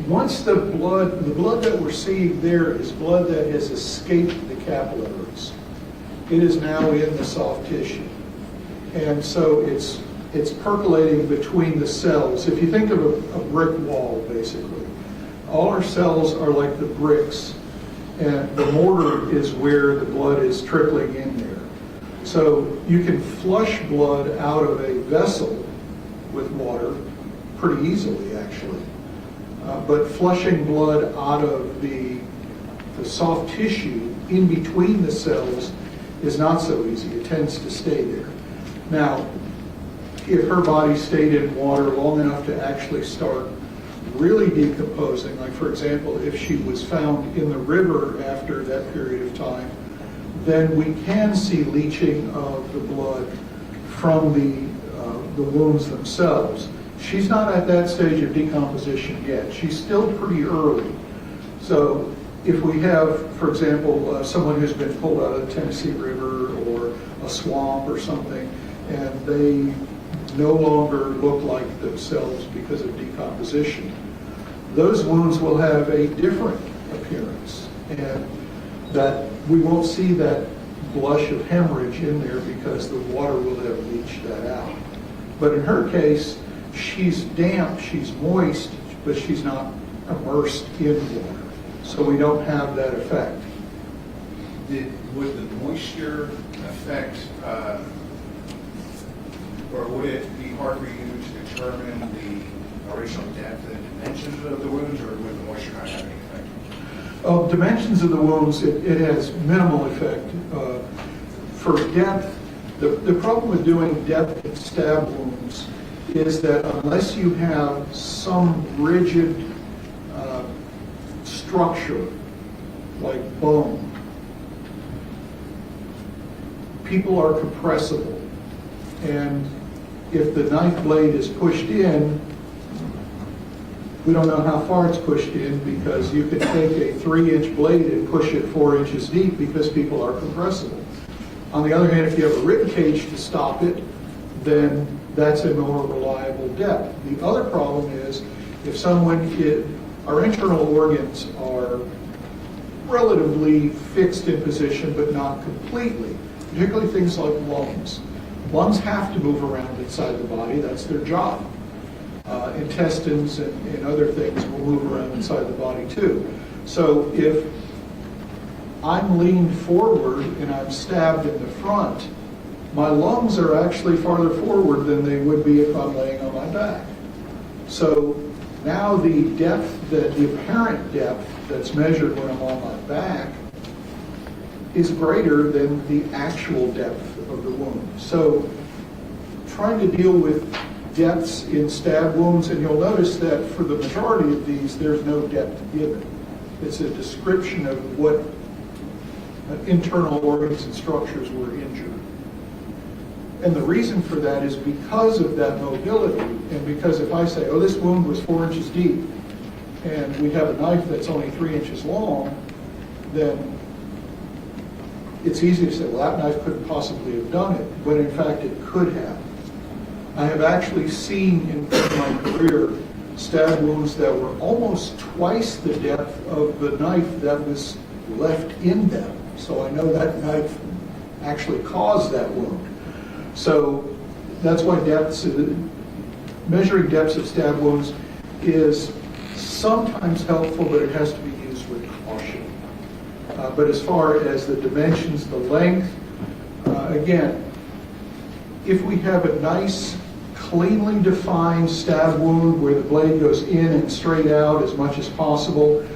Once the blood that we're seeing there is blood that has escaped the capillaries. It is now in the soft tissue. And so it's percolating between the cells. If you think of a brick wall, basically, all our cells are like the bricks, and the mortar is where the blood is trickling in there. So you can flush blood out of a vessel with water pretty easily, actually. But flushing blood out of the soft tissue in between the cells is not so easy. It tends to stay there. Now, if her body stayed in water long enough to actually start really decomposing, like for example, if she was found in the river after that period of time, then we can see leaching of the blood from the wounds themselves. She's not at that stage of decomposition yet. She's still pretty early. So if we have, for example, someone who's been pulled out of the Tennessee River or a swamp or something, and they no longer look like themselves because of decomposition, those wounds will have a different appearance, and that we won't see that blush of hemorrhage in there because the water will have leached that out. But in her case, she's damp, she's moist, but she's not immersed in water. So we don't have that effect. Would the moisture affect, or would it be hard for you to determine the original depth and dimensions of the wounds, or would the moisture not have any effect? Dimensions of the wounds, it has minimal effect. For depth, the problem with doing depth in stab wounds is that unless you have some rigid structure like bone, people are compressible. And if the knife blade is pushed in, we don't know how far it's pushed in, because you can take a 3-inch blade and push it 4 inches deep because people are compressible. On the other hand, if you have a rib cage to stop it, then that's a more reliable depth. The other problem is if our internal organs are relatively fixed in position, but not completely, particularly things like lungs. Lungs have to move around inside the body, that's their job. Intestines and other things will move around inside the body too. So if I'm leaned forward and I'm stabbed in the front, my lungs are actually farther forward than they would be if I'm laying on my back. So now the apparent depth that's measured when I'm on my back is greater than the actual depth of the wound. So trying to deal with depths in stab wounds, and you'll notice that for the majority of these, there's no depth given. It's a description of what internal organs and structures were injured. And the reason for that is because of that mobility, and because if I say, oh, this wound was 4 inches deep, and we have a knife that's only 3 inches long, then it's easy to say, well, that knife couldn't possibly have done it, but in fact it could have. I have actually seen in my career stab wounds that were almost twice the depth of the knife that was left in them. So I know that knife actually caused that wound. So that's why measuring depths of stab wounds is sometimes helpful, but it has to be used with caution. But as far as the dimensions, the length, again, if we have a nice, cleanly defined stab wound where the blade goes in and straight out as much as possible,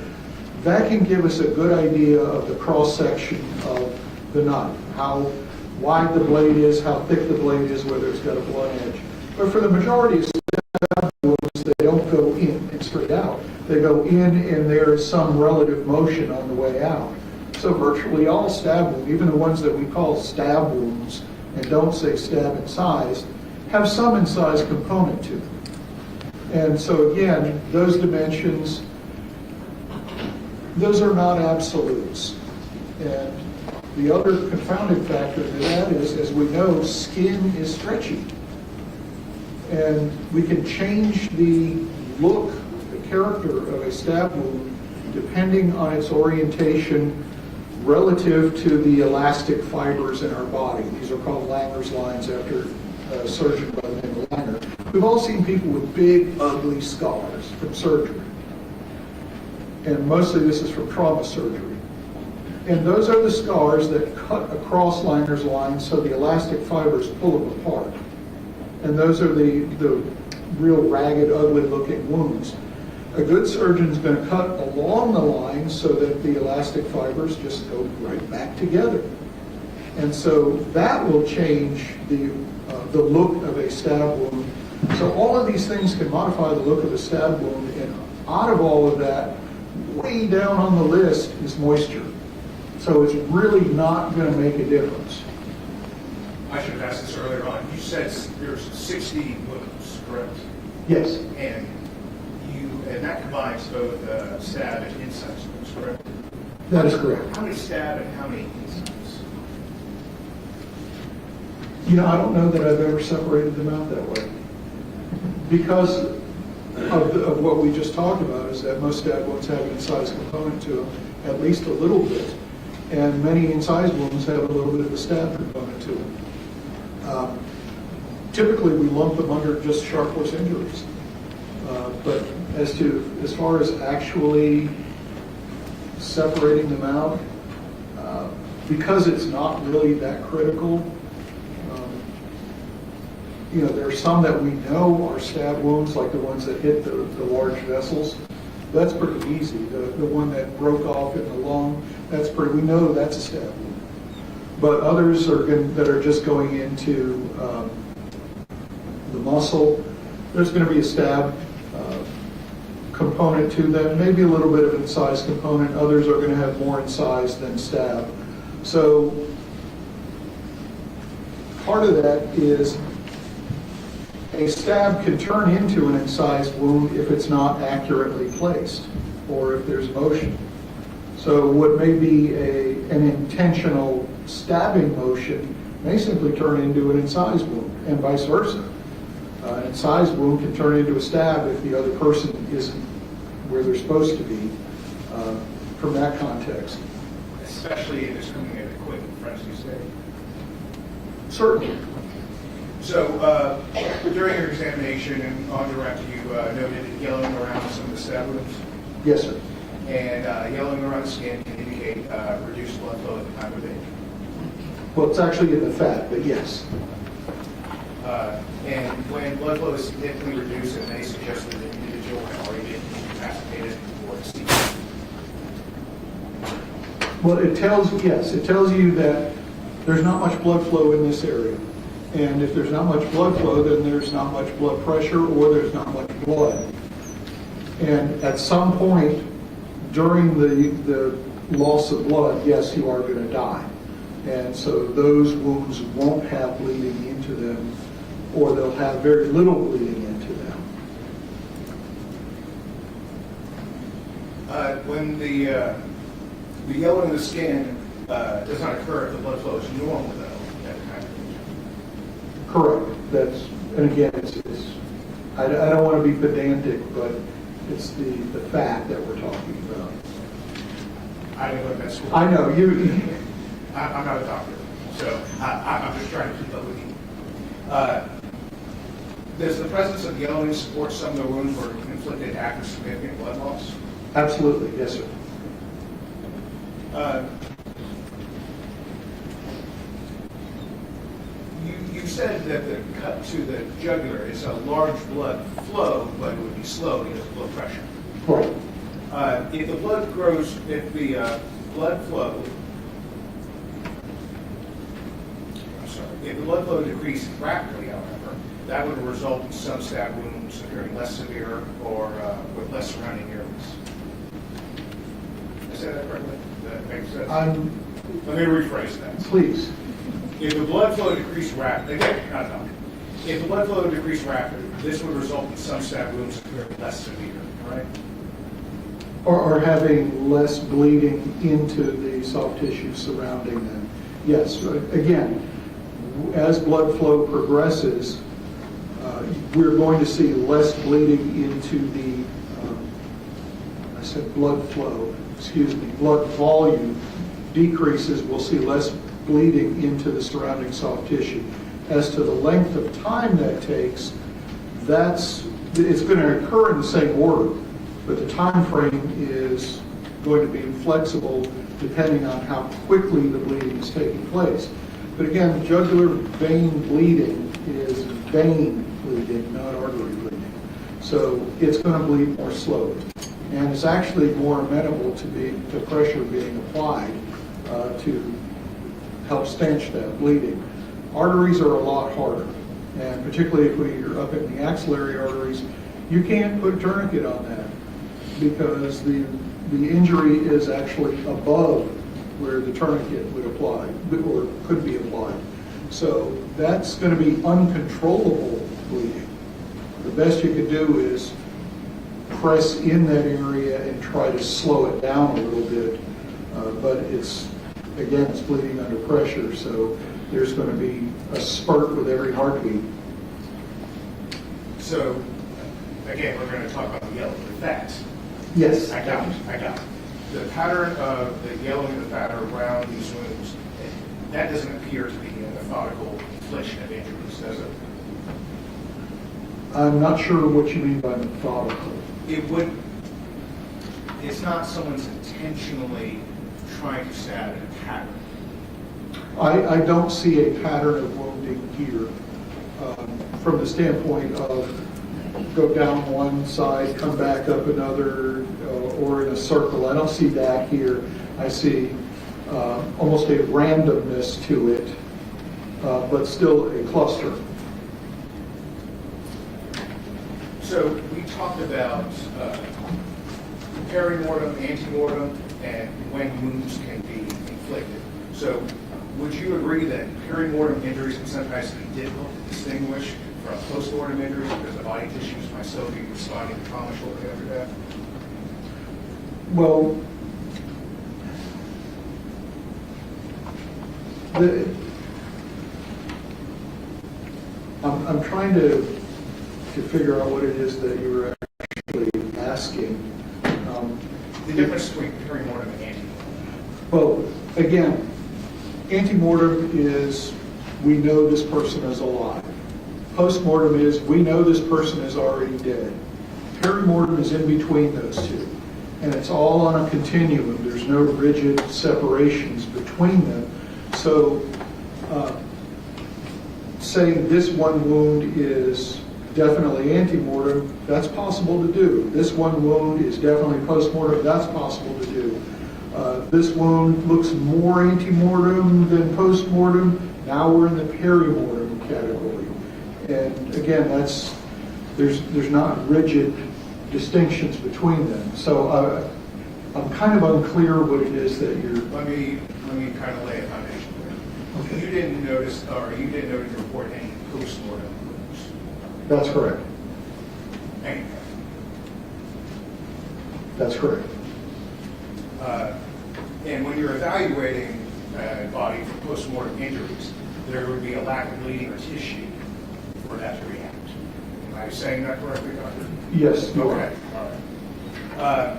that can give us a good idea of the cross-section of the knife, how wide the blade is, how thick the blade is, whether it's got a blunt edge. But for the majority of stab wounds, they don't go in and straight out. They go in and there is some relative motion on the way out. So virtually all stab wounds, even the ones that we call stab wounds and don't say stab incised, have some incised component to them. And so again, those dimensions, those are not absolutes. And The other confounding factor to that is, as we know, skin is stretchy. And we can change the look, the character of a stab wound depending on its orientation relative to the elastic fibers in our body. These are called Langer's lines after a surgeon by the name of Langer. We've all seen people with big, ugly scars from surgery. And mostly this is from trauma surgery. And those are the scars that cut across Langer's lines so the elastic fibers pull them apart. And those are the real ragged, ugly looking wounds. A good surgeon is going to cut along the line so that the elastic fibers just go right back together. And so that will change the look of a stab wound. So all of these things can modify the look of a stab wound, and out of all of that, way down on the list is moisture. So it's really not going to make a difference. I should have asked this earlier on. You said there's 60 wounds, correct? Yes. And that combines both stab and incise wounds, correct? That is correct. How many stab and how many incise? You know, I don't know that I've ever separated them out that way. Because of what we just talked about, is that most stab wounds have an incised component to them, at least a little bit. And many incised wounds have a little bit of a stab component to them. Typically, we lump them under just sharp force injuries. But as far as actually separating them out, because it's not really that critical, you know, there are some that we know are stab wounds, like the ones that hit the large vessels. That's pretty easy. The one that broke off in the lung, we know that's a stab wound. But others that are just going into the muscle, there's going to be a stab component to them, maybe a little bit of an incised component. Others are going to have more incised than stab. So part of that is a stab can turn into an incised wound if it's not accurately placed or if there's motion. So what may be an intentional stabbing motion may simply turn into an incised wound, and vice versa. An incised wound can turn into a stab if the other person isn't where they're supposed to be from that context. Especially if it's coming at a quick frenzy stage. Certainly. So during your examination and on direct, you noted yellowing around some of the stab wounds? Yes, sir. And yellowing around the skin can indicate reduced blood flow at the time of age. Well, it's actually in the fat, but yes. And when blood flow is significantly reduced, it may suggest that the individual has already been incapacitated or deceased. Well, it tells you that there's not much blood flow in this area. And if there's not much blood flow, then there's not much blood pressure or there's not much blood. And at some point during the loss of blood, yes, you are going to die. And so those wounds won't have bleeding into them, or they'll have very little bleeding into them. When the yellowing of the skin does not occur if the blood flow is normal, though, at the time of age. Correct. And again, I don't want to be pedantic, but it's the fact that we're talking about. I didn't go to med school. I know you. I'm not a doctor, so I'm just trying to keep up with you. Does the presence of yellowing support some of the wounds where inflicted after significant blood loss? Absolutely, yes, sir. You said that the cut to the jugular is a large blood flow, but it would be slow because of blood pressure. Right. If the blood flow decreased rapidly, however, that would result in some stab wounds appearing less severe or with less surrounding areas. Did I say that correctly? That makes sense? Let me rephrase that. Please. If the blood flow decreased rapidly, if the blood flow decreased rapidly, this would result in some stab wounds appearing less severe, right? Are having less bleeding into the soft tissue surrounding them. Yes, again, as blood flow progresses, we're going to see less bleeding into the, I said blood flow, excuse me, blood volume decreases, we'll see less bleeding into the surrounding soft tissue. As to the length of time that takes, it's going to occur in the same order, but the time frame is going to be flexible depending on how quickly the bleeding is taking place. But again, jugular vein bleeding is vein bleeding, not artery bleeding. So it's going to bleed more slowly. And it's actually more amenable to pressure being applied to help stanch that bleeding. Arteries are a lot harder. And particularly if you're up in the axillary arteries, you can't put a tourniquet on that because the injury is actually above where the tourniquet would apply or could be applied. So that's going to be uncontrollable bleeding. The best you could do is press in that area and try to slow it down a little bit. But it's bleeding under pressure, so there's going to be a spurt with every heartbeat. So, again, we're going to talk about the yellow, the fat. Yes. I got it. The pattern of the yellowing of the fat around these wounds, that doesn't appear to be a methodical infliction of injuries, does it? I'm not sure what you mean by methodical. It's not someone's intentionally trying to stab in a pattern. I don't see a pattern of wounding here from the standpoint of go down one side, come back up another, or in a circle. I don't see that here. I see almost a randomness to it, but still a cluster. So we talked about perimortem, antemortem, and when wounds can be inflicted. So would you agree that perimortem injuries can sometimes be difficult to distinguish from postmortem injuries because the body tissues might still be responding to trauma shortly after death? Well, I'm trying to figure out what it is that you were actually asking. The difference between perimortem and antemortem. Well, again, antemortem is we know this person is alive. Postmortem is we know this person is already dead. Perimortem is in between those two. And it's all on a continuum. There's no rigid separations between them. So saying this one wound is definitely antemortem, that's possible to do. This one wound is definitely postmortem, that's possible to do. This wound looks more antemortem than postmortem. Now we're in the perimortem category. And again, there's not rigid distinctions between them. So I'm kind of unclear what it is that you're... Let me kind of lay a foundation there. Okay. You didn't notice in the report any postmortem wounds. That's correct. Any. That's correct. And when you're evaluating a body for postmortem injuries, there would be a lack of bleeding or tissue for that to react. Am I saying that correctly, Doctor? Yes. Okay. All right.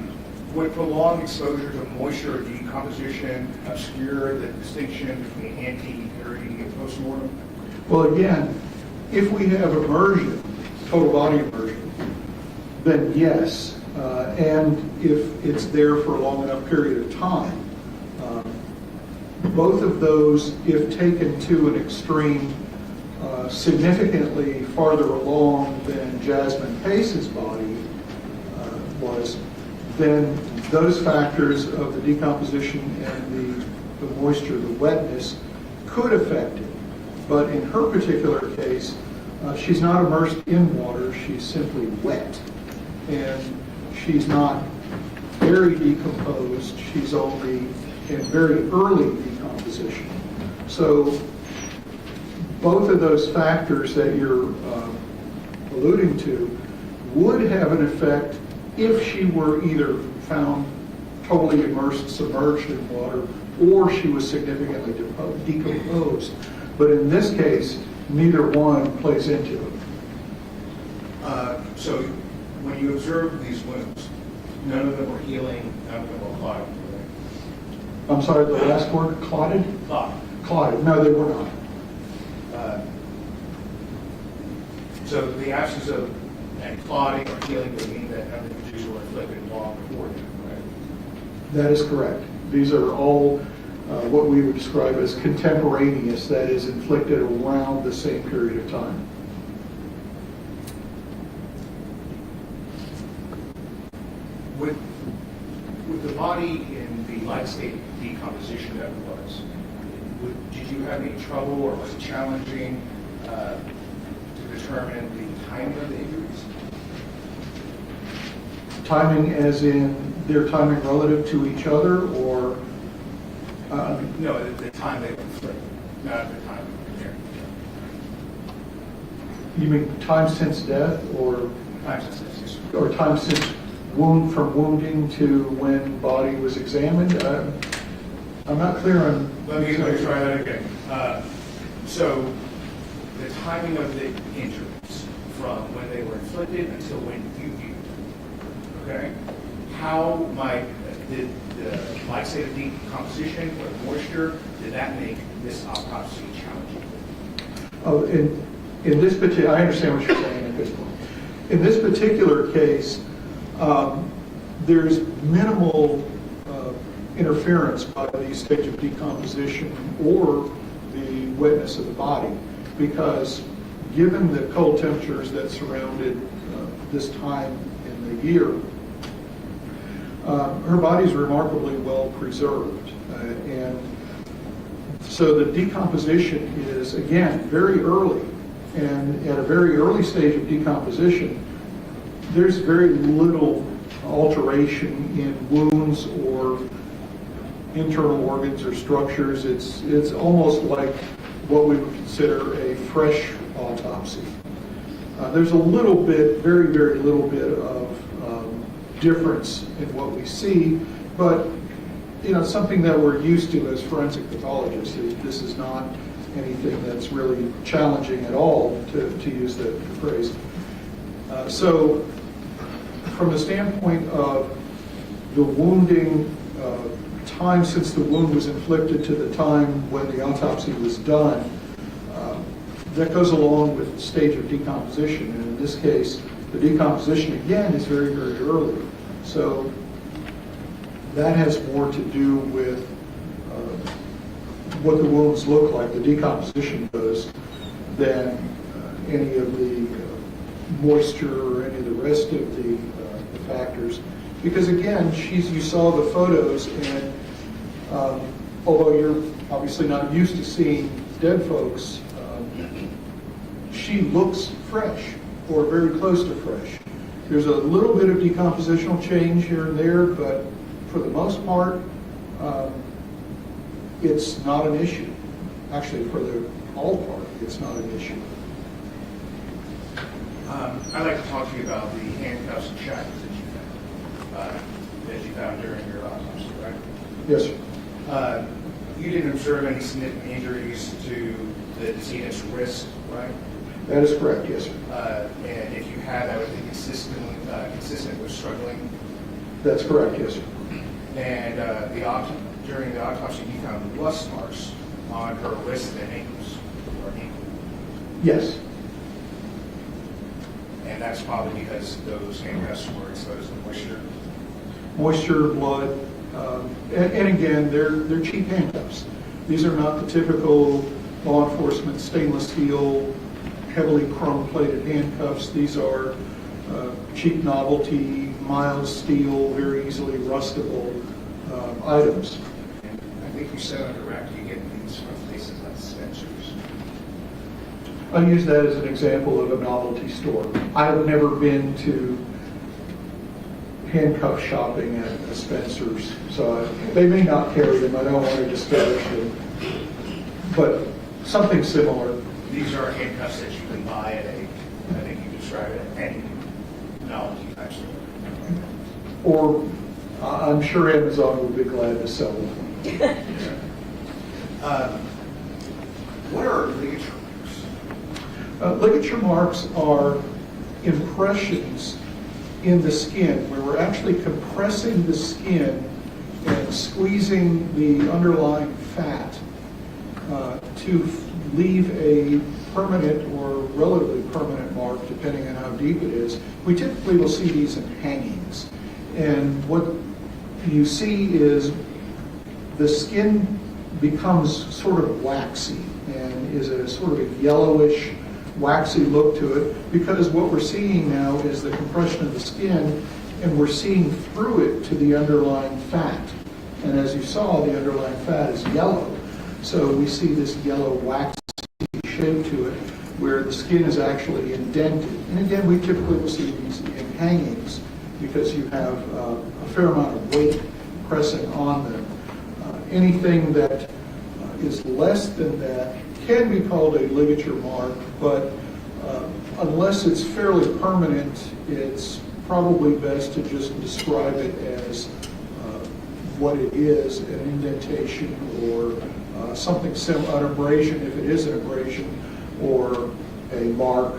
Would prolonged exposure to moisture or decomposition obscure the distinction between ante, peri, and postmortem? Well, again, if we have immersion, total body immersion, then yes. And if it's there for a long enough period of time. Both of those, if taken to an extreme, significantly farther along than Jasmine Pace's body was, then those factors of the decomposition and the moisture, the wetness, could affect it. But in her particular case, she's not immersed in water, she's simply wet. And she's not very decomposed, she's only in very early decomposition. So both of those factors that you're alluding to would have an effect if she were either found totally immersed, submerged in water, or she was significantly decomposed. But in this case, neither one plays into it. So when you observed these wounds, none of them were healing, none of them were clotting, were they? I'm sorry, the last word, clotted? Clotted. No, they were not. So the absence of any clotting or healing would mean that none of the injuries were inflicted long before then, right? That is correct. These are all what we would describe as contemporaneous, that is, inflicted around the same period of time. With the body in the light state of decomposition that it was, did you have any trouble or was it challenging to determine the timing of the injuries? Timing as in their timing relative to each other, or? No, the time they were inflicted, not the time they were You mean time since death, or? Time since death, yes. Or time since from wounding to when body was examined? I'm not clear on. Let me try that again. So the timing of the injuries from when they were inflicted until when you viewed them, okay? How might the light state of decomposition or moisture, did that make this autopsy challenging? Oh, in this particular, I understand what you're saying at this point. In this particular case, there's minimal interference by the stage of decomposition or the wetness of the body, because given the cold temperatures that surrounded this time in the year, her body's remarkably well preserved. And so the decomposition is, again, very early. And at a very early stage of decomposition, there's very little alteration in wounds or internal organs or structures. It's almost like what we would consider a fresh autopsy. There's a little bit, very, very little bit of difference in what we see, but something that we're used to as forensic pathologists. This is not anything that's really challenging at all, to use the phrase. So from the standpoint of the wounding, time since the wound was inflicted to the time when the autopsy was done, that goes along with the stage of decomposition. And in this case, the decomposition, again, is very, very early. So that has more to do with what the wounds look like, the decomposition does, than any of the moisture or any of the rest of the factors. Because again, you saw the photos, and although you're obviously not used to seeing dead folks, she looks fresh, or very close to fresh. There's a little bit of decompositional change here and there, but for the most part, it's not an issue. Actually, for the all part, it's not an issue. I'd like to talk to you about the handcuffs and shackles that you found during your autopsy, right? Yes, sir. You didn't observe any significant injuries to the decedent's wrist, right? That is correct, yes, sir. And if you had, that would be consistent with struggling? That's correct, yes, sir. And during the autopsy, you found rust marks on her wrist and ankles, or ankle? Yes. And that's probably because those handcuffs were exposed to moisture? Moisture, blood, and again, they're cheap handcuffs. These are not the typical law enforcement stainless steel, heavily chrome-plated handcuffs. These are cheap novelty, mild steel, very easily rustable items. And I think you said on direct you get these from places like Spencer's. I use that as an example of a novelty store. I've never been to handcuff shopping at a Spencer's, so they may not carry them. I don't want to disparage them, but something similar. These are handcuffs that you can buy at I think you described it, any novelty type store. Or I'm sure Amazon would be glad to sell them. What are ligature marks? Ligature marks are impressions in the skin where we're actually compressing the skin and squeezing the underlying fat to leave a permanent or relatively permanent mark, depending on how deep it is. We typically will see these in hangings. And what you see is the skin becomes sort of waxy and is a sort of a yellowish, waxy look to it, because what we're seeing now is the compression of the skin, and we're seeing through it to the underlying fat. And as you saw, the underlying fat is yellow. So we see this yellow waxy shape to it, where the skin is actually indented. And again, we typically will see these in hangings because you have a fair amount of weight pressing on them. Anything that is less than that can be called a ligature mark, but unless it's fairly permanent, it's probably best to just describe it as what it is, an indentation or something similar, an abrasion if it is an abrasion, or a mark,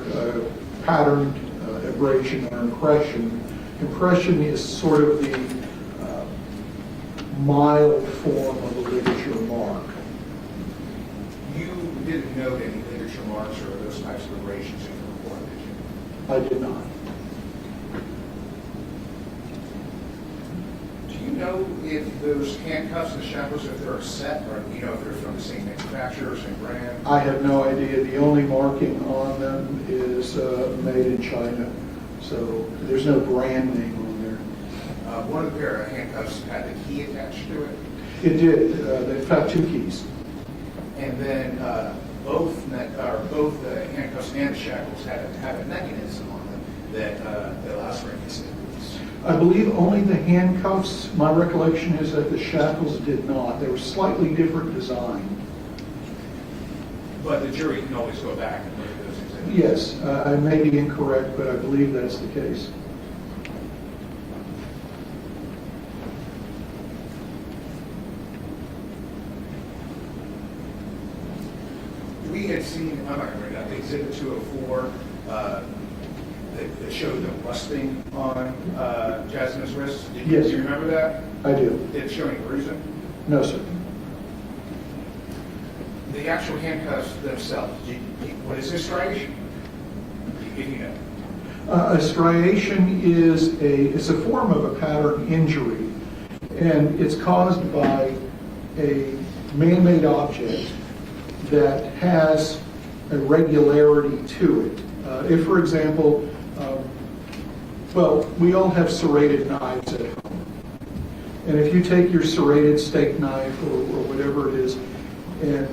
patterned abrasion or impression. Impression is sort of the mild form of a ligature mark. You didn't note any ligature marks or those types of abrasions in your report, did you? I did not. Do you know if those handcuffs and shackles, if they're a set, or if they're from the same manufacturer or same brand? I have no idea. The only marking on them is made in China, so there's no brand name on there. One of the pair of handcuffs had the key attached to it? It did. In fact, 2 keys. And then both the handcuffs and the shackles have a mechanism on them that allows for instant release. I believe only the handcuffs. My recollection is that the shackles did not. They were slightly different design. But the jury can always go back and look at those exhibits. Yes, I may be incorrect, but I believe that's the case. We had seen, I'm not going to bring it up, Exhibit 204 that showed the rusting on Jasmine's wrist. Yes. Do you remember that? I do. Did it show any bruising? No, sir. The actual handcuffs themselves, what is this striation? If you know. A striation is a form of a pattern injury, and it's caused by a man-made object that has a regularity to it. If, for example, well, we all have serrated knives at home. And if you take your serrated steak knife or whatever it is, and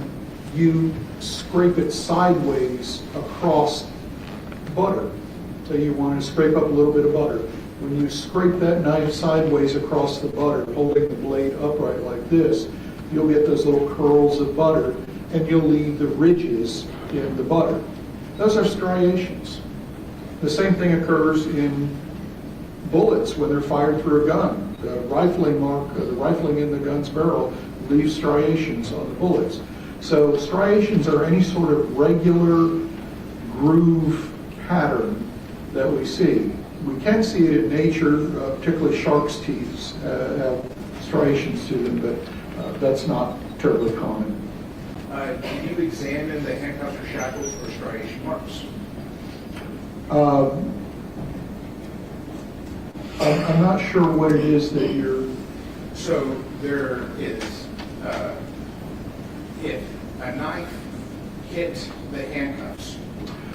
you scrape it sideways across butter, so you want to scrape up a little bit of butter. When you scrape that knife sideways across the butter, holding the blade upright like this, you'll get those little curls of butter, and you'll leave the ridges in the butter. Those are striations. The same thing occurs in bullets when they're fired through a gun. The rifling mark, the rifling in the gun's barrel leaves striations on the bullets. So striations are any sort of regular groove pattern that we see. We can see it in nature, particularly shark's teeth have striations to them, but that's not terribly common. Did you examine the handcuffs or shackles for striation marks? I'm not sure what it is that you're... So there is, if a knife hit the handcuffs,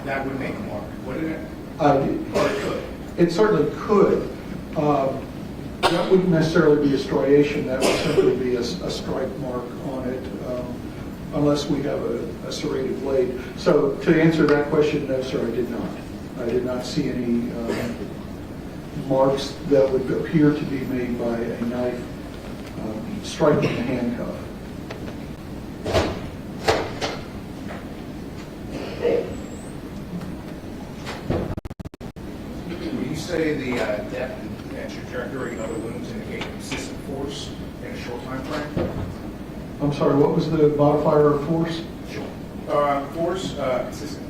that would make a mark, wouldn't it? Or it could? It certainly could. That wouldn't necessarily be a striation. That would simply be a strike mark on it, unless we have a serrated blade. So to answer that question, no, sir, I did not. I did not see any marks that would appear to be made by a knife striking a handcuff. When you say the depth and trajectory of a I'm sorry, what was the modifier of force? Force, consistent.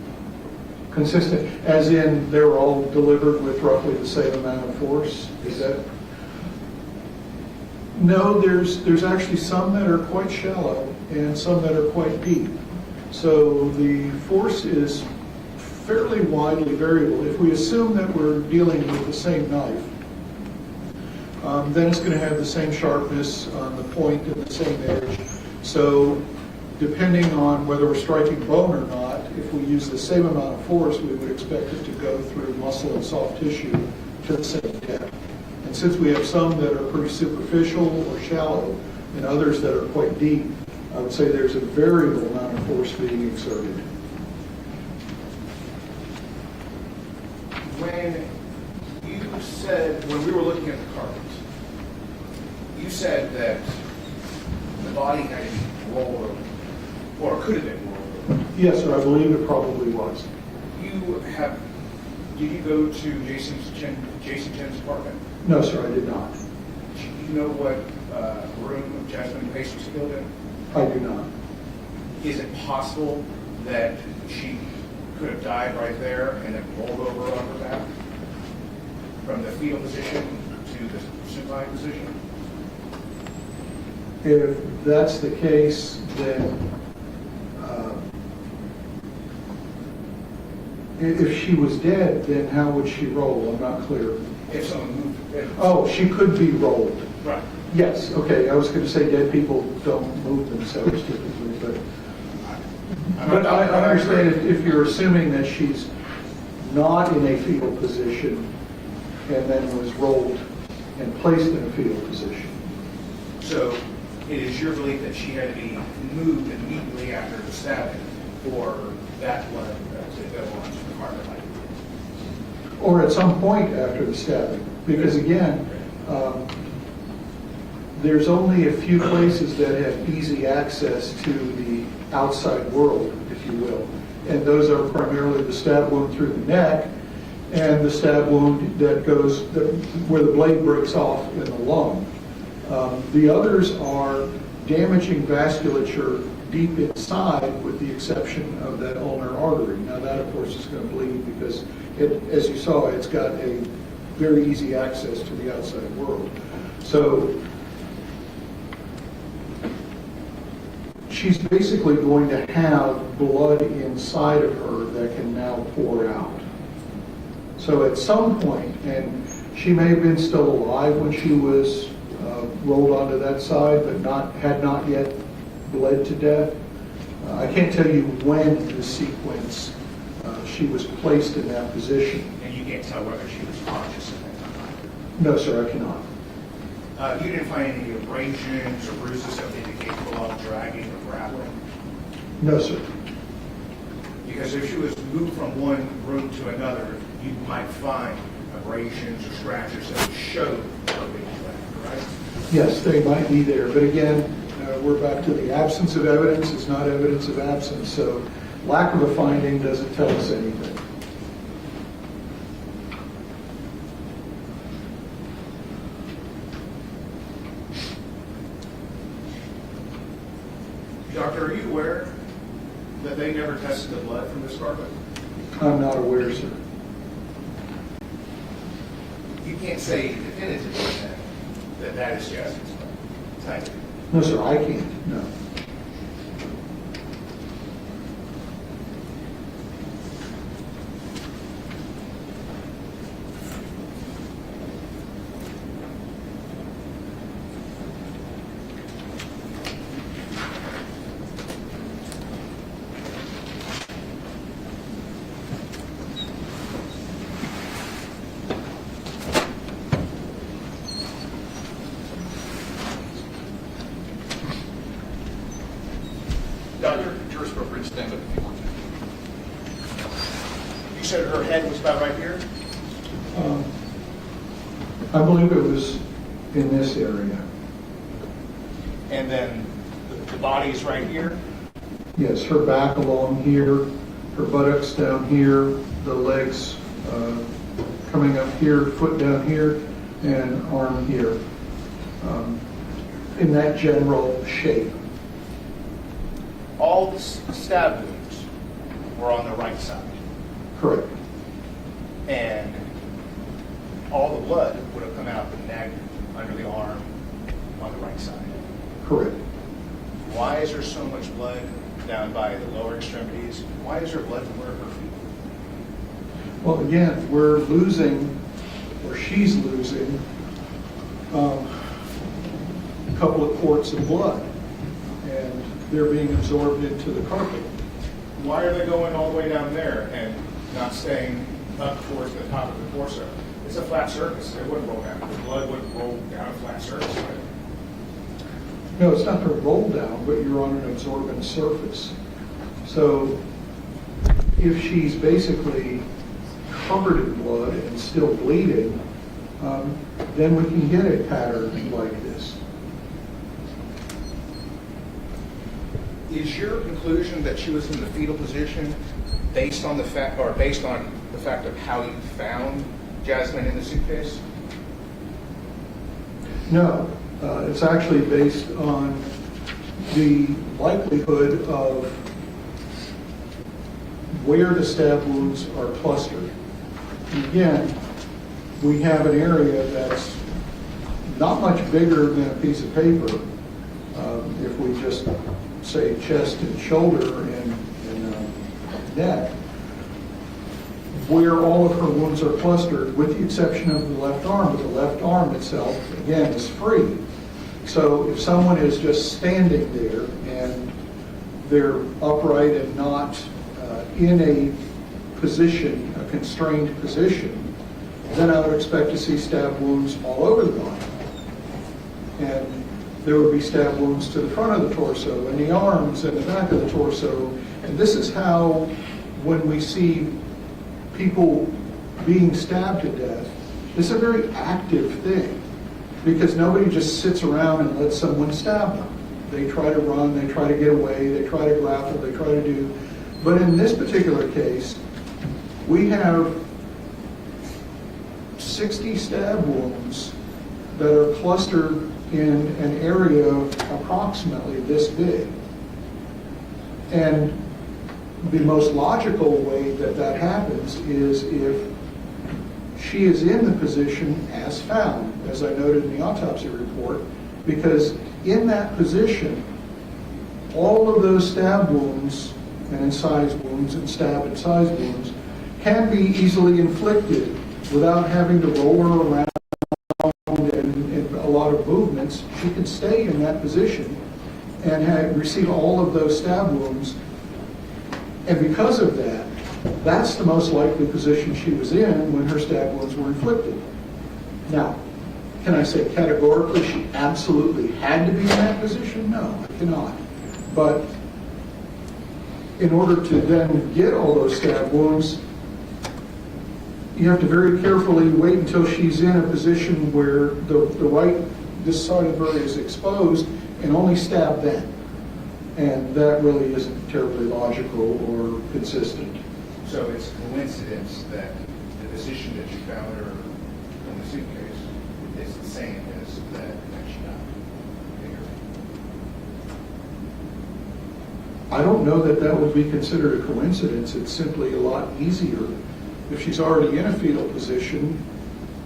Consistent, as in they were all delivered with roughly the same amount of force? Is that? No, there's actually some that are quite shallow and some that are quite deep. So the force is fairly widely variable. If we assume that we're dealing with the same knife, then it's going to have the same sharpness on the point and the same edge. So depending on whether we're striking bone or not, if we use the same amount of force, we would expect it to go through muscle and soft tissue to the same depth. And since we have some that are pretty superficial or shallow and others that are quite deep, I would say there's a variable amount of force being exerted. When you said, when we were looking at the carpet, you said that the body had to be rolled over, or could have been rolled over. Yes, sir, I believe it probably was. Did you go to Jason Chen's apartment? No, sir, I did not. Do you know what room Jasmine Pace was killed in? I do not. Is it possible that she could have died right there and then rolled over on her back from the fetal position to the supine position? If that's the case, then if she was dead, then how would she roll? I'm not clear. If someone moved. Oh, she could be rolled. Right. Yes, okay, I was going to say dead people don't move themselves typically, but I understand if you're assuming that she's not in a fetal position and then was rolled and placed in a fetal position. So it is your belief that she had to be moved immediately after the stabbing for that blood to go onto the carpet? Or at some point after the stabbing, because again, there's only a few places that have easy access to the outside world, if you will. And those are primarily the stab wound through the neck and the stab wound that goes, where the blade breaks off in the lung. The others are damaging vasculature deep inside, with the exception of that ulnar artery. Now that, of course, is going to bleed because, as you saw, it's got a very easy access to the outside world. So she's basically going to have blood inside of her that can now pour out. So at some point, and she may have been still alive when she was rolled onto that side, but had not yet bled to death. I can't tell you when in the sequence she was placed in that position. And you can't tell whether she was conscious at that time? No, sir, I cannot. You didn't find any abrasions or bruises that indicate prolonged dragging or grappling? No, sir. Because if she was moved from one room to another, you might find abrasions or scratches that would show her being dragged, right? Yes, they might be there. But again, we're back to the absence of evidence. It's not evidence of absence. So lack of a finding doesn't tell us anything. Doctor, are you aware that they never tested the blood from this carpet? I'm not aware, sir. You can't say definitively that that is Jasmine's blood. Thank you. No, sir, I can't. No. Doctor, yours feel free to stand up if you want to. You said her head was about right here? I believe it was in this area. And then the body is right here? Yes, her back along here, her buttocks down here, the legs coming up here, foot down here, and arm here, in that general shape. all the stab wounds were on the right side. Correct. And all the blood would have come out the neck, under the arm, on the right side. Correct. Why is there so much blood down by the lower extremities? Why is there blood where her feet? Well, again, we're losing, or she's losing, a couple of quarts of blood, and they're being absorbed into the carpet. Why are they going all the way down there and not staying up towards the top of the torso? It's a flat surface. It wouldn't roll down. The blood wouldn't roll down a flat surface. Right? No, it's not going to roll down, but you're on an absorbent surface. So if she's basically covered in blood and still bleeding, then we can get a pattern like this. Is your conclusion that she was in the fetal position based on the fact of how you found Jasmine in the suitcase? No, it's actually based on the likelihood of where the stab wounds are clustered. Again, we have an area that's not much bigger than a piece of paper. If we just say chest and shoulder and neck, where all of her wounds are clustered, with the exception of the left arm, but the left arm itself, again, is free. So if someone is just standing there and they're upright and not in a position, a constrained position, then I would expect to see stab wounds all over the body. And there would be stab wounds to the front of the torso and the arms and the back of the torso. And this is how, when we see people being stabbed to death, it's a very active thing, because nobody just sits around and lets someone stab them. They try to run, they try to get away, they try to grapple, they try to do. But in this particular case, we have 60 stab wounds that are clustered in an area approximately this big. And the most logical way that that happens is if she is in the position as found, as I noted in the autopsy report, because in that position, all of those stab wounds and incised wounds and stab incised wounds can be easily inflicted without having to roll her around and a lot of movements. She can stay in that position and receive all of those stab wounds. And because of that, that's the most likely position she was in when her stab wounds were inflicted. Now, can I say categorically she absolutely had to be in that position? No, I cannot. But in order to then get all those stab wounds, you have to very carefully wait until she's in a position where this side of her is exposed, and only stab then. And that really isn't terribly logical or consistent. So it's a coincidence that the position that you found her in the suitcase is the same as that she got bigger. I don't know that that would be considered a coincidence. It's simply a lot easier. If she's already in a fetal position,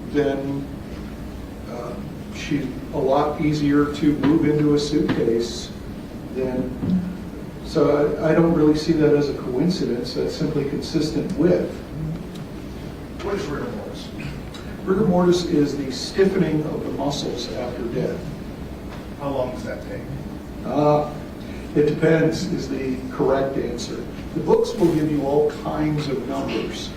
then she's a lot easier to move into a suitcase than. So I don't really see that as a coincidence. That's simply consistent with. What is rigor mortis? Rigor mortis is the stiffening of the muscles after death. How long does that take? It depends is the correct answer. The books will give you all kinds of numbers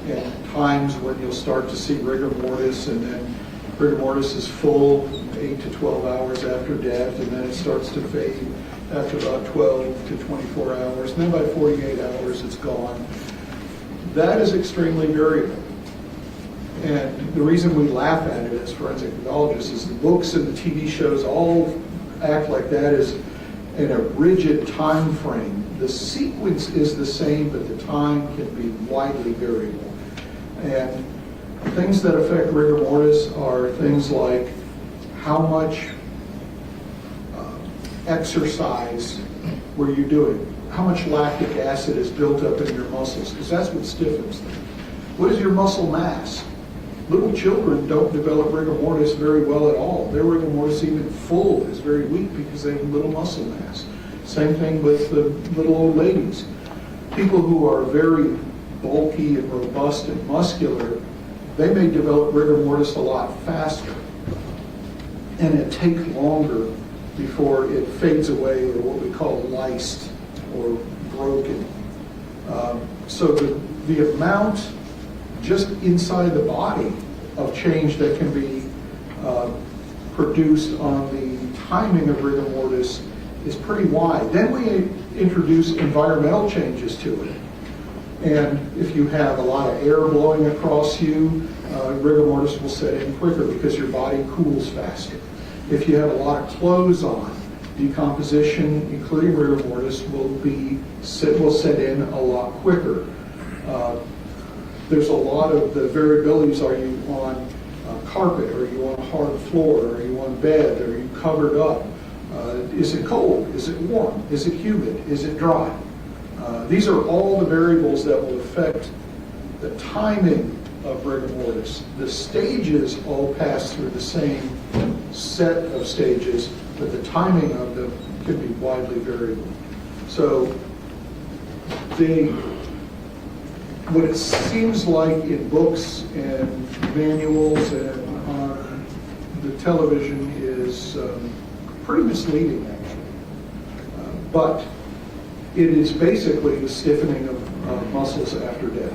and times when you'll start to see rigor mortis, and then rigor mortis is full 8 to 12 hours after death, and then it starts to fade after about 12 to 24 hours, and then by 48 hours it's gone. That is extremely variable. And the reason we laugh at it as forensic pathologists is the books and the TV shows all act like that is in a rigid time frame. The sequence is the same, but the time can be widely variable. And things that affect rigor mortis are things like how much exercise were you doing? How much lactic acid is built up in your muscles? Because that's what stiffens them. What is your muscle mass? Little children don't develop rigor mortis very well at all. Their rigor mortis, even full, is very weak because they have little muscle mass. Same thing with the little old ladies. People who are very bulky and robust and muscular, they may develop rigor mortis a lot faster. And it takes longer before it fades away, or what we call lysed or broken. So the amount just inside the body of change that can be produced on the timing of rigor mortis is pretty wide. Then we introduce environmental changes to it. And if you have a lot of air blowing across you, rigor mortis will set in quicker because your body cools faster. If you have a lot of clothes on, decomposition, including rigor mortis, will set in a lot quicker. There's a lot of the variabilities. Are you on carpet? Are you on a hard floor? Are you on bed? Are you covered up? Is it cold? Is it warm? Is it humid? Is it dry? These are all the variables that will affect the timing of rigor mortis. The stages all pass through the same set of stages, but the timing of them can be widely variable. So what it seems like in books and manuals and on the television is pretty misleading, actually. But it is basically the stiffening of muscles after death.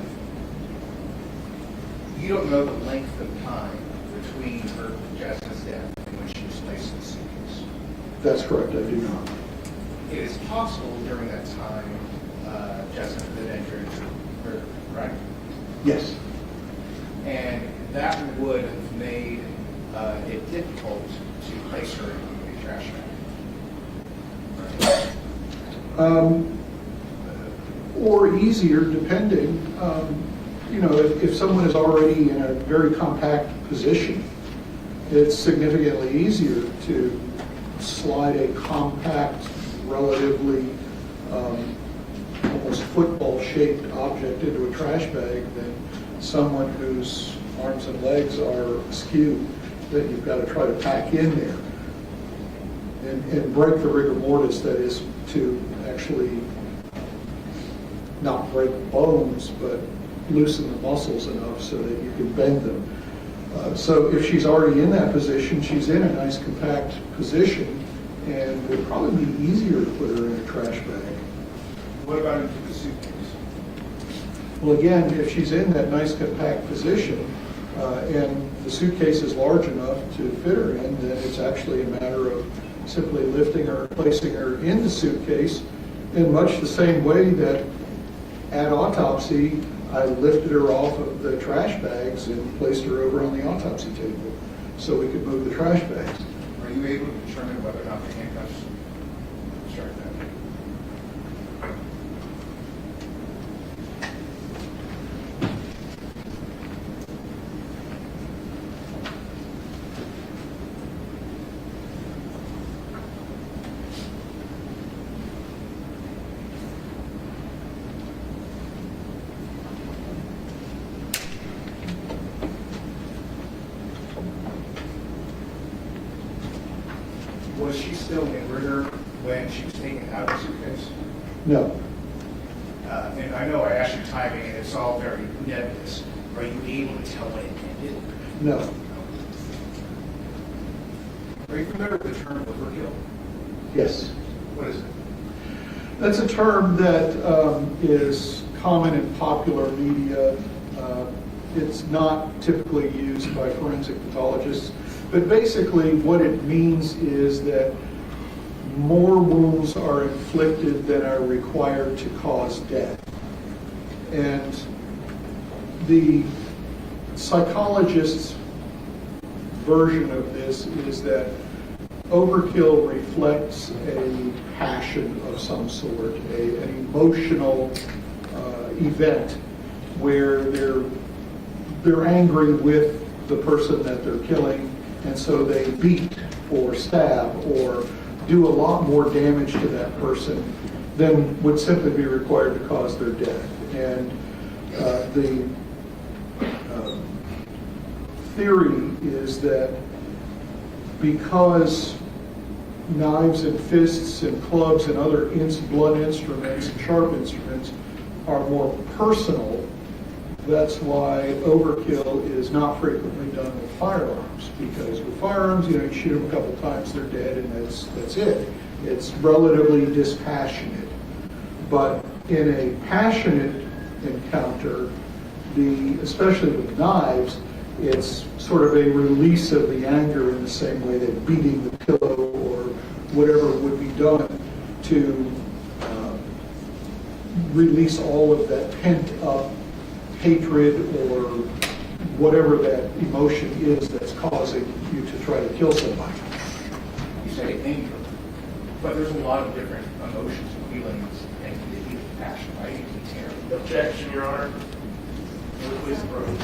You don't know the length of time between her Jasmine's death and when she was placed in the suitcase. That's correct, I do not. It is possible during that time Jasmine had entered into the river, right? Yes. And that would have made it difficult to place her in a trash bag. Or easier, depending. If someone is already in a very compact position, it's significantly easier to slide a compact, relatively almost football-shaped object into a trash bag than someone whose arms and legs are askew that you've got to try to pack in there and break the rigor mortis, that is to actually not break bones, but loosen the muscles enough so that you can bend them. So if she's already in that position, she's in a nice compact position, and it would probably be easier to put her in a trash bag. What about into the suitcase? Well, again, if she's in that nice compact position, and the suitcase is large enough to fit her in, then it's actually a matter of simply lifting her, placing her in the suitcase in much the same way that at autopsy, I lifted her off of the trash bags and placed her over on the autopsy table so we could move the trash bags. Are you able to determine whether or not the handcuffs start that? Was she still in rigor when she was taken out of the suitcase? No. And I know I asked you timing, and it's all very nebulous. Are you able to tell when it ended? No. Are you familiar with the term overkill? Yes. What is it? That's a term that is common in popular media. It's not typically used by forensic pathologists. But basically what it means is that more wounds are inflicted than are required to cause death. And the psychologist's version of this is that overkill reflects a passion of some sort, an emotional event where they're angry with the person that they're killing, and so they beat or stab or do a lot more damage to that person than would simply be required to cause their death. And the theory is that because knives and fists and clubs and other blunt instruments and sharp instruments are more personal, that's why overkill is not frequently done with firearms. Because with firearms, you shoot them a couple times, they're dead, and that's it. It's relatively dispassionate. But in a passionate encounter, especially with knives, it's sort of a release of the anger in the same way that beating the pillow or whatever would be done to release all of that pent-up hatred or whatever that emotion is that's causing you to try to kill somebody. You say anger, but there's a lot of different emotions and feelings and heat and passion, right? Objection, Your Honor. Please approach.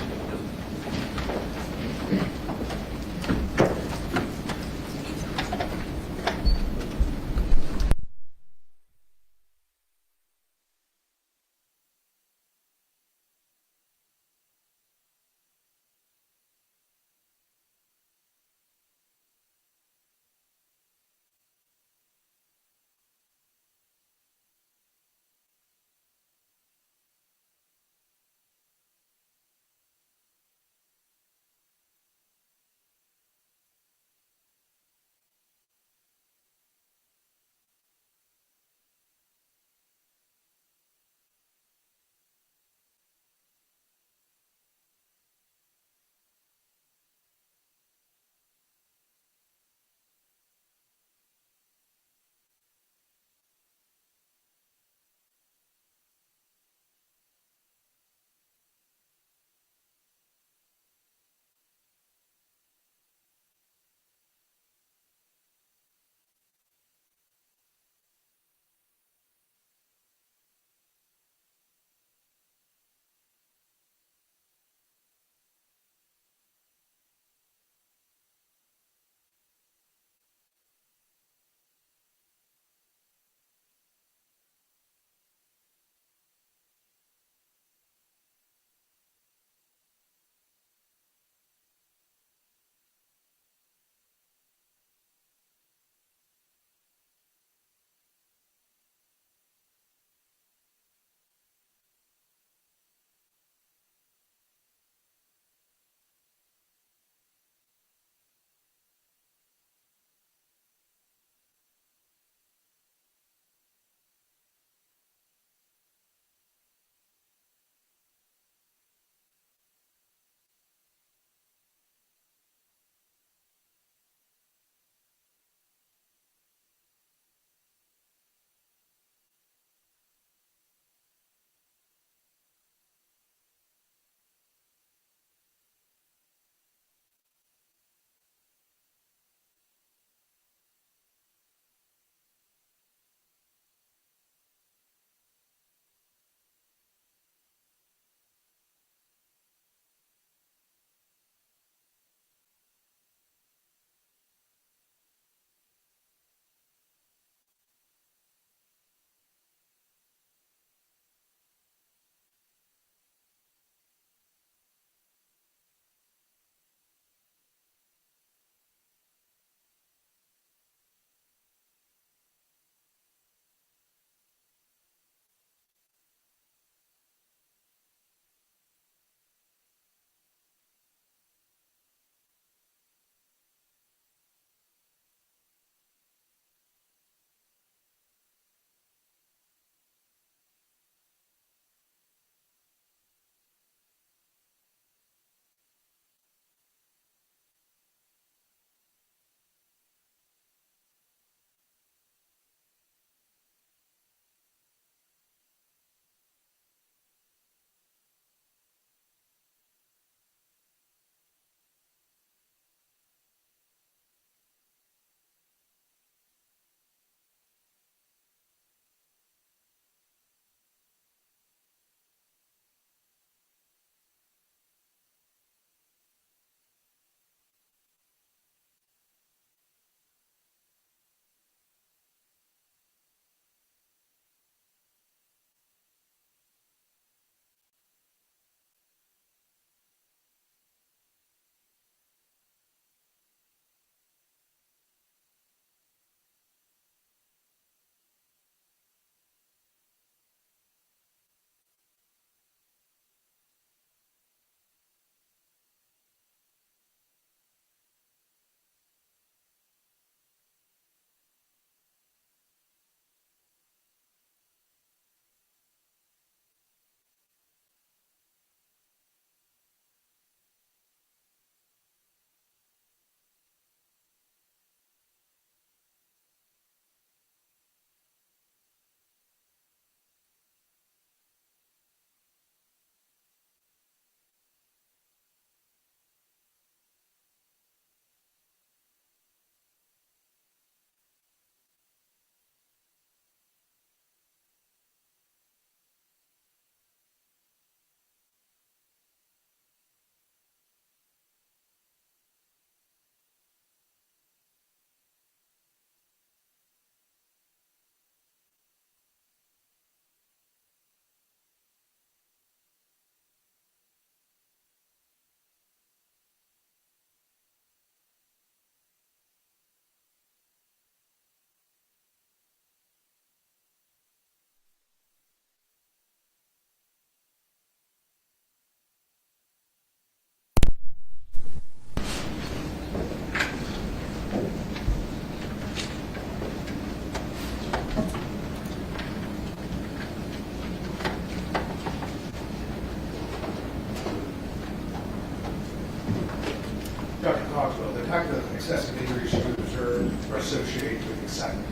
associated with excitement,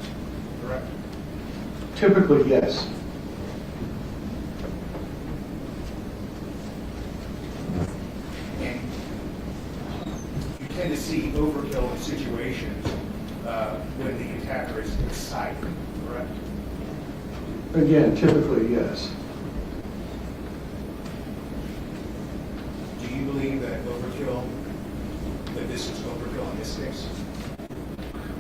correct? Typically, yes. And you tend to see overkill in situations when the attacker is excited, correct? Again, typically, yes. Do you believe that this is overkill in this case?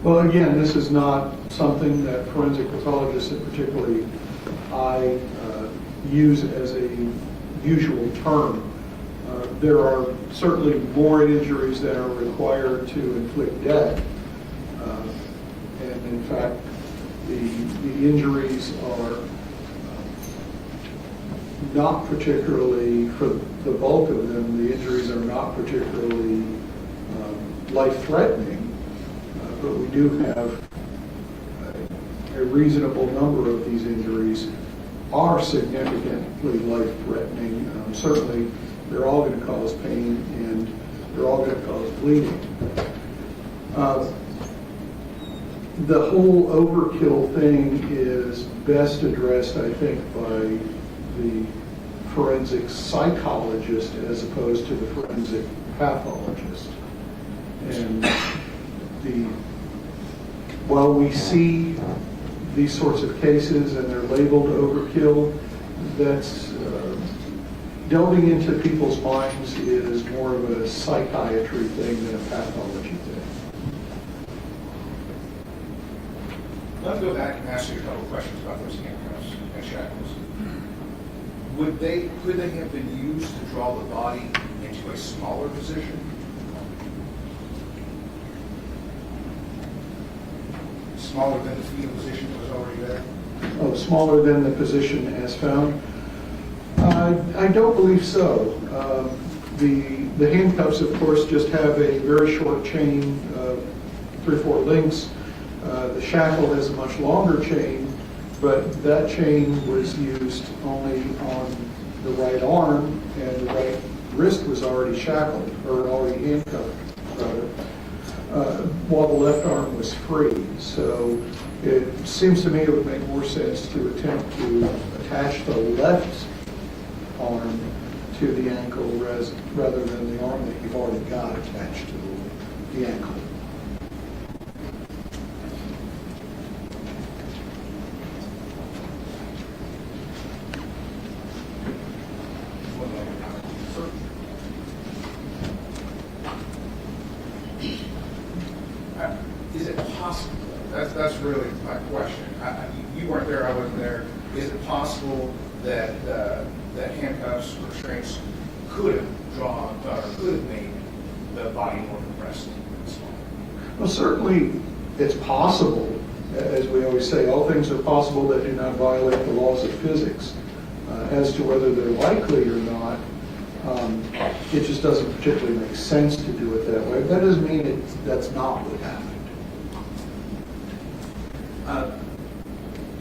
Well, again, this is not something that forensic pathologists, and particularly I, use as a usual term. There are certainly more injuries that are required to inflict death. And in fact, the injuries are not particularly, for the bulk of them, the injuries are not particularly life-threatening. But we do have a reasonable number of these injuries are significantly life-threatening. Certainly, they're all going to cause pain and they're all going to cause bleeding. The whole overkill thing is best addressed, I think, by the forensic psychologist as opposed to the forensic pathologist. And while we see these sorts of cases and they're labeled overkill, that's delving into people's minds is more of a psychiatry thing than a pathology thing. Let's go back and ask you a couple of questions about those handcuffs and shackles. Could they have been used to draw the body into a smaller position? Smaller than the fetal position that was already there? Oh, smaller than the position as found? I don't believe so. The handcuffs, of course, just have a very short chain of 3 or 4 links. The shackle has a much longer chain, but that chain was used only on the right arm, and the right wrist was already shackled, or already handcuffed, rather, while the left arm was free. So it seems to me it would make more sense to attempt to attach the left arm to the ankle rather than the arm that you've already got attached to the ankle. Is it possible? That's really my question. You weren't there, I wasn't there. Is it possible that that handcuffs or restraints could have drawn or could have made the body more compressed? Well, certainly it's possible. As we always say, all things are possible that do not violate the laws of physics. As to whether they're likely or not, it just doesn't particularly make sense to do it that way. That doesn't mean that's not what happened.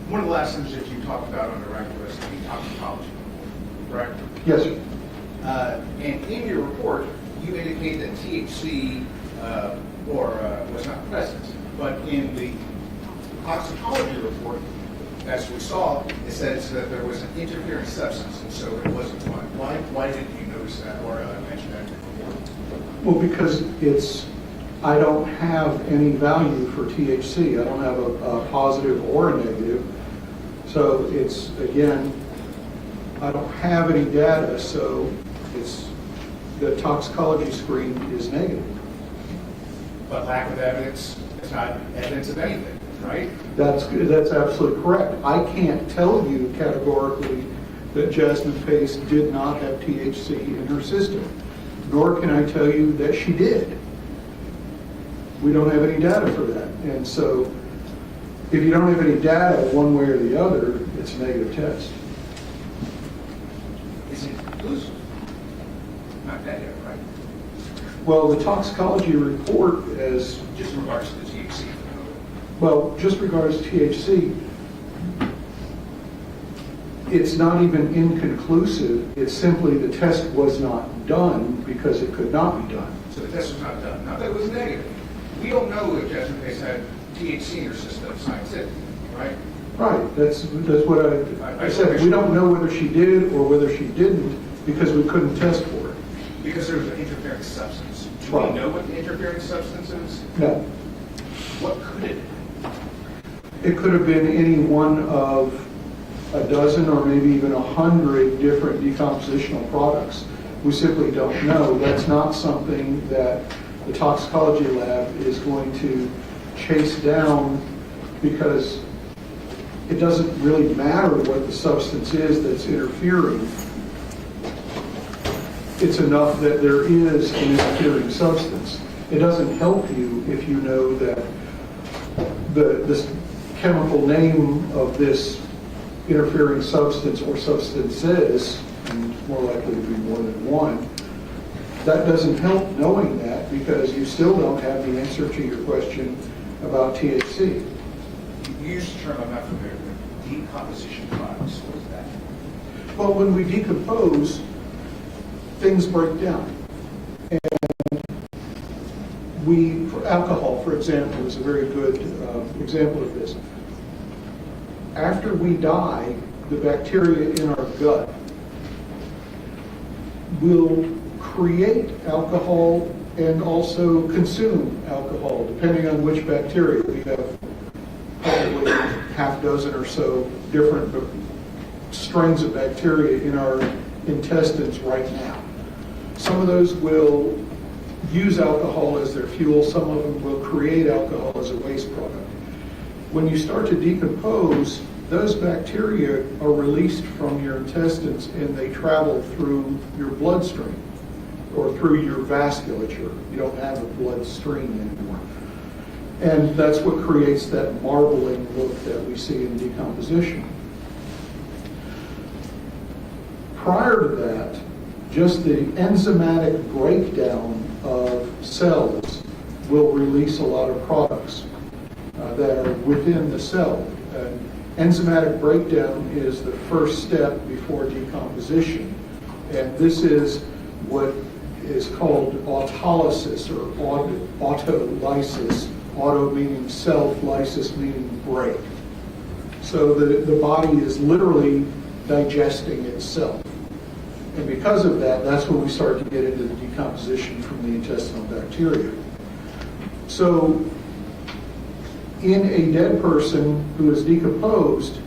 One of the last things that you talked about on the record was the toxicology, correct? Yes, sir. And in your report, you indicate that THC was not present, but in the toxicology report, as we saw, it says that there was an interfering substance, and so it wasn't one. Why didn't you notice that or mention that in the report? Well, because I don't have any value for THC. I don't have a positive or a negative. So it's, again, I don't have any data, so the toxicology screen is negative. But lack of evidence is not evidence of anything, right? That's absolutely correct. I can't tell you categorically that Jasmine Pace did not have THC in her system, nor can I tell you that she did. We don't have any data for that. And so if you don't have any data one way or the other, it's a negative test. Is it conclusive? Not that yet, right? Well, the toxicology report as just in regards to the THC. Well, just regards to THC, it's not even inconclusive. It's simply the test was not done because it could not be done. So the test was not done. Not that it was negative. We don't know if Jasmine Pace had THC in your system, scientific, right? Right, that's what I said. We don't know whether she did or whether she didn't because we couldn't test for it. Because there was an interfering substance. Do Right. we know what the interfering substance is? No. What could it? It could have been any one of a dozen or maybe even 100 different decompositional products. We simply don't know. That's not something that the toxicology lab is going to chase down because it doesn't really matter what the substance is that's interfering. It's enough that there is an interfering substance. It doesn't help you if you know that the chemical name of this interfering substance or substances, and it's more likely to be more than one. That doesn't help knowing that because you still don't have the answer to your question about THC. You used the term I'm not familiar with, decomposition products. What is that? Well, when we decompose, things break down. And alcohol, for example, is a very good example of this. After we die, the bacteria in our gut will create alcohol and also consume alcohol, depending on which bacteria. We have probably half dozen or so different strains of bacteria in our intestines right now. Some of those will use alcohol as their fuel, some of them will create alcohol as a waste product. When you start to decompose, those bacteria are released from your intestines and they travel through your bloodstream or through your vasculature. You don't have a bloodstream anymore. And that's what creates that marbling look that we see in decomposition. Prior to that, just the enzymatic breakdown of cells will release a lot of products that are within the cell. And enzymatic breakdown is the first step before decomposition. And this is what is called autolysis or autolysis. Auto meaning self, lysis meaning break. So the body is literally digesting itself. And because of that, that's when we start to get into the decomposition from the intestinal bacteria. So in a dead person who is decomposed,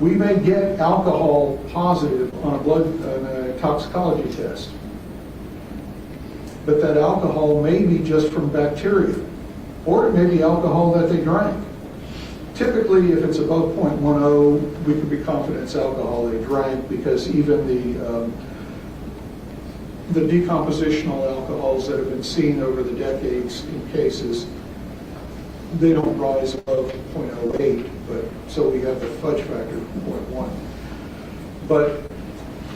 we may get alcohol positive on a toxicology test. But that alcohol may be just from bacteria, or it may be alcohol that they drank. Typically, if it's above 0.10, we can be confident it's alcohol they drank because even the decompositional alcohols that have been seen over the decades in cases, they don't rise above 0.08, but so we have the fudge factor of 0.1. But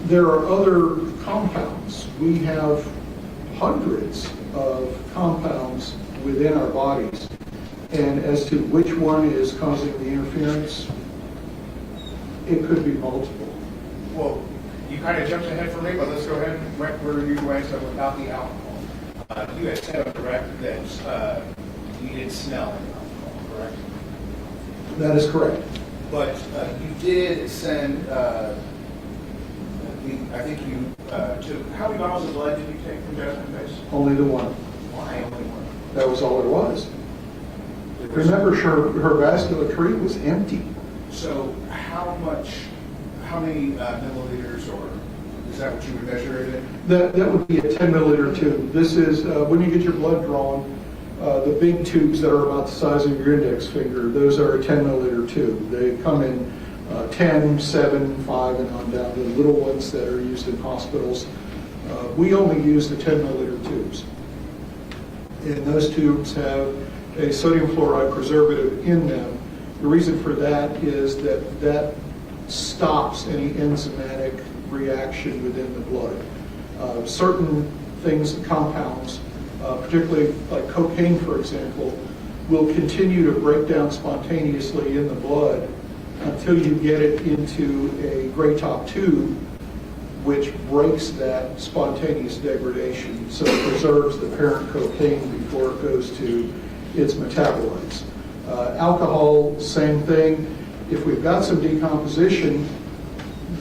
there are other compounds. We have hundreds of compounds within our bodies. And as to which one is causing the interference, it could be multiple. Well, you kind of jumped ahead for me, but let's go ahead and where you went without the alcohol. You had said on the record that you didn't smell any alcohol, correct? That is correct. But you did send, I think you took, how many bottles of blood did you take from Jasmine Pace? Only the one. Why only one? That was all it was. Remember, her vascular tree was empty. So how many milliliters, or is that what you would measure it in? That would be a 10 milliliter tube. This is, when you get your blood drawn, the big tubes that are about the size of your index finger, those are a 10 milliliter tube. They come in 10, 7, 5, and on down to the little ones that are used in hospitals. We only use the 10 milliliter tubes. And those tubes have a sodium fluoride preservative in them. The reason for that is that stops any enzymatic reaction within the blood. Certain things, compounds, particularly like cocaine, for example, will continue to break down spontaneously in the blood until you get it into a gray top tube, which breaks that spontaneous degradation. So it preserves the parent cocaine before it goes to its metabolites. Alcohol, same thing. If we've got some decomposition,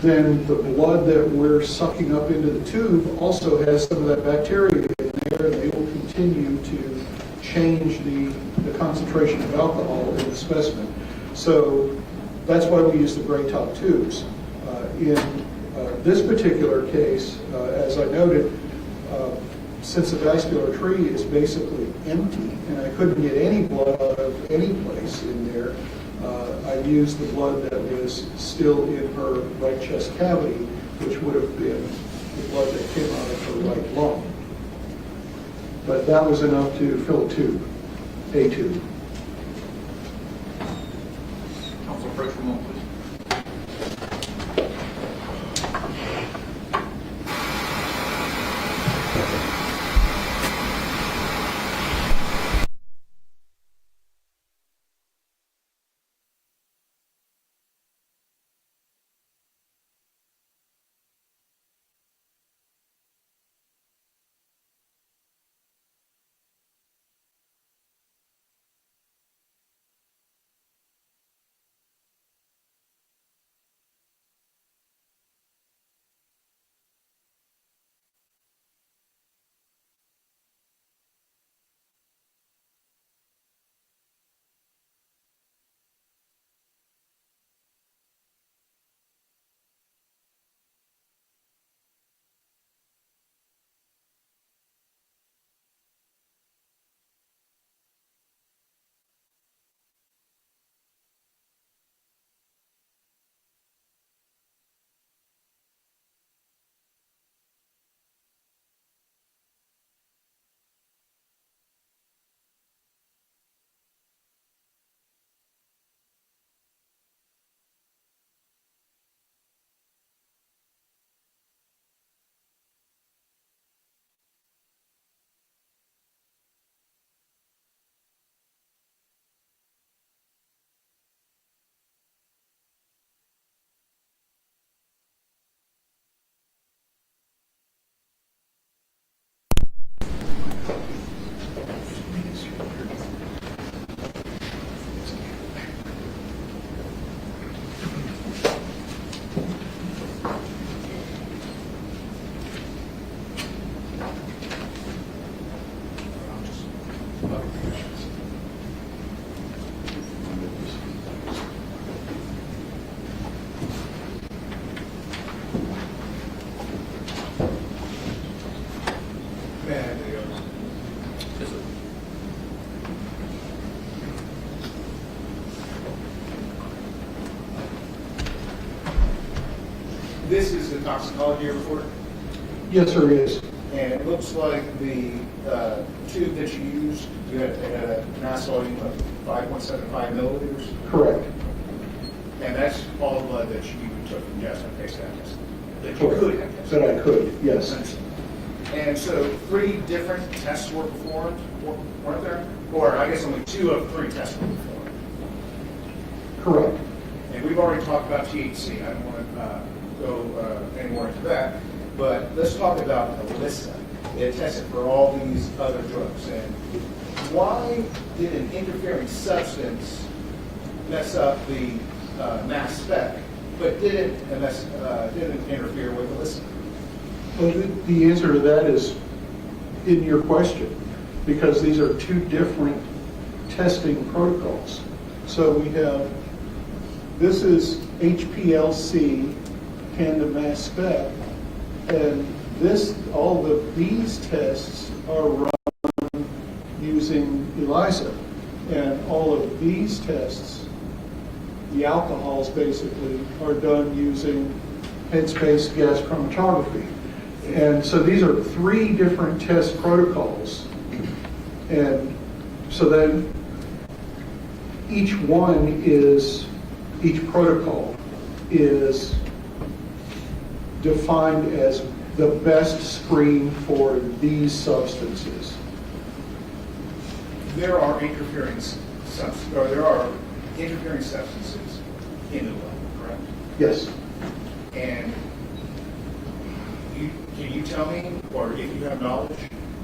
then the blood that we're sucking up into the tube also has some of that bacteria in there, and they will continue to change the concentration of alcohol in the specimen. So that's why we use the gray top tubes. In this particular case, as I noted, since the vascular tree is basically empty and I couldn't get any blood out of any place in there, I used the blood that was still in her right chest cavity, which would have been the blood that came out of her right lung. But that was enough to fill a tube, a tube. Council, approach for a moment, please. This is the toxicology report, Yes, there is. and it looks like the tube that you used, you had a mass volume of 5.75 milliliters, Correct. and that's all the blood that you took from Jasmine Pace that you could have tested. That I could, yes. And so 3 different tests were performed, weren't there? Or I guess only 2 of 3 tests were performed. Correct. And we've already talked about THC. I don't want to go any more into that. But let's talk about Alyssa. They tested for all these other drugs. And why did an interfering substance mess up the mass spec, but didn't interfere with Alyssa? Well, the answer to that is in your question, because these are 2 different testing protocols. So we have, this is HPLC, tandem mass spec, and all of these tests are run using ELISA, and all of these tests, the alcohols basically, are done using headspace gas chromatography. And so these are 3 different test protocols. And so then each protocol is defined as the best screen for these substances. There are interfering substances in the blood, correct? Yes. And can you tell me, or if you have knowledge,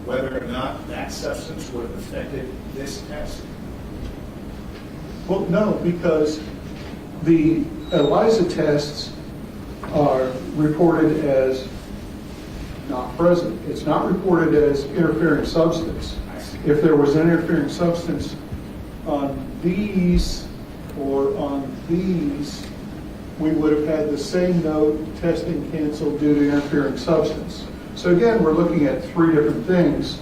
whether or not that substance would have affected this test? Well, no, because the ELISA tests are reported as not present. It's not reported as interfering substance. If there was interfering substance on these or on these, we would have had the same note, testing canceled due to interfering substance. So again, we're looking at three different things.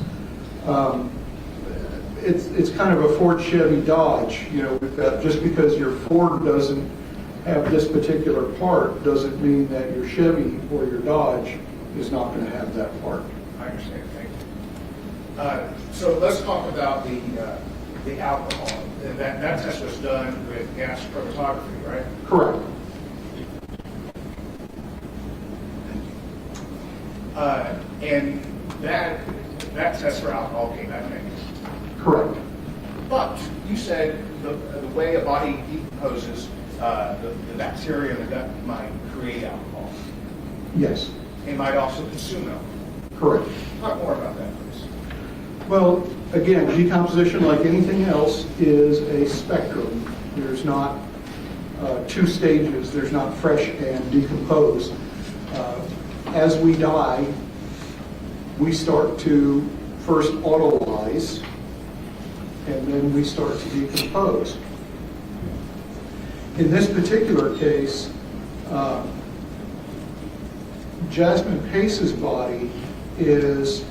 It's kind of a Ford, Chevy, Dodge. You know, we've got, just because your Ford doesn't have this particular part doesn't mean that your Chevy or your Dodge is not going to have that part. I understand. Thank you. So let's talk about the alcohol. That test was done with gas chromatography, right? Correct. And that test for alcohol came out negative. Correct. But you said the way a body decomposes, the bacteria in the gut might create alcohol. Yes. It might also consume alcohol. Correct. Talk more about that, please. Well, again, decomposition, like anything else, is a spectrum. There's not two stages. There's not fresh and decomposed. As we die, we start to first autolyze, and then we start to decompose. In this particular case, Jasmine Pace's body is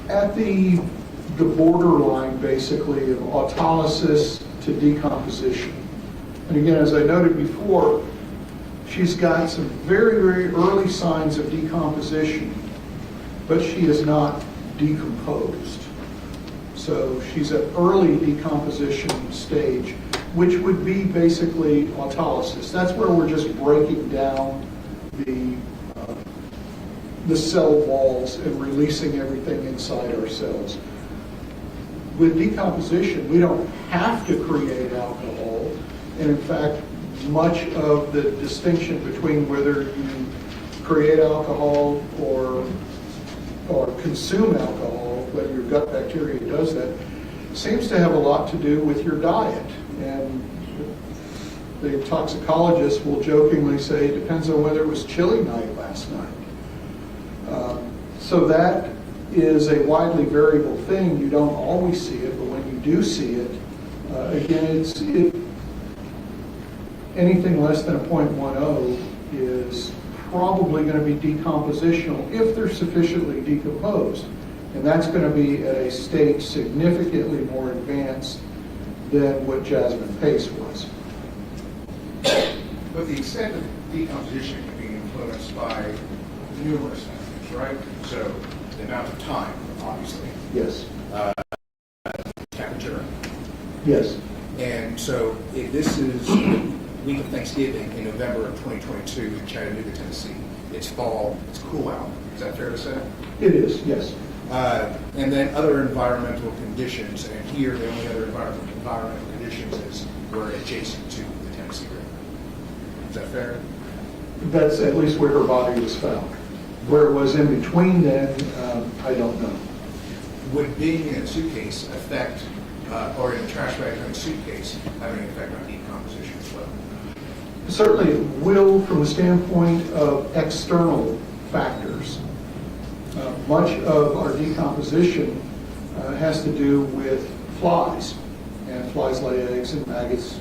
at the borderline, basically, of autolysis to decomposition. And again, as I noted before, she's got some very, very early signs of decomposition, but she is not decomposed. So she's at early decomposition stage, which would be basically autolysis. That's where we're just breaking down the cell walls and releasing everything inside our cells. With decomposition, we don't have to create alcohol, and in fact, much of the distinction between whether you create alcohol or consume alcohol, whether your gut bacteria does that, seems to have a lot to do with your diet. And the toxicologist will jokingly say it depends on whether it was chili night last night. So that is a widely variable thing. You don't always see it, but when you do see it, again, anything less than a 0.10 is probably going to be decompositional if they're sufficiently decomposed. And that's going to be at a stage significantly more advanced than what Jasmine Pace was. But the extent of decomposition can be influenced by numerous factors, right? So the amount of time, obviously. Yes. Temperature. Yes. And so if this is the week of Thanksgiving in November of 2022 in Chattanooga, Tennessee, it's fall, it's cool out. Is that fair to say? It is, yes. And then other environmental conditions, and here the only other environmental conditions were adjacent to the Tennessee River. Is that fair? That's at least where her body was found. Where it was in between then, I don't know. Would being in a suitcase affect, or in a trash bag in a suitcase, having an effect on decomposition as well? Certainly it will from the standpoint of external factors. Much of our decomposition has to do with flies. And flies lay eggs and maggots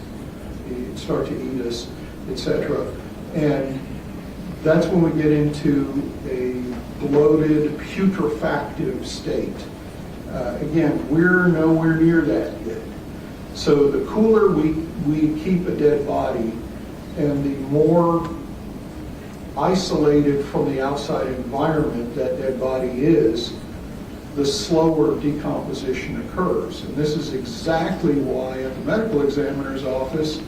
start to eat us, etc. And that's when we get into a bloated, putrefactive state. Again, we're nowhere near that yet. So the cooler we keep a dead body, and the more isolated from the outside environment that dead body is, the slower decomposition occurs. And this is exactly why at the medical examiner's office,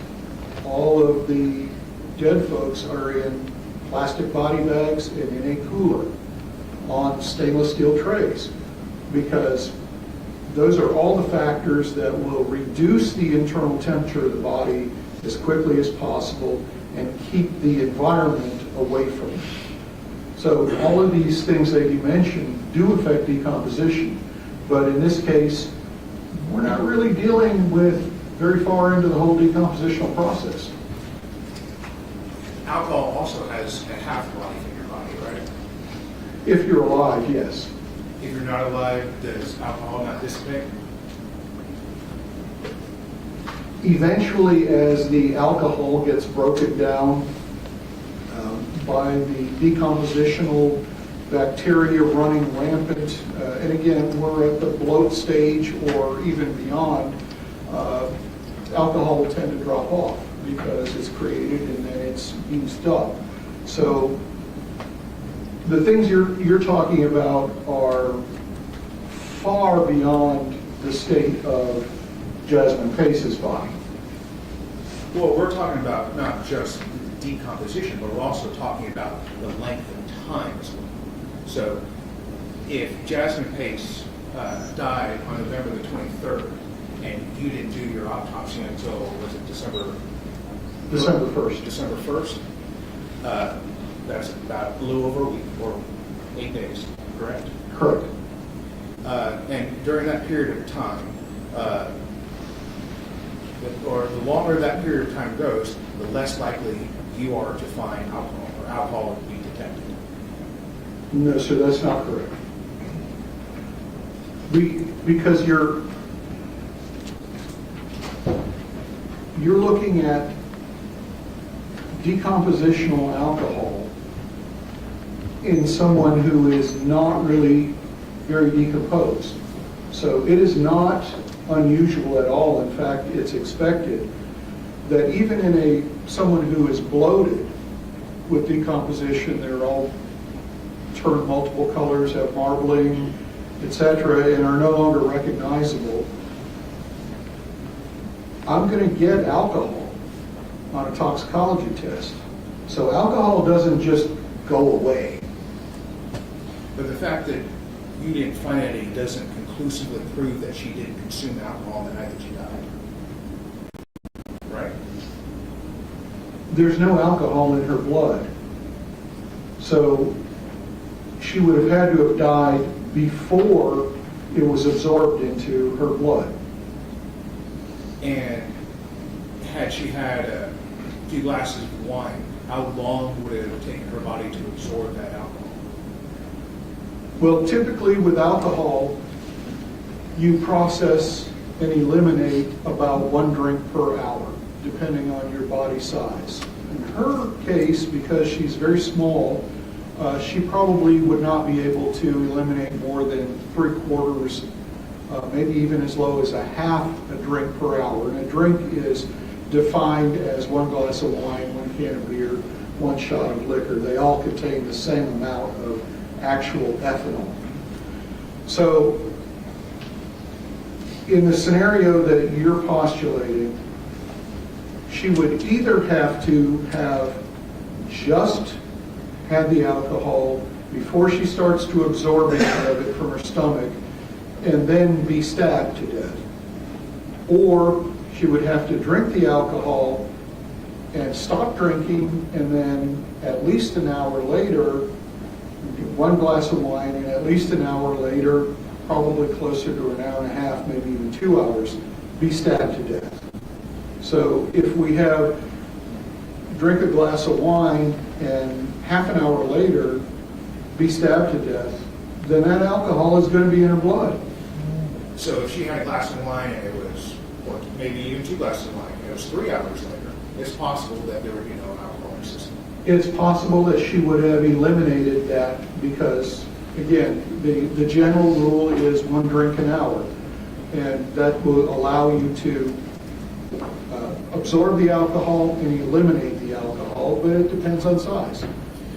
all of the dead folks are in plastic body bags and in a cooler on stainless steel trays, because those are all the factors that will reduce the internal temperature of the body as quickly as possible and keep the environment away from it. So all of these things that you mentioned do affect decomposition. But in this case, we're not really dealing with very far into the whole decompositional process. Alcohol also has a half-life in your body, right? If you're alive, yes. If you're not alive, does alcohol not dissipate? Eventually, as the alcohol gets broken down by the decompositional bacteria running rampant, and again, we're at the bloat stage or even beyond, alcohol will tend to drop off because it's created and then it's used up. So the things you're talking about are far beyond the state of Jasmine Pace's body. Well, we're talking about not just decomposition, but we're also talking about the length of time as well. So if Jasmine Pace died on November the 23rd, and you didn't do your autopsy until, was it December 1st. December 1st? That's about a little over a week, or 8 days, correct? Correct. And during that period of time, or the longer that period of time goes, the less likely you are to find alcohol, or alcohol to be detected. No, sir, that's not correct. Because you're looking at decompositional alcohol in someone who is not really very decomposed. So it is not unusual at all. In fact, it's expected that even in someone who is bloated with decomposition, they're all turn multiple colors, have marbling, etc., and are no longer recognizable. I'm going to get alcohol on a toxicology test. So alcohol doesn't just go away. But the fact that you didn't find any doesn't conclusively prove that she didn't consume alcohol the night that she died. Right? There's no alcohol in her blood. So she would have had to have died before it was absorbed into her blood. And had she had a few glasses of wine, how long would it have taken her body to absorb that alcohol? Well, typically with alcohol, you process and eliminate about 1 drink per hour, depending on your body size. In her case, because she's very small, she probably would not be able to eliminate more than 3/4, maybe even as low as a half a drink per hour. And a drink is defined as 1 glass of wine, 1 can of beer, 1 shot of liquor. They all contain the same amount of actual ethanol. So in the scenario that you're postulating, she would either have to have just had the alcohol before she starts to absorb any of it from her stomach and then be stabbed to death. Or she would have to drink the alcohol and stop drinking, and then at least an hour later, 1 glass of wine, and at least an hour later, probably closer to an hour and a half, maybe even 2 hours, be stabbed to death. So if we have drink a glass of wine and half an hour later be stabbed to death, then that alcohol is going to be in her blood. So if she had a glass of wine and it was, or maybe even 2 glasses of wine, and it was 3 hours later, it's possible that there would be no alcohol in her system. It's possible that she would have eliminated that because, again, the general rule is 1 drink an hour, and that will allow you to absorb the alcohol and eliminate the alcohol, but it depends on size.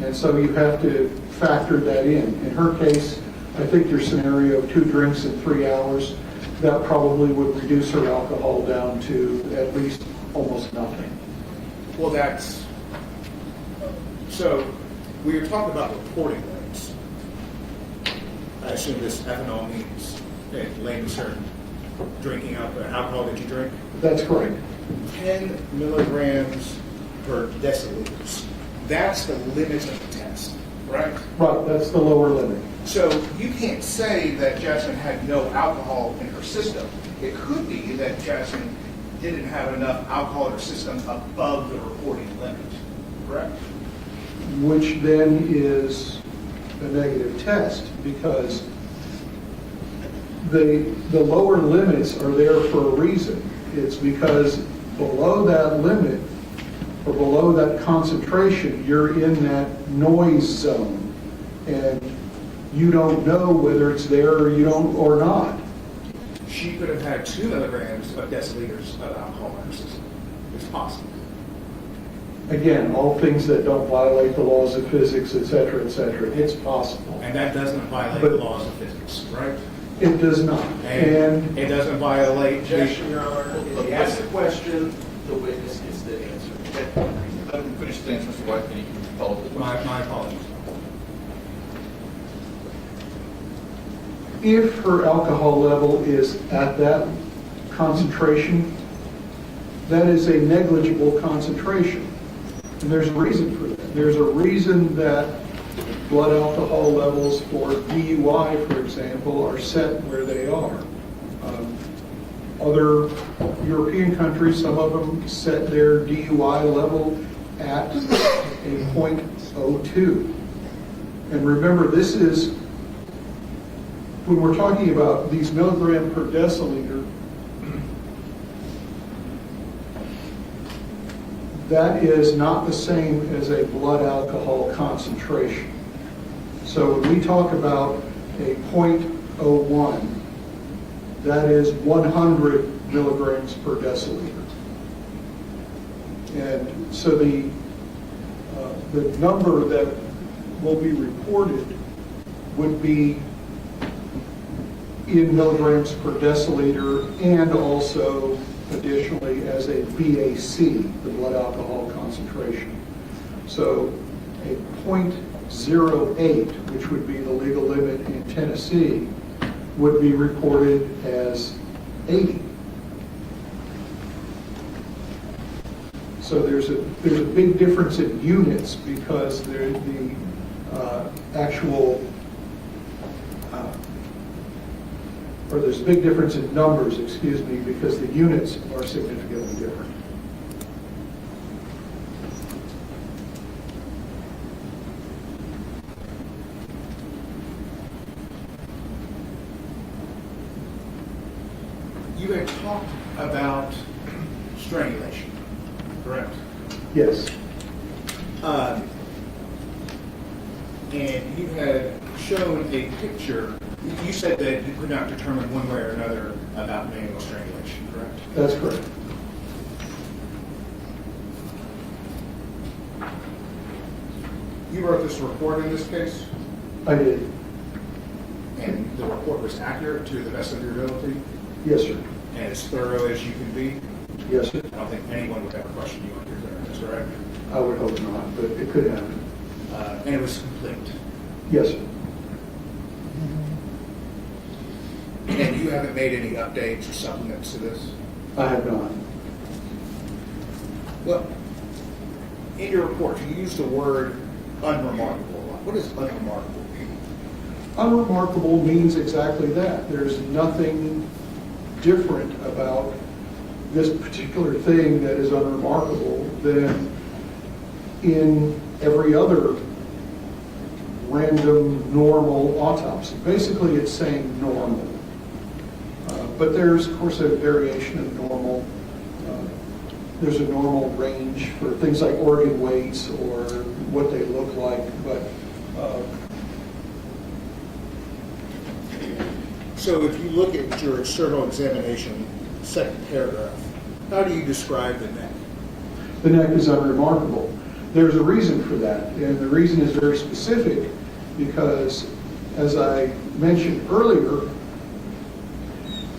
And so you have to factor that in. In her case, I think your scenario of 2 drinks in 3 hours, that probably would reduce her alcohol down to at least almost nothing. Well, that's, so we were talking about reporting rates. I assume this ethanol means, in layman's terms, drinking alcohol that you drink? That's correct. 10 milligrams per deciliters. That's the limit of the test. right? Right, that's the lower limit. So you can't say that Jasmine had no alcohol in her system. It could be that Jasmine didn't have enough alcohol in her system above the reporting limit, correct? Which then is a negative test, because the lower limits are there for a reason. It's because below that limit, or below that concentration, you're in that noise zone, and you don't know whether it's there or not. She could have had 2 milligrams of deciliters of alcohol in her system. It's possible. Again, all things that don't violate the laws of physics, et cetera, it's possible. And that doesn't violate the laws of physics, right? It does not. And it doesn't violate... Objection, Your Honor. If you ask the question, the witness gets the answer. Let me finish the answer, Mr. White. Can you follow up? My apologies. If her alcohol level is at that concentration, that is a negligible concentration. And there's a reason for that. There's a reason that blood alcohol levels for DUI, for example, are set where they are. Other European countries, some of them set their DUI level at a 0.02. And remember, this is, when we're talking about these milligram per deciliter, that is not the same as a blood alcohol concentration. So when we talk about a 0.01, that is 100 milligrams per deciliter. And so the number that will be reported would be in milligrams per deciliter, and also additionally as a BAC, the blood alcohol concentration. So a 0.08, which would be the legal limit in Tennessee, would be reported as 80. So there's a big difference in units, because the actual or there's a big difference in numbers, excuse me, because the units are significantly different. You had talked about strangulation, correct? Yes. And you had shown a picture. You said that you could not determine one way or another about manual strangulation, correct? That's correct. You wrote this report in this case? I did. And the report was accurate to the best of your ability? Yes, sir. And as thorough as you can be? Yes, sir. I don't think anyone would ever question you on your thoroughness, correct? I would hope not, but it could happen. And it was complete? Yes, sir. And you haven't made any updates or supplements to this? I have not. Well, in your report, you used the word unremarkable a lot. What does unremarkable mean? Unremarkable means exactly that. There's nothing different about this particular thing that is unremarkable than in every other random normal autopsy. Basically, it's saying normal. But there's, of course, a variation of normal. There's a normal range for things like organ weights or what they look like. But so if you look at your external examination, second paragraph, how do you describe the neck? The neck is unremarkable. There's a reason for that, and the reason is very specific, because as I mentioned earlier,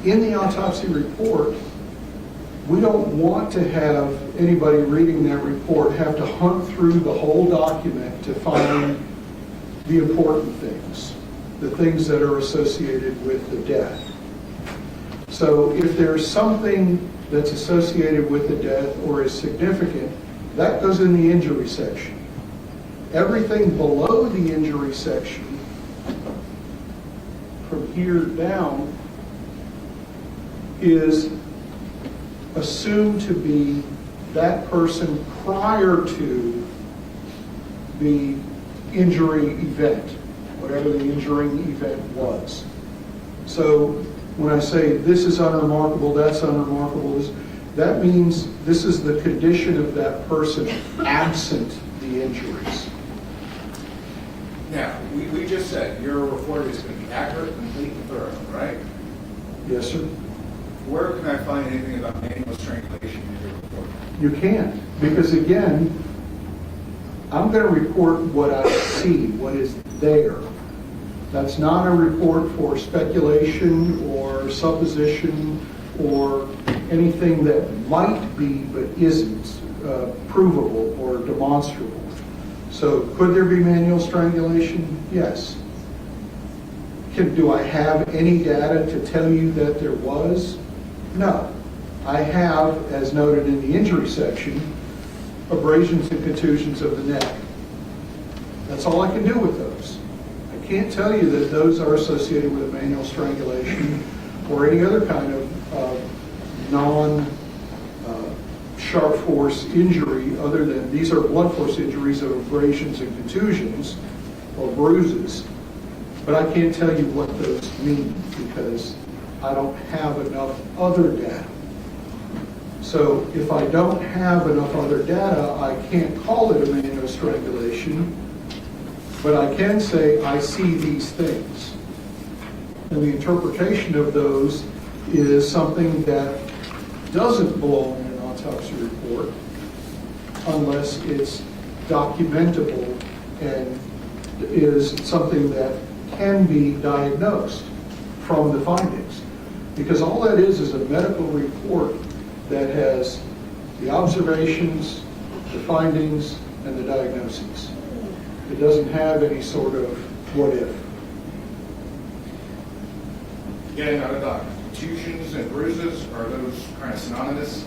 in the autopsy report, we don't want to have anybody reading that report have to hunt through the whole document to find the important things, the things that are associated with the death. So if there's something that's associated with the death or is significant, that goes in the injury section. Everything below the injury section, from here down, is assumed to be that person prior to the injury event, whatever the injuring event was. So when I say this is unremarkable, that's unremarkable, that means this is the condition of that person absent the injuries. Now, we just said your report is going to be accurate, complete, and thorough, right? Yes, sir. Where can I find anything about manual strangulation in your report? You can't, because again, I'm going to report what I see, what is there. That's not a report for speculation or supposition or anything that might be but isn't provable or demonstrable. So could there be manual strangulation? Yes. Do I have any data to tell you that there was? No. I have, as noted in the injury section, abrasions and contusions of the neck. That's all I can do with those. I can't tell you that those are associated with manual strangulation or any other kind of non-sharp force injury other than these are blunt force injuries of abrasions and contusions or bruises. But I can't tell you what those mean because I don't have enough other data. So if I don't have enough other data, I can't call it a manual strangulation, but I can say I see these things. And the interpretation of those is something that doesn't belong in an autopsy report unless it's documentable and is something that can be diagnosed from the findings. Because all that is a medical report that has the observations, the findings, and the diagnoses. It doesn't have any sort of what if. Getting out of doc. Contusions and bruises, are those kind of synonymous?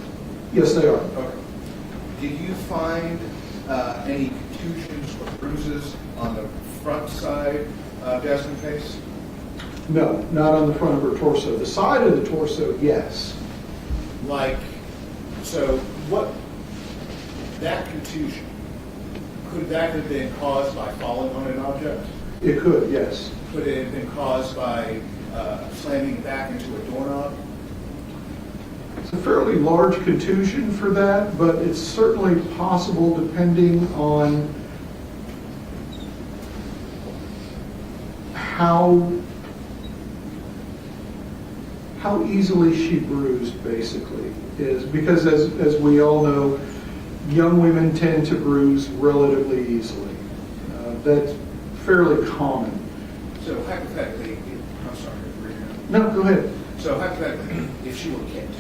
Yes, they are. Okay. Did you find any contusions or bruises on the front side of Jasmine Pace? No, not on the front of her torso. The side of the torso, yes. Like, so what, that contusion, could that have been caused by falling on an object? It could, yes. Could it have been caused by slamming back into a doorknob? It's a fairly large contusion for that, but it's certainly possible depending on how easily she bruised, basically, is because as we all know, young women tend to bruise relatively easily. That's fairly common. So hypothetically, I'm sorry. No, go ahead. So hypothetically, if she were kicked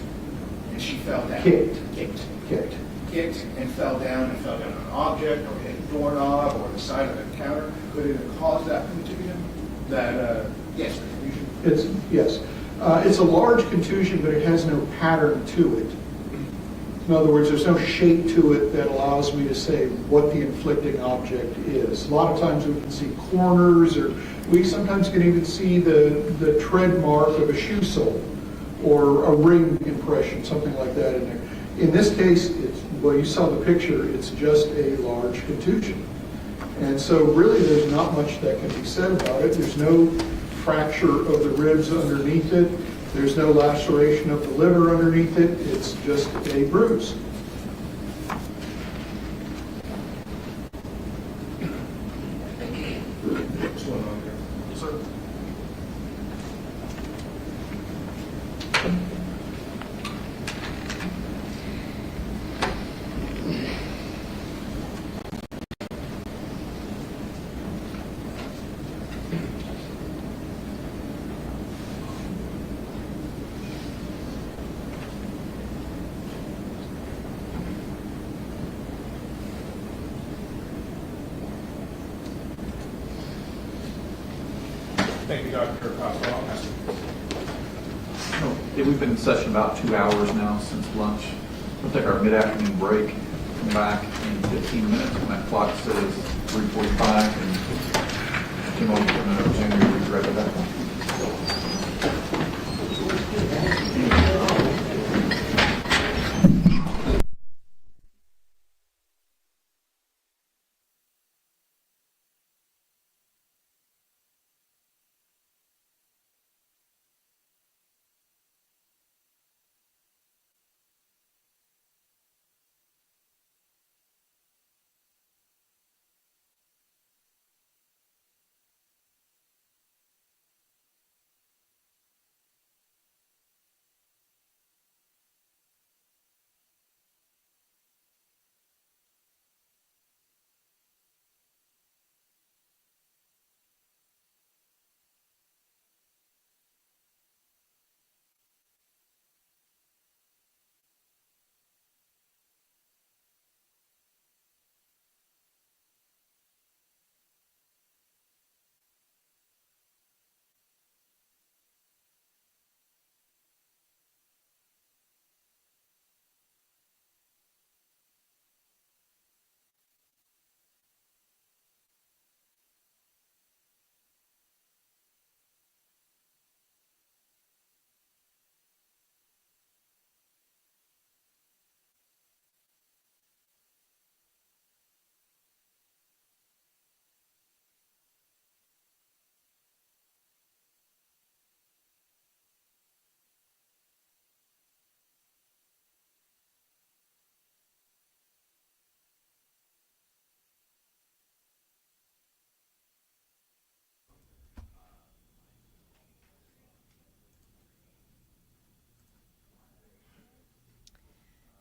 and she fell down. Kicked And fell down on an object or hit a doorknob or the side of the counter, could it have caused that contusion? Yes, contusion? Yes. It's a large contusion, but it has no pattern to it. In other words, there's no shape to it that allows me to say what the inflicting object is. A lot of times we can see corners, or we sometimes can even see the tread mark of a shoe sole or a ring impression, something like that in there. In this case, well, you saw the picture, it's just a large contusion. And so really there's not much that can be said about it. There's no fracture of the ribs underneath it. There's no laceration of the liver underneath it. It's just a bruise. What's going on here? Yes, sir. Thank you, Dr. Costello. We've been in session about 2 hours now since lunch. We'll take our mid-afternoon break, come back in 15 minutes when that clock says 3:45, and Tim will turn it over to Andrew to direct at that point.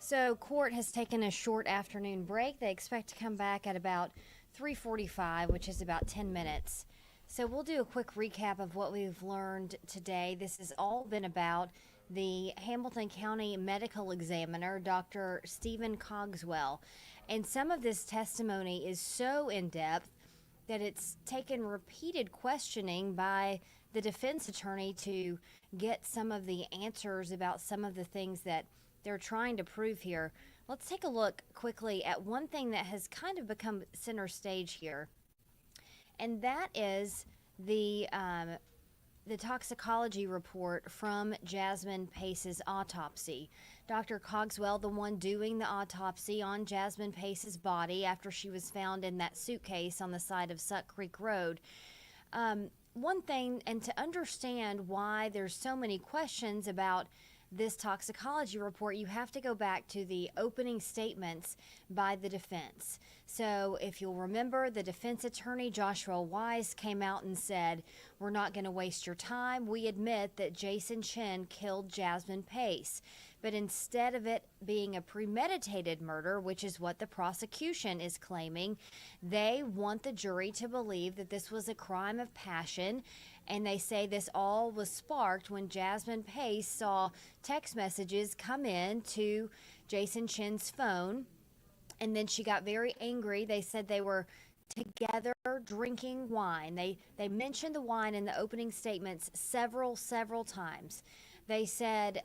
So court has taken a short afternoon break. They expect to come back at about 3:45, which is about 10 minutes. So we'll do a quick recap of what we've learned today. This has all been about the Hamilton County Medical Examiner, Dr. Stephen Cogswell. And some of this testimony is so in-depth that it's taken repeated questioning by the defense attorney to get some of the answers about some of the things that they're trying to prove here. Let's take a look quickly at one thing that has kind of become center stage here, and that is the toxicology report from Jasmine Pace's autopsy. Dr. Cogswell, the one doing the autopsy on Jasmine Pace's body after she was found in that suitcase on the side of Suck Creek Road. One thing, and to understand why there's so many questions about this toxicology report, you have to go back to the opening statements by the defense. So if you'll remember, the defense attorney, Joshua Wise, came out and said, "We're not going to waste your time. We admit that Jason Chen killed Jasmine Pace." But instead of it being a premeditated murder, which is what the prosecution is claiming, they want the jury to believe that this was a crime of passion. And they say this all was sparked when Jasmine Pace saw text messages come in to Jason Chen's phone. And then she got very angry. They said they were together drinking wine. They mentioned the wine in the opening statements several times. They said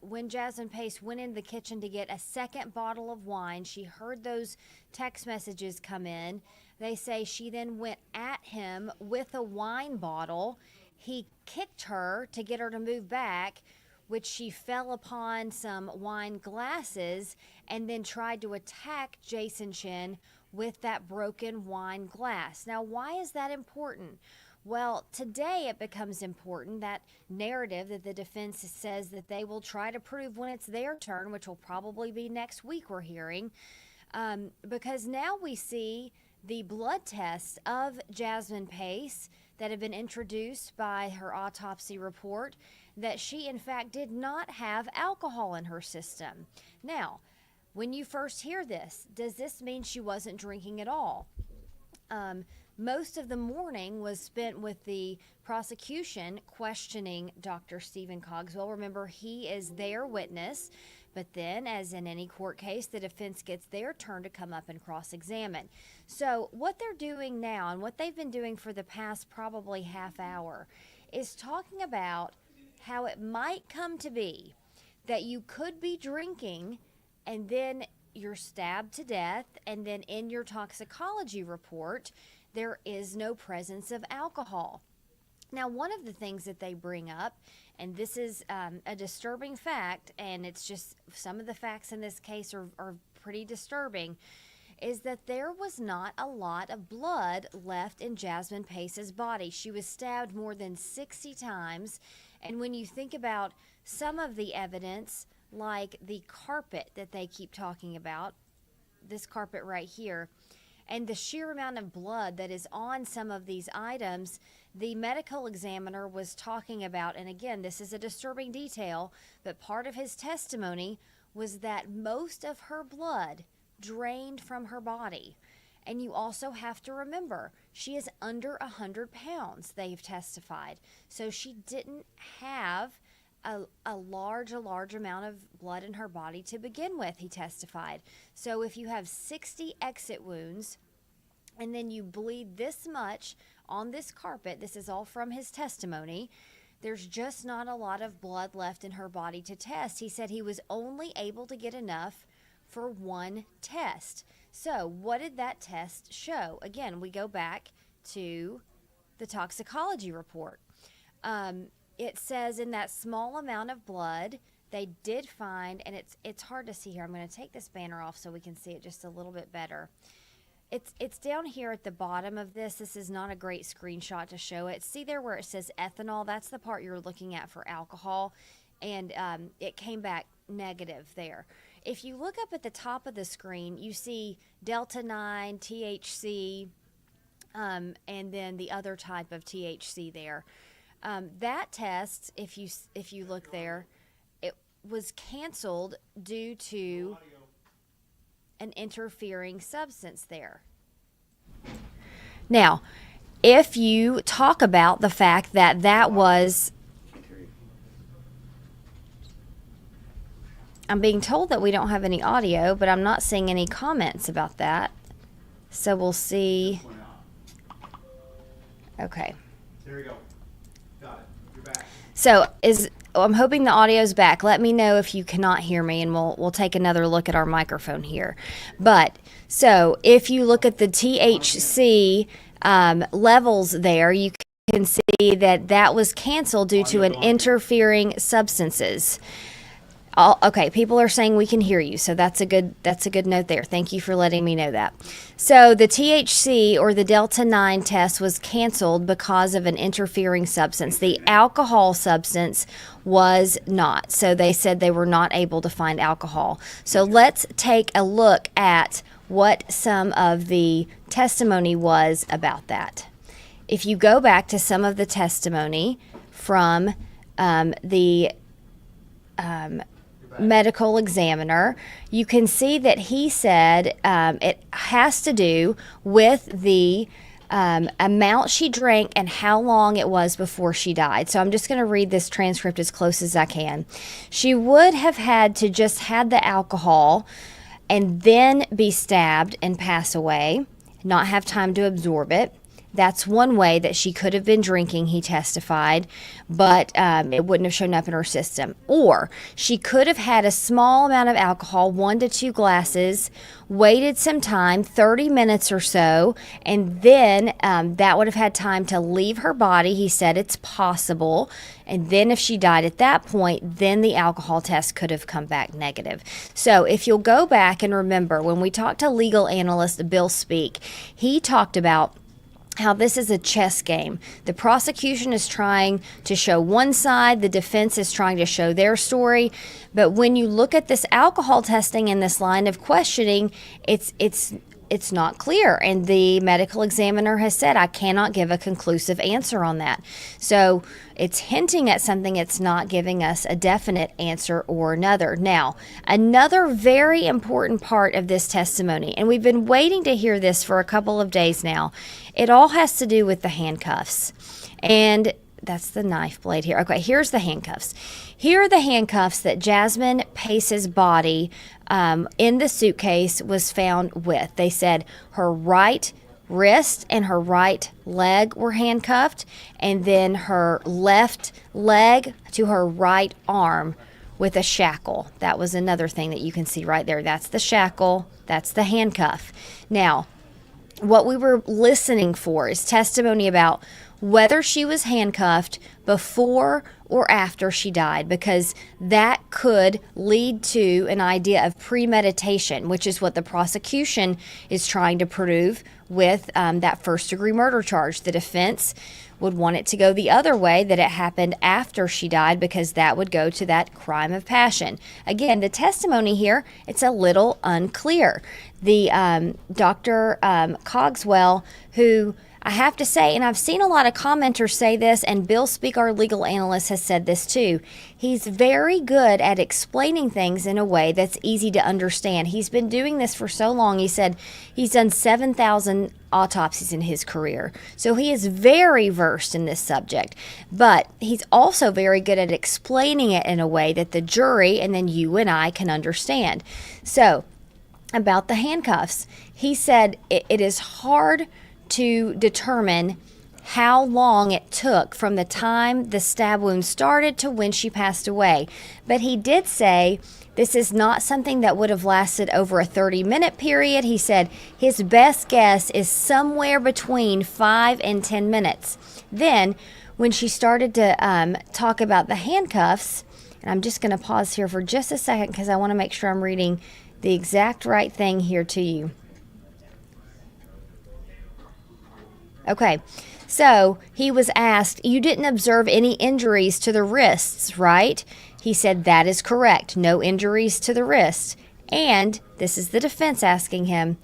when Jasmine Pace went in the kitchen to get a second bottle of wine, she heard those text messages come in. They say she then went at him with a wine bottle. He kicked her to get her to move back, which she fell upon some wine glasses and then tried to attack Jason Chen with that broken wine glass. Now, why is that important? Well, today it becomes important, that narrative that the defense says that they will try to prove when it's their turn, which will probably be next week, we're hearing, because now we see the blood tests of Jasmine Pace that have been introduced by her autopsy report, that she in fact did not have alcohol in her system. Now, when you first hear this, does this mean she wasn't drinking at all? Most of the morning was spent with the prosecution questioning Dr. Stephen Cogswell. Remember, he is their witness, but then, as in any court case, the defense gets their turn to come up and cross-examine. So what they're doing now, and what they've been doing for the past probably half hour, is talking about how it might come to be that you could be drinking and then you're stabbed to death, and then in your toxicology report, there is no presence of alcohol. Now, one of the things that they bring up, and this is a disturbing fact, and it's just some of the facts in this case are pretty disturbing, is that there was not a lot of blood left in Jasmine Pace's body. She was stabbed more than 60 times, and when you think about some of the evidence, like the carpet that they keep talking about, this carpet right here, and the sheer amount of blood that is on some of these items, the medical examiner was talking about, and again, this is a disturbing detail, but part of his testimony was that most of her blood drained from her body. And you also have to remember, she is under 100 pounds, they've testified. So she didn't have a large amount of blood in her body to begin with, he testified. So if you have 60 exit wounds and then you bleed this much on this carpet, this is all from his testimony, there's just not a lot of blood left in her body to test. He said he was only able to get enough for one test. So what did that test show? Again, we go back to the toxicology report. It says in that small amount of blood, they did find, and it's hard to see here. I'm going to take this banner off so we can see it just a little bit better. It's down here at the bottom of this. This is not a great screenshot to show it. See there where it says ethanol? That's the part you're looking at for alcohol, and it came back negative there. If you look up at the top of the screen, you see Delta 9, THC, and then the other type of THC there. That test, if you look there, it was canceled due to an interfering substance there. Now, if you talk about the fact that that was, I'm being told that we don't have any audio, but I'm not seeing any comments about that. So we'll see. Okay. There you go. Got it. You're back. So I'm hoping the audio's back. Let me know if you cannot hear me, and we'll take another look at our microphone here. But so if you look at the THC levels there, you can see that was canceled due to an interfering substances. Okay, people are saying we can hear you, so that's a good note there. Thank you for letting me know that. So the THC or the Delta 9 test was canceled because of an interfering substance. The alcohol substance was not. So they said they were not able to find alcohol. So let's take a look at what some of the testimony was about that. If you go back to some of the testimony from the medical examiner, you can see that he said it has to do with the amount she drank and how long it was before she died. So I'm just going to read this transcript as close as I can. She would have had to just had the alcohol and then be stabbed and pass away, not have time to absorb it. That's one way that she could have been drinking, he testified, but it wouldn't have shown up in her system. Or she could have had a small amount of alcohol, 1 to 2 glasses, waited some time, 30 minutes or so, and then that would have had time to leave her body. He said it's possible. And then if she died at that point, then the alcohol test could have come back negative. So if you'll go back and remember, when we talked to legal analyst Bill Speak, he talked about how this is a chess game. The prosecution is trying to show one side, the defense is trying to show their story. But when you look at this alcohol testing in this line of questioning, it's not clear. And the medical examiner has said, I cannot give a conclusive answer on that. So it's hinting at something, it's not giving us a definite answer or another. Now, another very important part of this testimony, and we've been waiting to hear this for a couple of days now, it all has to do with the handcuffs. And that's the knife blade here. Okay, here's the handcuffs. Here are the handcuffs that Jasmine Pace's body in the suitcase was found with. They said her right wrist and her right leg were handcuffed, and then her left leg to her right arm with a shackle. That was another thing that you can see right there. That's the shackle, that's the handcuff. Now, what we were listening for is testimony about whether she was handcuffed before or after she died, because that could lead to an idea of premeditation, which is what the prosecution is trying to prove with that first-degree murder charge. The defense would want it to go the other way, that it happened after she died, because that would go to that crime of passion. Again, the testimony here, it's a little unclear. The Dr. Cogswell, who I have to say, and I've seen a lot of commenters say this, and Bill Speak, our legal analyst, has said this too. He's very good at explaining things in a way that's easy to understand. He's been doing this for so long. He said he's done 7,000 autopsies in his career. So he is very versed in this subject. But he's also very good at explaining it in a way that the jury and then you and I can understand. So, about the handcuffs, he said it is hard to determine how long it took from the time the stab wound started to when she passed away. But he did say this is not something that would have lasted over a 30-minute period. He said his best guess is somewhere between 5 and 10 minutes. Then, when she started to talk about the handcuffs, and I'm just going to pause here for just a second because I want to make sure I'm reading the exact right thing here to you. Okay, so he was asked, you didn't observe any injuries to the wrists, right? He said that is correct, no injuries to the wrists. And this is the defense asking him,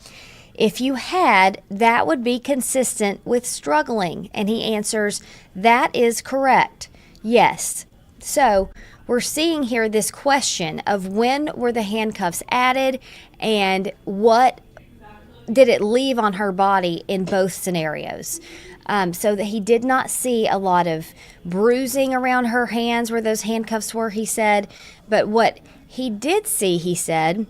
if you had, that would be consistent with struggling. And he answers, that is correct, yes. So we're seeing here this question of when were the handcuffs added and what did it leave on her body in both scenarios. So that he did not see a lot of bruising around her hands where those handcuffs were, he said. But what he did see, he said,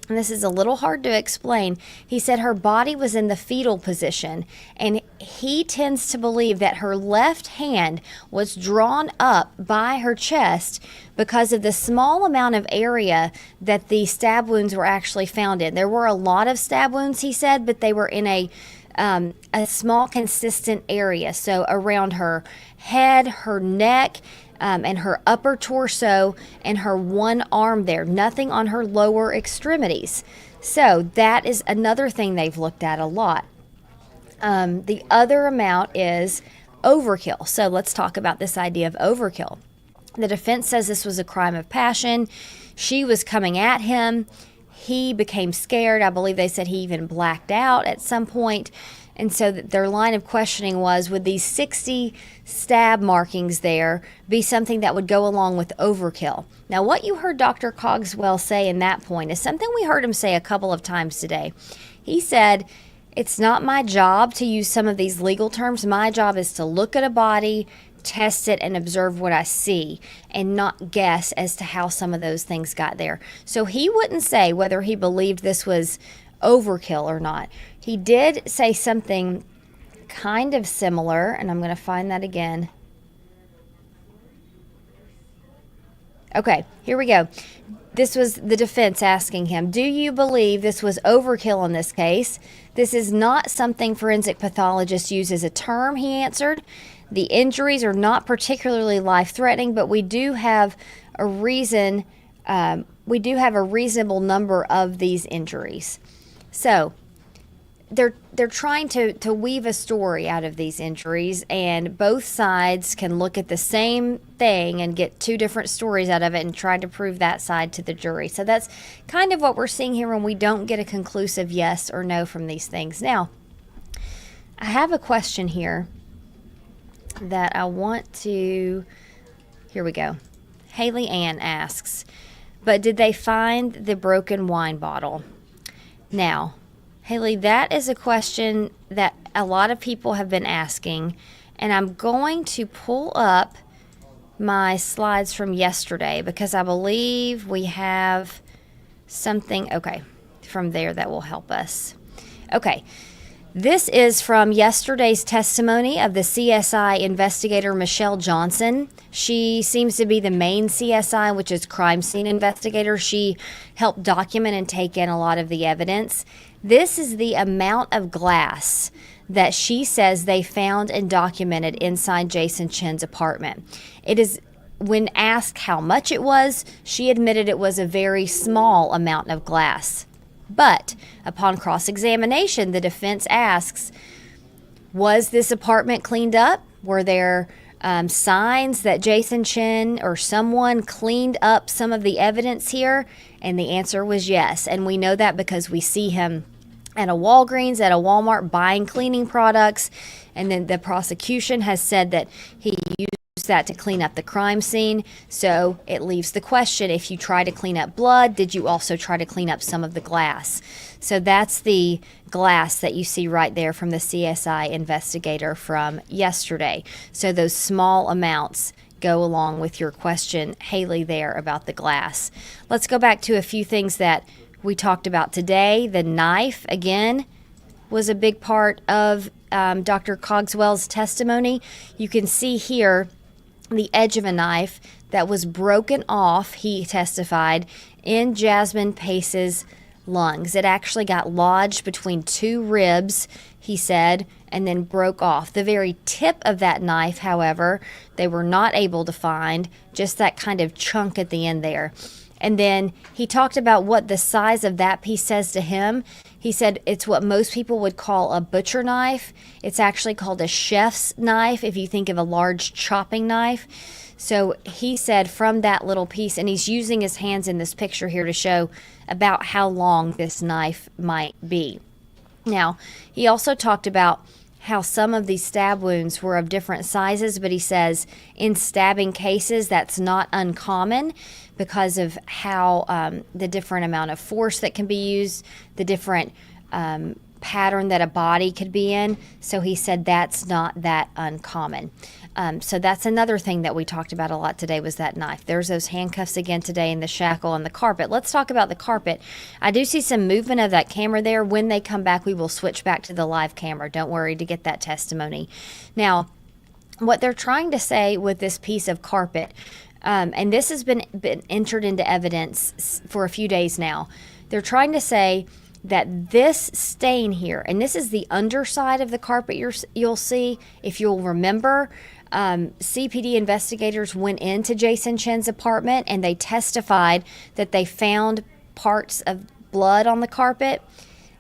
and this is a little hard to explain, he said her body was in the fetal position, and he tends to believe that her left hand was drawn up by her chest because of the small amount of area that the stab wounds were actually found in. There were a lot of stab wounds, he said, but they were in a small, consistent area. So around her head, her neck, and her upper torso, and her one arm there. Nothing on her lower extremities. So that is another thing they've looked at a lot. The other amount is overkill. So let's talk about this idea of overkill. The defense says this was a crime of passion. She was coming at him. He became scared. I believe they said he even blacked out at some point. And so their line of questioning was, would these 60 stab markings there be something that would go along with overkill? Now, what you heard Dr. Cogswell say in that point is something we heard him say a couple of times today. He said, it's not my job to use some of these legal terms. My job is to look at a body, test it, and observe what I see, and not guess as to how some of those things got there. So he wouldn't say whether he believed this was overkill or not. He did say something kind of similar, and I'm going to find that again. Okay, here we go. This was the defense asking him, do you believe this was overkill in this case? This is not something forensic pathologists use as a term, he answered. The injuries are not particularly life-threatening, but we do have a reasonable number of these injuries. So they're trying to weave a story out of these injuries, and both sides can look at the same thing and get two different stories out of it and try to prove that side to the jury. So that's kind of what we're seeing here when we don't get a conclusive yes or no from these things. Now, I have a question here that I want to, here we go. Haley Ann asks, but did they find the broken wine bottle? Now, Haley, that is a question that a lot of people have been asking, and I'm going to pull up my slides from yesterday because I believe we have something, okay, from there that will help us. Okay, This is from yesterday's testimony of the CSI investigator Michelle Johnson. She seems to be the main CSI, which is crime scene investigator. She helped document and take in a lot of the evidence. This is the amount of glass that she says they found and documented inside Jason Chen's apartment. It is, when asked how much it was, she admitted it was a very small amount of glass. But upon cross-examination, the defense asks, was this apartment cleaned up? Were there signs that Jason Chen or someone cleaned up some of the evidence here? And the answer was yes. And we know that because we see him at a Walgreens, at a Walmart, buying cleaning products. And then the prosecution has said that he used that to clean up the crime scene. So it leaves the question, if you try to clean up blood, did you also try to clean up some of the glass? So that's the glass that you see right there from the CSI investigator from yesterday. So those small amounts go along with your question, Haley, there about the glass. Let's go back to a few things that we talked about today. The knife, again, was a big part of Dr. Cogswell's testimony. You can see here the edge of a knife that was broken off, he testified, in Jasmine Pace's lungs. It actually got lodged between two ribs, he said, and then broke off. The very tip of that knife, however, they were not able to find, just that kind of chunk at the end there. And then he talked about what the size of that piece says to him. He said it's what most people would call a butcher knife. It's actually called a chef's knife if you think of a large chopping knife. So he said from that little piece, and he's using his hands in this picture here to show about how long this knife might be. Now, he also talked about how some of these stab wounds were of different sizes, but he says in stabbing cases that's not uncommon because of how the different amount of force that can be used, the different pattern that a body could be in. So he said that's not that uncommon. So that's another thing that we talked about a lot today was that knife. There's those handcuffs again today and the shackle and the carpet. Let's talk about the carpet. I do see some movement of that camera there. When they come back, we will switch back to the live camera. Don't worry to get that testimony. Now, what they're trying to say with this piece of carpet, and this has been entered into evidence for a few days now, they're trying to say that this stain here, and this is the underside of the carpet you'll see, if you'll remember, CPD investigators went into Jason Chen's apartment and they testified that they found parts of blood on the carpet.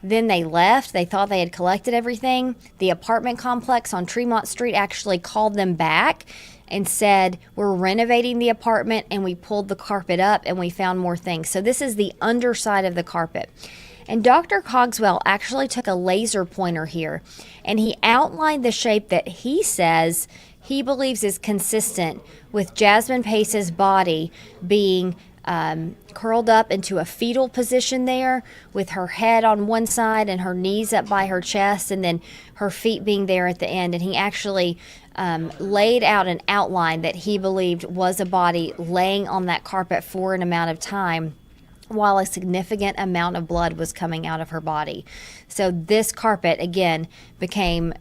Then they left. They thought they had collected everything. The apartment complex on Tremont Street actually called them back and said, we're renovating the apartment, and we pulled the carpet up and we found more things. So this is the underside of the carpet. And Dr. Cogswell actually took a laser pointer here and he outlined the shape that he says he believes is consistent with Jasmine Pace's body being curled up into a fetal position there with her head on one side and her knees up by her chest and then her feet being there at the end. And he actually laid out an outline that he believed was a body laying on that carpet for an amount of time while a significant amount of blood was coming out of her body. So this carpet, again, became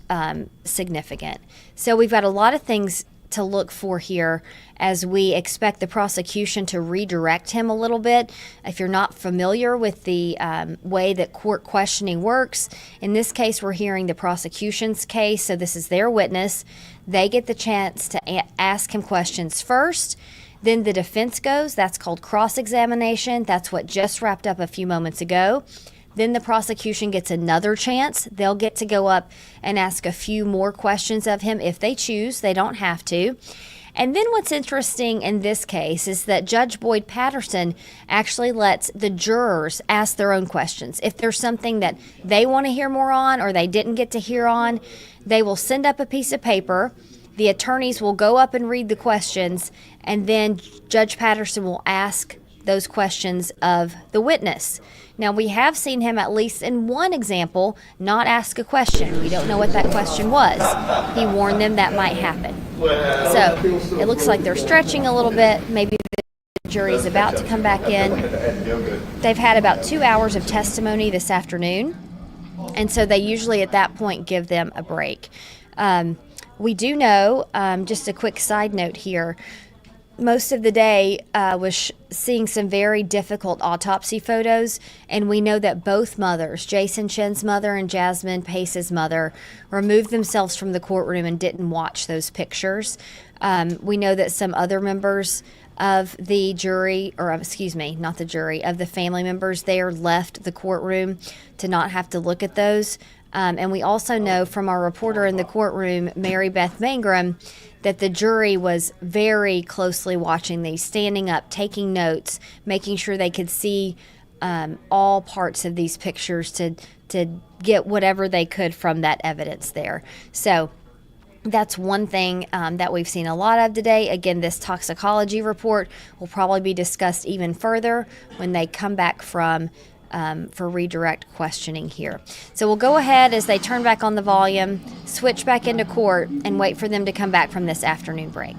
significant. So we've got a lot of things to look for here as we expect the prosecution to redirect him a little bit. If you're not familiar with the way that court questioning works, in this case we're hearing the prosecution's case, so this is their witness. They get the chance to ask him questions first. Then the defense goes. That's called cross-examination. That's what just wrapped up a few moments ago. Then the prosecution gets another chance. They'll get to go up and ask a few more questions of him if they choose. They don't have to. And then what's interesting in this case is that Judge Boyd Patterson actually lets the jurors ask their own questions. If there's something that they want to hear more on or they didn't get to hear on, they will send up a piece of paper. The attorneys will go up and read the questions, and then Judge Patterson will ask those questions of the witness. Now, we have seen him, at least in one example, not ask a question. We don't know what that question was. He warned them that might happen. So it looks like they're stretching a little bit. Maybe the jury is about to come back in. They've had about 2 hours of testimony this afternoon. And so they usually at that point give them a break. We do know, just a quick side note here, most of the day was seeing some very difficult autopsy photos, and we know that both mothers, Jason Chen's mother and Jasmine Pace's mother, removed themselves from the courtroom and didn't watch those pictures. We know that some other members of the jury, or excuse me, not the jury, of the family members there left the courtroom to not have to look at those. And we also know from our reporter in the courtroom, Mary Beth Mangrum, that the jury was very closely watching these, standing up, taking notes, making sure they could see all parts of these pictures to get whatever they could from that evidence there. So that's one thing that we've seen a lot of today. Again, this toxicology report will probably be discussed even further when they come back from for redirect questioning here. So we'll go ahead as they turn back on the volume, switch back into court, and wait for them to come back from this afternoon break.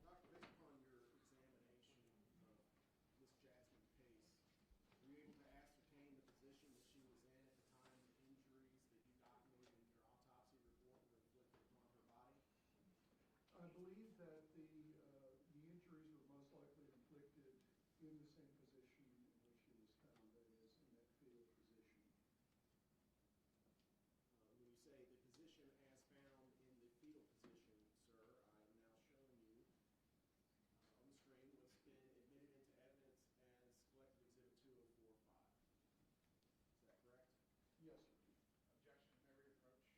Jasmine Pace, were you able to ascertain the position that she was in at the time the injuries that you documented in your autopsy report were inflicted upon her body? I believe that the injuries were most likely inflicted in the same position in which she was found, that is, in that fetal position. When you say the position as found in the fetal position, sir, I am now showing you on the screen what's been admitted into evidence as Collective Exhibit 2045. Is that correct? Yes, sir. Objection, may I reapproach?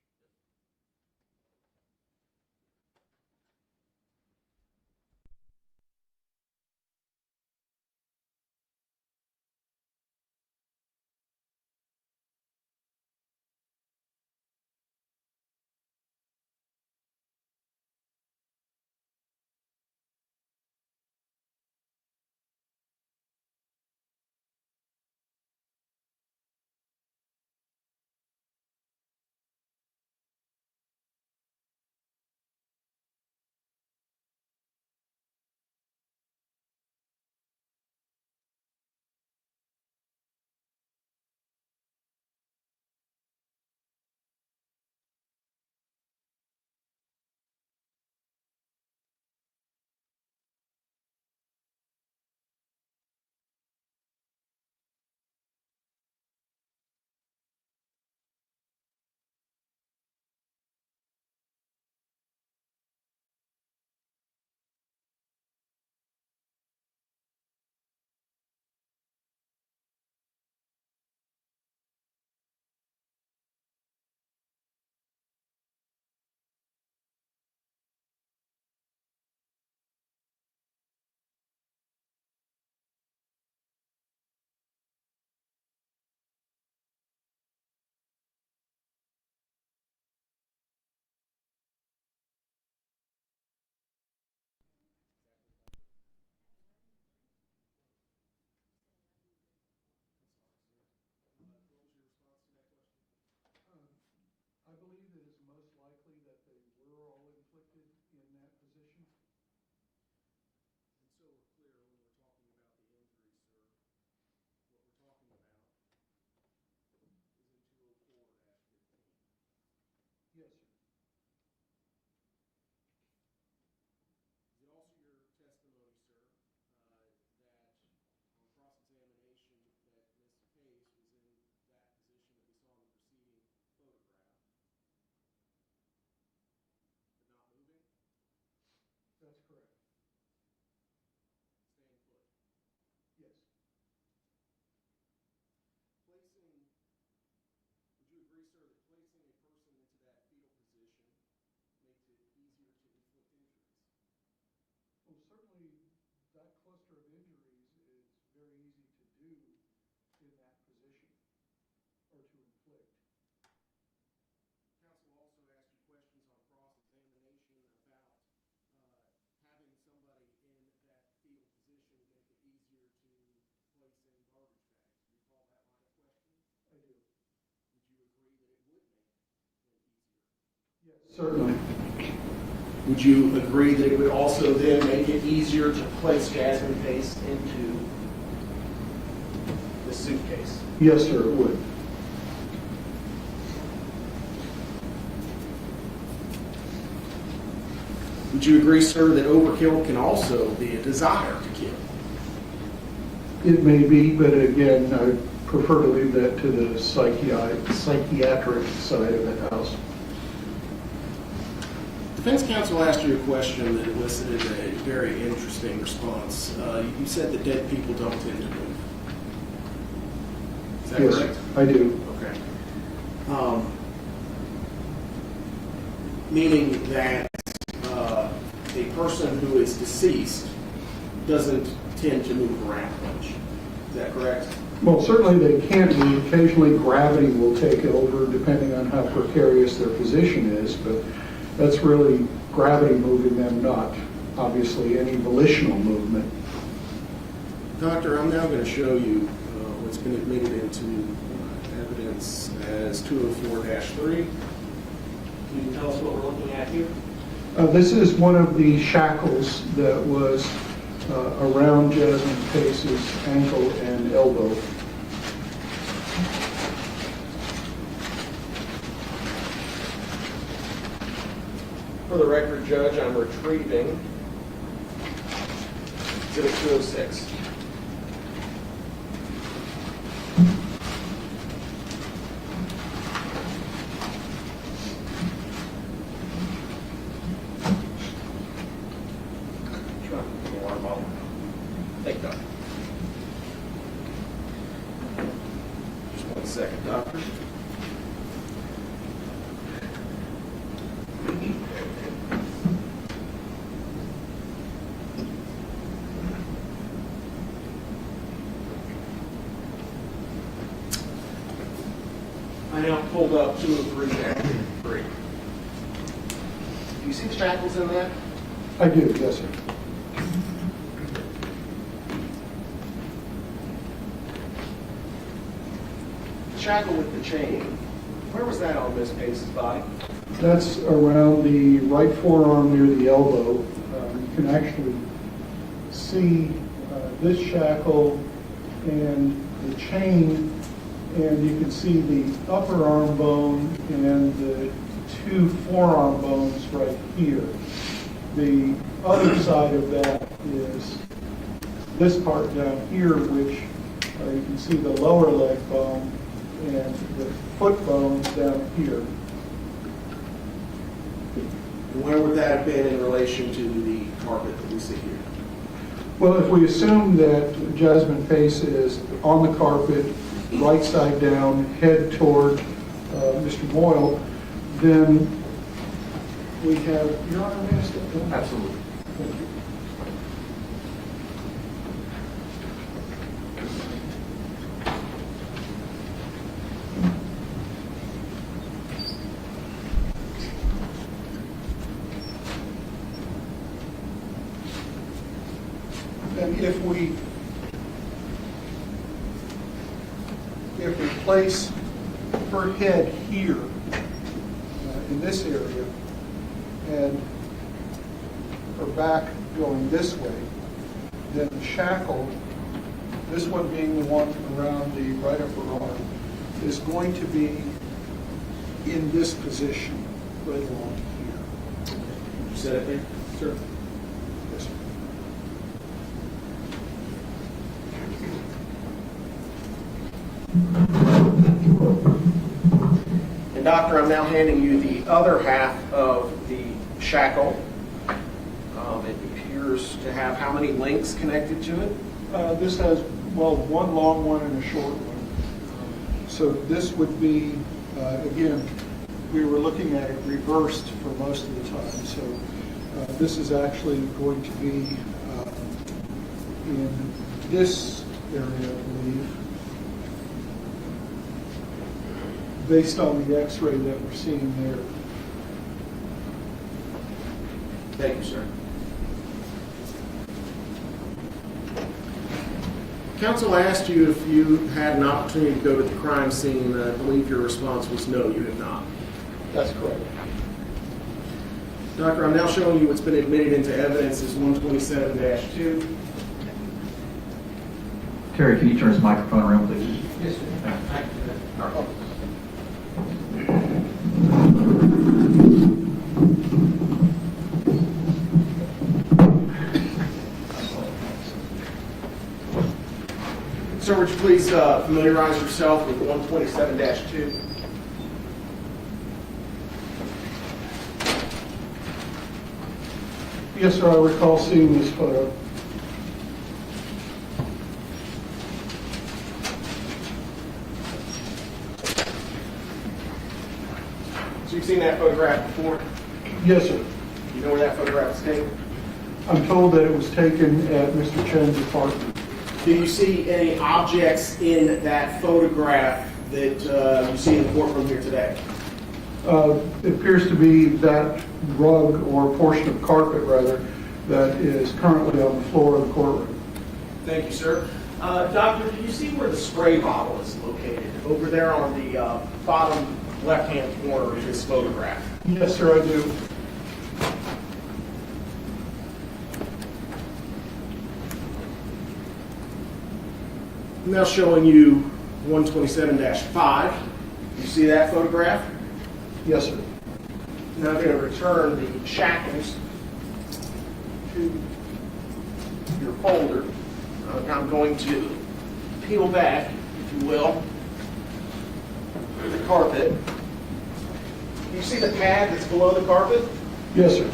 cluster of injuries is very easy to do in that position or to inflict. Counsel also asked you questions on cross-examination about having somebody in that fetal position make it easier to place in garbage bags. Do you recall that line of questioning? I do. Would you agree that it would make it easier? Yes, certainly. Would you agree that it would also then make it easier to place Jasmine Pace into the suitcase? Yes, sir, it would. Would you agree, sir, that overkill can also be a desire to kill? It may be, but again, I prefer to leave that to the psychiatric side of the house. Defense counsel asked you a question that elicited a very interesting response. You said that dead people don't tend to move. Is that Yes, correct? I do. Okay. Meaning that a person who is deceased doesn't tend to move around much. Is that correct? Well, certainly they can be. Occasionally gravity will take over depending on how precarious their position is, but that's really gravity moving them, not obviously any volitional movement. Doctor, I'm now going to show you what's been admitted into evidence as 204-3. Can you tell us what we're looking at here? This is one of the shackles that was around Jasmine Pace's ankle and elbow. For the record, Judge, I'm retrieving Exhibit 206. Thank you, Doctor. Just 1 second, Doctor. I now pulled up 203-3. Do you see the shackles in that? I do, yes, sir. The shackle with the chain, where was that on Miss Pace's body? That's around the right forearm near the elbow. You can actually see this shackle and the chain, and you can see the upper arm bone and the 2 forearm bones right here. The other side of that is this part down here, which you can see the lower leg bone and the foot bones down here. Where would that have been in relation to the carpet that we see here? Well, if we assume that Jasmine Pace is on the carpet, right side down, head toward Mr. Boyle, then we have, Your Honor, may I step down? Absolutely. Thank you. And if we place her head here in this area and her back going this way, then the shackle, this one being the one around the right upper arm, is going to be in this position right along here. You said it there? Sure. Yes, sir. And Doctor, I'm now handing you the other half of the shackle. It appears to have how many links connected to it? This has, well, one long one and a short one. So this would be, again, we were looking at it reversed for most of the time. So this is actually going to be in this area, I believe, based on the x-ray that we're seeing there. Thank you, sir. Counsel asked you if you had an opportunity to go to the crime scene. I believe your response was no, you did not. That's correct. Doctor, I'm now showing you what's been admitted into evidence as 127-2. Terry, can you turn his microphone around, please? Yes, sir. Sir, would you please familiarize yourself with 127-2? Yes, sir, I recall seeing this photo. So you've seen that photograph before? Yes, sir. You know where that photograph was taken? I'm told that it was taken at Mr. Chen's apartment. Do you see any objects in that photograph that you see in the courtroom here today? It appears to be that rug or portion of carpet, rather, that is currently on the floor of the courtroom. Thank you, sir. Doctor, do you see where the spray bottle is located? Over there on the bottom left-hand corner of this photograph. Yes, sir, I do. I'm now showing you 127-5. You see that photograph? Yes, sir. Now I'm going to return the shackles to your folder. I'm going to peel back, if you will, the carpet. You see the pad that's below the carpet? Yes, sir.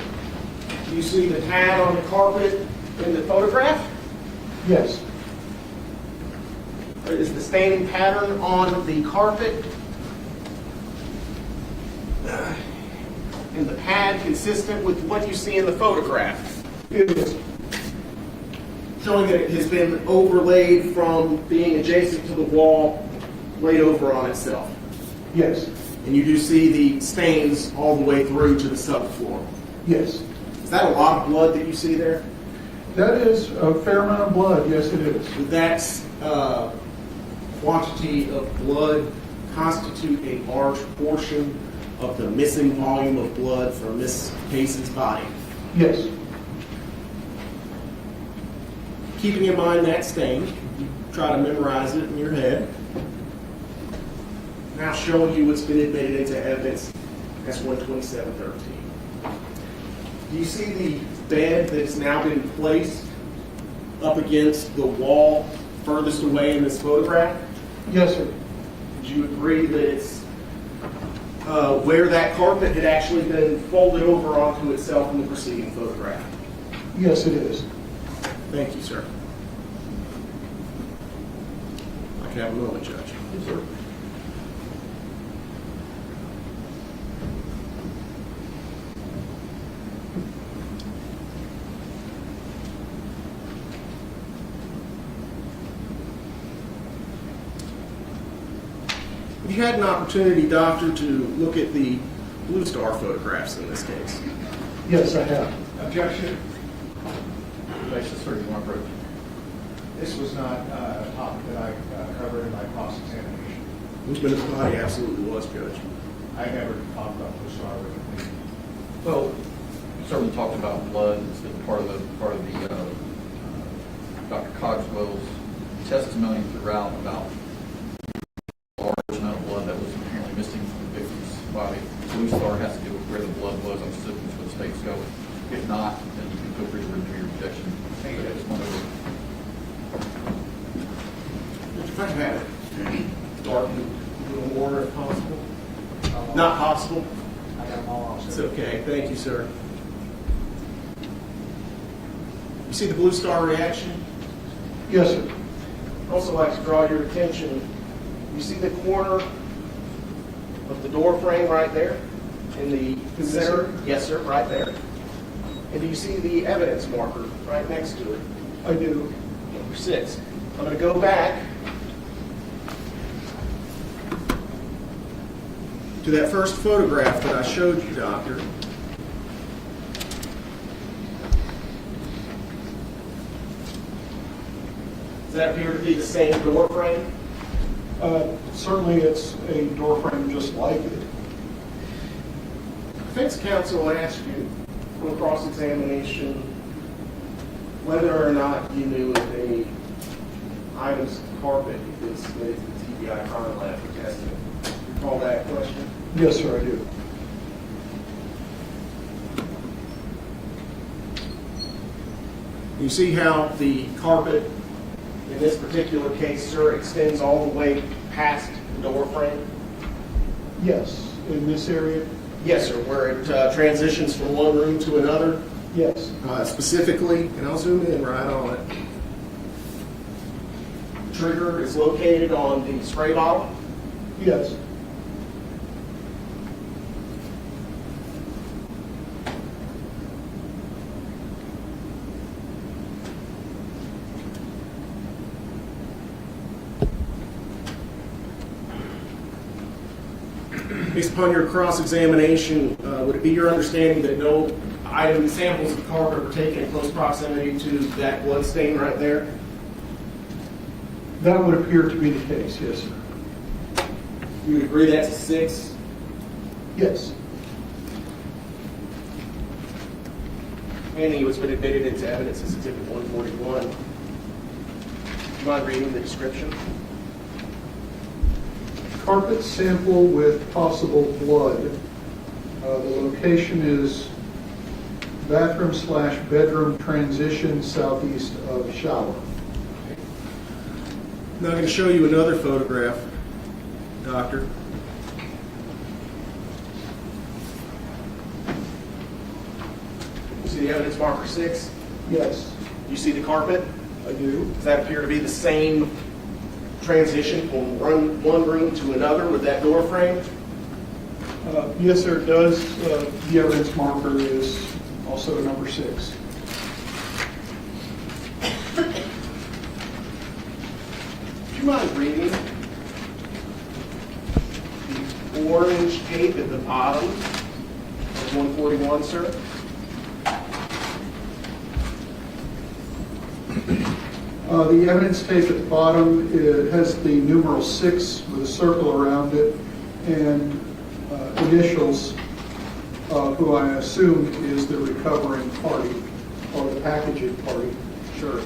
Do you see the pad on the carpet in the photograph? Yes. Is the staining pattern on the carpet and the pad consistent with what you see in the photograph? It is. Showing that it has been overlaid from being adjacent to the wall, laid over on itself. Yes. And you do see the stains all the way through to the subfloor. Yes. Is that a lot of blood that you see there? That is a fair amount of blood. Yes, it is. Would that quantity of blood constitute a large portion of the missing volume of blood from Miss Pace's body? Yes. Keeping in mind that stain, you try to memorize it in your head. Now showing you what's been admitted into evidence as 127-13. Do you see the bed that's now been placed up against the wall furthest away in this photograph? Yes, sir. Would you agree that it's where that carpet had actually been folded over onto itself in the preceding photograph? Yes, it is. Thank you, sir. I can have a moment, Judge. Yes, sir. Have you had an opportunity, Doctor, to look at the Blue Star photographs in this case? Yes, I have. Objection. Basis or you want to approach? This was not a topic that I covered in my cross-examination. Movement of the body absolutely was, Judge. I never talked about Blue Star with him. Well, you certainly talked about blood. It's been part of the Dr. Cogswell's testimony throughout about a large amount of blood that was apparently missing from the victim's body. Blue Star has to do with where the blood was. I'm assuming that's where the state's going. If not, then you can feel free to renew your objection. Thank you. I just wanted to If I had it darkened a little more if possible. Not possible? I got them all off. It's okay. Thank you, sir. You see the Blue Star reaction? Yes, sir. I'd also like to draw your attention. You see the corner of the door frame right there in the center? Yes, sir, right there. And do you see the evidence marker right next to it? I do. Number 6. I'm going to go back to that first photograph that I showed you, Doctor. Does that appear to be the same door frame? Certainly it's a door frame just like it. Defense counsel asked you from cross-examination whether or not you knew if any items of carpet had been submitted to the TBI crime lab for testing. Recall that question? Yes, sir, I do. You see how the carpet in this particular case, sir, extends all the way past the door frame? Yes, in this area? Yes, sir, where it transitions from one room to another? Yes. Specifically, and I'll zoom in right on it. The trigger is located on the spray bottle? Yes. Based upon your cross-examination, would it be your understanding that no item samples of carpet were taken in close proximity to that blood stain right there? That would appear to be the case, yes, sir. You would agree that's a 6? Yes. And what's been admitted into evidence as Exhibit 141. Do you mind reading the description? Carpet sample with possible blood. The location is bathroom/bedroom transition southeast of shower. Now I'm going to show you another photograph, Doctor. You see the evidence marker 6? Yes. You see the carpet? I do. Does that appear to be the same transition from one room to another with that door frame? Yes, sir, it does. The evidence marker is also number 6. Do you mind reading the orange tape at the bottom of 141, sir? The evidence tape at the bottom, it has the numeral 6 with a circle around it and initials who I assume is the recovering party or the packaging party. Sure.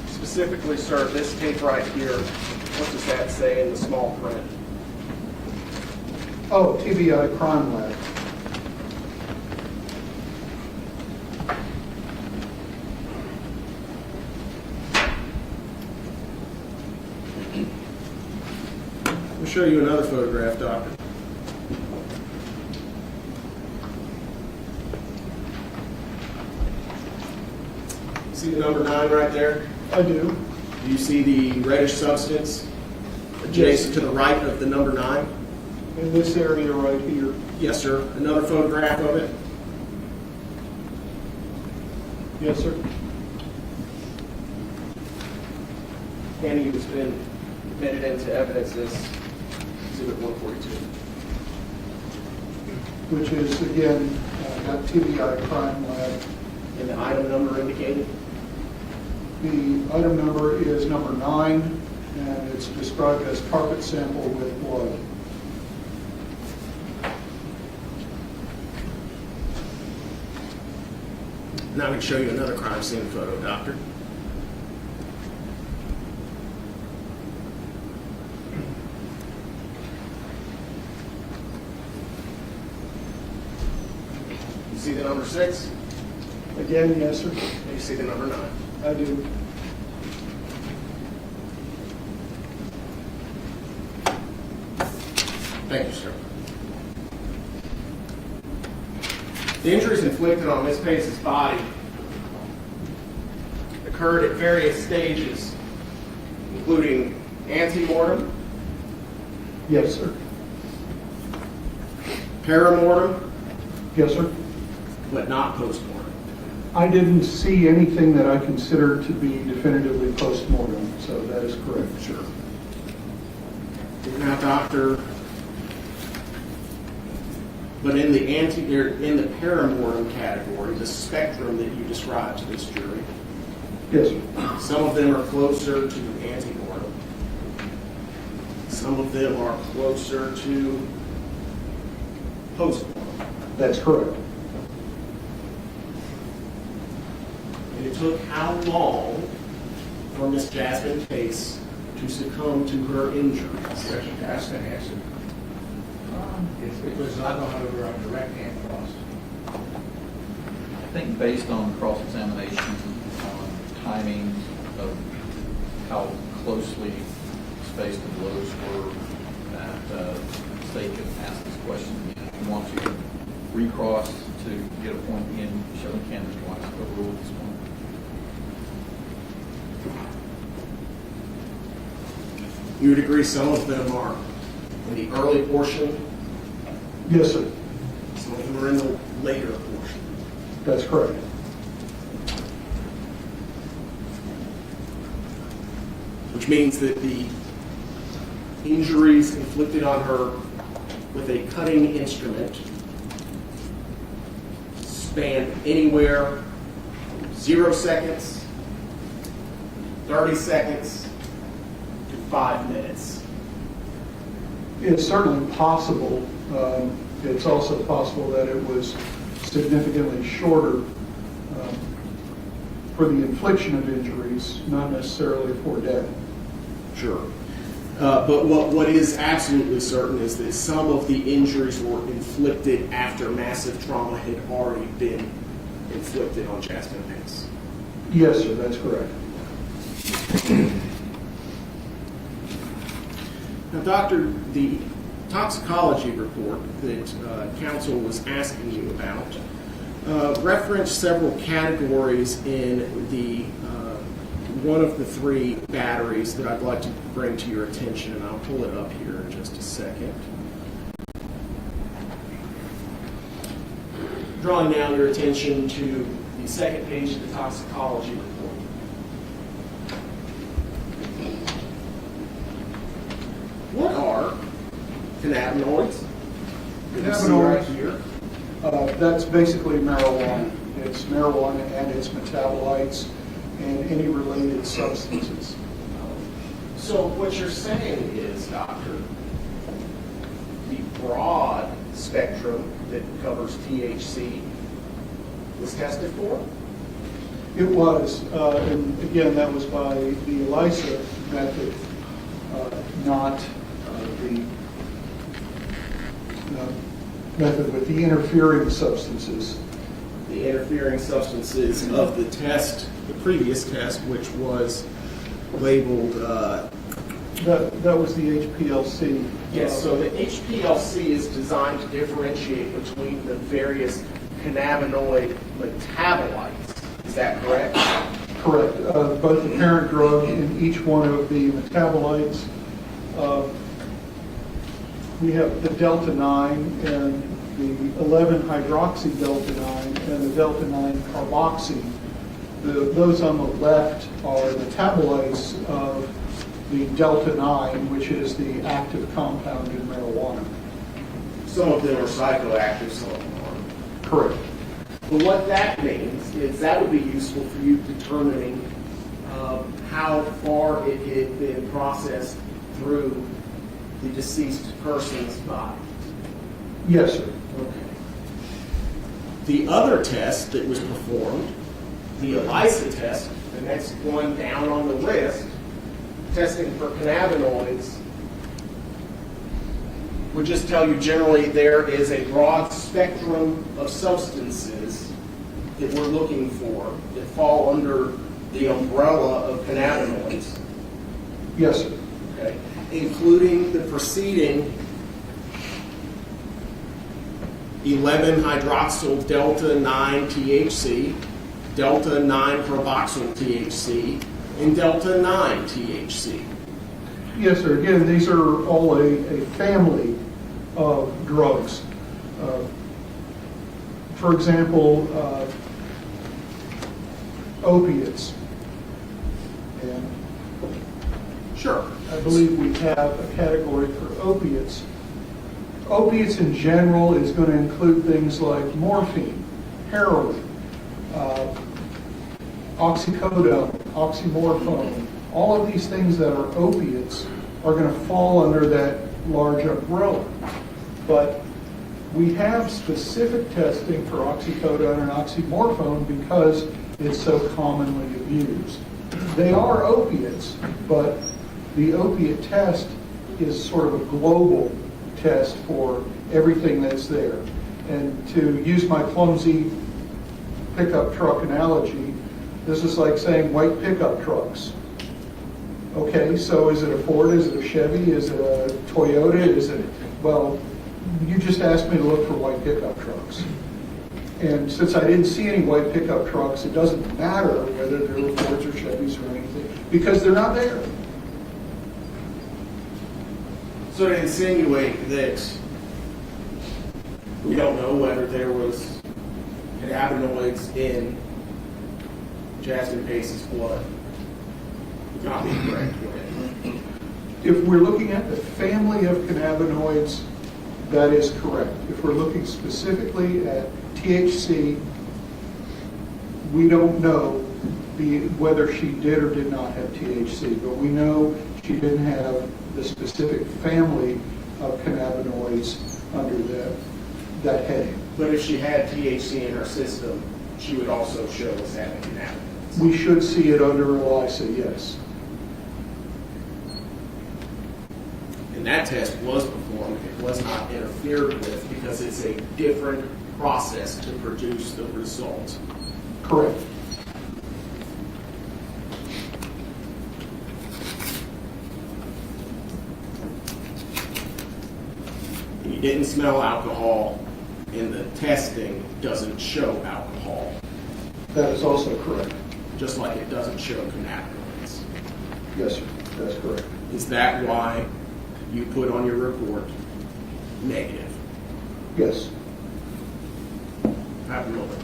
Specifically, sir, this tape right here, what does that say in the small print? Oh, TBI Crime Lab. I'll show you another photograph, Doctor. See the number 9 right there? I do. Do you see the reddish substance adjacent to the right of the number 9? In this area right here. Yes, sir. Another photograph of it? Yes, sir. Annie has been admitted into evidence as Exhibit 142. Which is, again, that TBI Crime Lab. And the item number indicated? The item number is number 9, and it's described as carpet sample with blood. Now I'm going to show you another crime scene photo, Doctor. You see the number 6? Again, yes, sir. And you see the number 9? I do. Thank you, sir. The injuries inflicted on Ms. Pace's body occurred at various stages, including ante-mortem, Yes, sir. paramortem, Yes, sir. but not post-mortem. I didn't see anything that I consider to be definitively post-mortem, so that is correct. Sure. Now, doctor, but in the paramortem category, the spectrum that you described to this jury, yes, sir. Some of them are closer to antemortem. Some of them are closer to postmortem. That's correct. And it took how long for Miss Jasmine Pace to succumb to her injuries? Question asked and answered. It was not going over on direct hand cross. I think based on cross-examination, on timing of how closely spaced the blows were, that the state could ask this question again. If you want to recross to get a point in, Shelley Candace wants to overrule this one. You would agree some of them are in the early portion? Yes, sir. Some of them are in the later portion? That's correct. Which means that the injuries inflicted on her with a cutting instrument span anywhere from 0 seconds, 30 seconds, to 5 minutes. It's certainly possible. It's also possible that it was significantly shorter for the infliction of injuries, not necessarily for death. Sure. But what is absolutely certain is that some of the injuries were inflicted after massive trauma had already been inflicted on Jasmine Pace. Yes, sir, that's correct. Now, Doctor, the toxicology report that counsel was asking you about referenced several categories in the one of the 3 batteries that I'd like to bring to your attention, and I'll pull it up here in just a second. Drawing now your attention to the second page of the toxicology report. What are cannabinoids? Cannabinoids, right here. That's basically marijuana. It's marijuana and its metabolites and any related substances. So what you're saying is, doctor, the broad spectrum that covers THC was tested for? It was, and again, that was by the ELISA method, not the method with the interfering substances. The interfering substances of the test, the previous test, which was labeled... That was the HPLC. Yes, so the HPLC is designed to differentiate between the various cannabinoid metabolites. Is that correct? Correct. Both the parent drug and each one of the metabolites. We have the delta 9 and the 11-hydroxy delta 9 and the delta 9 carboxy. Those on the left are metabolites of the delta 9, which is the active compound in marijuana. Some of them are psychoactive, some of them aren't. Correct. But what that means is that would be useful for you determining how far it had been processed through the deceased person's body. Yes, sir. Okay. The other test that was performed, the ELISA test, the next one down on the list, testing for cannabinoids, would just tell you generally there is a broad spectrum of substances that we're looking for that fall under the umbrella of cannabinoids. Yes, sir. Okay. Including the preceding 11-hydroxyl delta 9 THC, delta 9 carboxyl THC, and delta 9 THC. Yes, sir. Again, these are all a family of drugs. For example, opiates. And Sure. I believe we have a category for opiates. Opiates in general is going to include things like morphine, heroin, oxycodone, oxymorphone. All of these things that are opiates are going to fall under that large umbrella. But we have specific testing for oxycodone and oxymorphone because it's so commonly abused. They are opiates, but the opiate test is sort of a global test for everything that's there. And to use my clumsy pickup truck analogy, this is like saying white pickup trucks. Okay, so is it a Ford, is it a Chevy, is it a Toyota, is it, well, you just asked me to look for white pickup trucks. And since I didn't see any white pickup trucks, it doesn't matter whether there were Fords or Chevys or anything, because they're not there. So to insinuate that we don't know whether there was cannabinoids in Jasmine Pace's blood would not be correct. If we're looking at the family of cannabinoids, that is correct. If we're looking specifically at THC, we don't know whether she did or did not have THC, but we know she didn't have the specific family of cannabinoids under that heading. But if she had THC in her system, she would also show as having cannabinoids. We should see it under ELISA, yes. And that test was performed. It was not interfered with because it's a different process to produce the result. Correct. You didn't smell alcohol, and the testing doesn't show alcohol. That is also correct. Just like it doesn't show cannabinoids. Yes, sir. That's correct. Is that why you put on your report negative? Yes. Have a moment.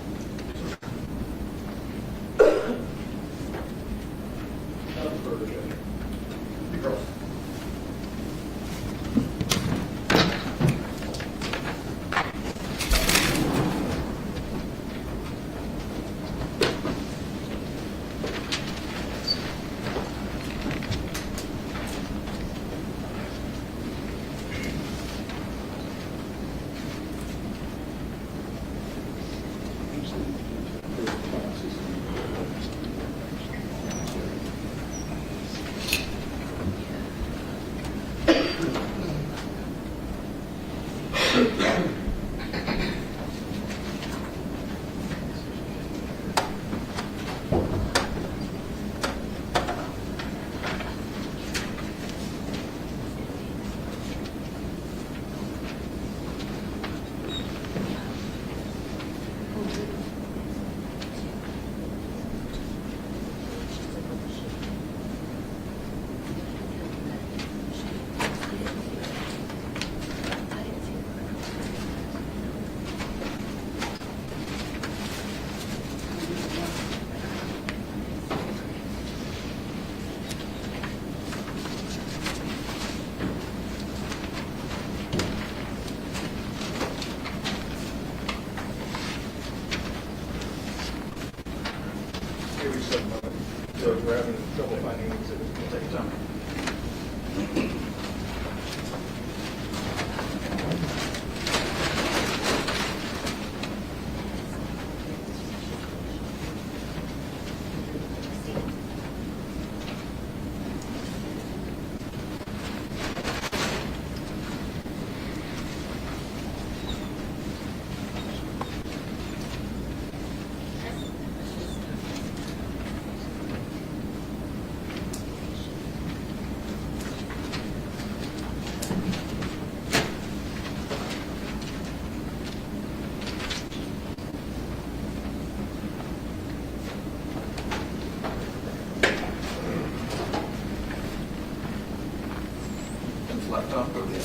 So if we're having trouble finding these, it'll take time. Left up or the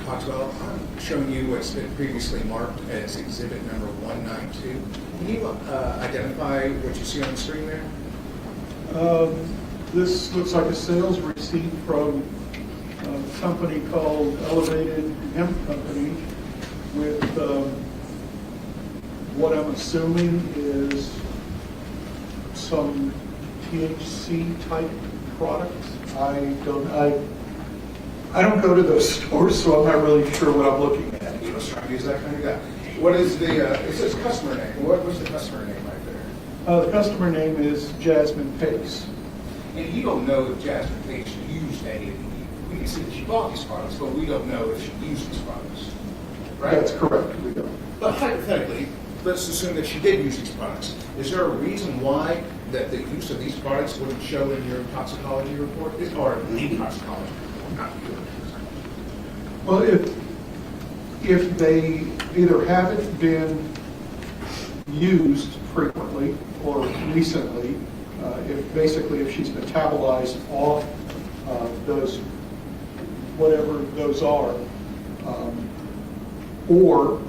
Cogswell, showing you what's been previously marked as exhibit number 192. Can you identify what you see on the screen there? This looks like a sales receipt from a company called Elevated Hemp Company with what I'm assuming is some THC type product. I don't go to those stores, so I'm not really sure what I'm looking at. You must try to use that kind of guy. What is the, it says customer name. What was the customer name right there? The customer name is Jasmine Pace. And you don't know if Jasmine Pace used any of these. We can see that she bought these products, but we don't know if she used these products. Right? That's correct, we don't. But hypothetically, let's assume that she did use these products. Is there a reason why that the use of these products wouldn't show in your toxicology report? Or the toxicology report, not yours? Well, if they either haven't been used frequently or recently, if she's metabolized off those, whatever those are, or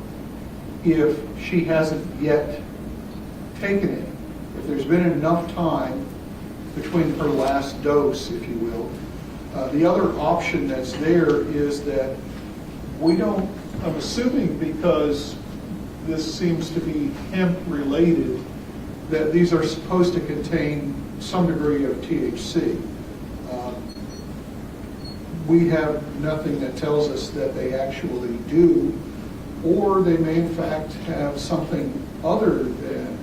if she hasn't yet taken it, if there's been enough time between her last dose, if you will. The other option that's there is that we don't, I'm assuming because this seems to be hemp related, that these are supposed to contain some degree of THC. We have nothing that tells us that they actually do, or they may in fact have something other than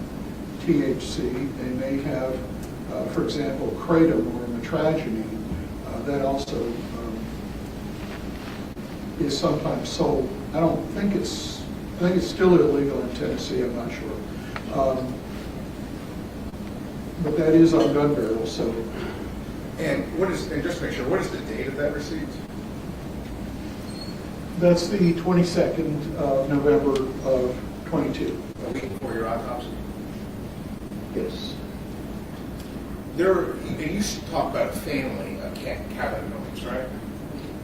THC. They may have, for example, kratom or metragine that also is sometimes sold. I think it's still illegal in Tennessee, I'm not sure. But that is on gun barrel, so. And just to make sure, what is the date of that receipt? That's the 22nd of November of 22. A week before your autopsy? Yes. And you talk about a family of cannabinoids, right?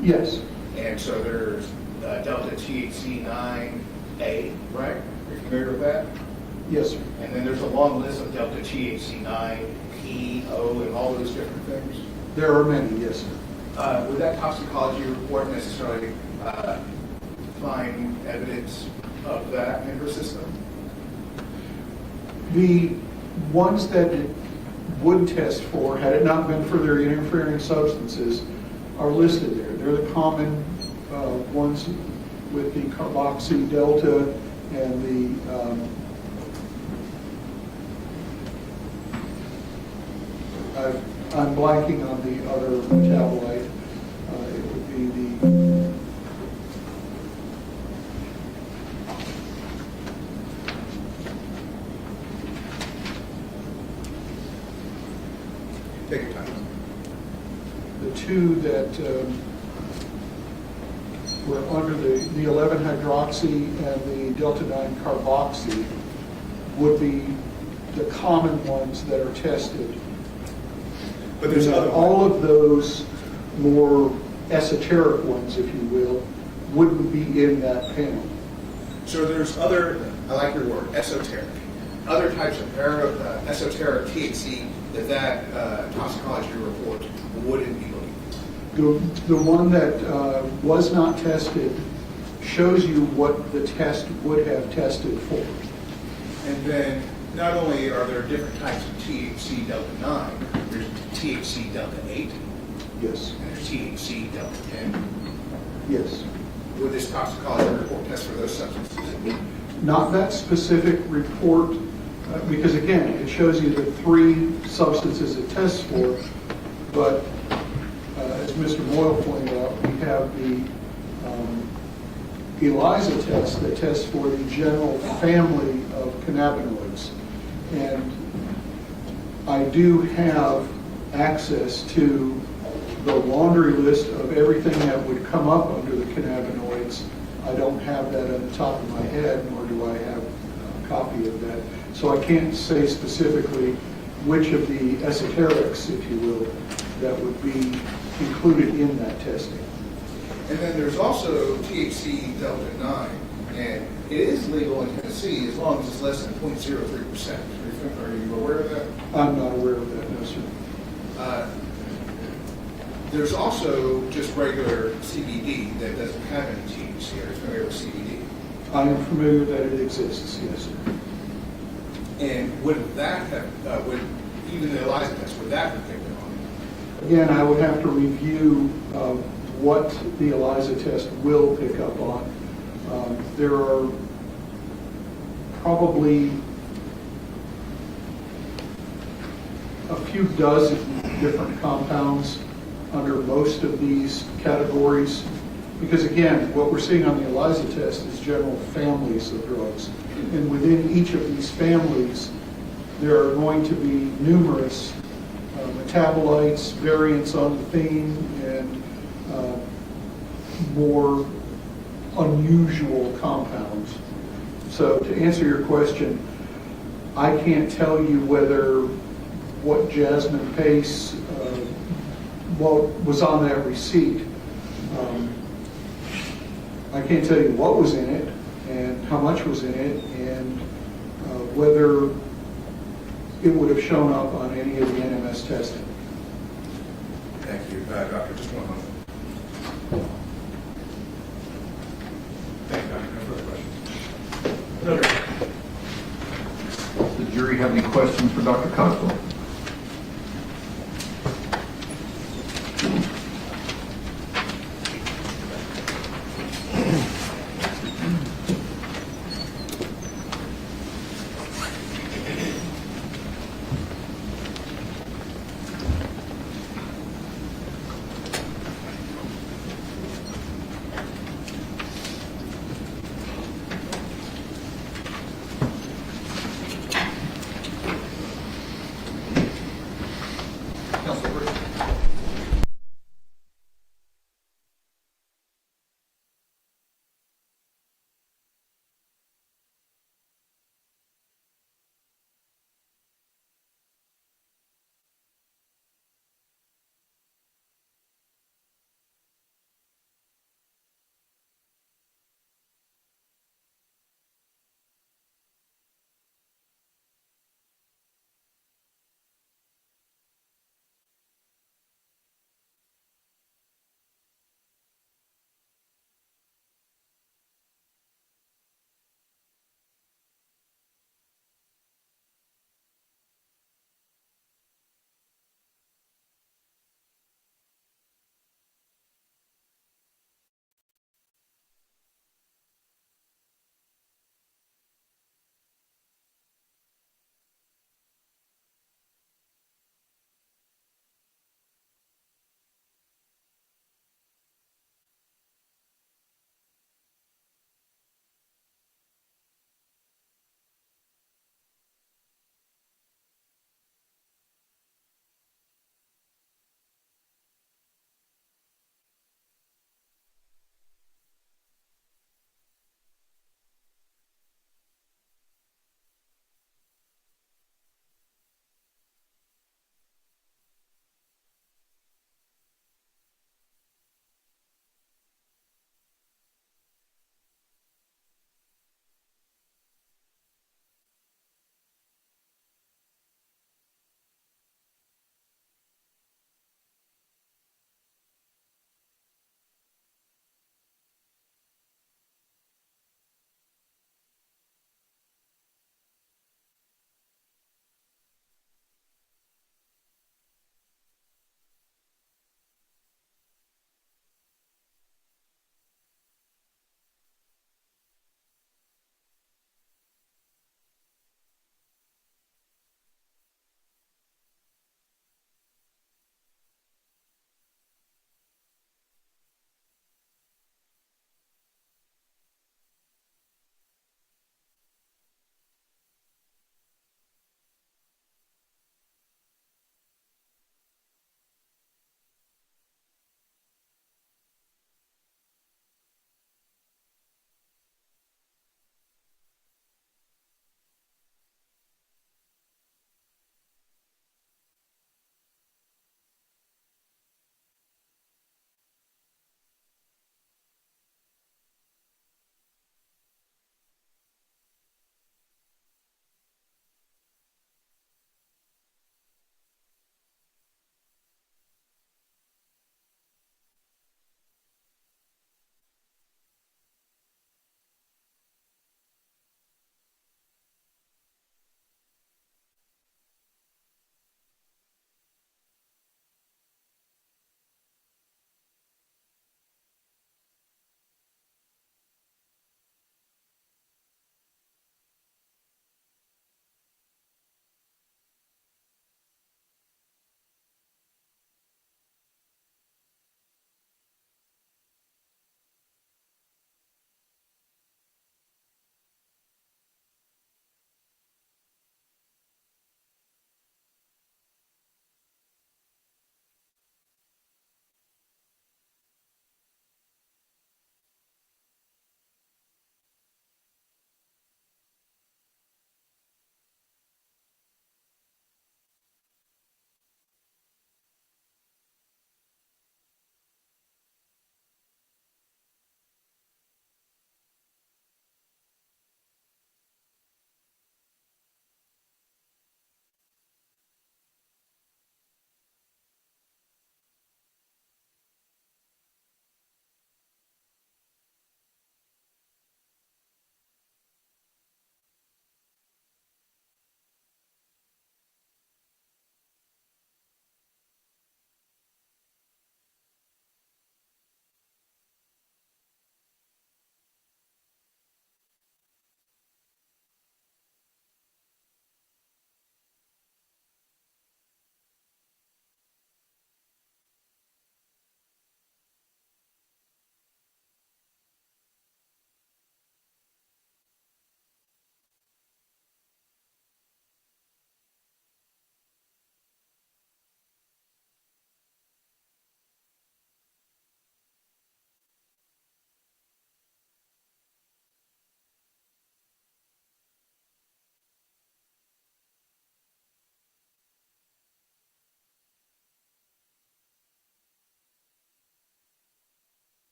Yes. And so there's delta THC9A, right? Are you familiar with that? Yes, sir. And then there's a long list of delta THC9, P, O, and all those different things. There are many, yes, sir. Would that toxicology report necessarily find evidence of that in her system? The ones that it would test for, had it not been for their interfering substances, are listed there. They're the common ones with the carboxy delta and the I'm blanking on the other metabolite. It would be the Take your time. the two that were under the 11-hydroxy and the delta-9 carboxy would be the common ones that are tested. But there's other all of those more esoteric ones, if you will, wouldn't be in that panel. So there's other, I like your word, esoteric, other types of esoteric THC that toxicology report wouldn't be looking for. The one that was not tested shows you what the test would have tested for. And then not only are there different types of THC delta 9, there's THC delta 8. Yes. And there's THC delta 10. Yes. Would this toxicology report test for those substances? Not that specific report, because again, it shows you the 3 substances it tests for, but as Mr. Boyle pointed out, we have the ELISA test that tests for the general family of cannabinoids. And I do have access to the laundry list of everything that would come up under the cannabinoids. I don't have that on the top of my head, nor do I have a copy of that. So I can't say specifically which of the esoterics, if you will, that would be included in that testing. And then there's also THC Delta 9, and it is legal in Tennessee as long as it's less than 0.03%. Are you aware of that? I'm not aware of that, no, sir. There's also just regular CBD that doesn't have any THC. Are you familiar with CBD? I am familiar that it exists, yes, sir. And would that have, even the ELISA test, would that have picked up on it? Again, I would have to review what the ELISA test will pick up on. There are probably a few dozen different compounds under most of these categories. Because again, what we're seeing on the ELISA test is general families of drugs. And within each of these families, there are going to be numerous metabolites, variants on the theme, and more unusual compounds. So to answer your question, I can't tell you whether what Jasmine Pace, what was on that receipt. I can't tell you what was in it and how much was in it, and whether it would have shown up on any of the NMS testing. Thank you. Doctor, just one moment. Thank you, Doctor. No further questions. Does the jury have any questions for Dr. Cogswell?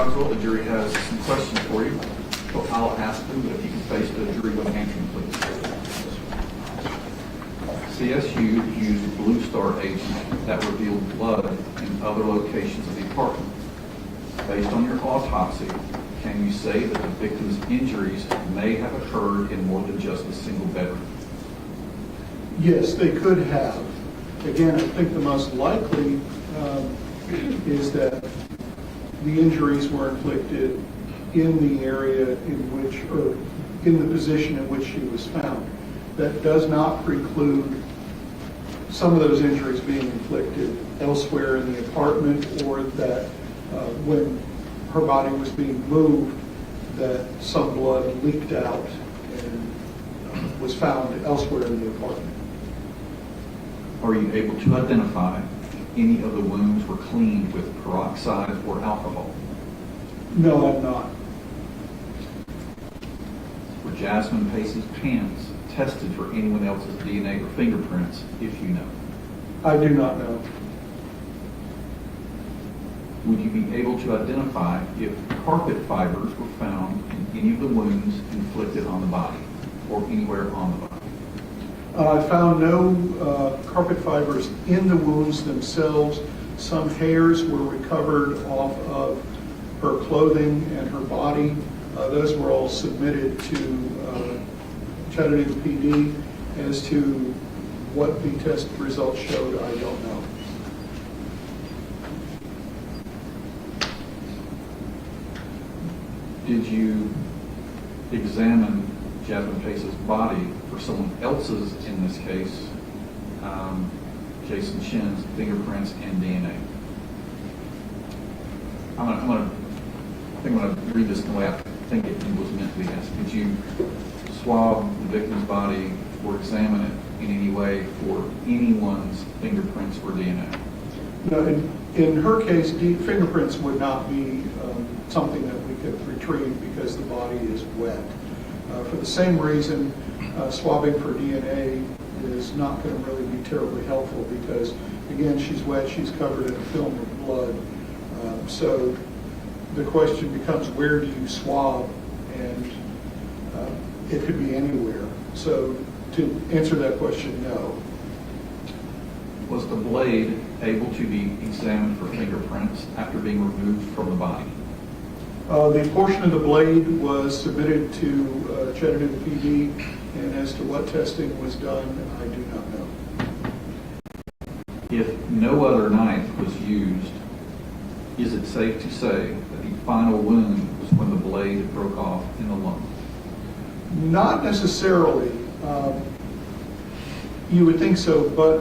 Cogswell, the jury has some questions for you. So I'll ask them, but if you can face the jury with answering, please. CSU used Blue Star agent that revealed blood in other locations of the apartment. Based on your autopsy, can you say that the victim's injuries may have occurred in more than just a single bedroom? Yes, they could have. Again, I think the most likely is that the injuries were inflicted in the area in which, or in the position in which she was found. That does not preclude some of those injuries being inflicted elsewhere in the apartment, or that when her body was being moved, that some blood leaked out and was found elsewhere in the apartment. Are you able to identify if any of the wounds were cleaned with peroxide or alcohol? No, I'm not. Were Jasmine Pace's pants tested for anyone else's DNA or fingerprints, if you know? I do not know. Would you be able to identify if carpet fibers were found in any of the wounds inflicted on the body or anywhere on the body? I found no carpet fibers in the wounds themselves. Some hairs were recovered off of her clothing and her body. Those were all submitted to Chattanooga PD. As to what the test results showed, I don't know. Did you examine Jasmine Pace's body for someone else's, in this case, Jason Chen's fingerprints and DNA? I think I'm going to read this in the way I think it was meant to be asked. Did you swab the victim's body or examine it in any way for anyone's fingerprints or DNA? No, in her case, fingerprints would not be something that we could retrieve because the body is wet. For the same reason, swabbing for DNA is not going to really be terribly helpful because, again, she's wet, she's covered in a film of blood. So the question becomes, where do you swab? And it could be anywhere. So to answer that question, no. Was the blade able to be examined for fingerprints after being removed from the body? The portion of the blade was submitted to Chattanooga PD, and as to what testing was done, I do not know. If no other knife was used, is it safe to say that the final wound was when the blade broke off in the lung? Not necessarily. You would think so, but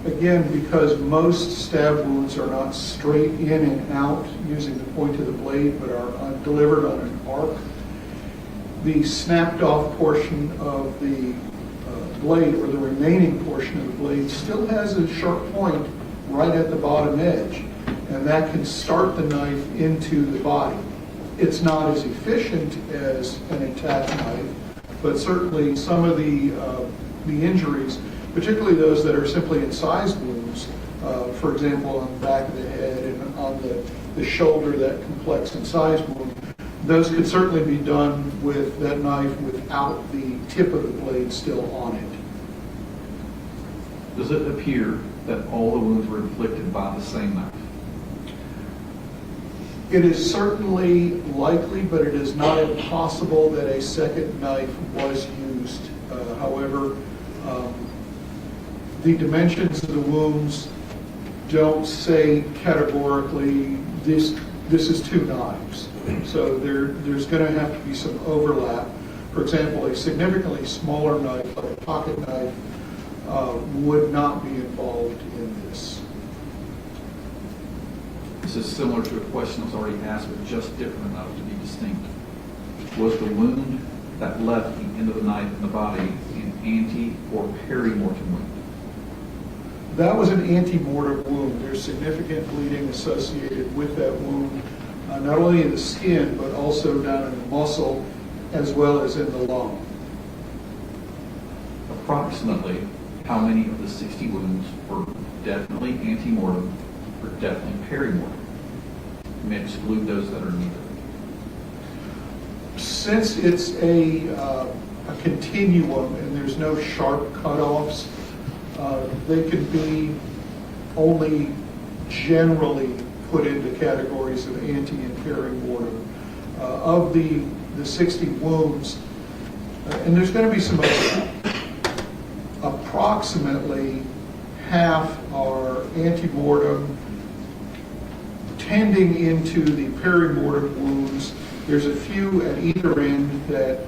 again, because most stab wounds are not straight in and out using the point of the blade, but are delivered on an arc, the snapped off portion of the blade, or the remaining portion of the blade, still has a sharp point right at the bottom edge, and that can start the knife into the body. It's not as efficient as an intact knife, but certainly some of the injuries, particularly those that are simply incised wounds, for example, on the back of the head and on the shoulder, that complex incised wound, those could certainly be done with that knife without the tip of the blade still on it. Does it appear that all the wounds were inflicted by the same knife? It is certainly likely, but it is not impossible that a second knife was used. However, the dimensions of the wounds don't say categorically this is two knives. So there's going to have to be some overlap. For example, a significantly smaller knife, like a pocket knife, would not be involved in this. This is similar to a question that was already asked, but just different enough to be distinct. Was the wound that left the end of the knife in the body an ante or peri-mortem wound? That was an ante-mortem wound. There's significant bleeding associated with that wound, not only in the skin, but also down in the muscle, as well as in the lung. Approximately how many of the 60 wounds were definitely ante-mortem or definitely peri-mortem? may exclude those that are neither? Since it's a continuum and there's no sharp cutoffs, they can be only generally put into categories of ante and perimortem. Of the 60 wounds, and there's going to be some overlap, approximately half are antemortem, tending into the perimortem wounds. There's a few at either end that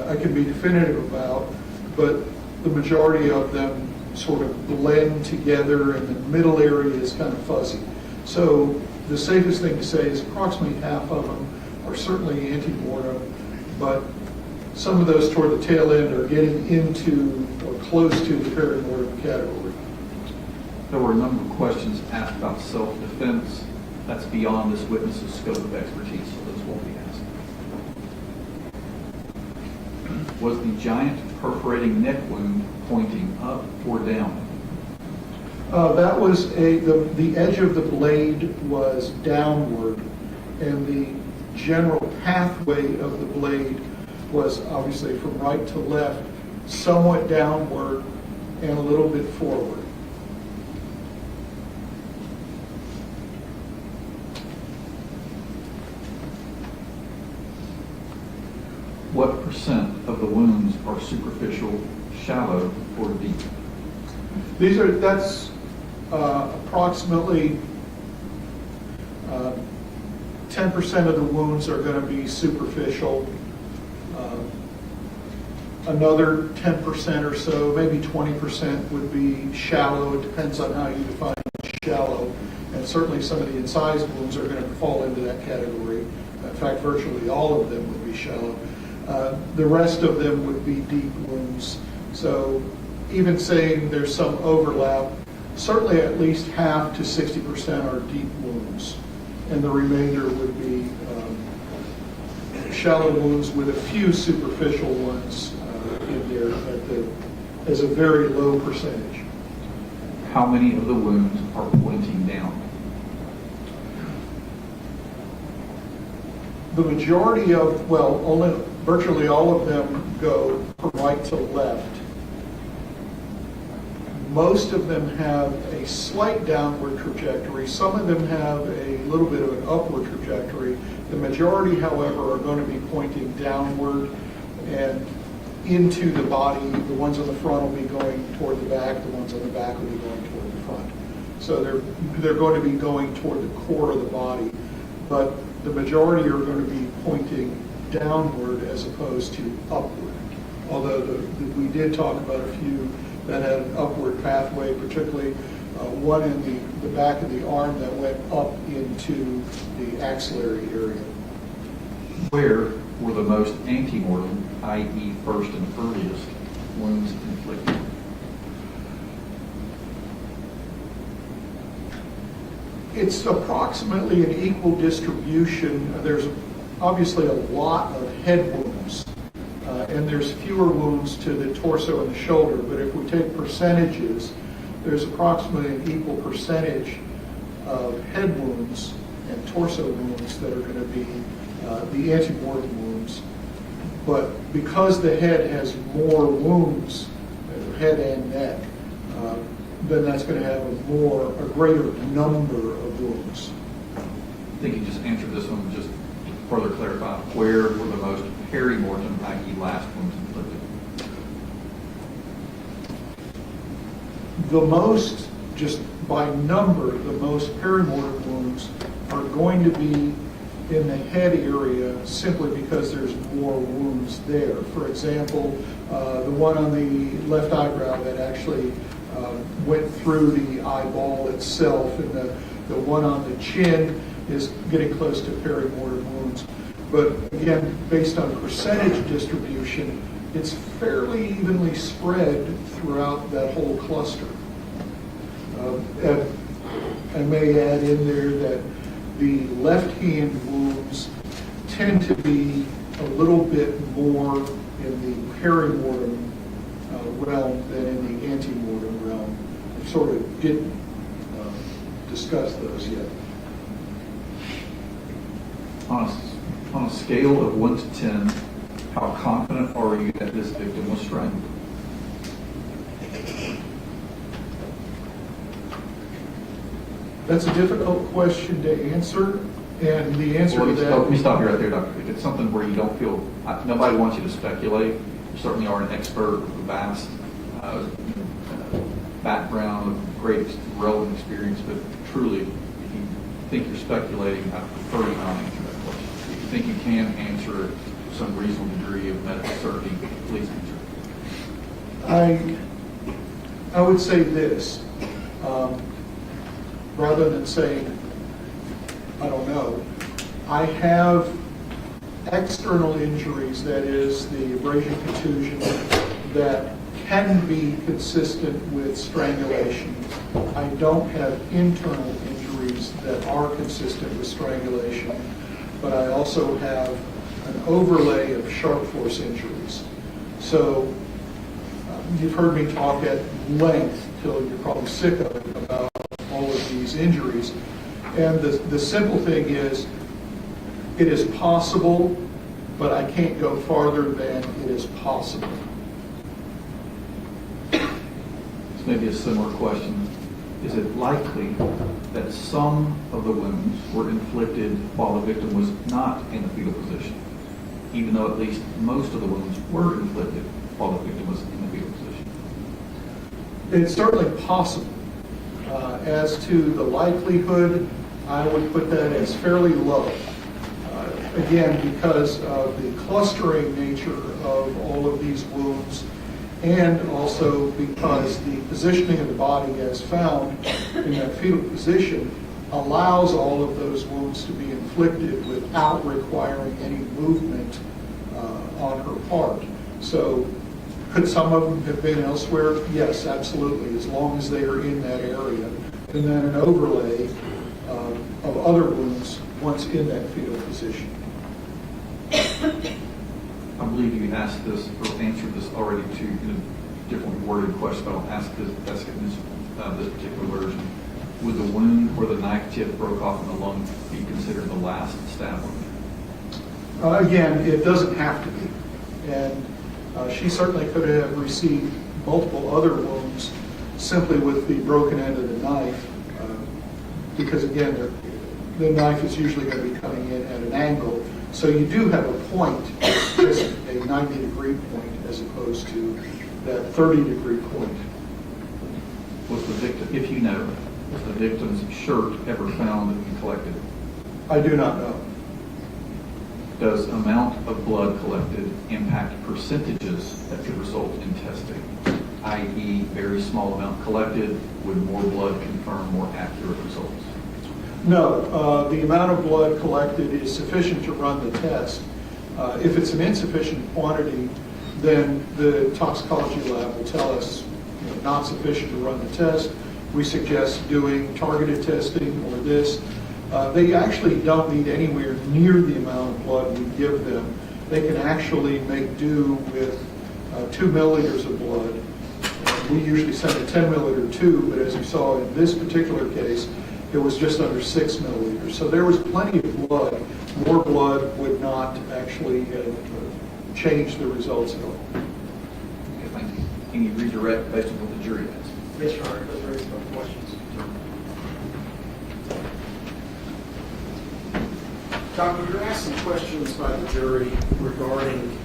I can be definitive about, but the majority of them sort of blend together and the middle area is kind of fuzzy. So the safest thing to say is approximately half of them are certainly antemortem, but some of those toward the tail end are getting into or close to the perimortem category. There were a number of questions asked about self-defense. That's beyond this witness's scope of expertise, so those won't be asked. Was the giant perforating neck wound pointing up or down? That was the edge of the blade was downward, and the general pathway of the blade was obviously from right to left, somewhat downward and a little bit forward. What percent of the wounds are superficial, shallow, or deep? That's approximately 10% of the wounds are going to be superficial. Another 10% or so, maybe 20% would be shallow. It depends on how you define shallow. And certainly some of the incised wounds are going to fall into that category. In fact, virtually all of them would be shallow. The rest of them would be deep wounds. So even saying there's some overlap, certainly at least half to 60% are deep wounds. And the remainder would be shallow wounds with a few superficial ones in there as a very low percentage. How many of the wounds are pointing down? The majority of, virtually all of them go from right to left. Most of them have a slight downward trajectory. Some of them have a little bit of an upward trajectory. The majority, however, are going to be pointing downward and into the body. The ones on the front will be going toward the back. The ones on the back will be going toward the front. So they're going to be going toward the core of the body. But the majority are going to be pointing downward as opposed to upward. Although we did talk about a few that had an upward pathway, particularly one in the back of the arm that went up into the axillary area. Where were the most antemortem, i.e. first and earliest, wounds inflicted? It's approximately an equal distribution. There's obviously a lot of head wounds, and there's fewer wounds to the torso and the shoulder, but if we take percentages, there's approximately an equal percentage of head wounds and torso wounds that are going to be the antemortem wounds. But because the head has more wounds, head and neck, then that's going to have a greater number of wounds. I think you just answered this one, just to further clarify. Where were the most perimortem, i.e. last wounds inflicted? The most, just by number, the most perimortem wounds are going to be in the head area simply because there's more wounds there. For example, the one on the left eyebrow that actually went through the eyeball itself, and the one on the chin is getting close to perimortem wounds. But again, based on percentage distribution, it's fairly evenly spread throughout that whole cluster. I may add in there that the left-hand wounds tend to be a little bit more in the perimortem realm than in the antemortem realm. I sort of didn't discuss those yet. On a scale of 1 to 10, how confident are you that this victim was strangled? That's a difficult question to answer, and the answer to that... Let me stop you right there, Doctor. If it's something where you don't feel, nobody wants you to speculate. You certainly are an expert with a vast background, great relevant experience, but truly, if you think you're speculating, I prefer you not answer that question. If you think you can answer it to some reasonable degree of medical certainty, please answer it. I would say this, rather than saying, I don't know, I have external injuries, that is the abrasion contusion, that can be consistent with strangulation. I don't have internal injuries that are consistent with strangulation, but I also have an overlay of sharp force injuries. So you've heard me talk at length, till you're probably sick of it, about all of these injuries. And the simple thing is, it is possible, but I can't go farther than it is possible. This may be a similar question. Is it likely that some of the wounds were inflicted while the victim was not in the fetal position, even though at least most of the wounds were inflicted while the victim was in the fetal position? It's certainly possible. As to the likelihood, I would put that as fairly low. Again, because of the clustering nature of all of these wounds, and also because the positioning of the body as found in that fetal position allows all of those wounds to be inflicted without requiring any movement on her part. So could some of them have been elsewhere? Yes, absolutely, as long as they are in that area. And then an overlay of other wounds once in that fetal position. I believe you asked this or answered this already to in a different worded question, but I'll ask this particular version. Would the wound where the knife tip broke off in the lung be considered the last stab wound? Again, it doesn't have to be. And she certainly could have received multiple other wounds simply with the broken end of the knife, because again, the knife is usually going to be coming in at an angle. So you do have a point, just a 90-degree point, as opposed to that 30-degree point. Was the victim, if you know, was the victim's shirt ever found and collected? I do not know. Does amount of blood collected impact percentages that could result in testing? I.e., very small amount collected, would more blood confirm more accurate results? No, the amount of blood collected is sufficient to run the test. If it's an insufficient quantity, then the toxicology lab will tell us not sufficient to run the test. We suggest doing targeted testing or this. They actually don't need anywhere near the amount of blood we give them. They can actually make do with 2 milliliters of blood. We usually send a 10 milliliter tube, but as you saw in this particular case, it was just under 6 milliliters. So there was plenty of blood. More blood would not actually change the results at all. Okay, thank you. Can you redirect based on what the jury has? Yes, Your Honor. Those are some questions. Doctor, you're asked some questions by the jury regarding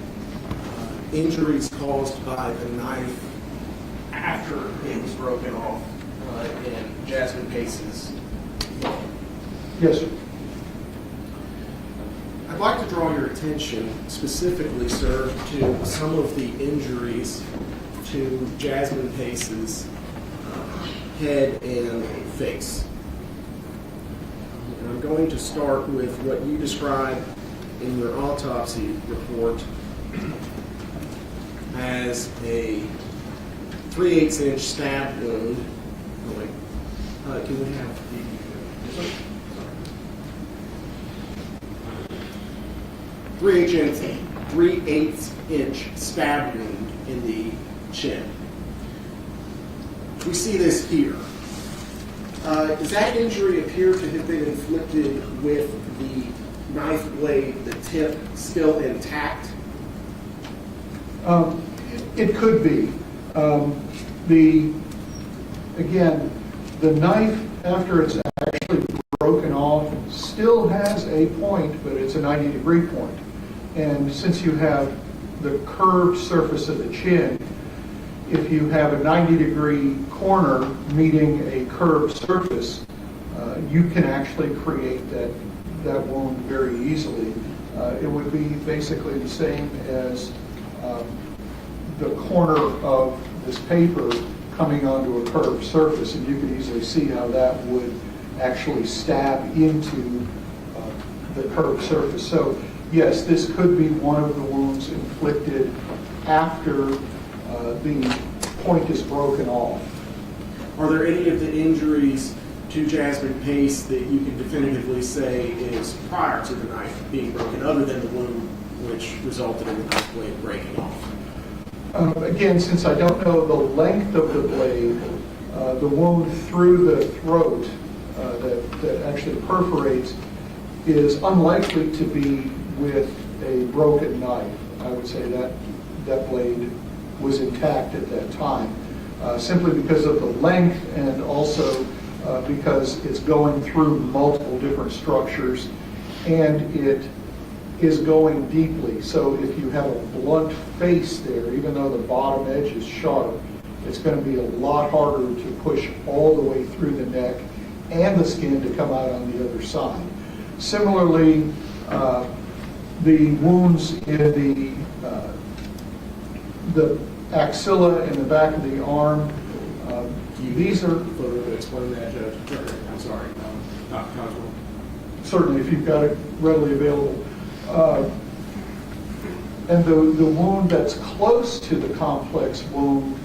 injuries caused by the knife after it was broken off in Jasmine Pace's lung. Yes, sir. I'd like to draw your attention specifically, sir, to some of the injuries to Jasmine Pace's head and face. And I'm going to start with what you described in your autopsy report as a 3/8 inch stab wound. Can we have the 3/8 inch stab wound in the chin? We see this here. Does that injury appear to have been inflicted with the knife blade, the tip, still intact? It could be. Again, the knife, after it's actually broken off, still has a point, but it's a 90-degree point. And since you have the curved surface of the chin, if you have a 90-degree corner meeting a curved surface, you can actually create that wound very easily. It would be basically the same as the corner of this paper coming onto a curved surface, and you can easily see how that would actually stab into the curved surface. So yes, this could be one of the wounds inflicted after the point is broken off. Are there any of the injuries to Jasmine Pace that you can definitively say is prior to the knife being broken, other than the wound which resulted in the knife blade breaking off? Again, since I don't know the length of the blade, the wound through the throat that actually perforates is unlikely to be with a broken knife. I would say that blade was intact at that time, simply because of the length and also because it's going through multiple different structures and it is going deeply. So if you have a blunt face there, even though the bottom edge is sharp, it's going to be a lot harder to push all the way through the neck and the skin to come out on the other side. Similarly, the wounds in the axilla and the back of the arm, these are... Further explain that, Judge. I'm sorry, Dr. Cogswell. Certainly, if you've got it readily available. And the wound that's close to the complex wound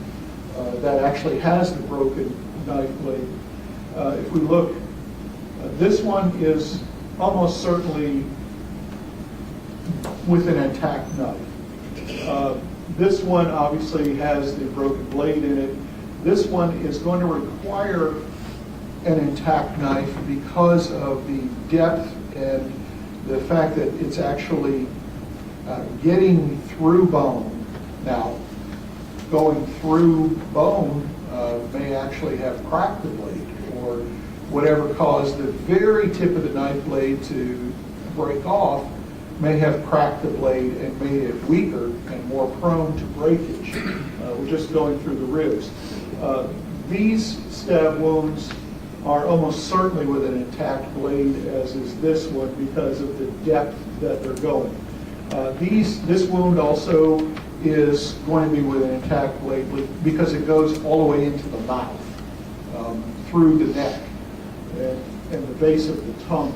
that actually has the broken knife blade, if we look, this one is almost certainly with an intact knife. This one obviously has the broken blade in it. This one is going to require an intact knife because of the depth and the fact that it's actually getting through bone. Now, going through bone may actually have cracked the blade, or whatever caused the very tip of the knife blade to break off may have cracked the blade and made it weaker and more prone to breakage. We're just going through the ribs. These stab wounds are almost certainly with an intact blade, as is this one, because of the depth that they're going. This wound also is going to be with an intact blade because it goes all the way into the mouth, through the neck and the base of the tongue.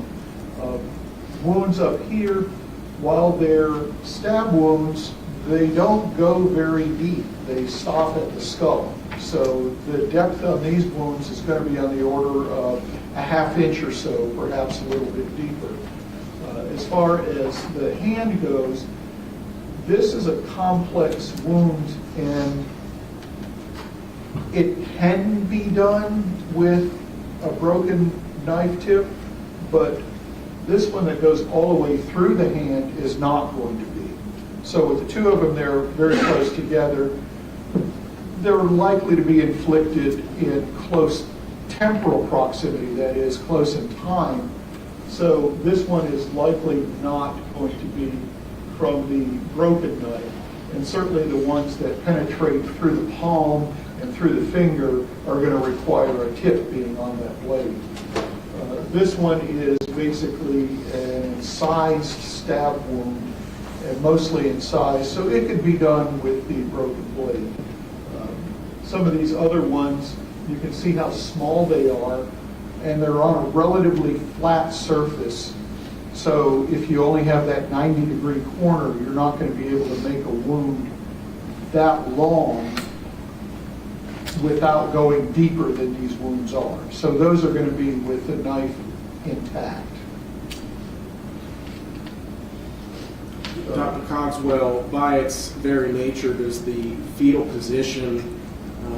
Wounds up here, while they're stab wounds, they don't go very deep. They stop at the skull. So the depth on these wounds is going to be on the order of a ½ inch or so, perhaps a little bit deeper. As far as the hand goes, this is a complex wound, and it can be done with a broken knife tip, but this one that goes all the way through the hand is not going to be. So with the two of them, they're very close together. They're likely to be inflicted in close temporal proximity, that is, close in time. So this one is likely not going to be from the broken knife. And certainly the ones that penetrate through the palm and through the finger are going to require a tip being on that blade. This one is basically an incised stab wound, and mostly incised, so it could be done with the broken blade. Some of these other ones, you can see how small they are, and they're on a relatively flat surface. So if you only have that 90-degree corner, you're not going to be able to make a wound that long without going deeper than these wounds are. So those are going to be with the knife intact. Dr. Cogswell, by its very nature, does the fetal position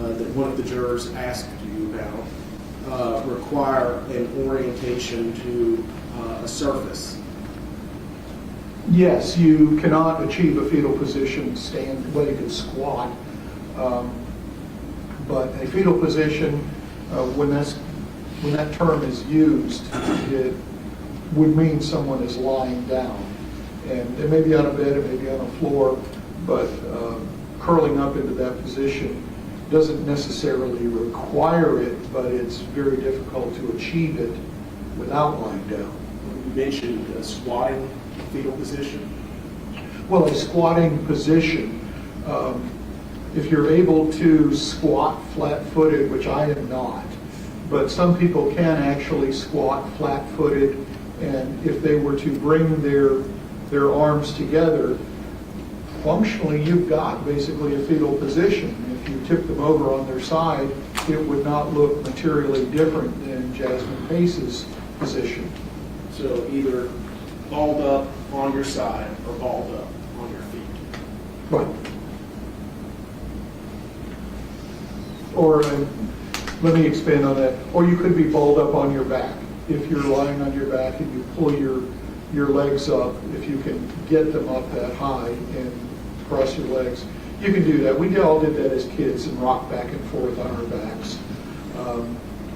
that one of the jurors asked you about require an orientation to a surface? Yes, you cannot achieve a fetal position stand, well, you can squat, but a fetal position, when that term is used, it would mean someone is lying down. And it may be on a bed, it may be on a floor, but curling up into that position doesn't necessarily require it, but it's very difficult to achieve it without lying down. You mentioned squatting fetal position. Well, a squatting position, if you're able to squat flat-footed, which I am not, but some people can actually squat flat-footed, and if they were to bring their arms together, functionally you've got basically a fetal position. If you tip them over on their side, it would not look materially different than Jasmine Pace's position. So either balled up on your side or balled up on your feet. Right. Or, let me expand on that, or you could be balled up on your back. If you're lying on your back and you pull your legs up, if you can get them up that high and cross your legs, you can do that. We all did that as kids and rock back and forth on our backs.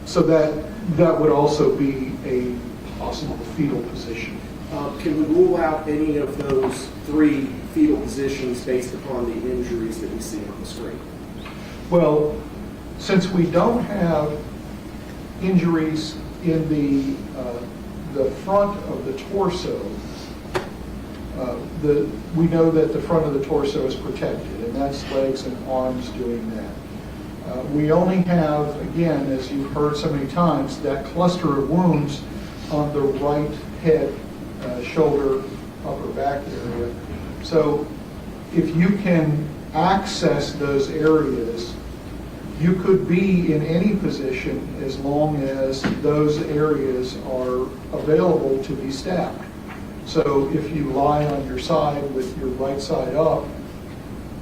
So that would also be a possible fetal position. Can we rule out any of those three fetal positions based upon the injuries that we see on the screen? Well, since we don't have injuries in the front of the torso, we know that the front of the torso is protected, and that's legs and arms doing that. We only have, again, as you've heard so many times, that cluster of wounds on the right head, shoulder, upper back area. So if you can access those areas, you could be in any position as long as those areas are available to be stabbed. So if you lie on your side with your right side up,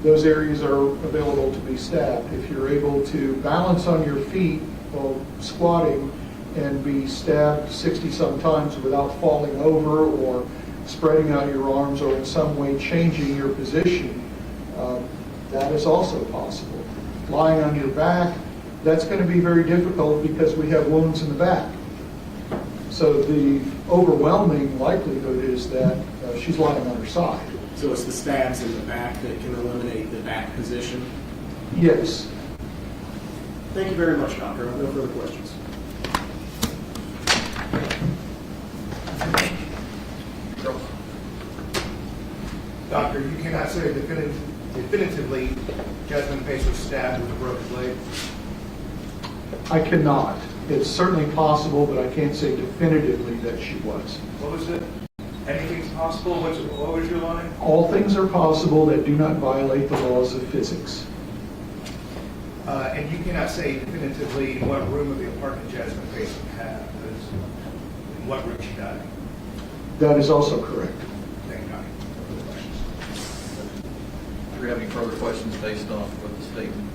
those areas are available to be stabbed. If you're able to balance on your feet while squatting and be stabbed 60-some times without falling over or spreading out your arms or in some way changing your position, that is also possible. Lying on your back, that's going to be very difficult because we have wounds in the back. So the overwhelming likelihood is that she's lying on her side. So it's the stabs in the back that can eliminate the back position? Yes. Thank you very much, Doctor. I have no further questions. Doctor, you cannot say definitively Jasmine Pace was stabbed with a broken leg? I cannot. It's certainly possible, but I can't say definitively that she was. What was it? Anything's possible? What was your line? All things are possible that do not violate the laws of physics. And you cannot say definitively in what room of the apartment Jasmine Pace had, in what room she died. That is also correct. Thank you, Doctor. No further questions. Do you have any further questions based on what the statement?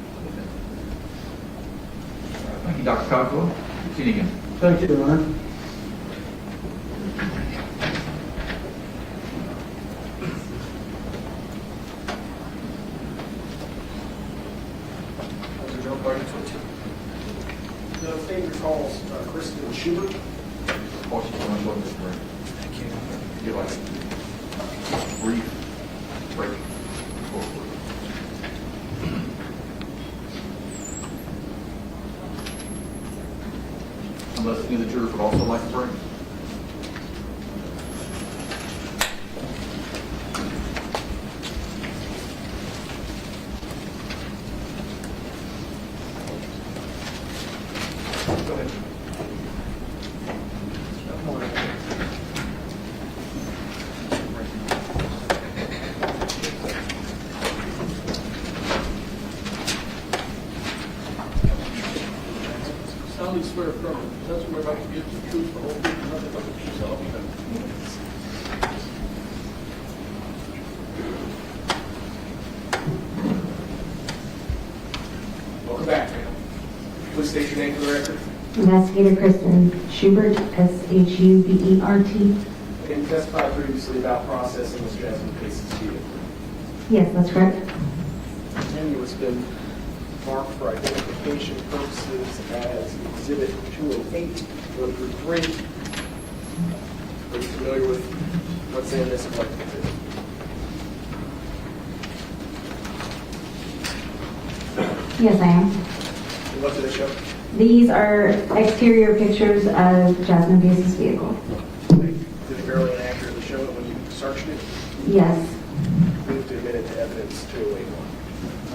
Thank you, Dr. Cogswell. Continue again. Thank you, Your Honor. The state recalls Kristen Schubert. Get like a brief break. Unless any of the jurors would also like a break. Go ahead. solemnly swear affirmative, the testimony about to give the truth, the whole truth, and nothing but the truth, so help me God. Welcome back, ma'am. Please state your name for the record. Investigator Kristen Schubert, Schubert. And you testified previously about processing Ms. Jasmine Pace's vehicle. Yes, that's correct. And it's been marked for identification purposes as Exhibit 208, 1 through 3. Are you familiar with what's in this collective exhibit? Yes, I am. And what do they show? These are exterior pictures of Jasmine Pace's vehicle. Did it barely and accurately show it when you searched it? Yes. Move to admit it to evidence 2081.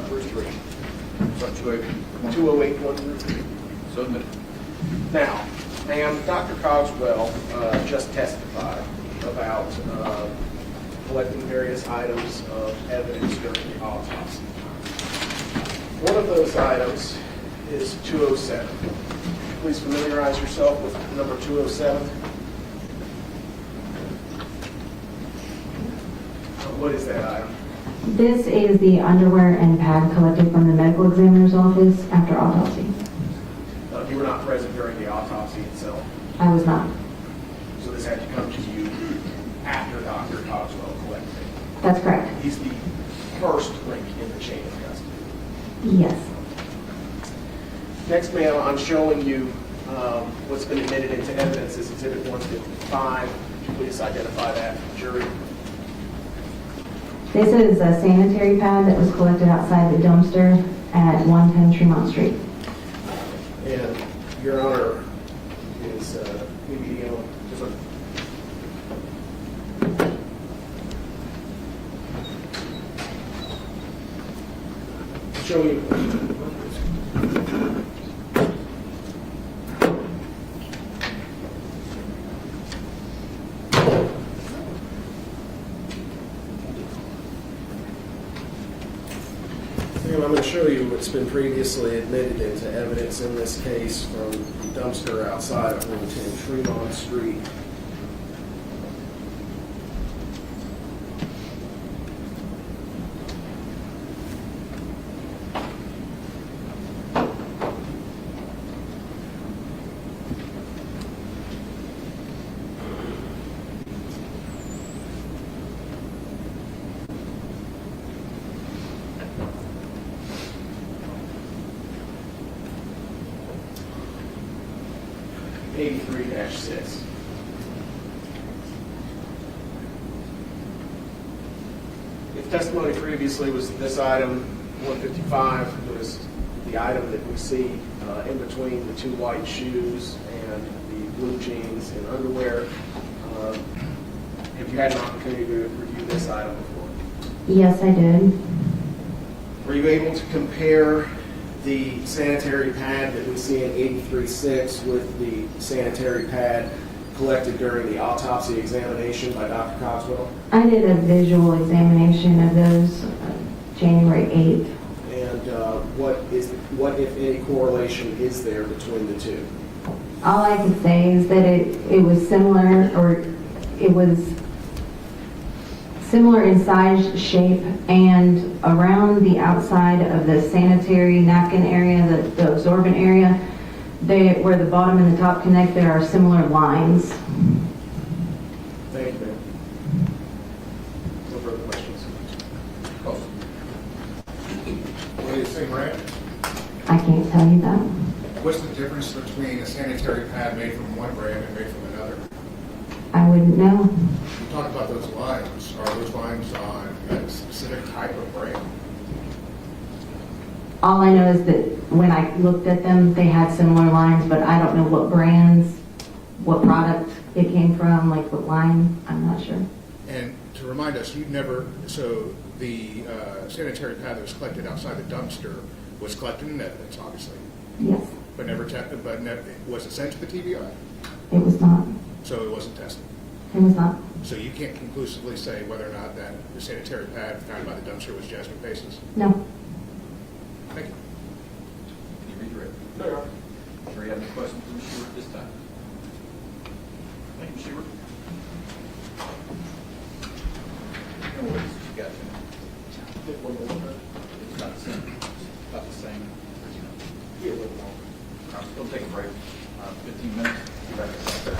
First reading. Sorry, 2081 through 3. So admitted. Now, ma'am, Dr. Cogswell just testified about collecting various items of evidence during the autopsy. One of those items is 207. Please familiarize yourself with number 207. What is that item? This is the underwear and pad collected from the medical examiner's office after autopsy. You were not present during the autopsy itself, I was not. so this had to come to you after Dr. Cogswell collected it. That's correct. He's the first link in the chain of custody. Yes. Next, ma'am, I'm showing you what's been admitted into evidence as Exhibit 155. Could you please identify that for the jury? This is a sanitary pad that was collected outside the dumpster at 110 Tremont Street. And Your Honor is maybe show you. I'm going to show you what's been previously admitted into evidence in this case from the dumpster outside of 110 Tremont Street. (83-6). If testimony previously was this item, 155, was the item that we see in between the two white shoes and the blue jeans and underwear. Have you had an opportunity to review this item before? Yes, I did. Were you able to compare the sanitary pad that we see in 83-6 with the sanitary pad collected during the autopsy examination by Dr. Cogswell? I did a visual examination of those January 8th. And what, if any, correlation is there between the two? All I can say is that it was similar, or it was similar in size, shape, and around the outside of the sanitary napkin area, the absorbent area, where the bottom and the top connect, there are similar lines. Thank you, ma'am. No further questions. What do you think, Brad? I can't tell you that. What's the difference between a sanitary pad made from one brand and made from another? I wouldn't know. You talk about those lines. Are those lines on a specific type of brand? All I know is that when I looked at them, they had similar lines, but I don't know what brands, what product it came from, like what line, I'm not sure. And to remind us, so the sanitary pad that was collected outside the dumpster was collected in evidence, obviously. Yes. But was it sent to the TBI? It was not. So it wasn't tested? It was not. So you can't conclusively say whether or not that the sanitary pad found by the dumpster was Jasmine Pace's? No. Thank you. Can you read your written? No, Your Honor. Sure you have any questions for Ms. Stewart this time? Thank you, Ms. Stewart. You got it. It's about the same. About the same. Yeah, a little more. All right, we'll take a break. 15 minutes. Be back in a second.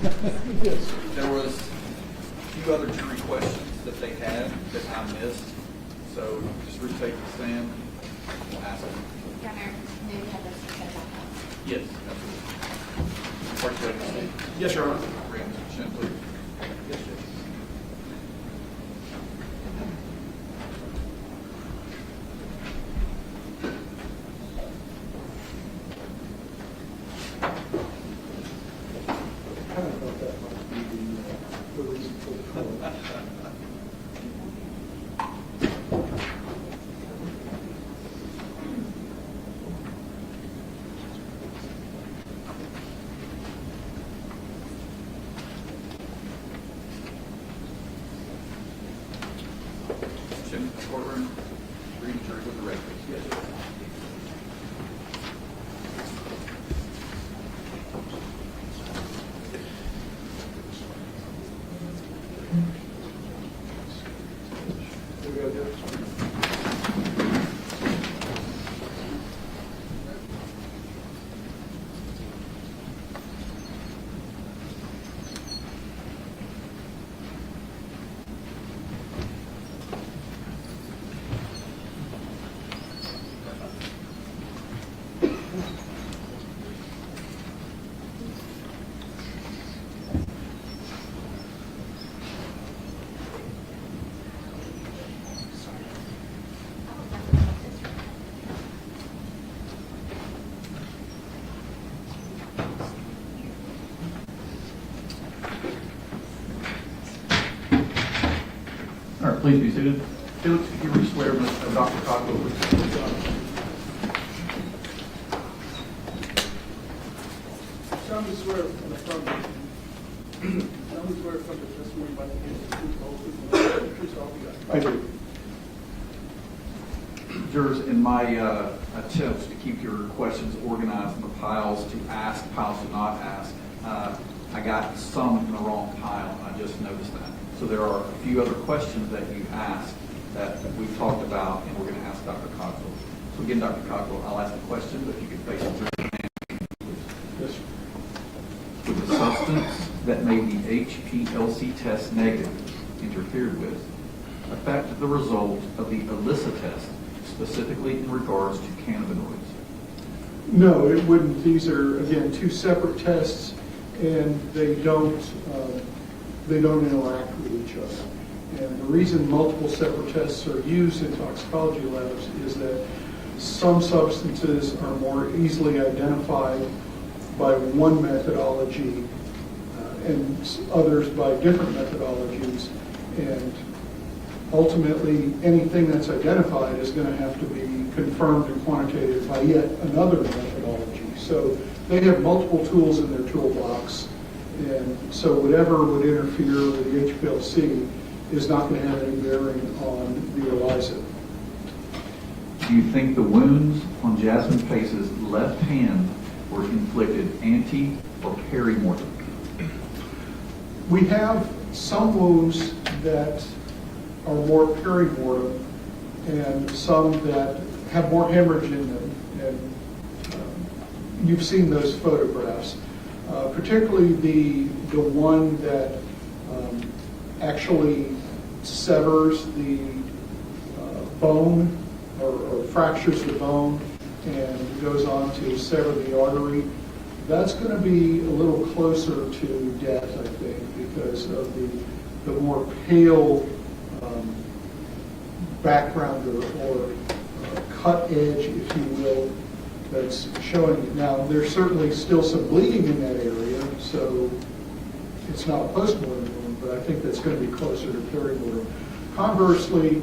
There was a few other jury questions that they had that I missed. So just retake the stand. We'll ask them. Your Honor, may we have this set back up? Yes, absolutely. Yes, Your Honor. Bring Mr. Chen, please. Yes, Judge. I kind of thought that might be the reason for the trial. Chen, courtroom. Read the jury with the record. Yes, Judge. Here we go, Judge. All right, please be seated. Felix, if you would swear Dr. Cogwell, please. Solemnly swear from the front. Solemnly swear from the testimony by the hand of the truth, whole truth, and nothing but the truth, so help you God. I do. Jurors, in my attempts to keep your questions organized in the piles to ask, piles to not ask, I got some in the wrong pile, and I just noticed that. So there are a few other questions that you asked that we've talked about, and we're going to ask Dr. Cogwell. So again, Dr. Cogwell, I'll ask the question, but if you could face it through your hand, please. Yes, sir. Would the substance that made the HPLC test negative interfered with affect the result of the ELISA test, specifically in regards to cannabinoids? No, it wouldn't. These are, again, two separate tests, and they don't interact with each other. And the reason multiple separate tests are used in toxicology labs is that some substances are more easily identified by one methodology and others by different methodologies. And ultimately, anything that's identified is going to have to be confirmed and quantitated by yet another methodology. So they have multiple tools in their toolbox. And so whatever would interfere with the HPLC is not going to have any bearing on the ELISA. Do you think the wounds on Jasmine Pace's left hand were inflicted ante or peri-mortem? We have some wounds that are more peri-mortem and some that have more hemorrhage in them. And you've seen those photographs. Particularly the one that actually severs the bone or fractures the bone and goes on to sever the artery. That's going to be a little closer to death, I think, because of the more pale background or cut edge, if you will, that's showing it. Now, there's certainly still some bleeding in that area, so it's not a post-mortem wound, but I think that's going to be closer to peri-mortem. Conversely,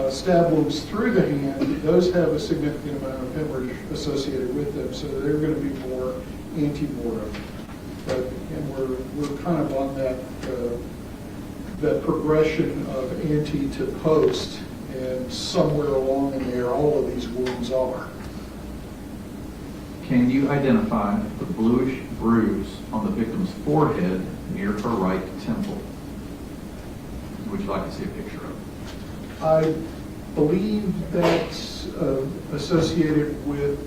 stab wounds through the hand, those have a significant amount of hemorrhage associated with them, so they're going to be more ante-mortem. But again, we're kind of on that progression of ante to post, and somewhere along in there, all of these wounds are. Can you identify the bluish bruise on the victim's forehead near her right temple? Would you like to see a picture of it? I believe that's associated with,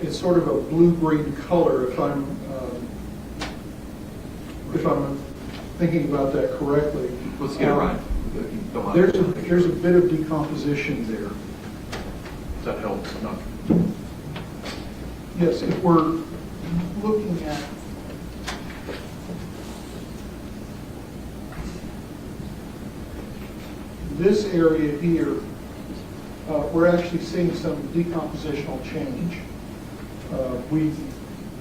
it's sort of a blue-green color, if I'm if I'm thinking about that correctly. Let's get it right. There's a bit of decomposition there. That helps. No. Yes, if we're looking at this area here, we're actually seeing some decompositional change.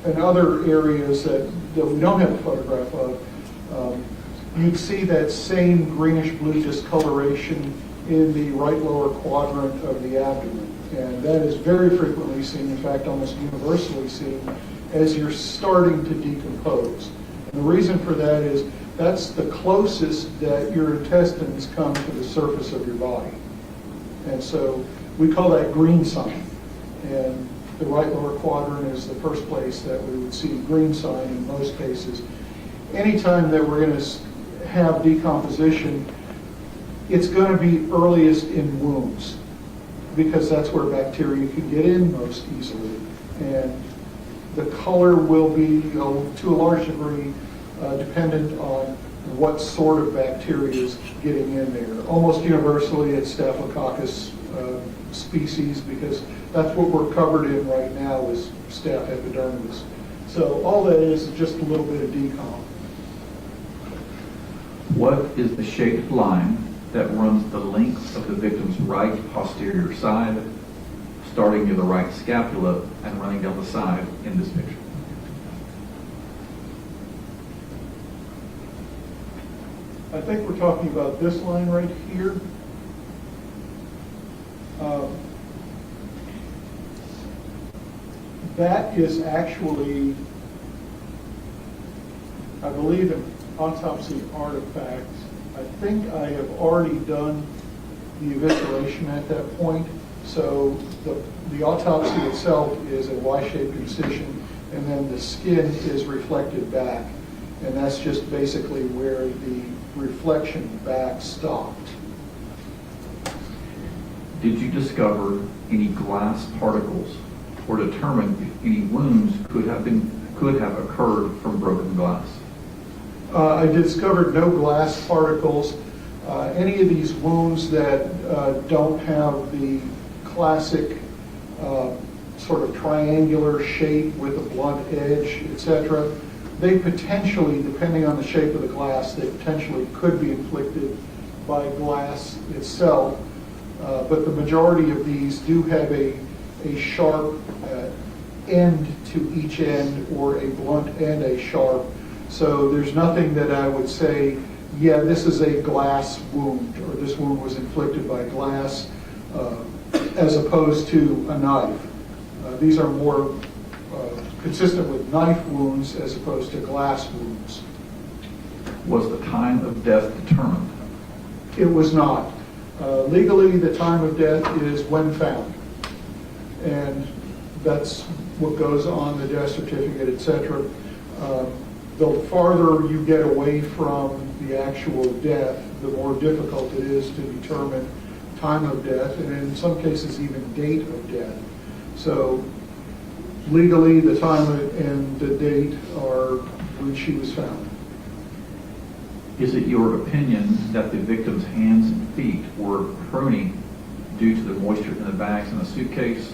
In other areas that we don't have a photograph of, you'd see that same greenish-blue discoloration in the right lower quadrant of the abdomen. And that is very frequently seen, in fact, almost universally seen, as you're starting to decompose. And the reason for that is that's the closest that your intestines come to the surface of your body. And so we call that green sign. And the right lower quadrant is the first place that we would see green sign in most cases. Anytime that we're going to have decomposition, it's going to be earliest in wounds, because that's where bacteria can get in most easily. And the color will be, to a large degree, dependent on what sort of bacteria is getting in there. Almost universally, it's Staphylococcus species, because that's what we're covered in right now is Staph epidermidis. So all that is just a little bit of decom. What is the shaped line that runs the length of the victim's right posterior side, starting near the right scapula and running down the side in this picture? I think we're talking about this line right here. That is actually, I believe, an autopsy artifact. I think I have already done the evisceration at that point. So the autopsy itself is a Y-shaped incision, and then the skin is reflected back. And that's just basically where the reflection back stopped. Did you discover any glass particles or determine if any wounds could have occurred from broken glass? I discovered no glass particles. Any of these wounds that don't have the classic sort of triangular shape with a blunt edge, etc., they potentially, depending on the shape of the glass, they potentially could be inflicted by glass itself. But the majority of these do have a sharp end to each end, or a blunt and a sharp. So there's nothing that I would say, yeah, this is a glass wound, or this wound was inflicted by glass, as opposed to a knife. These are more consistent with knife wounds as opposed to glass wounds. Was the time of death determined? It was not. Legally, the time of death is when found. And that's what goes on the death certificate, etc. The farther you get away from the actual death, the more difficult it is to determine time of death, and in some cases even date of death. So legally, the time and the date are when she was found. Is it your opinion that the victim's hands and feet were pruning due to the moisture in the bags in the suitcase?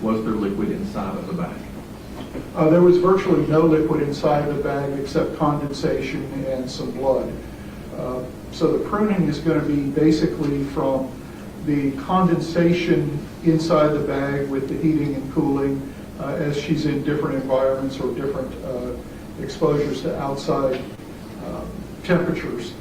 Was there liquid inside of the bag? There was virtually no liquid inside the bag except condensation and some blood. So the pruning is going to be basically from the condensation inside the bag with the heating and cooling as she's in different environments or different exposures to outside temperatures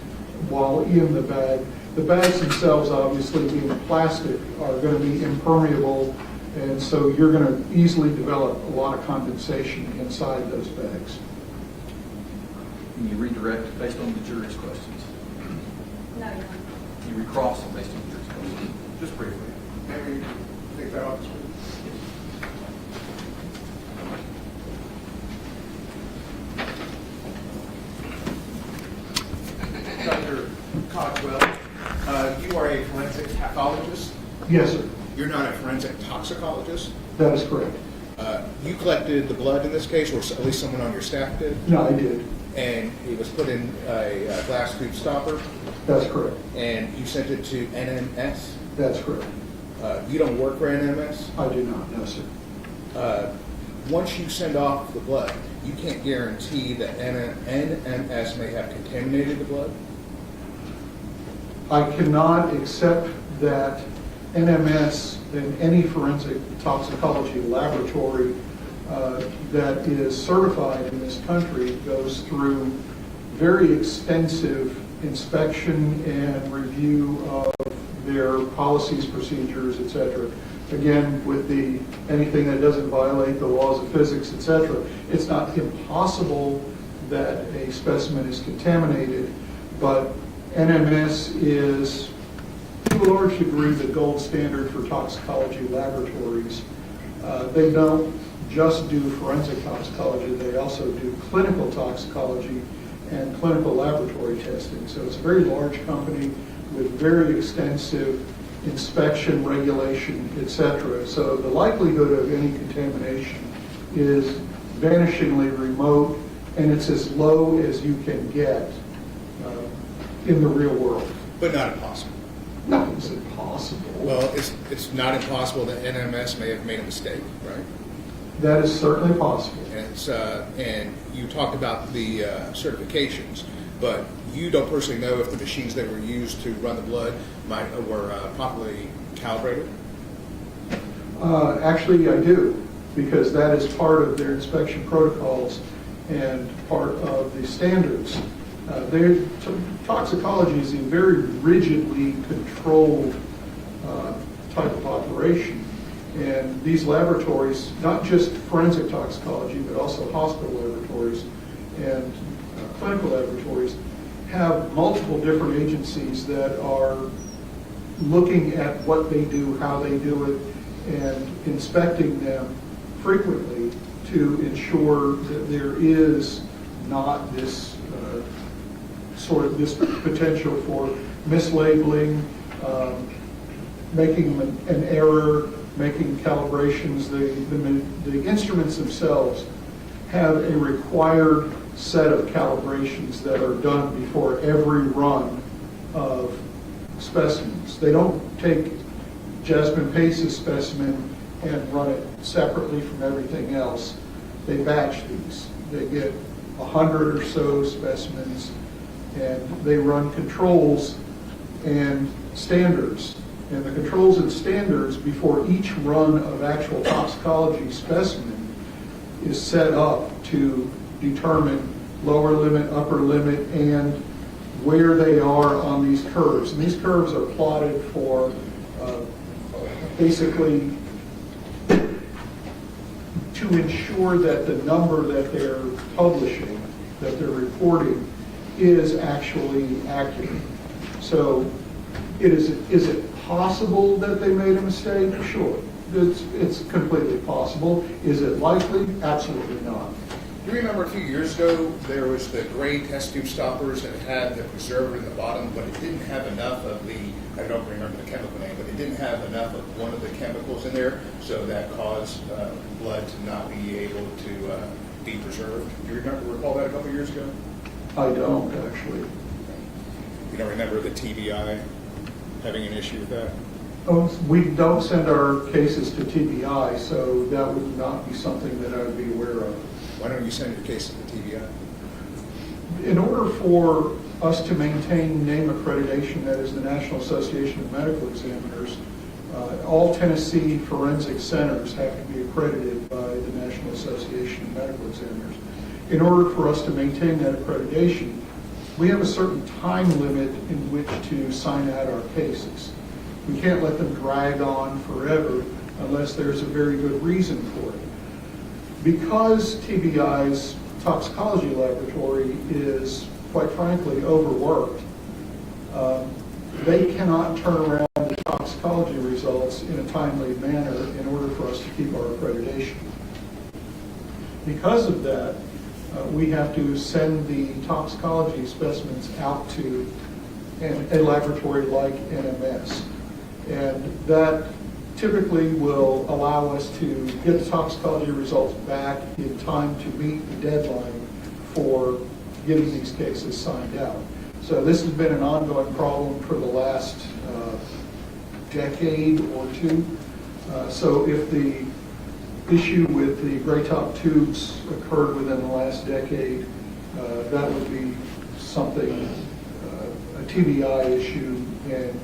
while in the bag. The bags themselves, obviously being plastic, are going to be impermeable, and so you're going to easily develop a lot of condensation inside those bags. Can you redirect based on the jury's questions? No, Your Honor. Can you recross them based on the jury's questions? Just briefly. Maybe take that off this week. Dr. Cogswell, you are a forensic pathologist? Yes, sir. You're not a forensic toxicologist? That is correct. You collected the blood in this case, or at least someone on your staff did? No, I did. And it was put in a glass tube stopper, That's correct. and you sent it to NMS? That's correct. You don't work for NMS? I do not, no, sir. Once you send off the blood, you can't guarantee that NMS may have contaminated the blood? I cannot accept that NMS in any forensic toxicology laboratory that is certified in this country goes through very extensive inspection and review of their policies, procedures, etc. Again, with anything that doesn't violate the laws of physics, etc. It's not impossible that a specimen is contaminated, but NMS is, to a large degree, the gold standard for toxicology laboratories. They don't just do forensic toxicology, they also do clinical toxicology and clinical laboratory testing. So it's a very large company with very extensive inspection, regulation, etc. So the likelihood of any contamination is vanishingly remote, and it's as low as you can get in the real world. But not impossible. Nothing is impossible. Well, it's not impossible that NMS may have made a mistake, right? That is certainly possible. And you talked about the certifications, but you don't personally know if the machines that were used to run the blood were properly calibrated? Actually, I do, because that is part of their inspection protocols and part of the standards. Toxicology is a very rigidly controlled type of operation. And these laboratories, not just forensic toxicology, but also hospital laboratories and clinical laboratories, have multiple different agencies that are looking at what they do, how they do it, and inspecting them frequently to ensure that there is not this this potential for mislabeling, making an error, making calibrations. The instruments themselves have a required set of calibrations that are done before every run of specimens. They don't take Jasmine Pace's specimen and run it separately from everything else. They batch these. They get 100 or so specimens, and they run controls and standards. And the controls and standards before each run of actual toxicology specimen is set up to determine lower limit, upper limit, and where they are on these curves. And these curves are plotted for basically to ensure that the number that they're publishing, that they're reporting, is actually accurate. So is it possible that they made a mistake? Sure. It's completely possible. Is it likely? Absolutely not. Do you remember a few years ago there was the gray test tube stoppers that had the preserver in the bottom, but it didn't have enough of I don't remember the chemical name, but it didn't have enough of one of the chemicals in there, so that caused blood to not be able to be preserved. Do you recall that a couple years ago? I don't, actually. You don't remember the TBI having an issue with that? Oh, we don't send our cases to TBI, so that would not be something that I would be aware of. Why don't you send your cases to TBI? In order for us to maintain name accreditation, that is the National Association of Medical Examiners, all Tennessee forensic centers have to be accredited by the National Association of Medical Examiners. In order for us to maintain that accreditation, we have a certain time limit in which to sign out our cases. We can't let them drag on forever unless there's a very good reason for it. Because TBI's toxicology laboratory is, quite frankly, overworked, they cannot turn around the toxicology results in a timely manner in order for us to keep our accreditation. Because of that, we have to send the toxicology specimens out to a laboratory like NMS. And that typically will allow us to get the toxicology results back in time to meet the deadline for getting these cases signed out. So this has been an ongoing problem for the last decade or two. So if the issue with the gray top tubes occurred within the last decade, that would be something, a TBI issue, and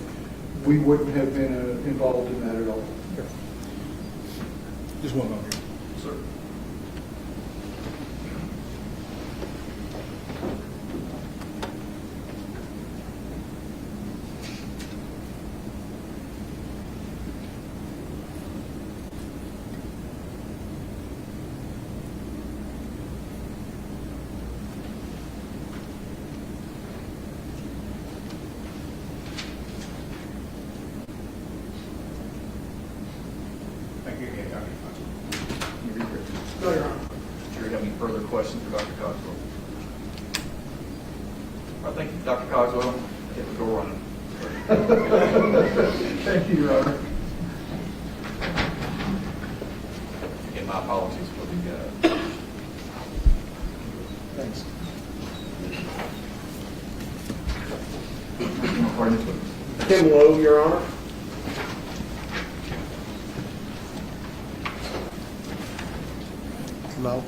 we wouldn't have been involved in that at all. Just one moment. Sir. Thank you again, Dr. Cogswell. You read it. No, Your Honor. Do you have any further questions for Dr. Cogswell? All right, thank you, Dr. Cogswell. Hit the door running. Thank you, Your Honor. Again, my apologies for the. Thanks. Tim Lowe, Your Honor. Lowe.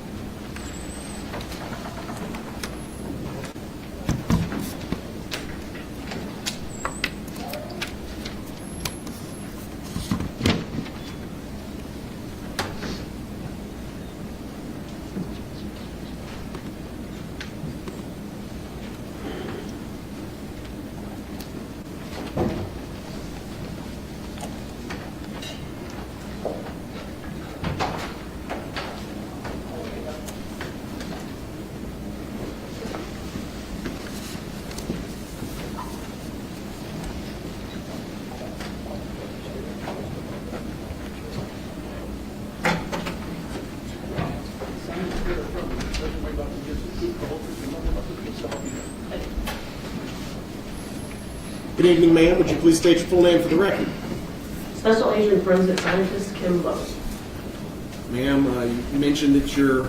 Good evening, ma'am. Would you please state your full name for the record? Special Agent Forensic Scientist Kim Lowe. Ma'am, you mentioned that your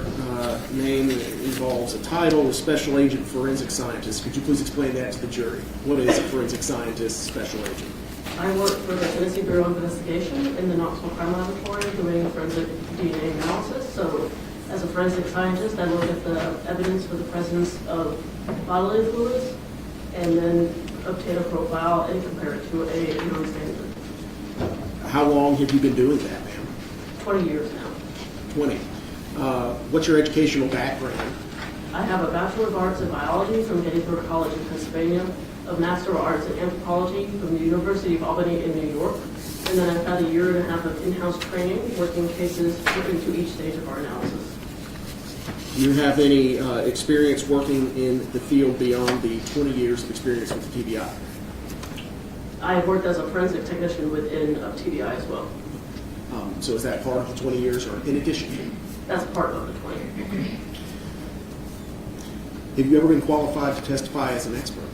name involves a title of Special Agent Forensic Scientist. Could you please explain that to the jury? What is a forensic scientist, special agent? I work for the Tennessee Bureau of Investigation in the Knoxville Crime Laboratory doing forensic DNA analysis. So as a forensic scientist, I look at the evidence for the presence of bodily fluids and then obtain a profile and compare it to a known standard. How long have you been doing that, ma'am? 20 years now. 20. What's your educational background? I have a Bachelor of Arts in Biology from Gettysburg College in Pennsylvania, a Master of Arts in Anthropology from the University of Albany in New York, and then I've had a year and a half of in-house training working cases into each stage of our analysis. Do you have any experience working in the field beyond the 20 years of experience with the TBI? I have worked as a forensic technician within TBI as well. So is that part of the 20 years or in addition? That's part of the 20. Have you ever been qualified to testify as an expert?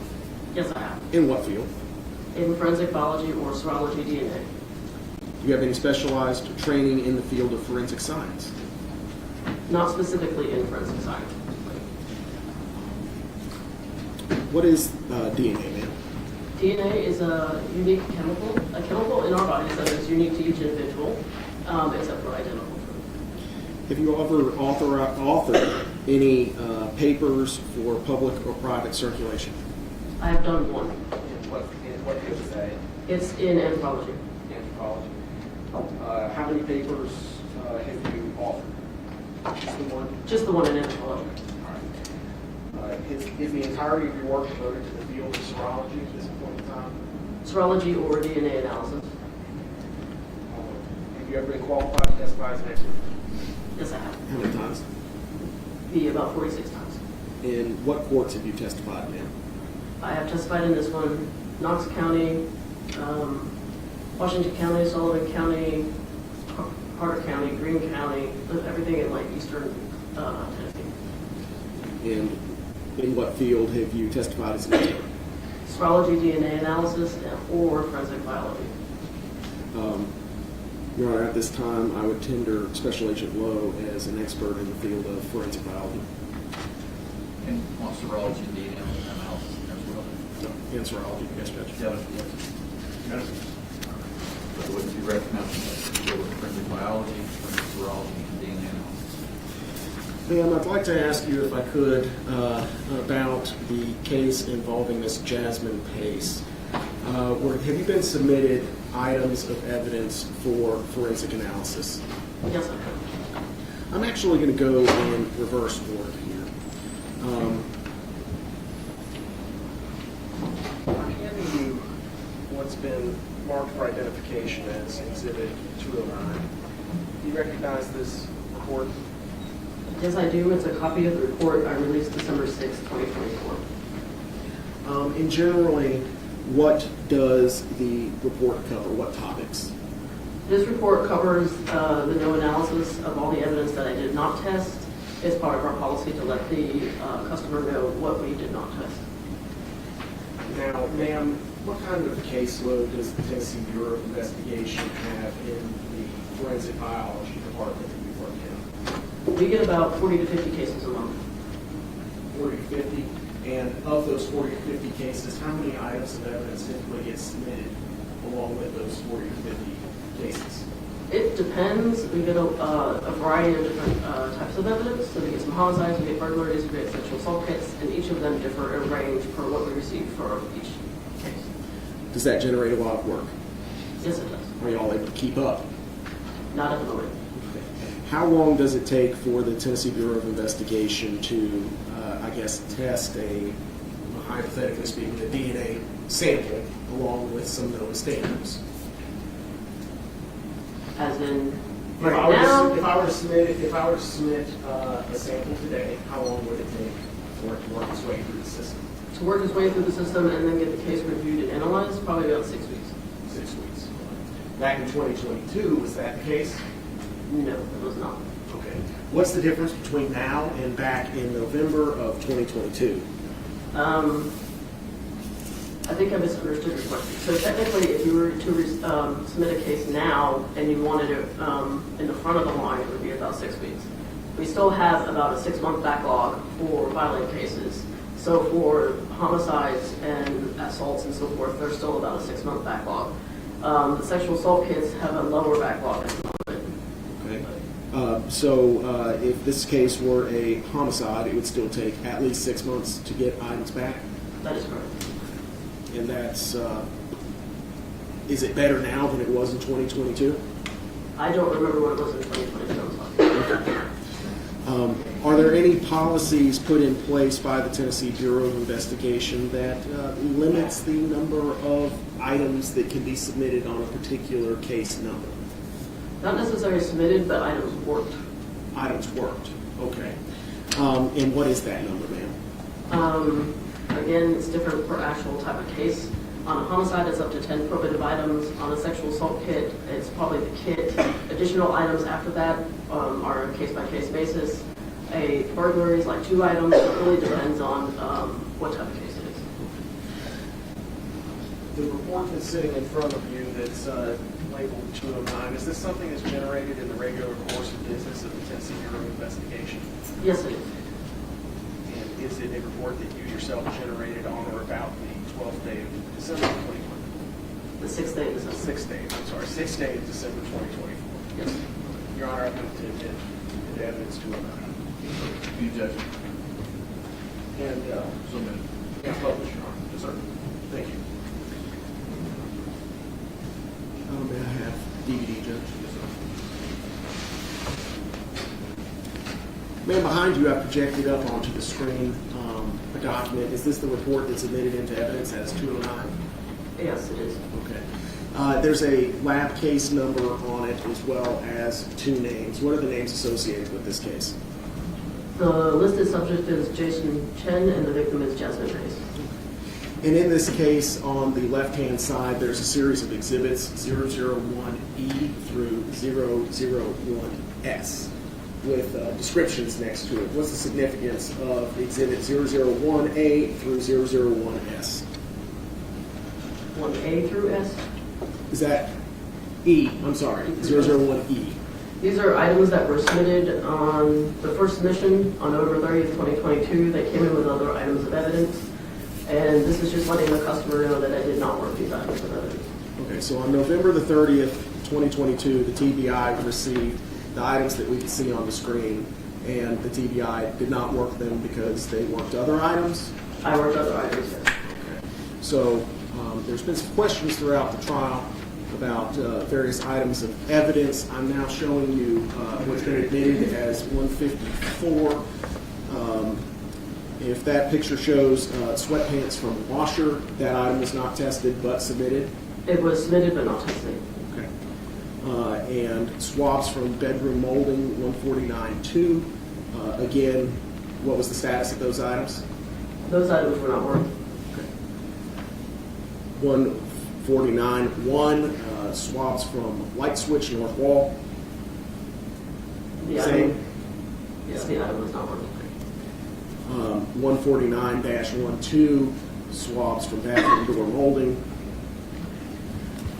Yes, I have. In what field? In forensic biology or serology DNA. Do you have any specialized training in the field of forensic science? Not specifically in forensic science. What is DNA, ma'am? DNA is a unique chemical in our bodies that is unique to each individual, except for identical. Have you ever authored any papers for public or private circulation? I have done one. In what field is that? It's in anthropology. Anthropology. How many papers have you authored? Just the one? Just the one in anthropology. All right. Is the entirety of your work devoted to the field of serology at this point in time? Serology or DNA analysis. Have you ever been qualified to testify as an expert? Yes, I have. How many times? About 46 times. In what courts have you testified, ma'am? I have testified in this one, Knox County, Washington County, Sullivan County, Carter County, Greene County, everything in like eastern Tennessee. And in what field have you testified as an expert? Serology, DNA analysis, or forensic biology. Your Honor, at this time, I would tender Special Agent Lowe as an expert in the field of forensic biology. And on serology and DNA analysis as well? No, in serology, yes, Judge. Yes. But wouldn't you recommend go with forensic biology, forensic serology, and DNA analysis? Ma'am, I'd like to ask you, if I could, about the case involving Miss Jasmine Pace. Have you been submitted items of evidence for forensic analysis? Yes, I have. I'm actually going to go in reverse order here. I'm handing you what's been marked for identification as Exhibit 209. Do you recognize this report? Yes, I do. It's a copy of the report I released December 6, 2024. And generally, what does the report cover? What topics? This report covers the no analysis of all the evidence that I did not test. It's part of our policy to let the customer know what we did not test. Now, ma'am, what kind of caseload does the Tennessee Bureau of Investigation have in the forensic biology department that you work in? We get about 40 to 50 cases a month. 40 to 50? And of those 40 to 50 cases, how many items of evidence typically get submitted along with those 40 to 50 cases? It depends. We get a variety of different types of evidence. So we get some homicides, we get burglaries, we get sexual assault kits, and each of them differ in range for what we receive for each case. Does that generate a lot of work? Yes, it does. Are y'all able to keep up? Not at the moment. How long does it take for the Tennessee Bureau of Investigation to, test hypothetically speaking, a DNA sample along with some known standards? As in, If I were to submit a sample today, how long would it take for it to work its way through the system? To work its way through the system and then get the case reviewed and analyzed, probably about 6 weeks. 6 weeks. Back in 2022, was that the case? No, it was not. Okay. What's the difference between now and back in November of 2022? I think I misunderstood your question. So technically, if you were to submit a case now and you wanted it in the front of the line, it would be about 6 weeks. We still have about a 6-month backlog for violent cases. So for homicides and assaults and so forth, there's still about a 6-month backlog. The sexual assault kits have a lower backlog at the moment. Okay. So if this case were a homicide, it would still take at least 6 months to get items back? That is correct. And that's, is it better now than it was in 2022? I don't remember what it was in 2022. Are there any policies put in place by the Tennessee Bureau of Investigation that limits the number of items that can be submitted on a particular case number? Not necessarily submitted, but items worked. Items worked, okay. And what is that number, ma'am? Again, it's different per actual type of case. On a homicide, it's up to 10 probative items. On a sexual assault kit, it's probably the kit. Additional items after that are a case-by-case basis. A burglary is like 2 items. It really depends on what type of case it is. The report that's sitting in front of you that's labeled 209, is this something that's generated in the regular course of business of the Tennessee Bureau of Investigation? Yes, it is. And is it a report that you yourself generated on or about the 12th day of December 2020? The 6th day of December. 6th day, I'm sorry, 6th day of December 2024. Yes. Your Honor, I move to admit the evidence to a You judge. And Submitted. yeah, publish, Your Honor. Yes, sir. Thank you. May I have DVD, Judge? Yes, sir. Man, behind you, I projected up onto the screen a document. Is this the report that's admitted into evidence as 209? Yes, it is. Okay. There's a lab case number on it as well as 2 names. What are the names associated with this case? The listed subject is Jason Chen and the victim is Jasmine Pace. And in this case, on the left-hand side, there's a series of exhibits, 001E through 001S, with descriptions next to it. What's the significance of exhibit 001A through 001S? 1A through S? Is that E? I'm sorry, 001E. These are items that were submitted on the first submission on November 30th, 2022. They came in with other items of evidence. And this is just letting the customer know that I did not work these items of evidence. Okay, so on November the 30th, 2022, the TBI received the items that we can see on the screen, and the TBI did not work them because they worked other items? I worked other items, yes. Okay. So there's been some questions throughout the trial about various items of evidence. I'm now showing you what's been admitted as 154. If that picture shows sweatpants from a washer, that item was not tested but submitted. It was submitted but not tested. Okay. And swabs from bedroom molding, 149.2. Again, what was the status of those items? Those items were not worked. Okay. 149.1, swabs from light switch, north wall. The Same. item, yes, the item was not worked. 149-12, swabs from bathroom door molding.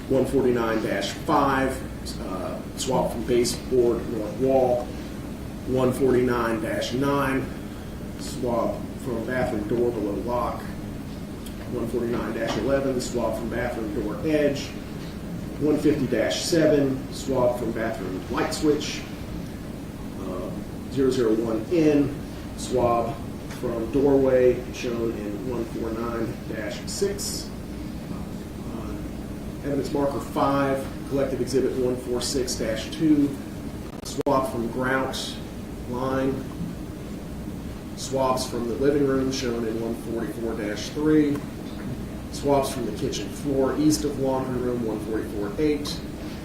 149-5, swab from baseboard north wall. 149-9, swab from bathroom door below lock. 149-11, swab from bathroom door edge. 150-7, swab from bathroom light switch. 001N, swab from doorway, shown in 149-6. Evidence marker 5, collective exhibit 146-2, swab from grout line. Swabs from the living room, shown in 144-3. Swabs from the kitchen floor east of laundry room, 144-8,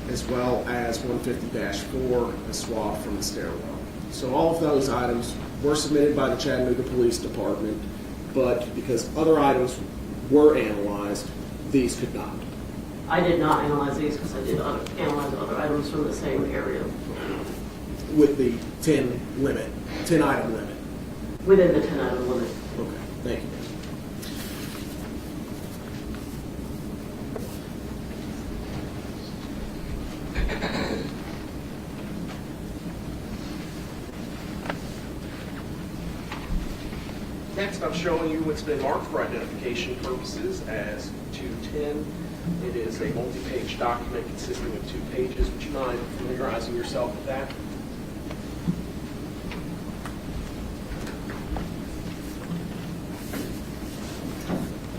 as well as 150-4, a swab from the stairwell. So all of those items were submitted by the Chattanooga Police Department, but because other items were analyzed, these could not. I did not analyze these because I did analyze other items from the same area. With the 10 item limit. Within the 10 item limit. Okay, thank you. Next, I'm showing you what's been marked for identification purposes as 210. It is a multi-page document consisting of 2 pages. Would you mind familiarizing yourself with that?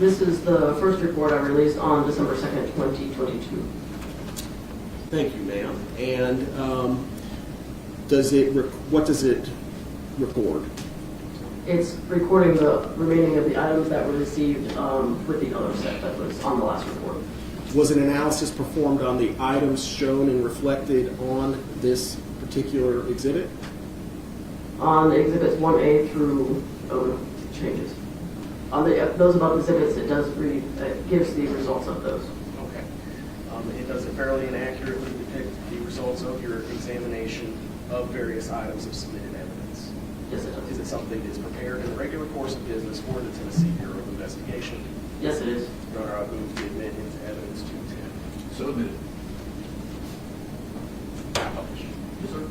This is the first report I released on December 2nd, 2022. Thank you, ma'am. And what does it record? It's recording the remaining of the items that were received with the other set that was on the last report. Was an analysis performed on the items shown and reflected on this particular exhibit? On exhibits 1A through O changes. On those above exhibits, it does read, it gives the results of those. Okay. It does it fairly and accurately depict the results of your examination of various items of submitted evidence. Yes, it does. Is it something that's prepared in the regular course of business for the Tennessee Bureau of Investigation? Yes, it is. Your Honor, I move to admit into evidence 210. So admitted. Published. Yes, sir.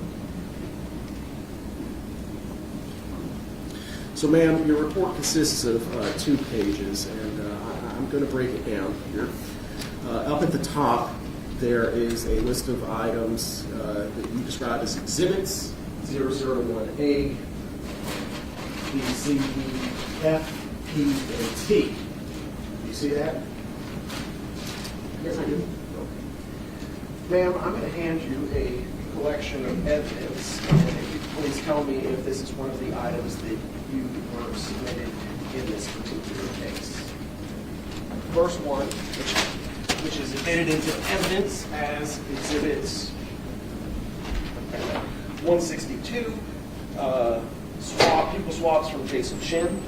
So, ma'am, your report consists of 2 pages, and I'm going to break it down here. Up at the top, there is a list of items that you describe as exhibits, 001A, B, C, D, F, P, and T. Do you see that? Yes, I do. Ma'am, I'm going to hand you a collection of evidence, and if you could please tell me if this is one of the items that you were submitted in this particular case. First one, which is admitted into evidence as exhibits 162, pupil swabs from Jason Chen.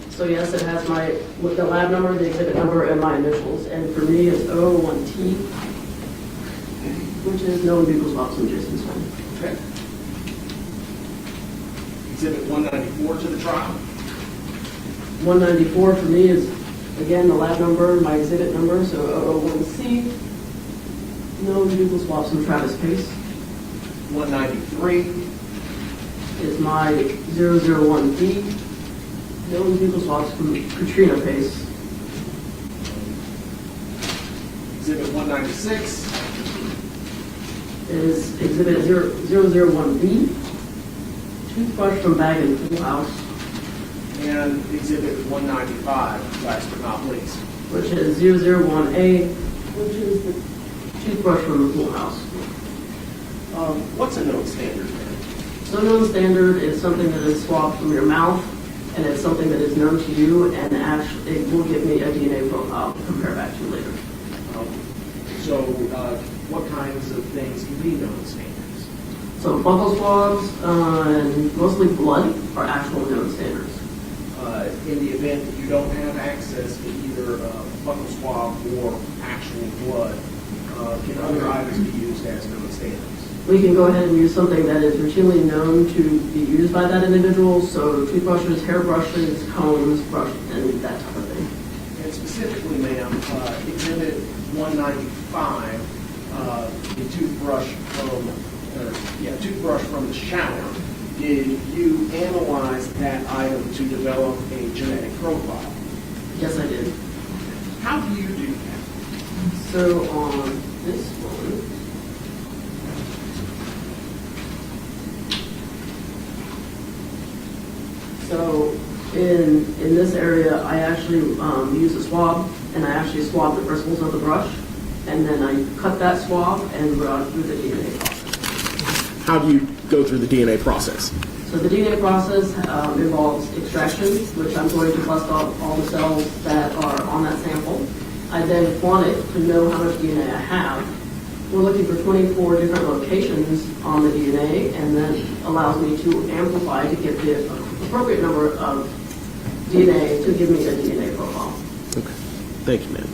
So yes, it has the lab number, the exhibit number, and my initials. And for me, it's 001T, which is known pupil swabs from Jason Chen. Okay. Exhibit 194 to the trial. 194 for me is, again, the lab number, my exhibit number, so 001C, known vehicle swaps from Travis Pace 193. is my 001B. Known vehicle swaps from Katrina Pace. Exhibit 196. Is exhibit 001B. Toothbrush from bag and pool house. And exhibit 195, last but not least. Which is 001A, which is the toothbrush from the pool house. What's a known standard? So known standard is something that is swapped from your mouth, and it's something that is known to you, and actually it will give me a DNA profile to compare back to later. So what kinds of things can be known standards? So buccal swabs and mostly blood are actual known standards. In the event that you don't have access to either buccal swab or actual blood, can other items be used as known standards? We can go ahead and use something that is routinely known to be used by that individual, so toothbrushes, hairbrushes, combs, brushes, and that type of thing. And specifically, ma'am, exhibit 195, the toothbrush from the shower. Did you analyze that item to develop a genetic profile? Yes, I did. How do you do that? So on this one, so in this area, I actually use a swab, and I actually swab the bristles of the brush, and then I cut that swab and run through the DNA process. How do you go through the DNA process? So the DNA process involves extraction, which I'm going to bust off all the cells that are on that sample. I then quant it to know how much DNA I have. We're looking for 24 different locations on the DNA, and then allows me to amplify to get the appropriate number of DNA to give me a DNA profile. Okay, thank you, ma'am.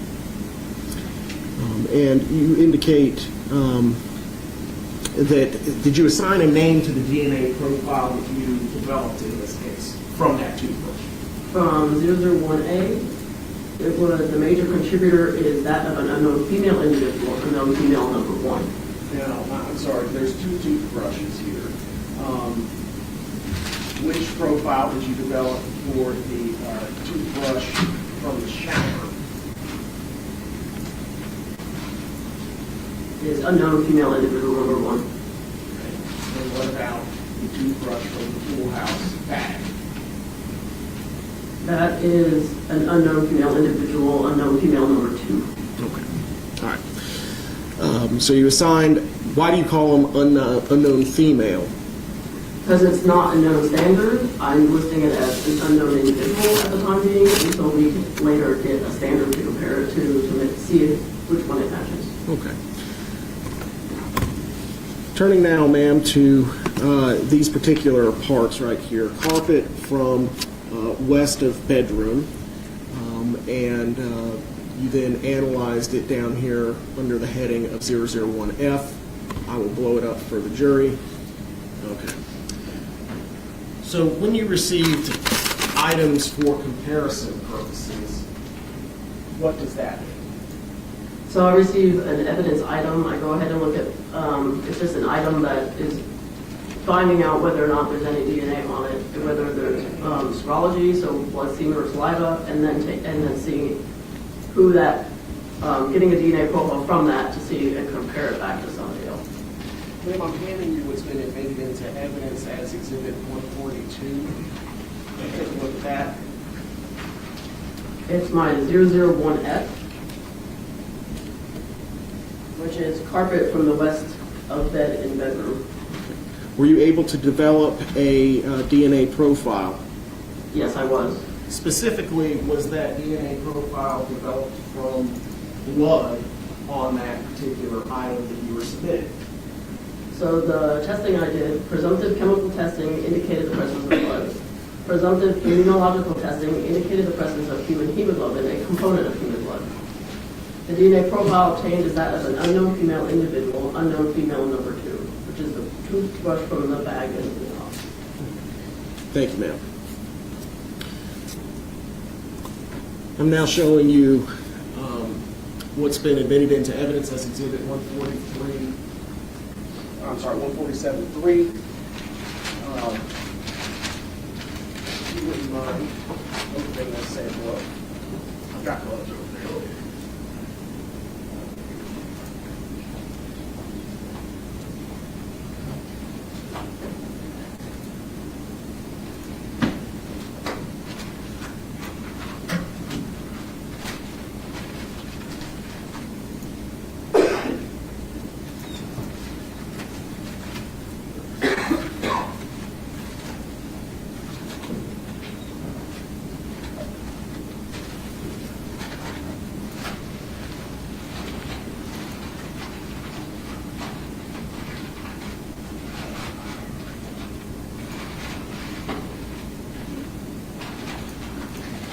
And you indicate that, did you assign a name to the DNA profile that you developed in this case from that toothbrush? From 001A, it was the major contributor is that of an unknown female individual, unknown female number 1. Now, I'm sorry, there's two toothbrushes here. Which profile did you develop for the toothbrush from the shower? Is unknown female individual number 1. And what about the toothbrush from the pool house bag? That is an unknown female individual, unknown female number 2. Okay. All right. So you assigned, why do you call them unknown female? Because it's not a known standard, I'm listing it as an unknown individual at the time being until we can later get a standard to compare it to see which one it matches. Okay. Turning now, ma'am, to these particular parts right here. Carpet from west of bedroom, and you then analyzed it down here under the heading of 001F. I will blow it up for the jury. Okay. So when you received items for comparison purposes, what does that mean? So I receive an evidence item, I go ahead and look at, it's just an item that is finding out whether or not there's any DNA on it, and whether there's serology, so blood, semen, or saliva, and then seeing who that, getting a DNA profile from that to see and compare it back to somebody else. Ma'am, I'm handing you what's been admitted into evidence as Exhibit 142. Take a look at that. It's my 001F, which is carpet from the west of bed in bedroom. Were you able to develop a DNA profile? Yes, I was. Specifically, was that DNA profile developed from blood on that particular item that you were submitting? So the testing I did, presumptive chemical testing indicated the presence of blood. Presumptive immunological testing indicated the presence of human hemoglobin, a component of human blood. The DNA profile obtained is that of an unknown female individual, unknown female number 2, which is the toothbrush from the bag in the house. Thank you, ma'am. I'm now showing you what's been admitted into evidence as Exhibit 147-3. If you wouldn't mind opening this sample up. I've got gloves over there.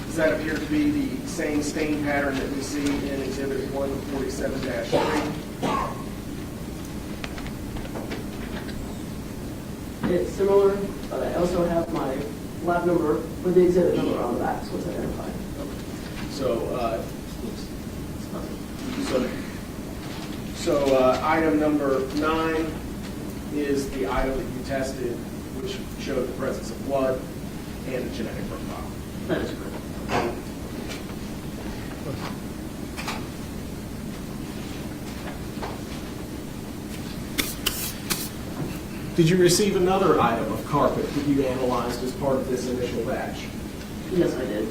Does that appear to be the same stain pattern that we see in Exhibit 147-3? It's similar, but I also have my lab number with the exhibit number on the back, so it's identified. So item number 9 is the item that you tested, which showed the presence of blood and a genetic profile. That is correct. Did you receive another item of carpet that you analyzed as part of this initial batch? Yes, I did.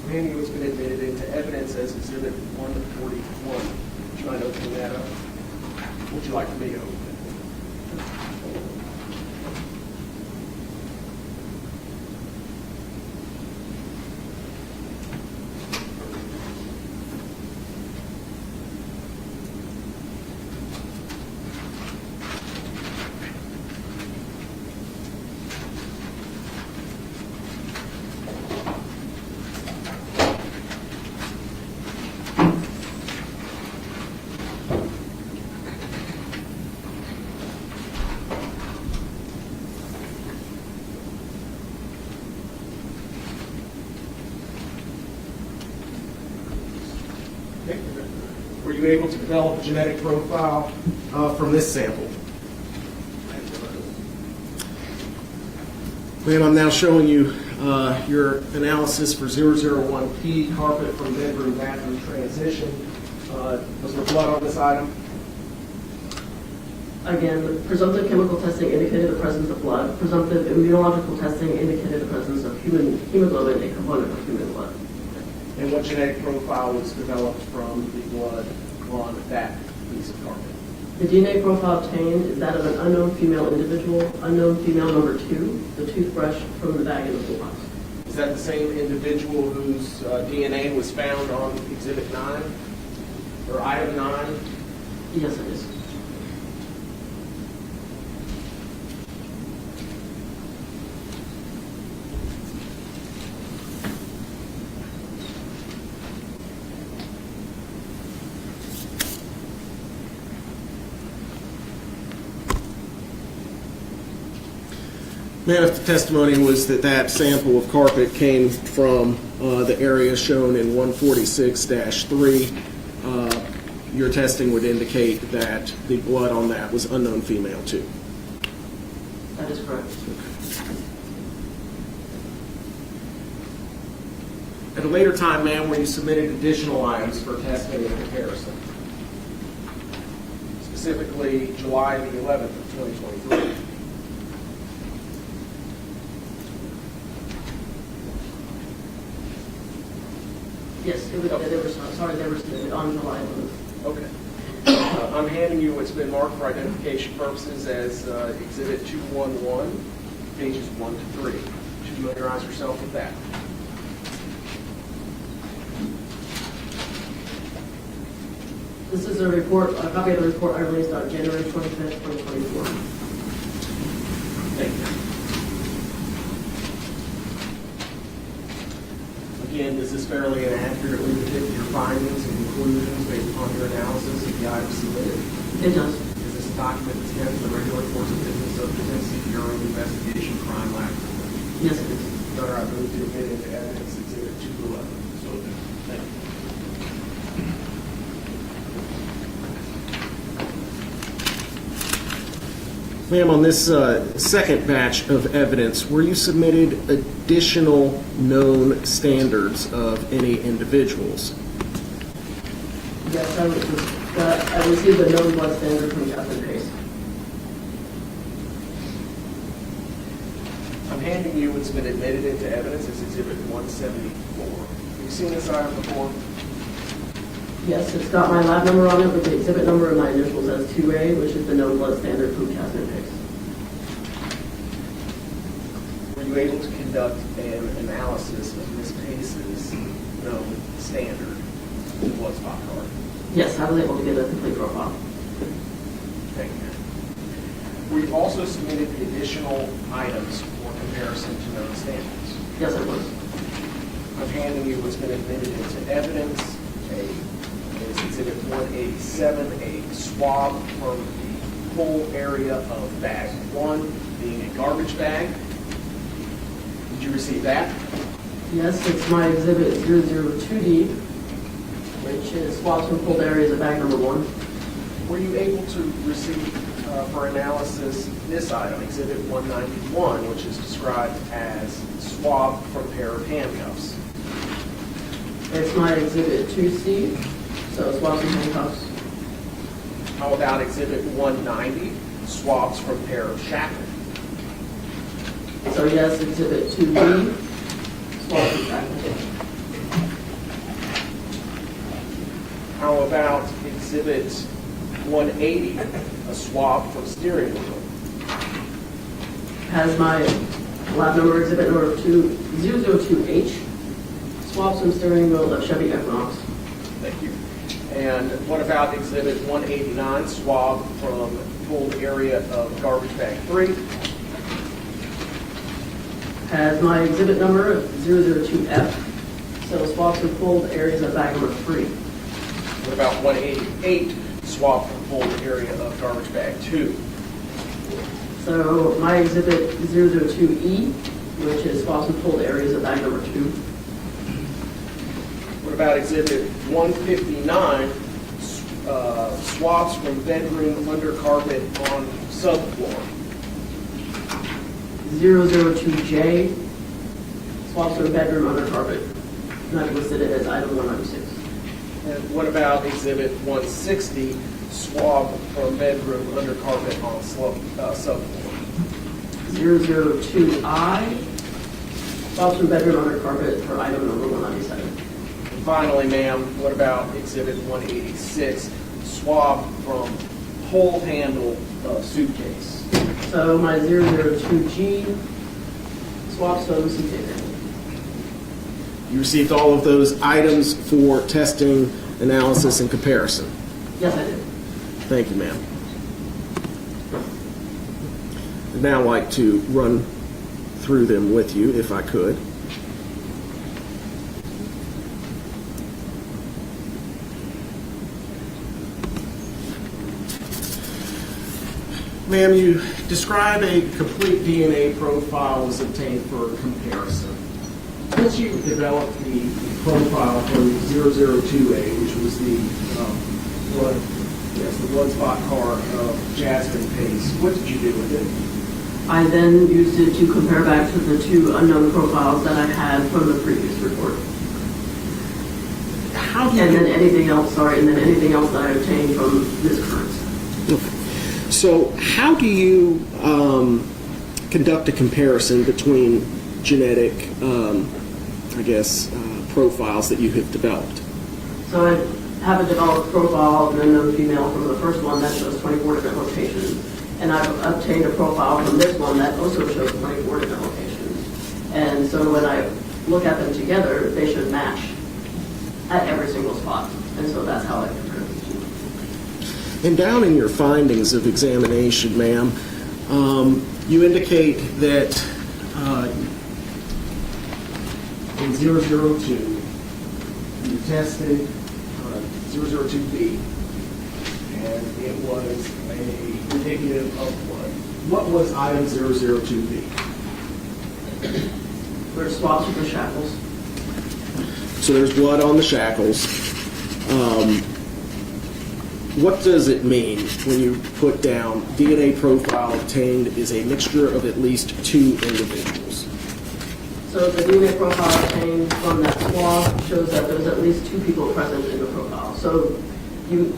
Randy, it's been admitted into evidence as Exhibit 141. Would you mind opening that up? Would you like me to open it? Were you able to develop a genetic profile from this sample? Ma'am, I'm now showing you your analysis for 001P, carpet from bedroom bathroom transition. Was there blood on this item? Again, presumptive chemical testing indicated the presence of blood. Presumptive immunological testing indicated the presence of human hemoglobin, a component of human blood. And what genetic profile was developed from the blood on that piece of carpet? The DNA profile obtained is that of an unknown female individual, unknown female number 2, the toothbrush from the bag in the pool house. Is that the same individual whose DNA was found on Exhibit 9, or Item 9? Yes, it is. Ma'am, if the testimony was that that sample of carpet came from the area shown in 146-3, your testing would indicate that the blood on that was unknown female too. That is correct. At a later time, ma'am, where you submitted additional items for testing and comparison, specifically July the 11th of 2023. Yes, they were submitted on July 11th. Okay. I'm handing you what's been marked for identification purposes as Exhibit 211, pages 1 to 3. Should you familiarize yourself with that? This is a report, a copy of the report I released on January 25th, 2024. Thank you. Again, does this fairly and accurately depict your findings and conclusions based upon your analysis of the items submitted? It does. Is this a document that's kept in the regular course of business of the Tennessee Bureau of Investigation Crime Lab? Yes, it is. Your Honor, I move to admit into evidence Exhibit 211. So, thank you. Ma'am, on this second batch of evidence, were you submitted additional known standards of any individuals? Yes, I received a known blood standard from Jasmine Pace. I'm handing you what's been admitted into evidence as Exhibit 174. Have you seen this item before? Yes, it's got my lab number on it with the exhibit number and my initials as 2A, which is the known blood standard from Jasmine Pace. Were you able to conduct an analysis of Ms. Pace's known standard, the blood spot card? Yes, I was able to get a complete profile. Thank you. Were you also submitted the additional items for comparison to known standards? Yes, I was. I'm handing you what's been admitted into evidence. It's Exhibit 187, a swab from the whole area of bag 1 being a garbage bag. Did you receive that? Yes, it's my exhibit 002D, which is swabs from pulled areas of bag number 1. Were you able to receive for analysis this item, Exhibit 191, which is described as swab from pair of handcuffs? It's my exhibit 2C, so swabs from handcuffs. How about Exhibit 190, swabs from pair of shackles? So yes, exhibit 2B, swabs from shackles. How about Exhibit 180, a swab from steering wheel? Has my lab number, exhibit number 002H, swabs from steering wheel of Chevy Equinox. Thank you. And what about Exhibit 189, swab from pulled area of garbage bag 3? Has my exhibit number 002F, so swabs from pulled areas of bag number 3. What about 188, swab from pulled area of garbage bag 2? So my exhibit 002E, which is swabs from pulled areas of bag number 2. What about Exhibit 159, swabs from bedroom under carpet on subfloor? 002J, swabs from bedroom under carpet. And I've listed it as item 196. And what about Exhibit 160, swab from bedroom under carpet on subfloor? 002I, swabs from bedroom under carpet for item number 197. And finally, ma'am, what about Exhibit 186, swab from pole handle suitcase? So my 002G, swabs from suitcase handle. You received all of those items for testing, analysis, and comparison. Yes, I did. Thank you, ma'am. I'd now like to run through them with you, if I could. Ma'am, you describe a complete DNA profile was obtained for comparison. Since you developed the profile from 002A, which was the blood spot card of Jasmine Pace, what did you do with it? I then used it to compare back to the 2 unknown profiles that I had from the previous report. How do you and then anything else that I obtained from this current. Okay. So how do you conduct a comparison between genetic, profiles that you have developed? So I have a developed profile of an unknown female from the first one that shows 24 different locations. And I've obtained a profile from this one that also shows 24 different locations. And so when I look at them together, they should match at every single spot. And so that's how I compare the two. And down in your findings of examination, ma'am, you indicate that in 002, you tested 002B, and it was a indicative of blood. What was item 002B? There's swabs with the shackles. So there's blood on the shackles. what does it mean when you put down DNA profile obtained is a mixture of at least 2 individuals? So the DNA profile obtained from that swab shows that there's at least 2 people present in the profile. So you,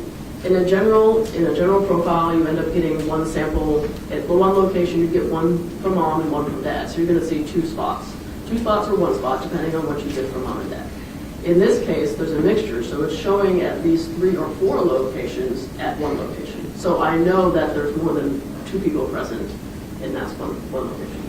in a general profile, you end up getting 1 sample at the 1 location. You get 1 from mom and 1 from dad. So you're going to see 2 spots. 2 spots or 1 spot, depending on what you get from mom and dad. In this case, there's a mixture, so it's showing at least 3 or 4 locations at 1 location. So I know that there's more than 2 people present in that one location.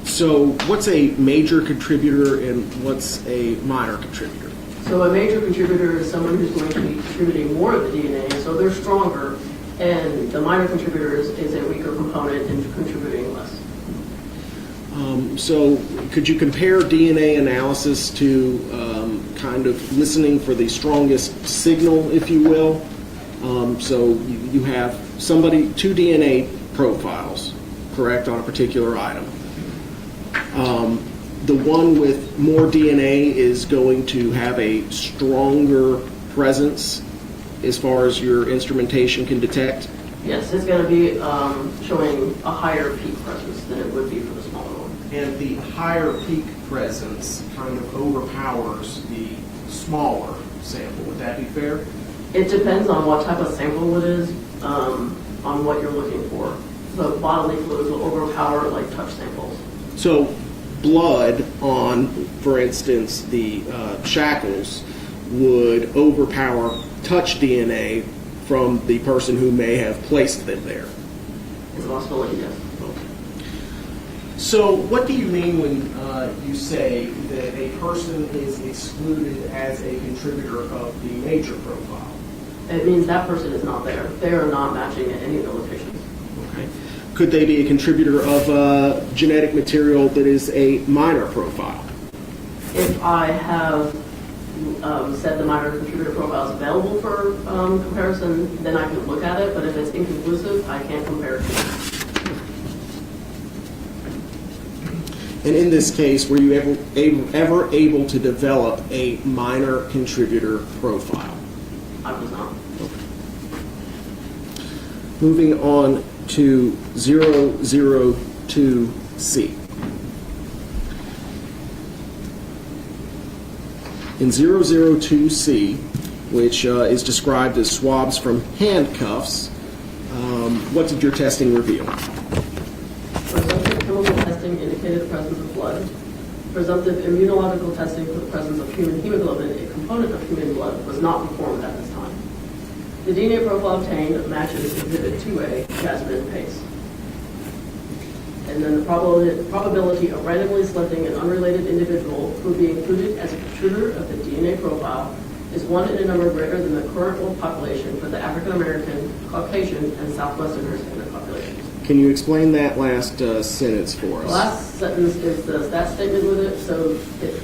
So what's a major contributor and what's a minor contributor? So a major contributor is someone who's going to be contributing more of the DNA, so they're stronger, and the minor contributor is a weaker component and contributing less. So could you compare DNA analysis to kind of listening for the strongest signal, if you will? So you have 2 DNA profiles, correct, on a particular item. The one with more DNA is going to have a stronger presence as far as your instrumentation can detect? Yes, it's going to be showing a higher peak presence than it would be for the smaller one. And the higher peak presence kind of overpowers the smaller sample. Would that be fair? It depends on what type of sample it is, on what you're looking for. The bodily fluids will overpower like touch samples. So blood on, for instance, the shackles would overpower touch DNA from the person who may have placed them there. It's a possibility, yes. So what do you mean when you say that a person is excluded as a contributor of the major profile? It means that person is not there. They are not matching at any of the locations. Okay. Could they be a contributor of genetic material that is a minor profile? If I have said the minor contributor profile is available for comparison, then I can look at it, but if it's inconclusive, I can't compare it. And in this case, were you ever able to develop a minor contributor profile? I was not. Moving on to 002C. In 002C, which is described as swabs from handcuffs, what did your testing reveal? Presumptive chemical testing indicated the presence of blood. Presumptive immunological testing for the presence of human hemoglobin, a component of human blood, was not performed at this time. The DNA profile obtained matches Exhibit 2A, Jasmine Pace. And then the probability of randomly selecting an unrelated individual who would be included as a contributor of the DNA profile is 1 in a number greater than the current world population for the African American, Caucasian, and Southwestern Hispanic populations. Can you explain that last sentence for us? The last sentence is the stat statement with it, so it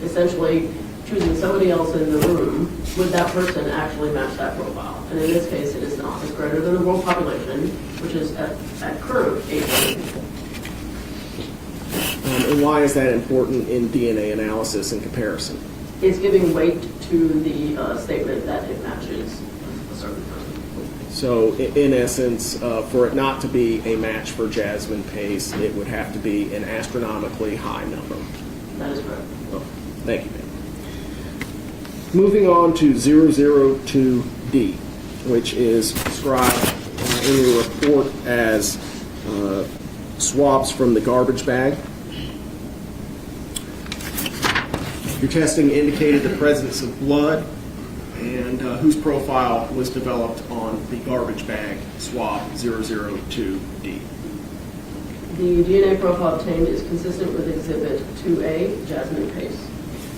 essentially choosing somebody else in the room, would that person actually match that profile? And in this case, it is not. It's greater than the world population, which is at current 8 million people. And why is that important in DNA analysis and comparison? It's giving weight to the statement that it matches a certain person. So in essence, for it not to be a match for Jasmine Pace, it would have to be an astronomically high number. That is correct. Oh, thank you, ma'am. Moving on to 002D, which is described in your report as swabs from the garbage bag. Your testing indicated the presence of blood, and whose profile was developed on the garbage bag swab 002D. The DNA profile obtained is consistent with Exhibit 2A, Jasmine Pace.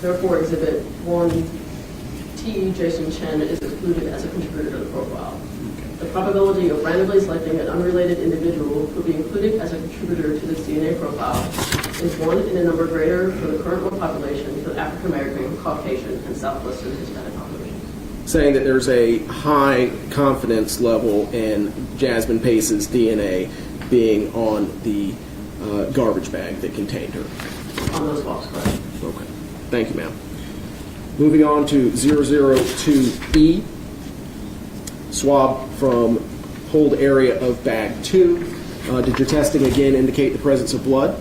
Therefore, Exhibit 1T, Jason Chen, is excluded as a contributor to the profile. The probability of randomly selecting an unrelated individual who will be included as a contributor to this DNA profile is 1 in a number greater for the current world population for the African American, Caucasian, and Southwestern Hispanic populations. Saying that there's a high confidence level in Jasmine Pace's DNA being on the garbage bag that contained her. On those swabs, correct. Okay. Thank you, ma'am. Moving on to 002E, swab from hold area of bag 2. Did your testing again indicate the presence of blood?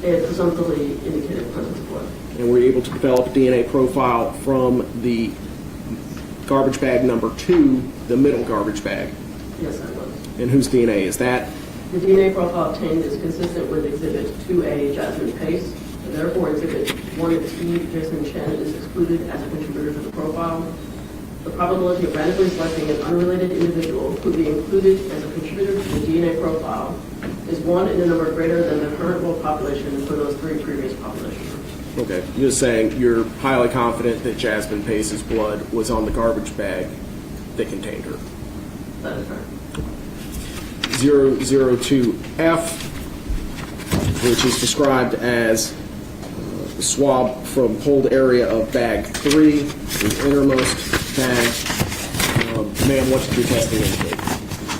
It presumptively indicated the presence of blood. And were you able to develop a DNA profile from the garbage bag number 2, the middle garbage bag? Yes, I was. And whose DNA is that? The DNA profile obtained is consistent with Exhibit 2A, Jasmine Pace, and therefore Exhibit 1T, Jason Chen, is excluded as a contributor to the profile. The probability of randomly selecting an unrelated individual who would be included as a contributor to the DNA profile is 1 in a number greater than the current world population for those 3 previous population groups. Okay, you're saying you're highly confident that Jasmine Pace's blood was on the garbage bag that contained her. That is correct. 002F, which is described as the swab from hold area of bag 3, the innermost bag. Ma'am, what did your testing indicate?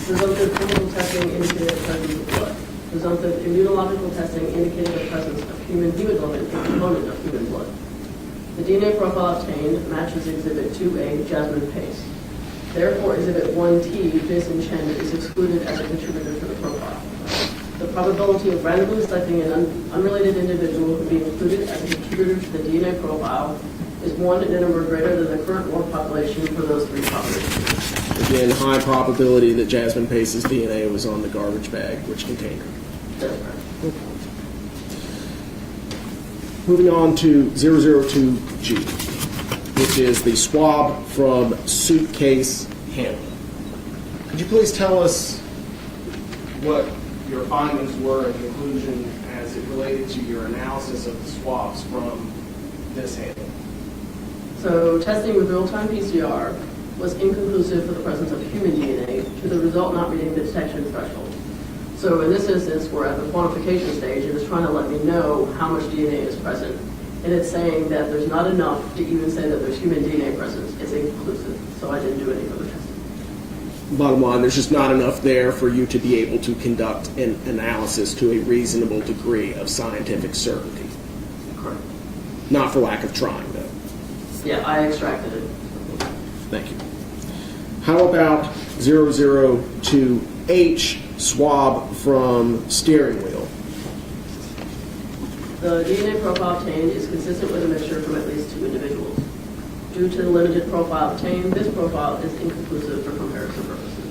Presumptive chemical testing indicated the presence of blood. Presumptive immunological testing indicated the presence of human hemoglobin, a component of human blood. The DNA profile obtained matches Exhibit 2A, Jasmine Pace. Therefore, Exhibit 1T, Jason Chen, is excluded as a contributor to the profile. The probability of randomly selecting an unrelated individual who would be included as a contributor to the DNA profile is 1 in a number greater than the current world population for those 3 populations. Again, high probability that Jasmine Pace's DNA was on the garbage bag which contained her. That's right. Moving on to 002G, which is the swab from suitcase handle. Could you please tell us what your findings were in conclusion as it related to your analysis of the swabs from this handle? So testing with real-time PCR was inconclusive for the presence of human DNA to the result not meeting the detection threshold. So in this instance, we're at the quantification stage and it's trying to let me know how much DNA is present. And it's saying that there's not enough to even say that there's human DNA present. It's inconclusive, so I didn't do any further testing. Bottom line, there's just not enough there for you to be able to conduct an analysis to a reasonable degree of scientific certainty. Correct. Not for lack of trying, though. Yeah, I extracted it. Thank you. How about 002H, swab from steering wheel? The DNA profile obtained is consistent with a mixture from at least 2 individuals. Due to the limited profile obtained, this profile is inconclusive for comparison purposes.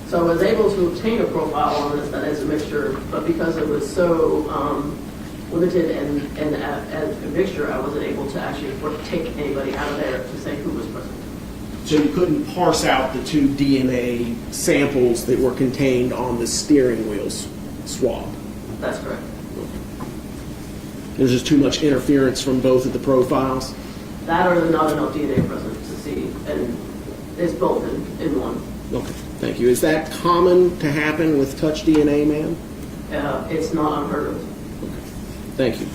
So I was able to obtain a profile on this that is a mixture, but because it was so limited and a mixture, I wasn't able to actually take anybody out of there to say who was present. So you couldn't parse out the 2 DNA samples that were contained on the steering wheel swab? That's correct. There's just too much interference from both of the profiles? That or not enough DNA present to see, and it's both in one. Okay, thank you. Is that common to happen with touch DNA, ma'am? It's not unheard of. Thank you.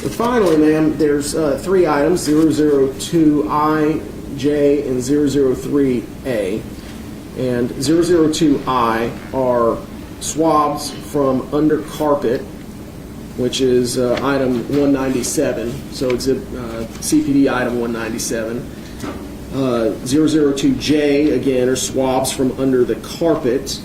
And finally, ma'am, there's 3 items, 002I, J, and 003A. And 002I are swabs from under carpet, which is item 197, so it's CPD item 197. 002J, again, are swabs from under the carpet,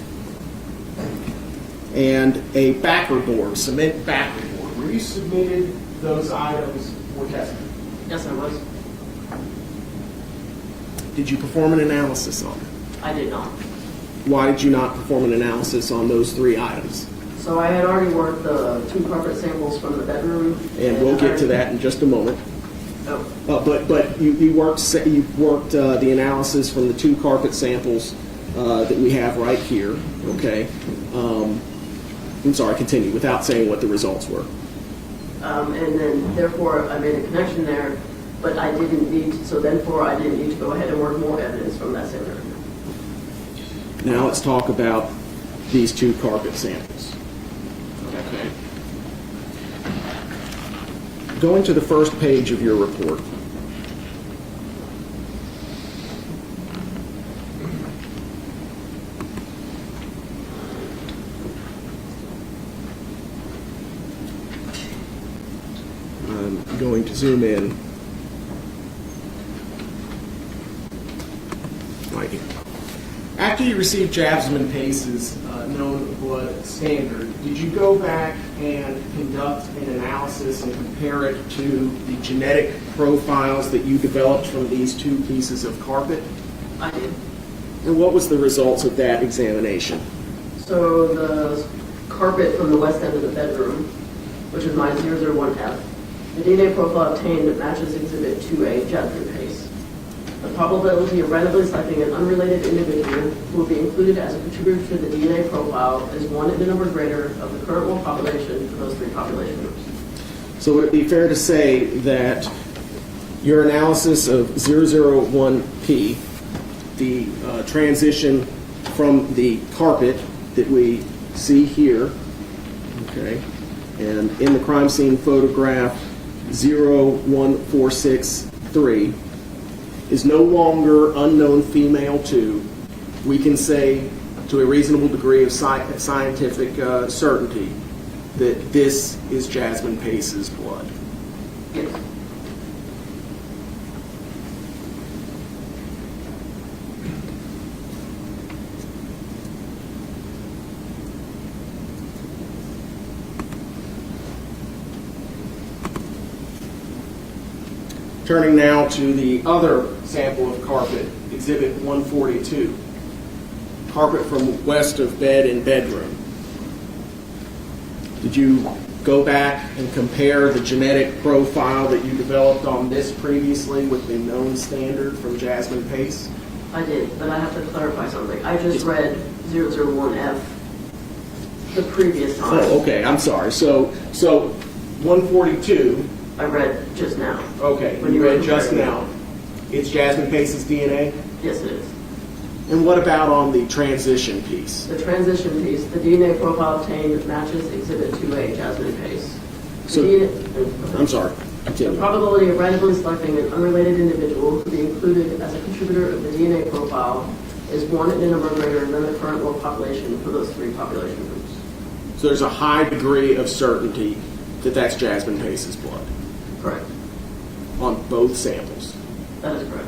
and a backer board, cement backer board. Were you submitted those items for testing? Yes, I was. Did you perform an analysis on it? I did not. Why did you not perform an analysis on those 3 items? So I had already worked the 2 carpet samples from the bedroom. And we'll get to that in just a moment. Oh. But you worked the analysis from the 2 carpet samples that we have right here. Okay. I'm sorry. Continue without saying what the results were. And then therefore I made a connection there, but I didn't need to, so therefore I didn't need to go ahead and work more evidence from that same area. Now let's talk about these 2 carpet samples. Okay. Going to the first page of your report. going to zoom in. Right here. After you received Jasmine Pace's known blood standard, did you go back and conduct an analysis and compare it to the genetic profiles that you developed from these two pieces of carpet? I did. And what was the results of that examination? So the carpet from the west end of the bedroom, which is my 001F, the DNA profile obtained matches Exhibit 2A, Jasmine Pace. The probability of randomly selecting an unrelated individual who will be included as a contributor to the DNA profile is 1 in the number greater of the current world population for those 3 population groups. So would it be fair to say that your analysis of 001P, the transition from the carpet that we see here, okay, and in the crime scene photograph 01463, is no longer unknown female 2, we can say to a reasonable degree of scientific certainty that this is Jasmine Pace's blood? Yes. Turning now to the other sample of carpet, Exhibit 142, carpet from west of bed and bedroom. Did you go back and compare the genetic profile that you developed on this previously with the known standard from Jasmine Pace? I did, but I have to clarify something. I just read 001F the previous time. Oh, okay, I'm sorry. So 142. I read just now. Okay, when you read just now. It's Jasmine Pace's DNA? Yes, it is. And what about on the transition piece? The transition piece, the DNA profile obtained matches Exhibit 2A, Jasmine Pace. So, I'm sorry. The probability of randomly selecting an unrelated individual to be included as a contributor of the DNA profile is 1 in a number greater than the current world population for those 3 population groups. So there's a high degree of certainty that that's Jasmine Pace's blood? Correct. On both samples? That is correct.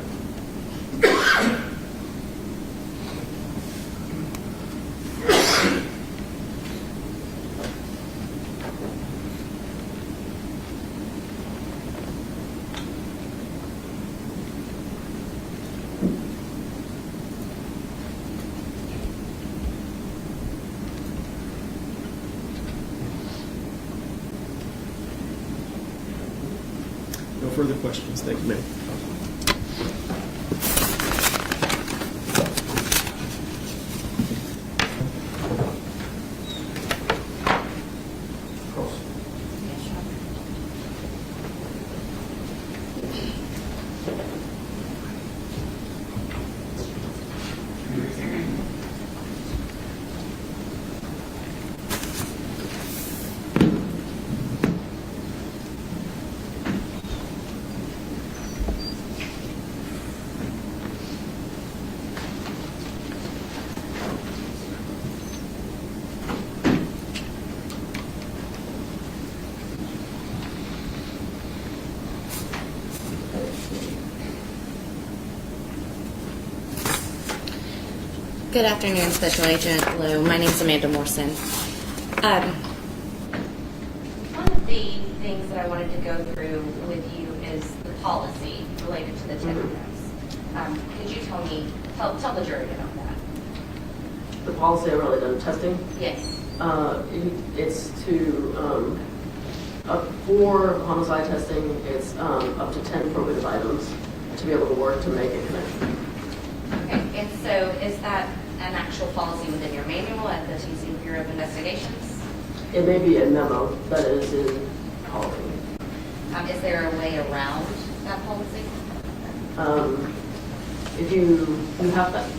No further questions. Thank you, ma'am. Good afternoon, Special Agent Lou. My name is Amanda Morrison. One of the things that I wanted to go through with you is the policy related to the tetanus. Could you tell the jury about that? The policy around the testing? Yes. It's to, for homicide testing, it's up to 10 probative items to be able to work to make a connection. Okay, and so is that an actual policy within your manual at the TC Bureau of Investigations? It may be a memo that is in policy. Is there a way around that policy? If you have that,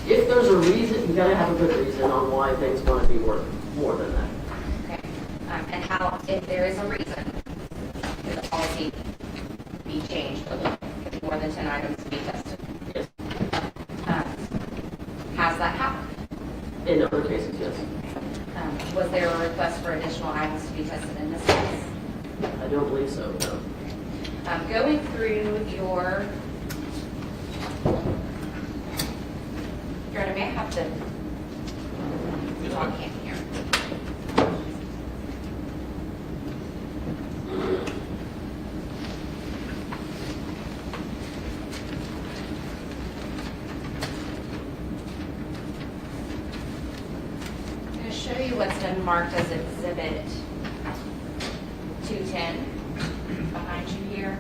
if there's a reason, you gotta have a good reason on why things want to be worth more than that. Okay, and how, if there is a reason, could the policy be changed a little, if more than 10 items to be tested? Yes. Has that happened? In other cases, yes. Was there a request for additional items to be tested in this case? I don't believe so, no. Going through your Honor, may I have the long hand here? I'm going to show you what's been marked as Exhibit 210 behind you here.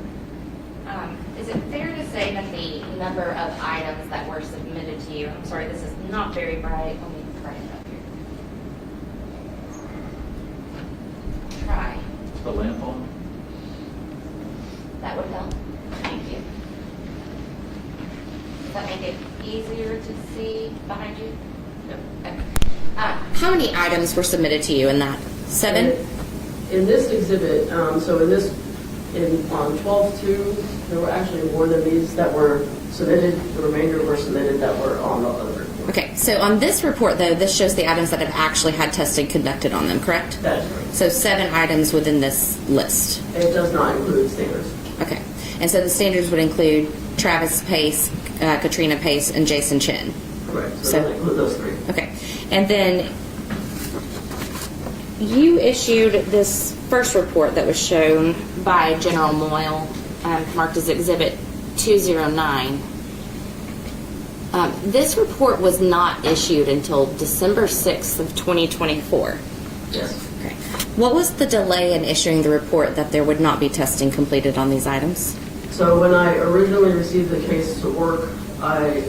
Is it fair to say that the number of items that were submitted to you, I'm sorry, this is not very bright, let me brighten it up here. Try. The lamp on? That would help. Thank you. Does that make it easier to see behind you? No. Okay. How many items were submitted to you in that? 7? In this exhibit, on 12-2, there were actually more than these that were submitted. The remainder were submitted that were on the other report. Okay, so on this report, though, this shows the items that have actually had testing conducted on them, correct? That is correct. So 7 items within this list. It does not include standards. Okay, and so the standards would include Travis Pace, Katrina Pace, and Jason Chen. Correct, so it doesn't include those 3. Okay, and then you issued this first report that was shown by General Moyle, marked as Exhibit 209. This report was not issued until December 6th of 2024. Yes. Okay. What was the delay in issuing the report that there would not be testing completed on these items? So when I originally received the case to work, I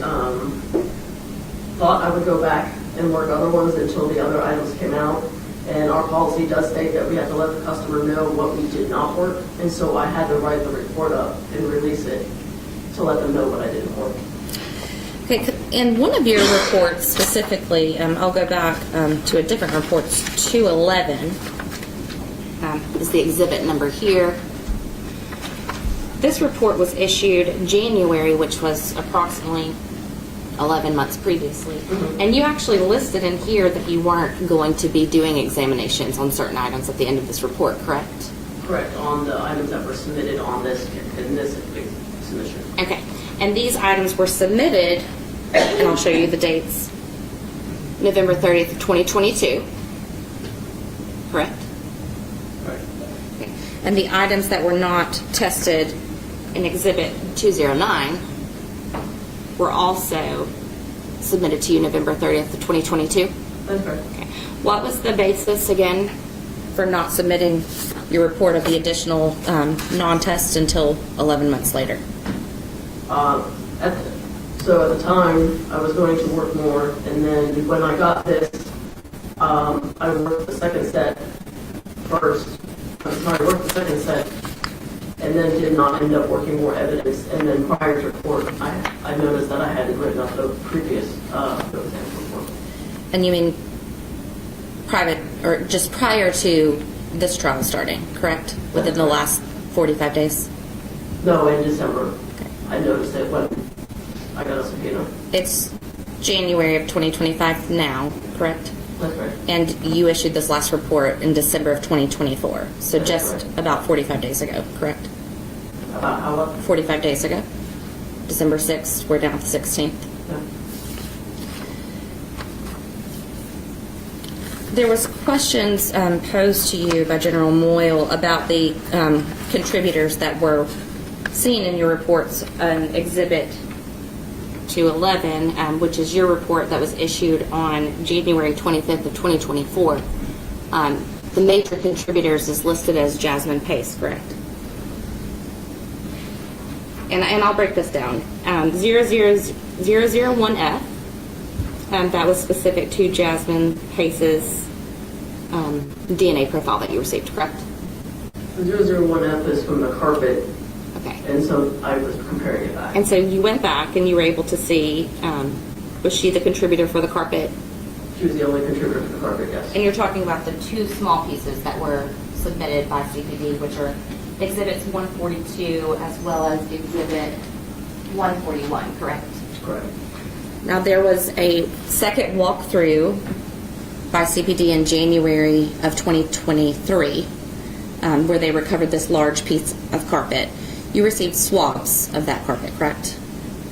thought I would go back and work other ones until the other items came out. And our policy does state that we have to let the customer know what we did not work. And so I had to write the report up and release it to let them know what I didn't work. Okay, in one of your reports specifically, I'll go back to a different report, 211 is the exhibit number here. This report was issued in January, which was approximately 11 months previously. Mm-hmm. And you actually listed in here that you weren't going to be doing examinations on certain items at the end of this report, correct? Correct, on the items that were submitted on this, in this submission. Okay, and these items were submitted, and I'll show you the dates, November 30th of 2022, correct? Right. Okay. And the items that were not tested in Exhibit 209 were also submitted to you November 30th of 2022? That's correct. Okay. What was the basis, again, for not submitting your report of the additional non-test until 11 months later? So at the time, I was going to work more, and then when I got this, I worked the second set first. I worked the second set, and then did not end up working more evidence. And then prior to court, I noticed that I hadn't written up the previous report. And you mean private, or just prior to this trial starting, correct? Within the last 45 days? No, in December. Okay. I noticed it when I got a subpoena. It's January of 2025 now, correct? That's right. And you issued this last report in December of 2024, so That's just right. about 45 days ago, correct? About how long? 45 days ago. December 6th, we're down to the 16th. Yeah. There was questions posed to you by General Moyle about the contributors that were seen in your reports, Exhibit 211, which is your report that was issued on January 25th of 2024. The major contributors is listed as Jasmine Pace, correct? And I'll break this down. 00001F, that was specific to Jasmine Pace's DNA profile that you received, correct? The 001F is from the carpet. Okay. And so I was comparing it back. And so you went back and you were able to see, was she the contributor for the carpet? She was the only contributor for the carpet, yes. And you're talking about the 2 small pieces that were submitted by CPD, which are Exhibits 142 as well as Exhibit 141, correct? Correct. Now there was a second walkthrough by CPD in January of 2023 where they recovered this large piece of carpet. You received swabs of that carpet, correct?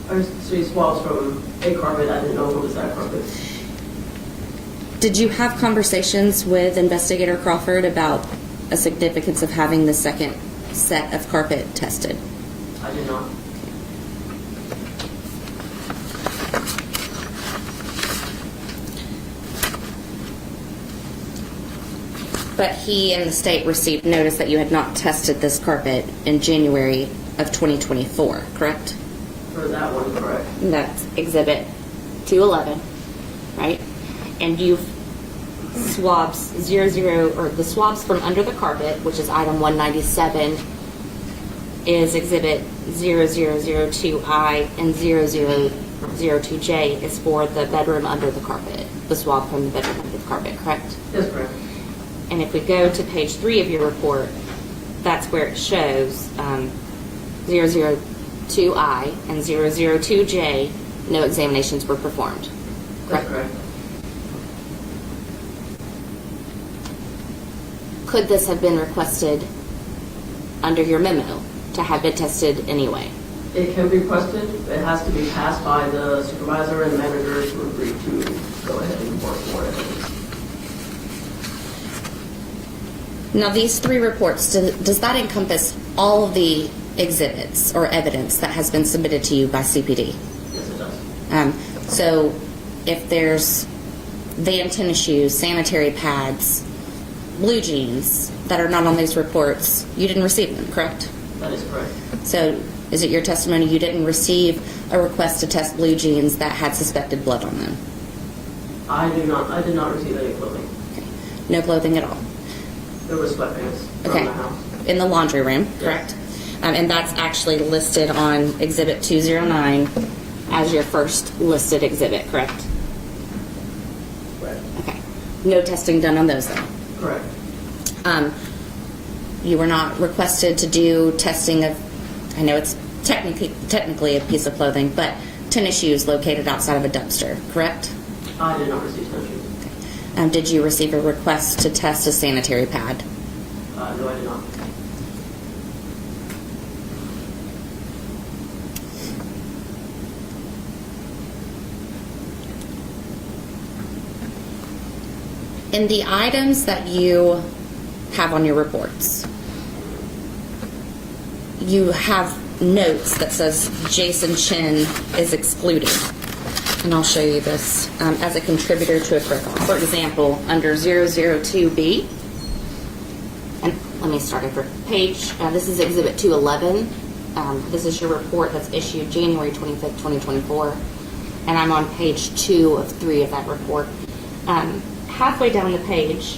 I received swabs from a carpet. I didn't know it was that carpet. Did you have conversations with Investigator Crawford about a significance of having the second set of carpet tested? I did not. But he and the state received notice that you had not tested this carpet in January of 2024, correct? For that one, correct. And that's Exhibit 211, right? And you swabs the swabs from under the carpet, which is item 197, is Exhibit 0002I, and 0002J is for the bedroom under the carpet, the swab from the bedroom under the carpet, correct? That's correct. And if we go to page 3 of your report, that's where it shows 002I and 002J, no examinations were performed. That's correct. Could this have been requested under your memo to have been tested anyway? It can be requested. It has to be passed by the supervisor and manager to agree to go ahead and work for it. Now, these 3 reports, does that encompass all of the exhibits or evidence that has been submitted to you by CPD? Yes, it does. So if there's van tennis shoes, sanitary pads, blue jeans that are not on these reports, you didn't receive them, correct? That is correct. So is it your testimony you didn't receive a request to test blue jeans that had suspected blood on them? I did not receive any clothing. Okay. No clothing at all? There was sweatpants from the house. In the laundry room, correct? And that's actually listed on Exhibit 209 as your first listed exhibit, correct? Right. Okay. No testing done on those then? Correct. You were not requested to do testing of, I know it's technically a piece of clothing, but tennis shoes located outside of a dumpster, correct? I did not receive tennis shoes. Did you receive a request to test a sanitary pad? No, I did not. In the items that you have on your reports, you have notes that says Jason Chen is excluded. And I'll show you this as a contributor to a profile. For example, under 002B, and let me start over. This is Exhibit 211. This is your report that's issued January 25th, 2024. And I'm on page 2 of 3 of that report. Halfway down the page,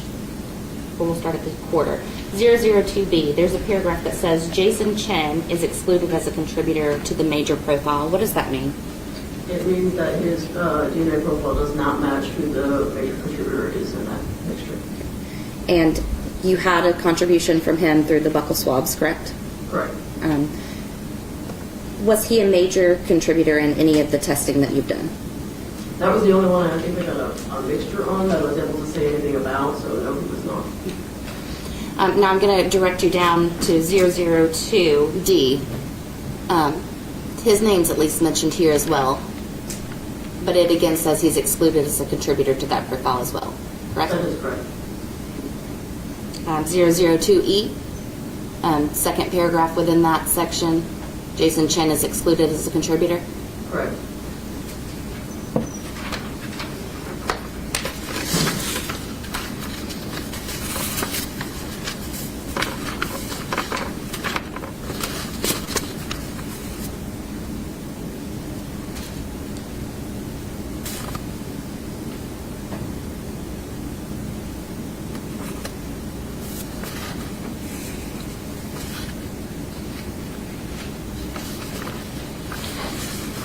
we'll start at the quarter, 002B, there's a paragraph that says Jason Chen is excluded as a contributor to the major profile. What does that mean? It means that his DNA profile does not match who the major contributor is in that mixture. And you had a contribution from him through the buccal swabs, correct? Correct. Was he a major contributor in any of the testing that you've done? That was the only one I think I got a mixture on that I was able to say anything about, so no, he was not. Now I'm going to direct you down to 002D. His name's at least mentioned here as well, but it again says he's excluded as a contributor to that profile as well, correct? That is correct. 002E, second paragraph within that section, Jason Chen is excluded as a contributor? Correct.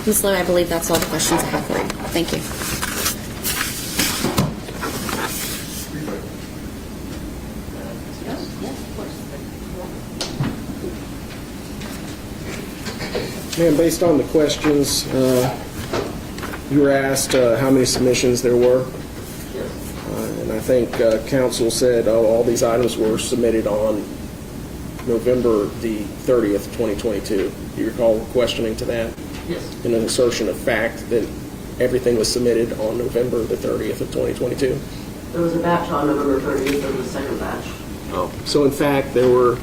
Ms. Lowe, I believe that's all the questions I have for you. Thank you. Ma'am, based on the questions, you were asked how many submissions there were. And I think counsel said all these items were submitted on November the 30th, 2022. Do you recall questioning to that? Yes. In an assertion of fact that everything was submitted on November the 30th of 2022? There was a batch on November 30th, there was a second batch. Oh. So in fact, there were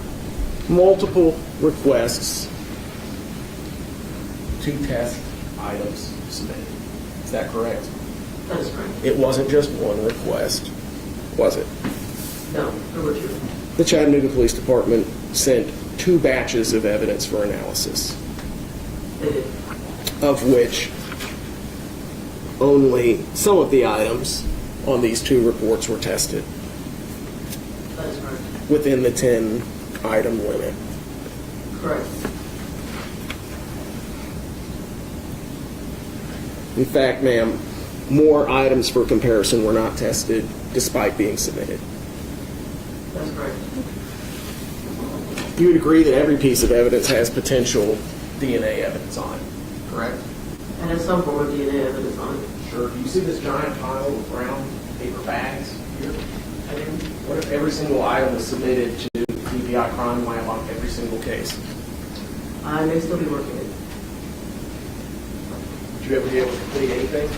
multiple requests to test items submitted. Is that correct? That is correct. It wasn't just one request, was it? No, there were two. The Chattanooga Police Department sent 2 batches of evidence for analysis, They did. of which only some of the items on these 2 reports were tested That is correct. within the 10-item limit. Correct. In fact, ma'am, more items for comparison were not tested despite being submitted. That's correct. You would agree that every piece of evidence has potential DNA evidence on it, correct? And has some form of DNA evidence on it. Sure. Do you see this giant pile of brown paper bags here? What if every single item was submitted to DPI Crime Lab on every single case? I may still be working it. Would you ever be able to complete anything?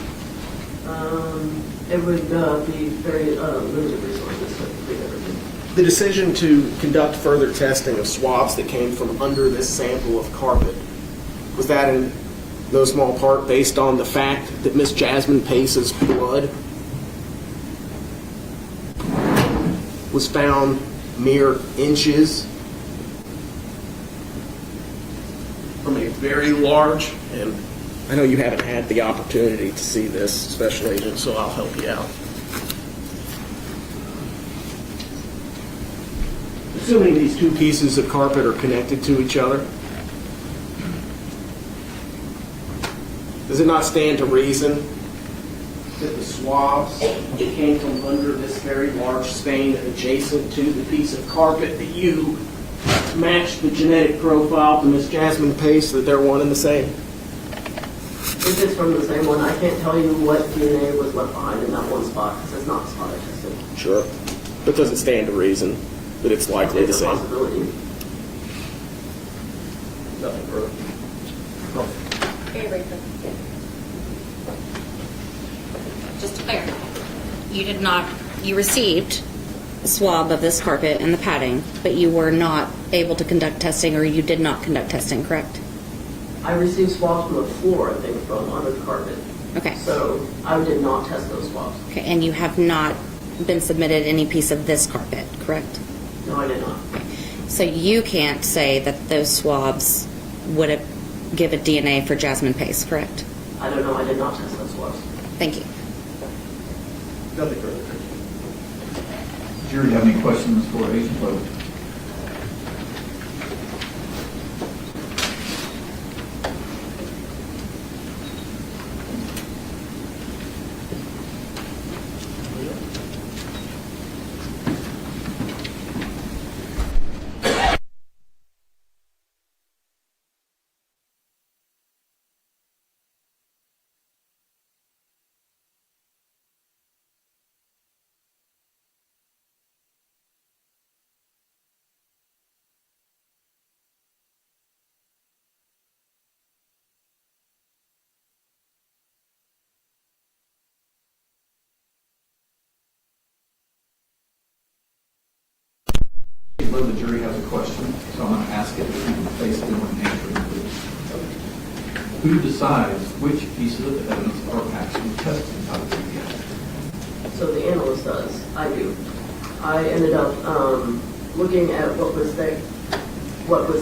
It would be very limited resources to complete everything. The decision to conduct further testing of swabs that came from under this sample of carpet, was that in no small part based on the fact that Miss Jasmine Pace's blood was found mere inches from a very large, and I know you haven't had the opportunity to see this, Special Agent, so I'll help you out. Assuming these 2 pieces of carpet are connected to each other, does it not stand to reason that the swabs that came from under this very large stain adjacent to the piece of carpet that you matched the genetic profile to Miss Jasmine Pace, that they're one and the same? If it's from the same one, I can't tell you what DNA was left behind in that one spot because it's not the spot I tested. Sure. But does it stand to reason that it's likely the It's a same? possibility. Nothing further. Very briefly. Just to clarify, you received a swab of this carpet and the padding, but you were not able to conduct testing, or you did not conduct testing, correct? I received swabs from the floor, I think, from under the carpet. Okay. So I did not test those swabs. Okay, and you have not been submitted any piece of this carpet, correct? No, I did not. So you can't say that those swabs would have given DNA for Jasmine Pace, correct? I don't know. I did not test those swabs. Thank you. Nothing further. Jury, do you have any questions for Agent Lowe? Lowe, the jury has a question, so I'm going to ask it if you can face them and answer it, please. Who decides which pieces of evidence are actually tested by the DPI? So the analyst does. I do. I ended up looking at what was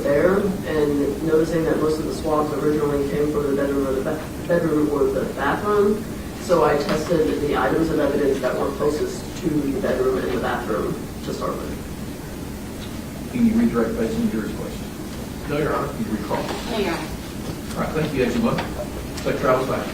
there, and noticing that most of the swabs originally came from the bedroom or the bathroom. So I tested the items of evidence that were closest to the bedroom and the bathroom to start with. Can you redirect based on the jury's question? No, Your Honor. You recall? No, Your Honor. All right, thank you, Agent Lowe. Safe travels back.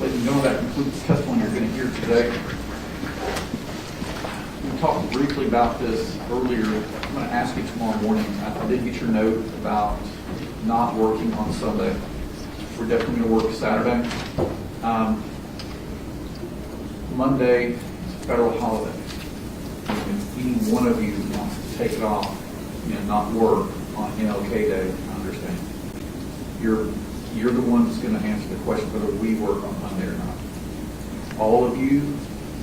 Ladies and gentlemen, that concludes the testimony you're going to hear today. talked briefly about this earlier. I'm going to ask you tomorrow morning. I did get your note about not working on Sunday. We're definitely going to work Saturday. Monday is a federal holiday. If any one of you wants to take it off and not work on MLK Day, I understand. You're the one that's going to answer the question whether we work on Monday or not. All of you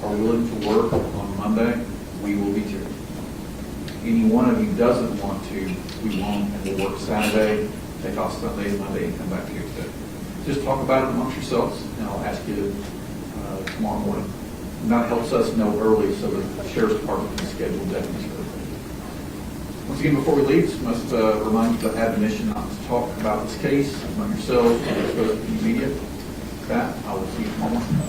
are willing to work on Monday, we will be too. Any one of you doesn't want to, we won't, and we'll work Saturday, take off Sunday and Monday, and come back Tuesday. Just talk about it amongst yourselves, and I'll ask you tomorrow morning. And that helps us know early so that the Sheriff's Department can schedule deputies for everything. Once again, before we leave, just must remind you of the admonition not to talk about this case among yourselves or discuss it in the media. With that, I will see you tomorrow morning.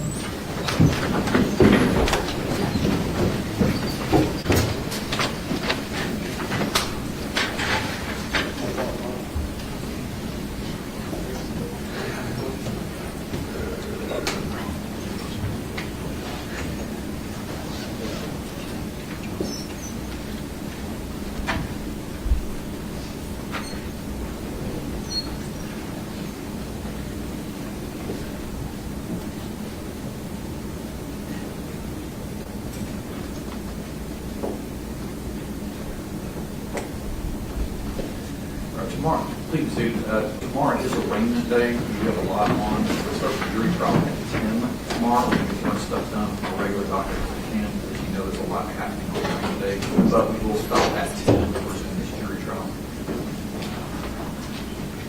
Tomorrow, please do. Tomorrow is arraignment day. We have a lot on. We'll start the jury trial at 10 tomorrow. We can get stuff done from a regular docket as we can. As you know, there's a lot happening on arraignment day. But we will stop at 10 for this jury trial.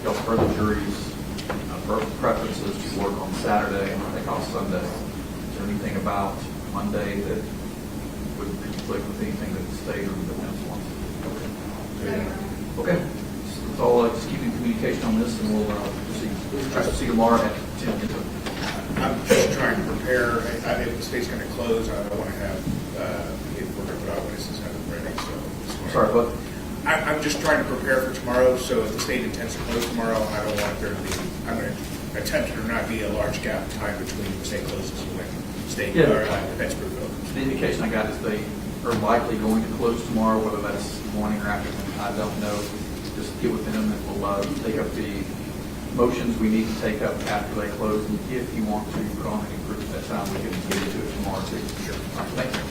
Y'all further juries preferences to work on Saturday and take off Sunday. Is there anything about Monday that would conflict with anything that the state or the defense wants? Okay. So I'll just keep in communication on this, and we'll proceed tomorrow at 10. I'm just trying to prepare. If the state's going to close, I don't want to have, if we're going to put out witnesses out of ready. So sorry, what? I'm just trying to prepare for tomorrow. So if the state intends to close tomorrow, I don't want there to be, I'm going to attempt to not be a large gap of time between the state closes and when state or defense group opens. The indication I got is they are likely going to close tomorrow, whether that's morning or afternoon, I don't know. Just get with them and we'll take up the motions we need to take up after they close. And if you want to put on any proof at that time, we can get into it tomorrow too. Sure. All right, thank you.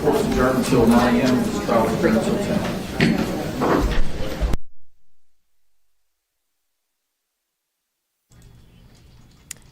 Court's adjourned until 9 a.m. This trial is adjourned until 10.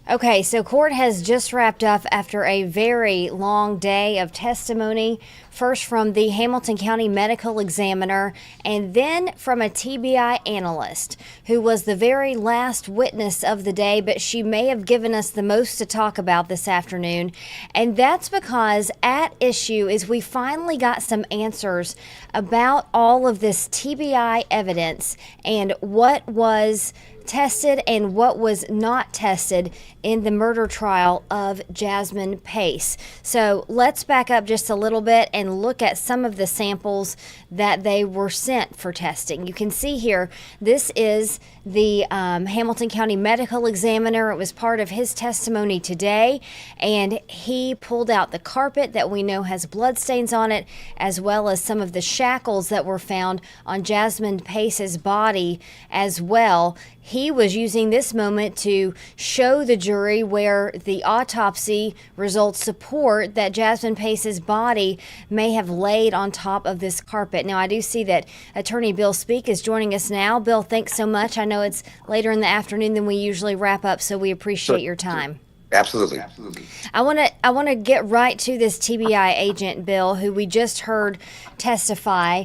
Okay, so court has just wrapped up after a very long day of testimony, first from the Hamilton County Medical Examiner and then from a TBI analyst, who was the very last witness of the day, but she may have given us the most to talk about this afternoon. And that's because at issue is we finally got some answers about all of this TBI evidence and what was tested and what was not tested in the murder trial of Jasmine Pace. So let's back up just a little bit and look at some of the samples that they were sent for testing. You can see here, this is the Hamilton County Medical Examiner. It was part of his testimony today, and he pulled out the carpet that we know has bloodstains on it, as well as some of the shackles that were found on Jasmine Pace's body as well. He was using this moment to show the jury where the autopsy results support that Jasmine Pace's body may have laid on top of this carpet. Now, I do see that Attorney Bill Speak is joining us now. Bill, thanks so much. I know it's later in the afternoon than we usually wrap up, so we appreciate your time. Absolutely. I want to get right to this TBI agent, Bill, who we just heard testify.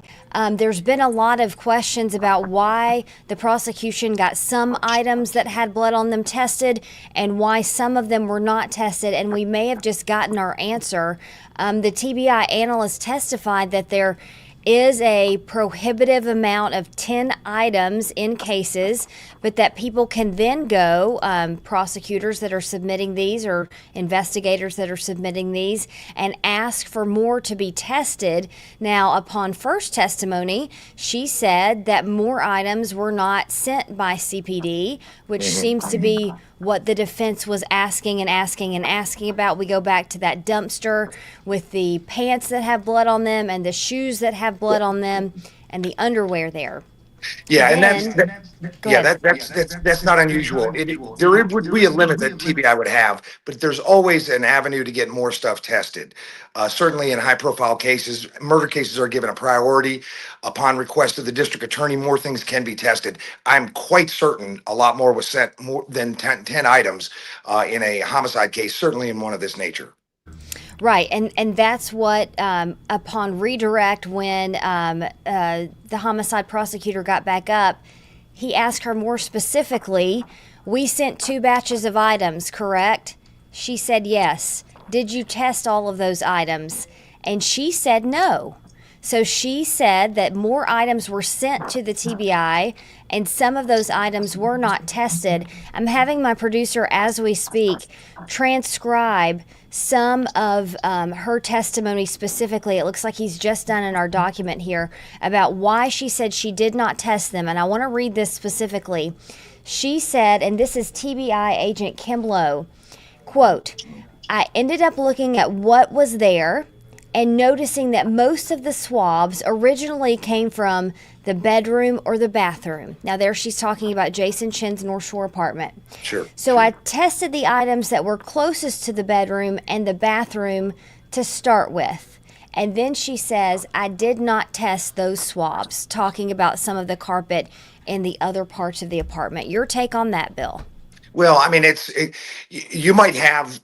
There's been a lot of questions about why the prosecution got some items that had blood on them tested and why some of them were not tested, and we may have just gotten our answer. The TBI analyst testified that there is a prohibitive amount of 10 items in cases, but that people can then go, prosecutors that are submitting these or investigators that are submitting these, and ask for more to be tested. Now, upon first testimony, she said that more items were not sent by CPD, which seems to be what the defense was asking and asking and asking about. We go back to that dumpster with the pants that have blood on them and the shoes that have blood on them and the underwear there. Yeah, and Go yeah, ahead. that's not unusual. There would be a limit that TBI would have, but there's always an avenue to get more stuff tested. Certainly in high-profile cases, murder cases are given a priority. Upon request of the district attorney, more things can be tested. I'm quite certain a lot more was sent, more than 10 items in a homicide case, certainly in one of this nature. Right, and that's what, upon redirect, when the homicide prosecutor got back up, he asked her more specifically, we sent 2 batches of items, correct? She said yes. Did you test all of those items? And she said no. So she said that more items were sent to the TBI and some of those items were not tested. I'm having my producer, as we speak, transcribe some of her testimony specifically. It looks like he's just done in our document here about why she said she did not test them. And I want to read this specifically. She said, and this is TBI agent Kim Lowe, quote, I ended up looking at what was there and noticing that most of the swabs originally came from the bedroom or the bathroom. Now there she's talking about Jason Chen's North Shore apartment. Sure. So I tested the items that were closest to the bedroom and the bathroom to start with. And then she says, I did not test those swabs, talking about some of the carpet in the other parts of the apartment. Your take on that, Bill? Well, I mean, you might have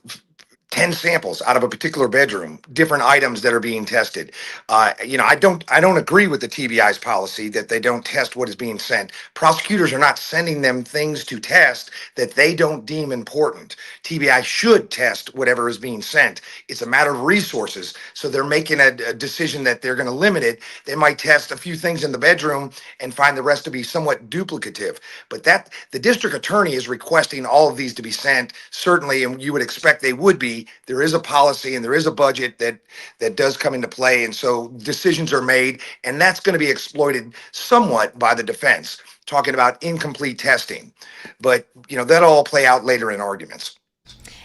10 samples out of a particular bedroom, different items that are being tested. I don't agree with the TBI's policy that they don't test what is being sent. Prosecutors are not sending them things to test that they don't deem important. TBI should test whatever is being sent. It's a matter of resources. So they're making a decision that they're going to limit it. They might test a few things in the bedroom and find the rest to be somewhat duplicative. But that the district attorney is requesting all of these to be sent, certainly, and you would expect they would be. There is a policy and there is a budget that does come into play, and so decisions are made, and that's going to be exploited somewhat by the defense, talking about incomplete testing. But that'll all play out later in arguments.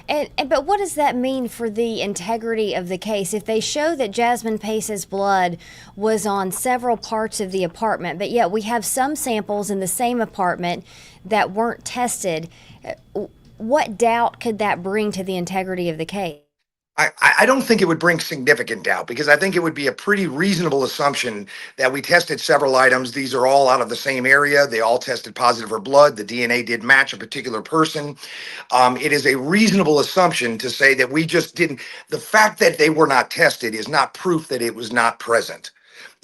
But what does that mean for the integrity of the case? If they show that Jasmine Pace's blood was on several parts of the apartment, but yet we have some samples in the same apartment that weren't tested, what doubt could that bring to the integrity of the case? I don't think it would bring significant doubt, because I think it would be a pretty reasonable assumption that we tested several items. These are all out of the same area. They all tested positive for blood. The DNA did match a particular person. It is a reasonable assumption to say that we just didn't. The fact that they were not tested is not proof that it was not present.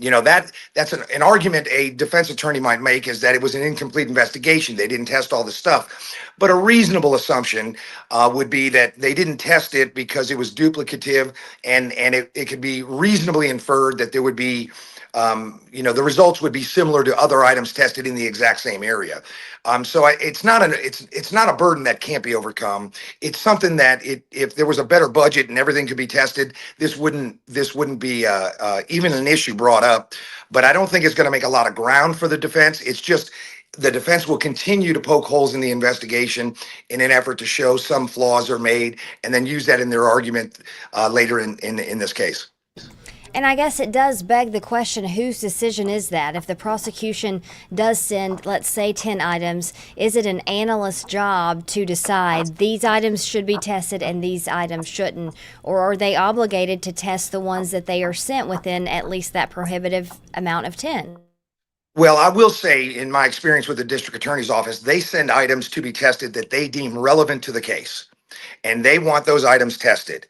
That's an argument a defense attorney might make, is that it was an incomplete investigation. They didn't test all the stuff. But a reasonable assumption would be that they didn't test it because it was duplicative, and it could be reasonably inferred that there would be, the results would be similar to other items tested in the exact same area. So it's not a burden that can't be overcome. It's something that if there was a better budget and everything could be tested, this wouldn't be even an issue brought up. But I don't think it's going to make a lot of ground for the defense. It's just the defense will continue to poke holes in the investigation in an effort to show some flaws are made, and then use that in their argument later in this case. And I guess it does beg the question, whose decision is that? If the prosecution does send, let's say, 10 items, is it an analyst's job to decide these items should be tested and these items shouldn't? Or are they obligated to test the ones that they are sent within at least that prohibitive amount of 10? Well, I will say, in my experience with the district attorney's office, they send items to be tested that they deem relevant to the case, and they want those items tested.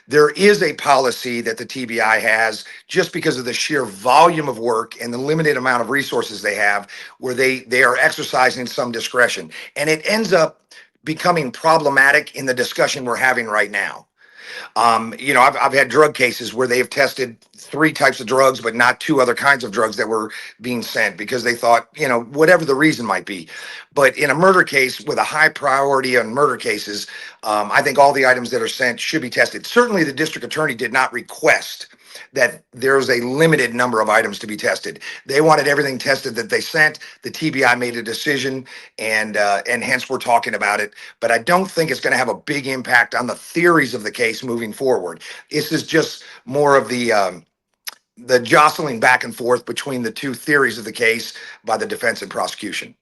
There is a policy that the TBI has, just because of the sheer volume of work and the limited amount of resources they have, where they are exercising some discretion. And it ends up becoming problematic in the discussion we're having right now. I've had drug cases where they've tested 3 types of drugs, but not 2 other kinds of drugs that were being sent, because they thought, whatever the reason might be. But in a murder case with a high priority on murder cases, I think all the items that are sent should be tested. Certainly the district attorney did not request that there's a limited number of items to be tested. They wanted everything tested that they sent. The TBI made a decision, and hence we're talking about it. But I don't think it's going to have a big impact on the theories of the case moving forward. This is just more of the jostling back and forth between the two theories of the case by the defense and prosecution.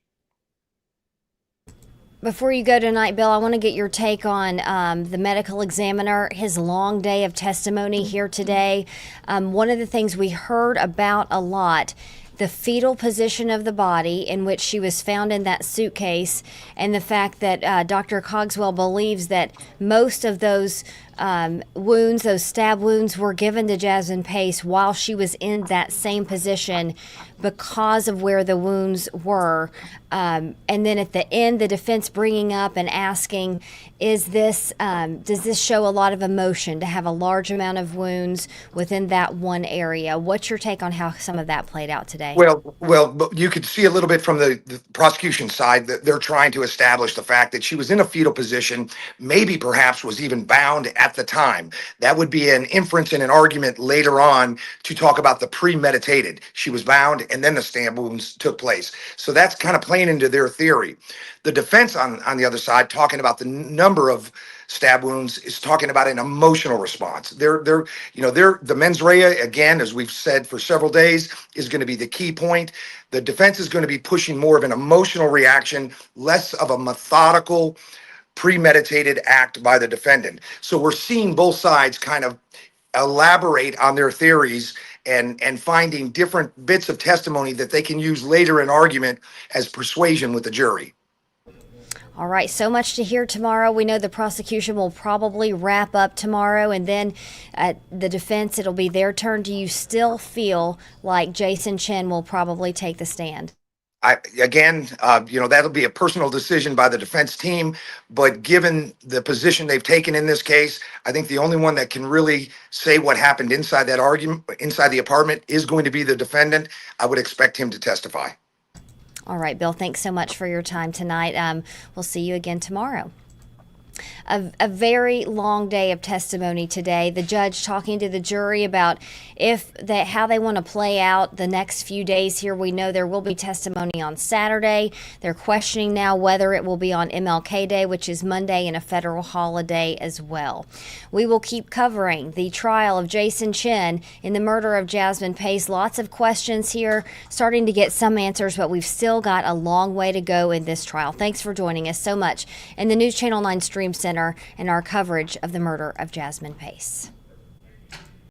Before you go tonight, Bill, I want to get your take on the medical examiner, his long day of testimony here today. One of the things we heard about a lot, the fetal position of the body in which she was found in that suitcase, and the fact that Dr. Cogswell believes that most of those wounds, those stab wounds, were given to Jasmine Pace while she was in that same position because of where the wounds were. And then at the end, the defense bringing up and asking, does this show a lot of emotion to have a large amount of wounds within that one area? What's your take on how some of that played out today? Well, you could see a little bit from the prosecution side that they're trying to establish the fact that she was in a fetal position, maybe perhaps was even bound at the time. That would be an inference in an argument later on to talk about the premeditated. She was bound and then the stab wounds took place. So that's kind of playing into their theory. The defense on the other side, talking about the number of stab wounds, is talking about an emotional response. The mens rea, again, as we've said for several days, is going to be the key point. The defense is going to be pushing more of an emotional reaction, less of a methodical, premeditated act by the defendant. So we're seeing both sides kind of elaborate on their theories and finding different bits of testimony that they can use later in argument as persuasion with the jury. All right, so much to hear tomorrow. We know the prosecution will probably wrap up tomorrow, and then at the defense, it'll be their turn. Do you still feel like Jason Chen will probably take the stand? That'll be a personal decision by the defense team, but given the position they've taken in this case, I think the only one that can really say what happened inside that argument, inside the apartment, is going to be the defendant. I would expect him to testify. All right, Bill, thanks so much for your time tonight. We'll see you again tomorrow. A very long day of testimony today. The judge talking to the jury about how they want to play out the next few days here. We know there will be testimony on Saturday. They're questioning now whether it will be on MLK Day, which is Monday, and a federal holiday as well. We will keep covering the trial of Jason Chen in the murder of Jasmine Pace. Lots of questions here, starting to get some answers, but we've still got a long way to go in this trial. Thanks for joining us so much in the News Channel 9 Stream Center and our coverage of the murder of Jasmine Pace.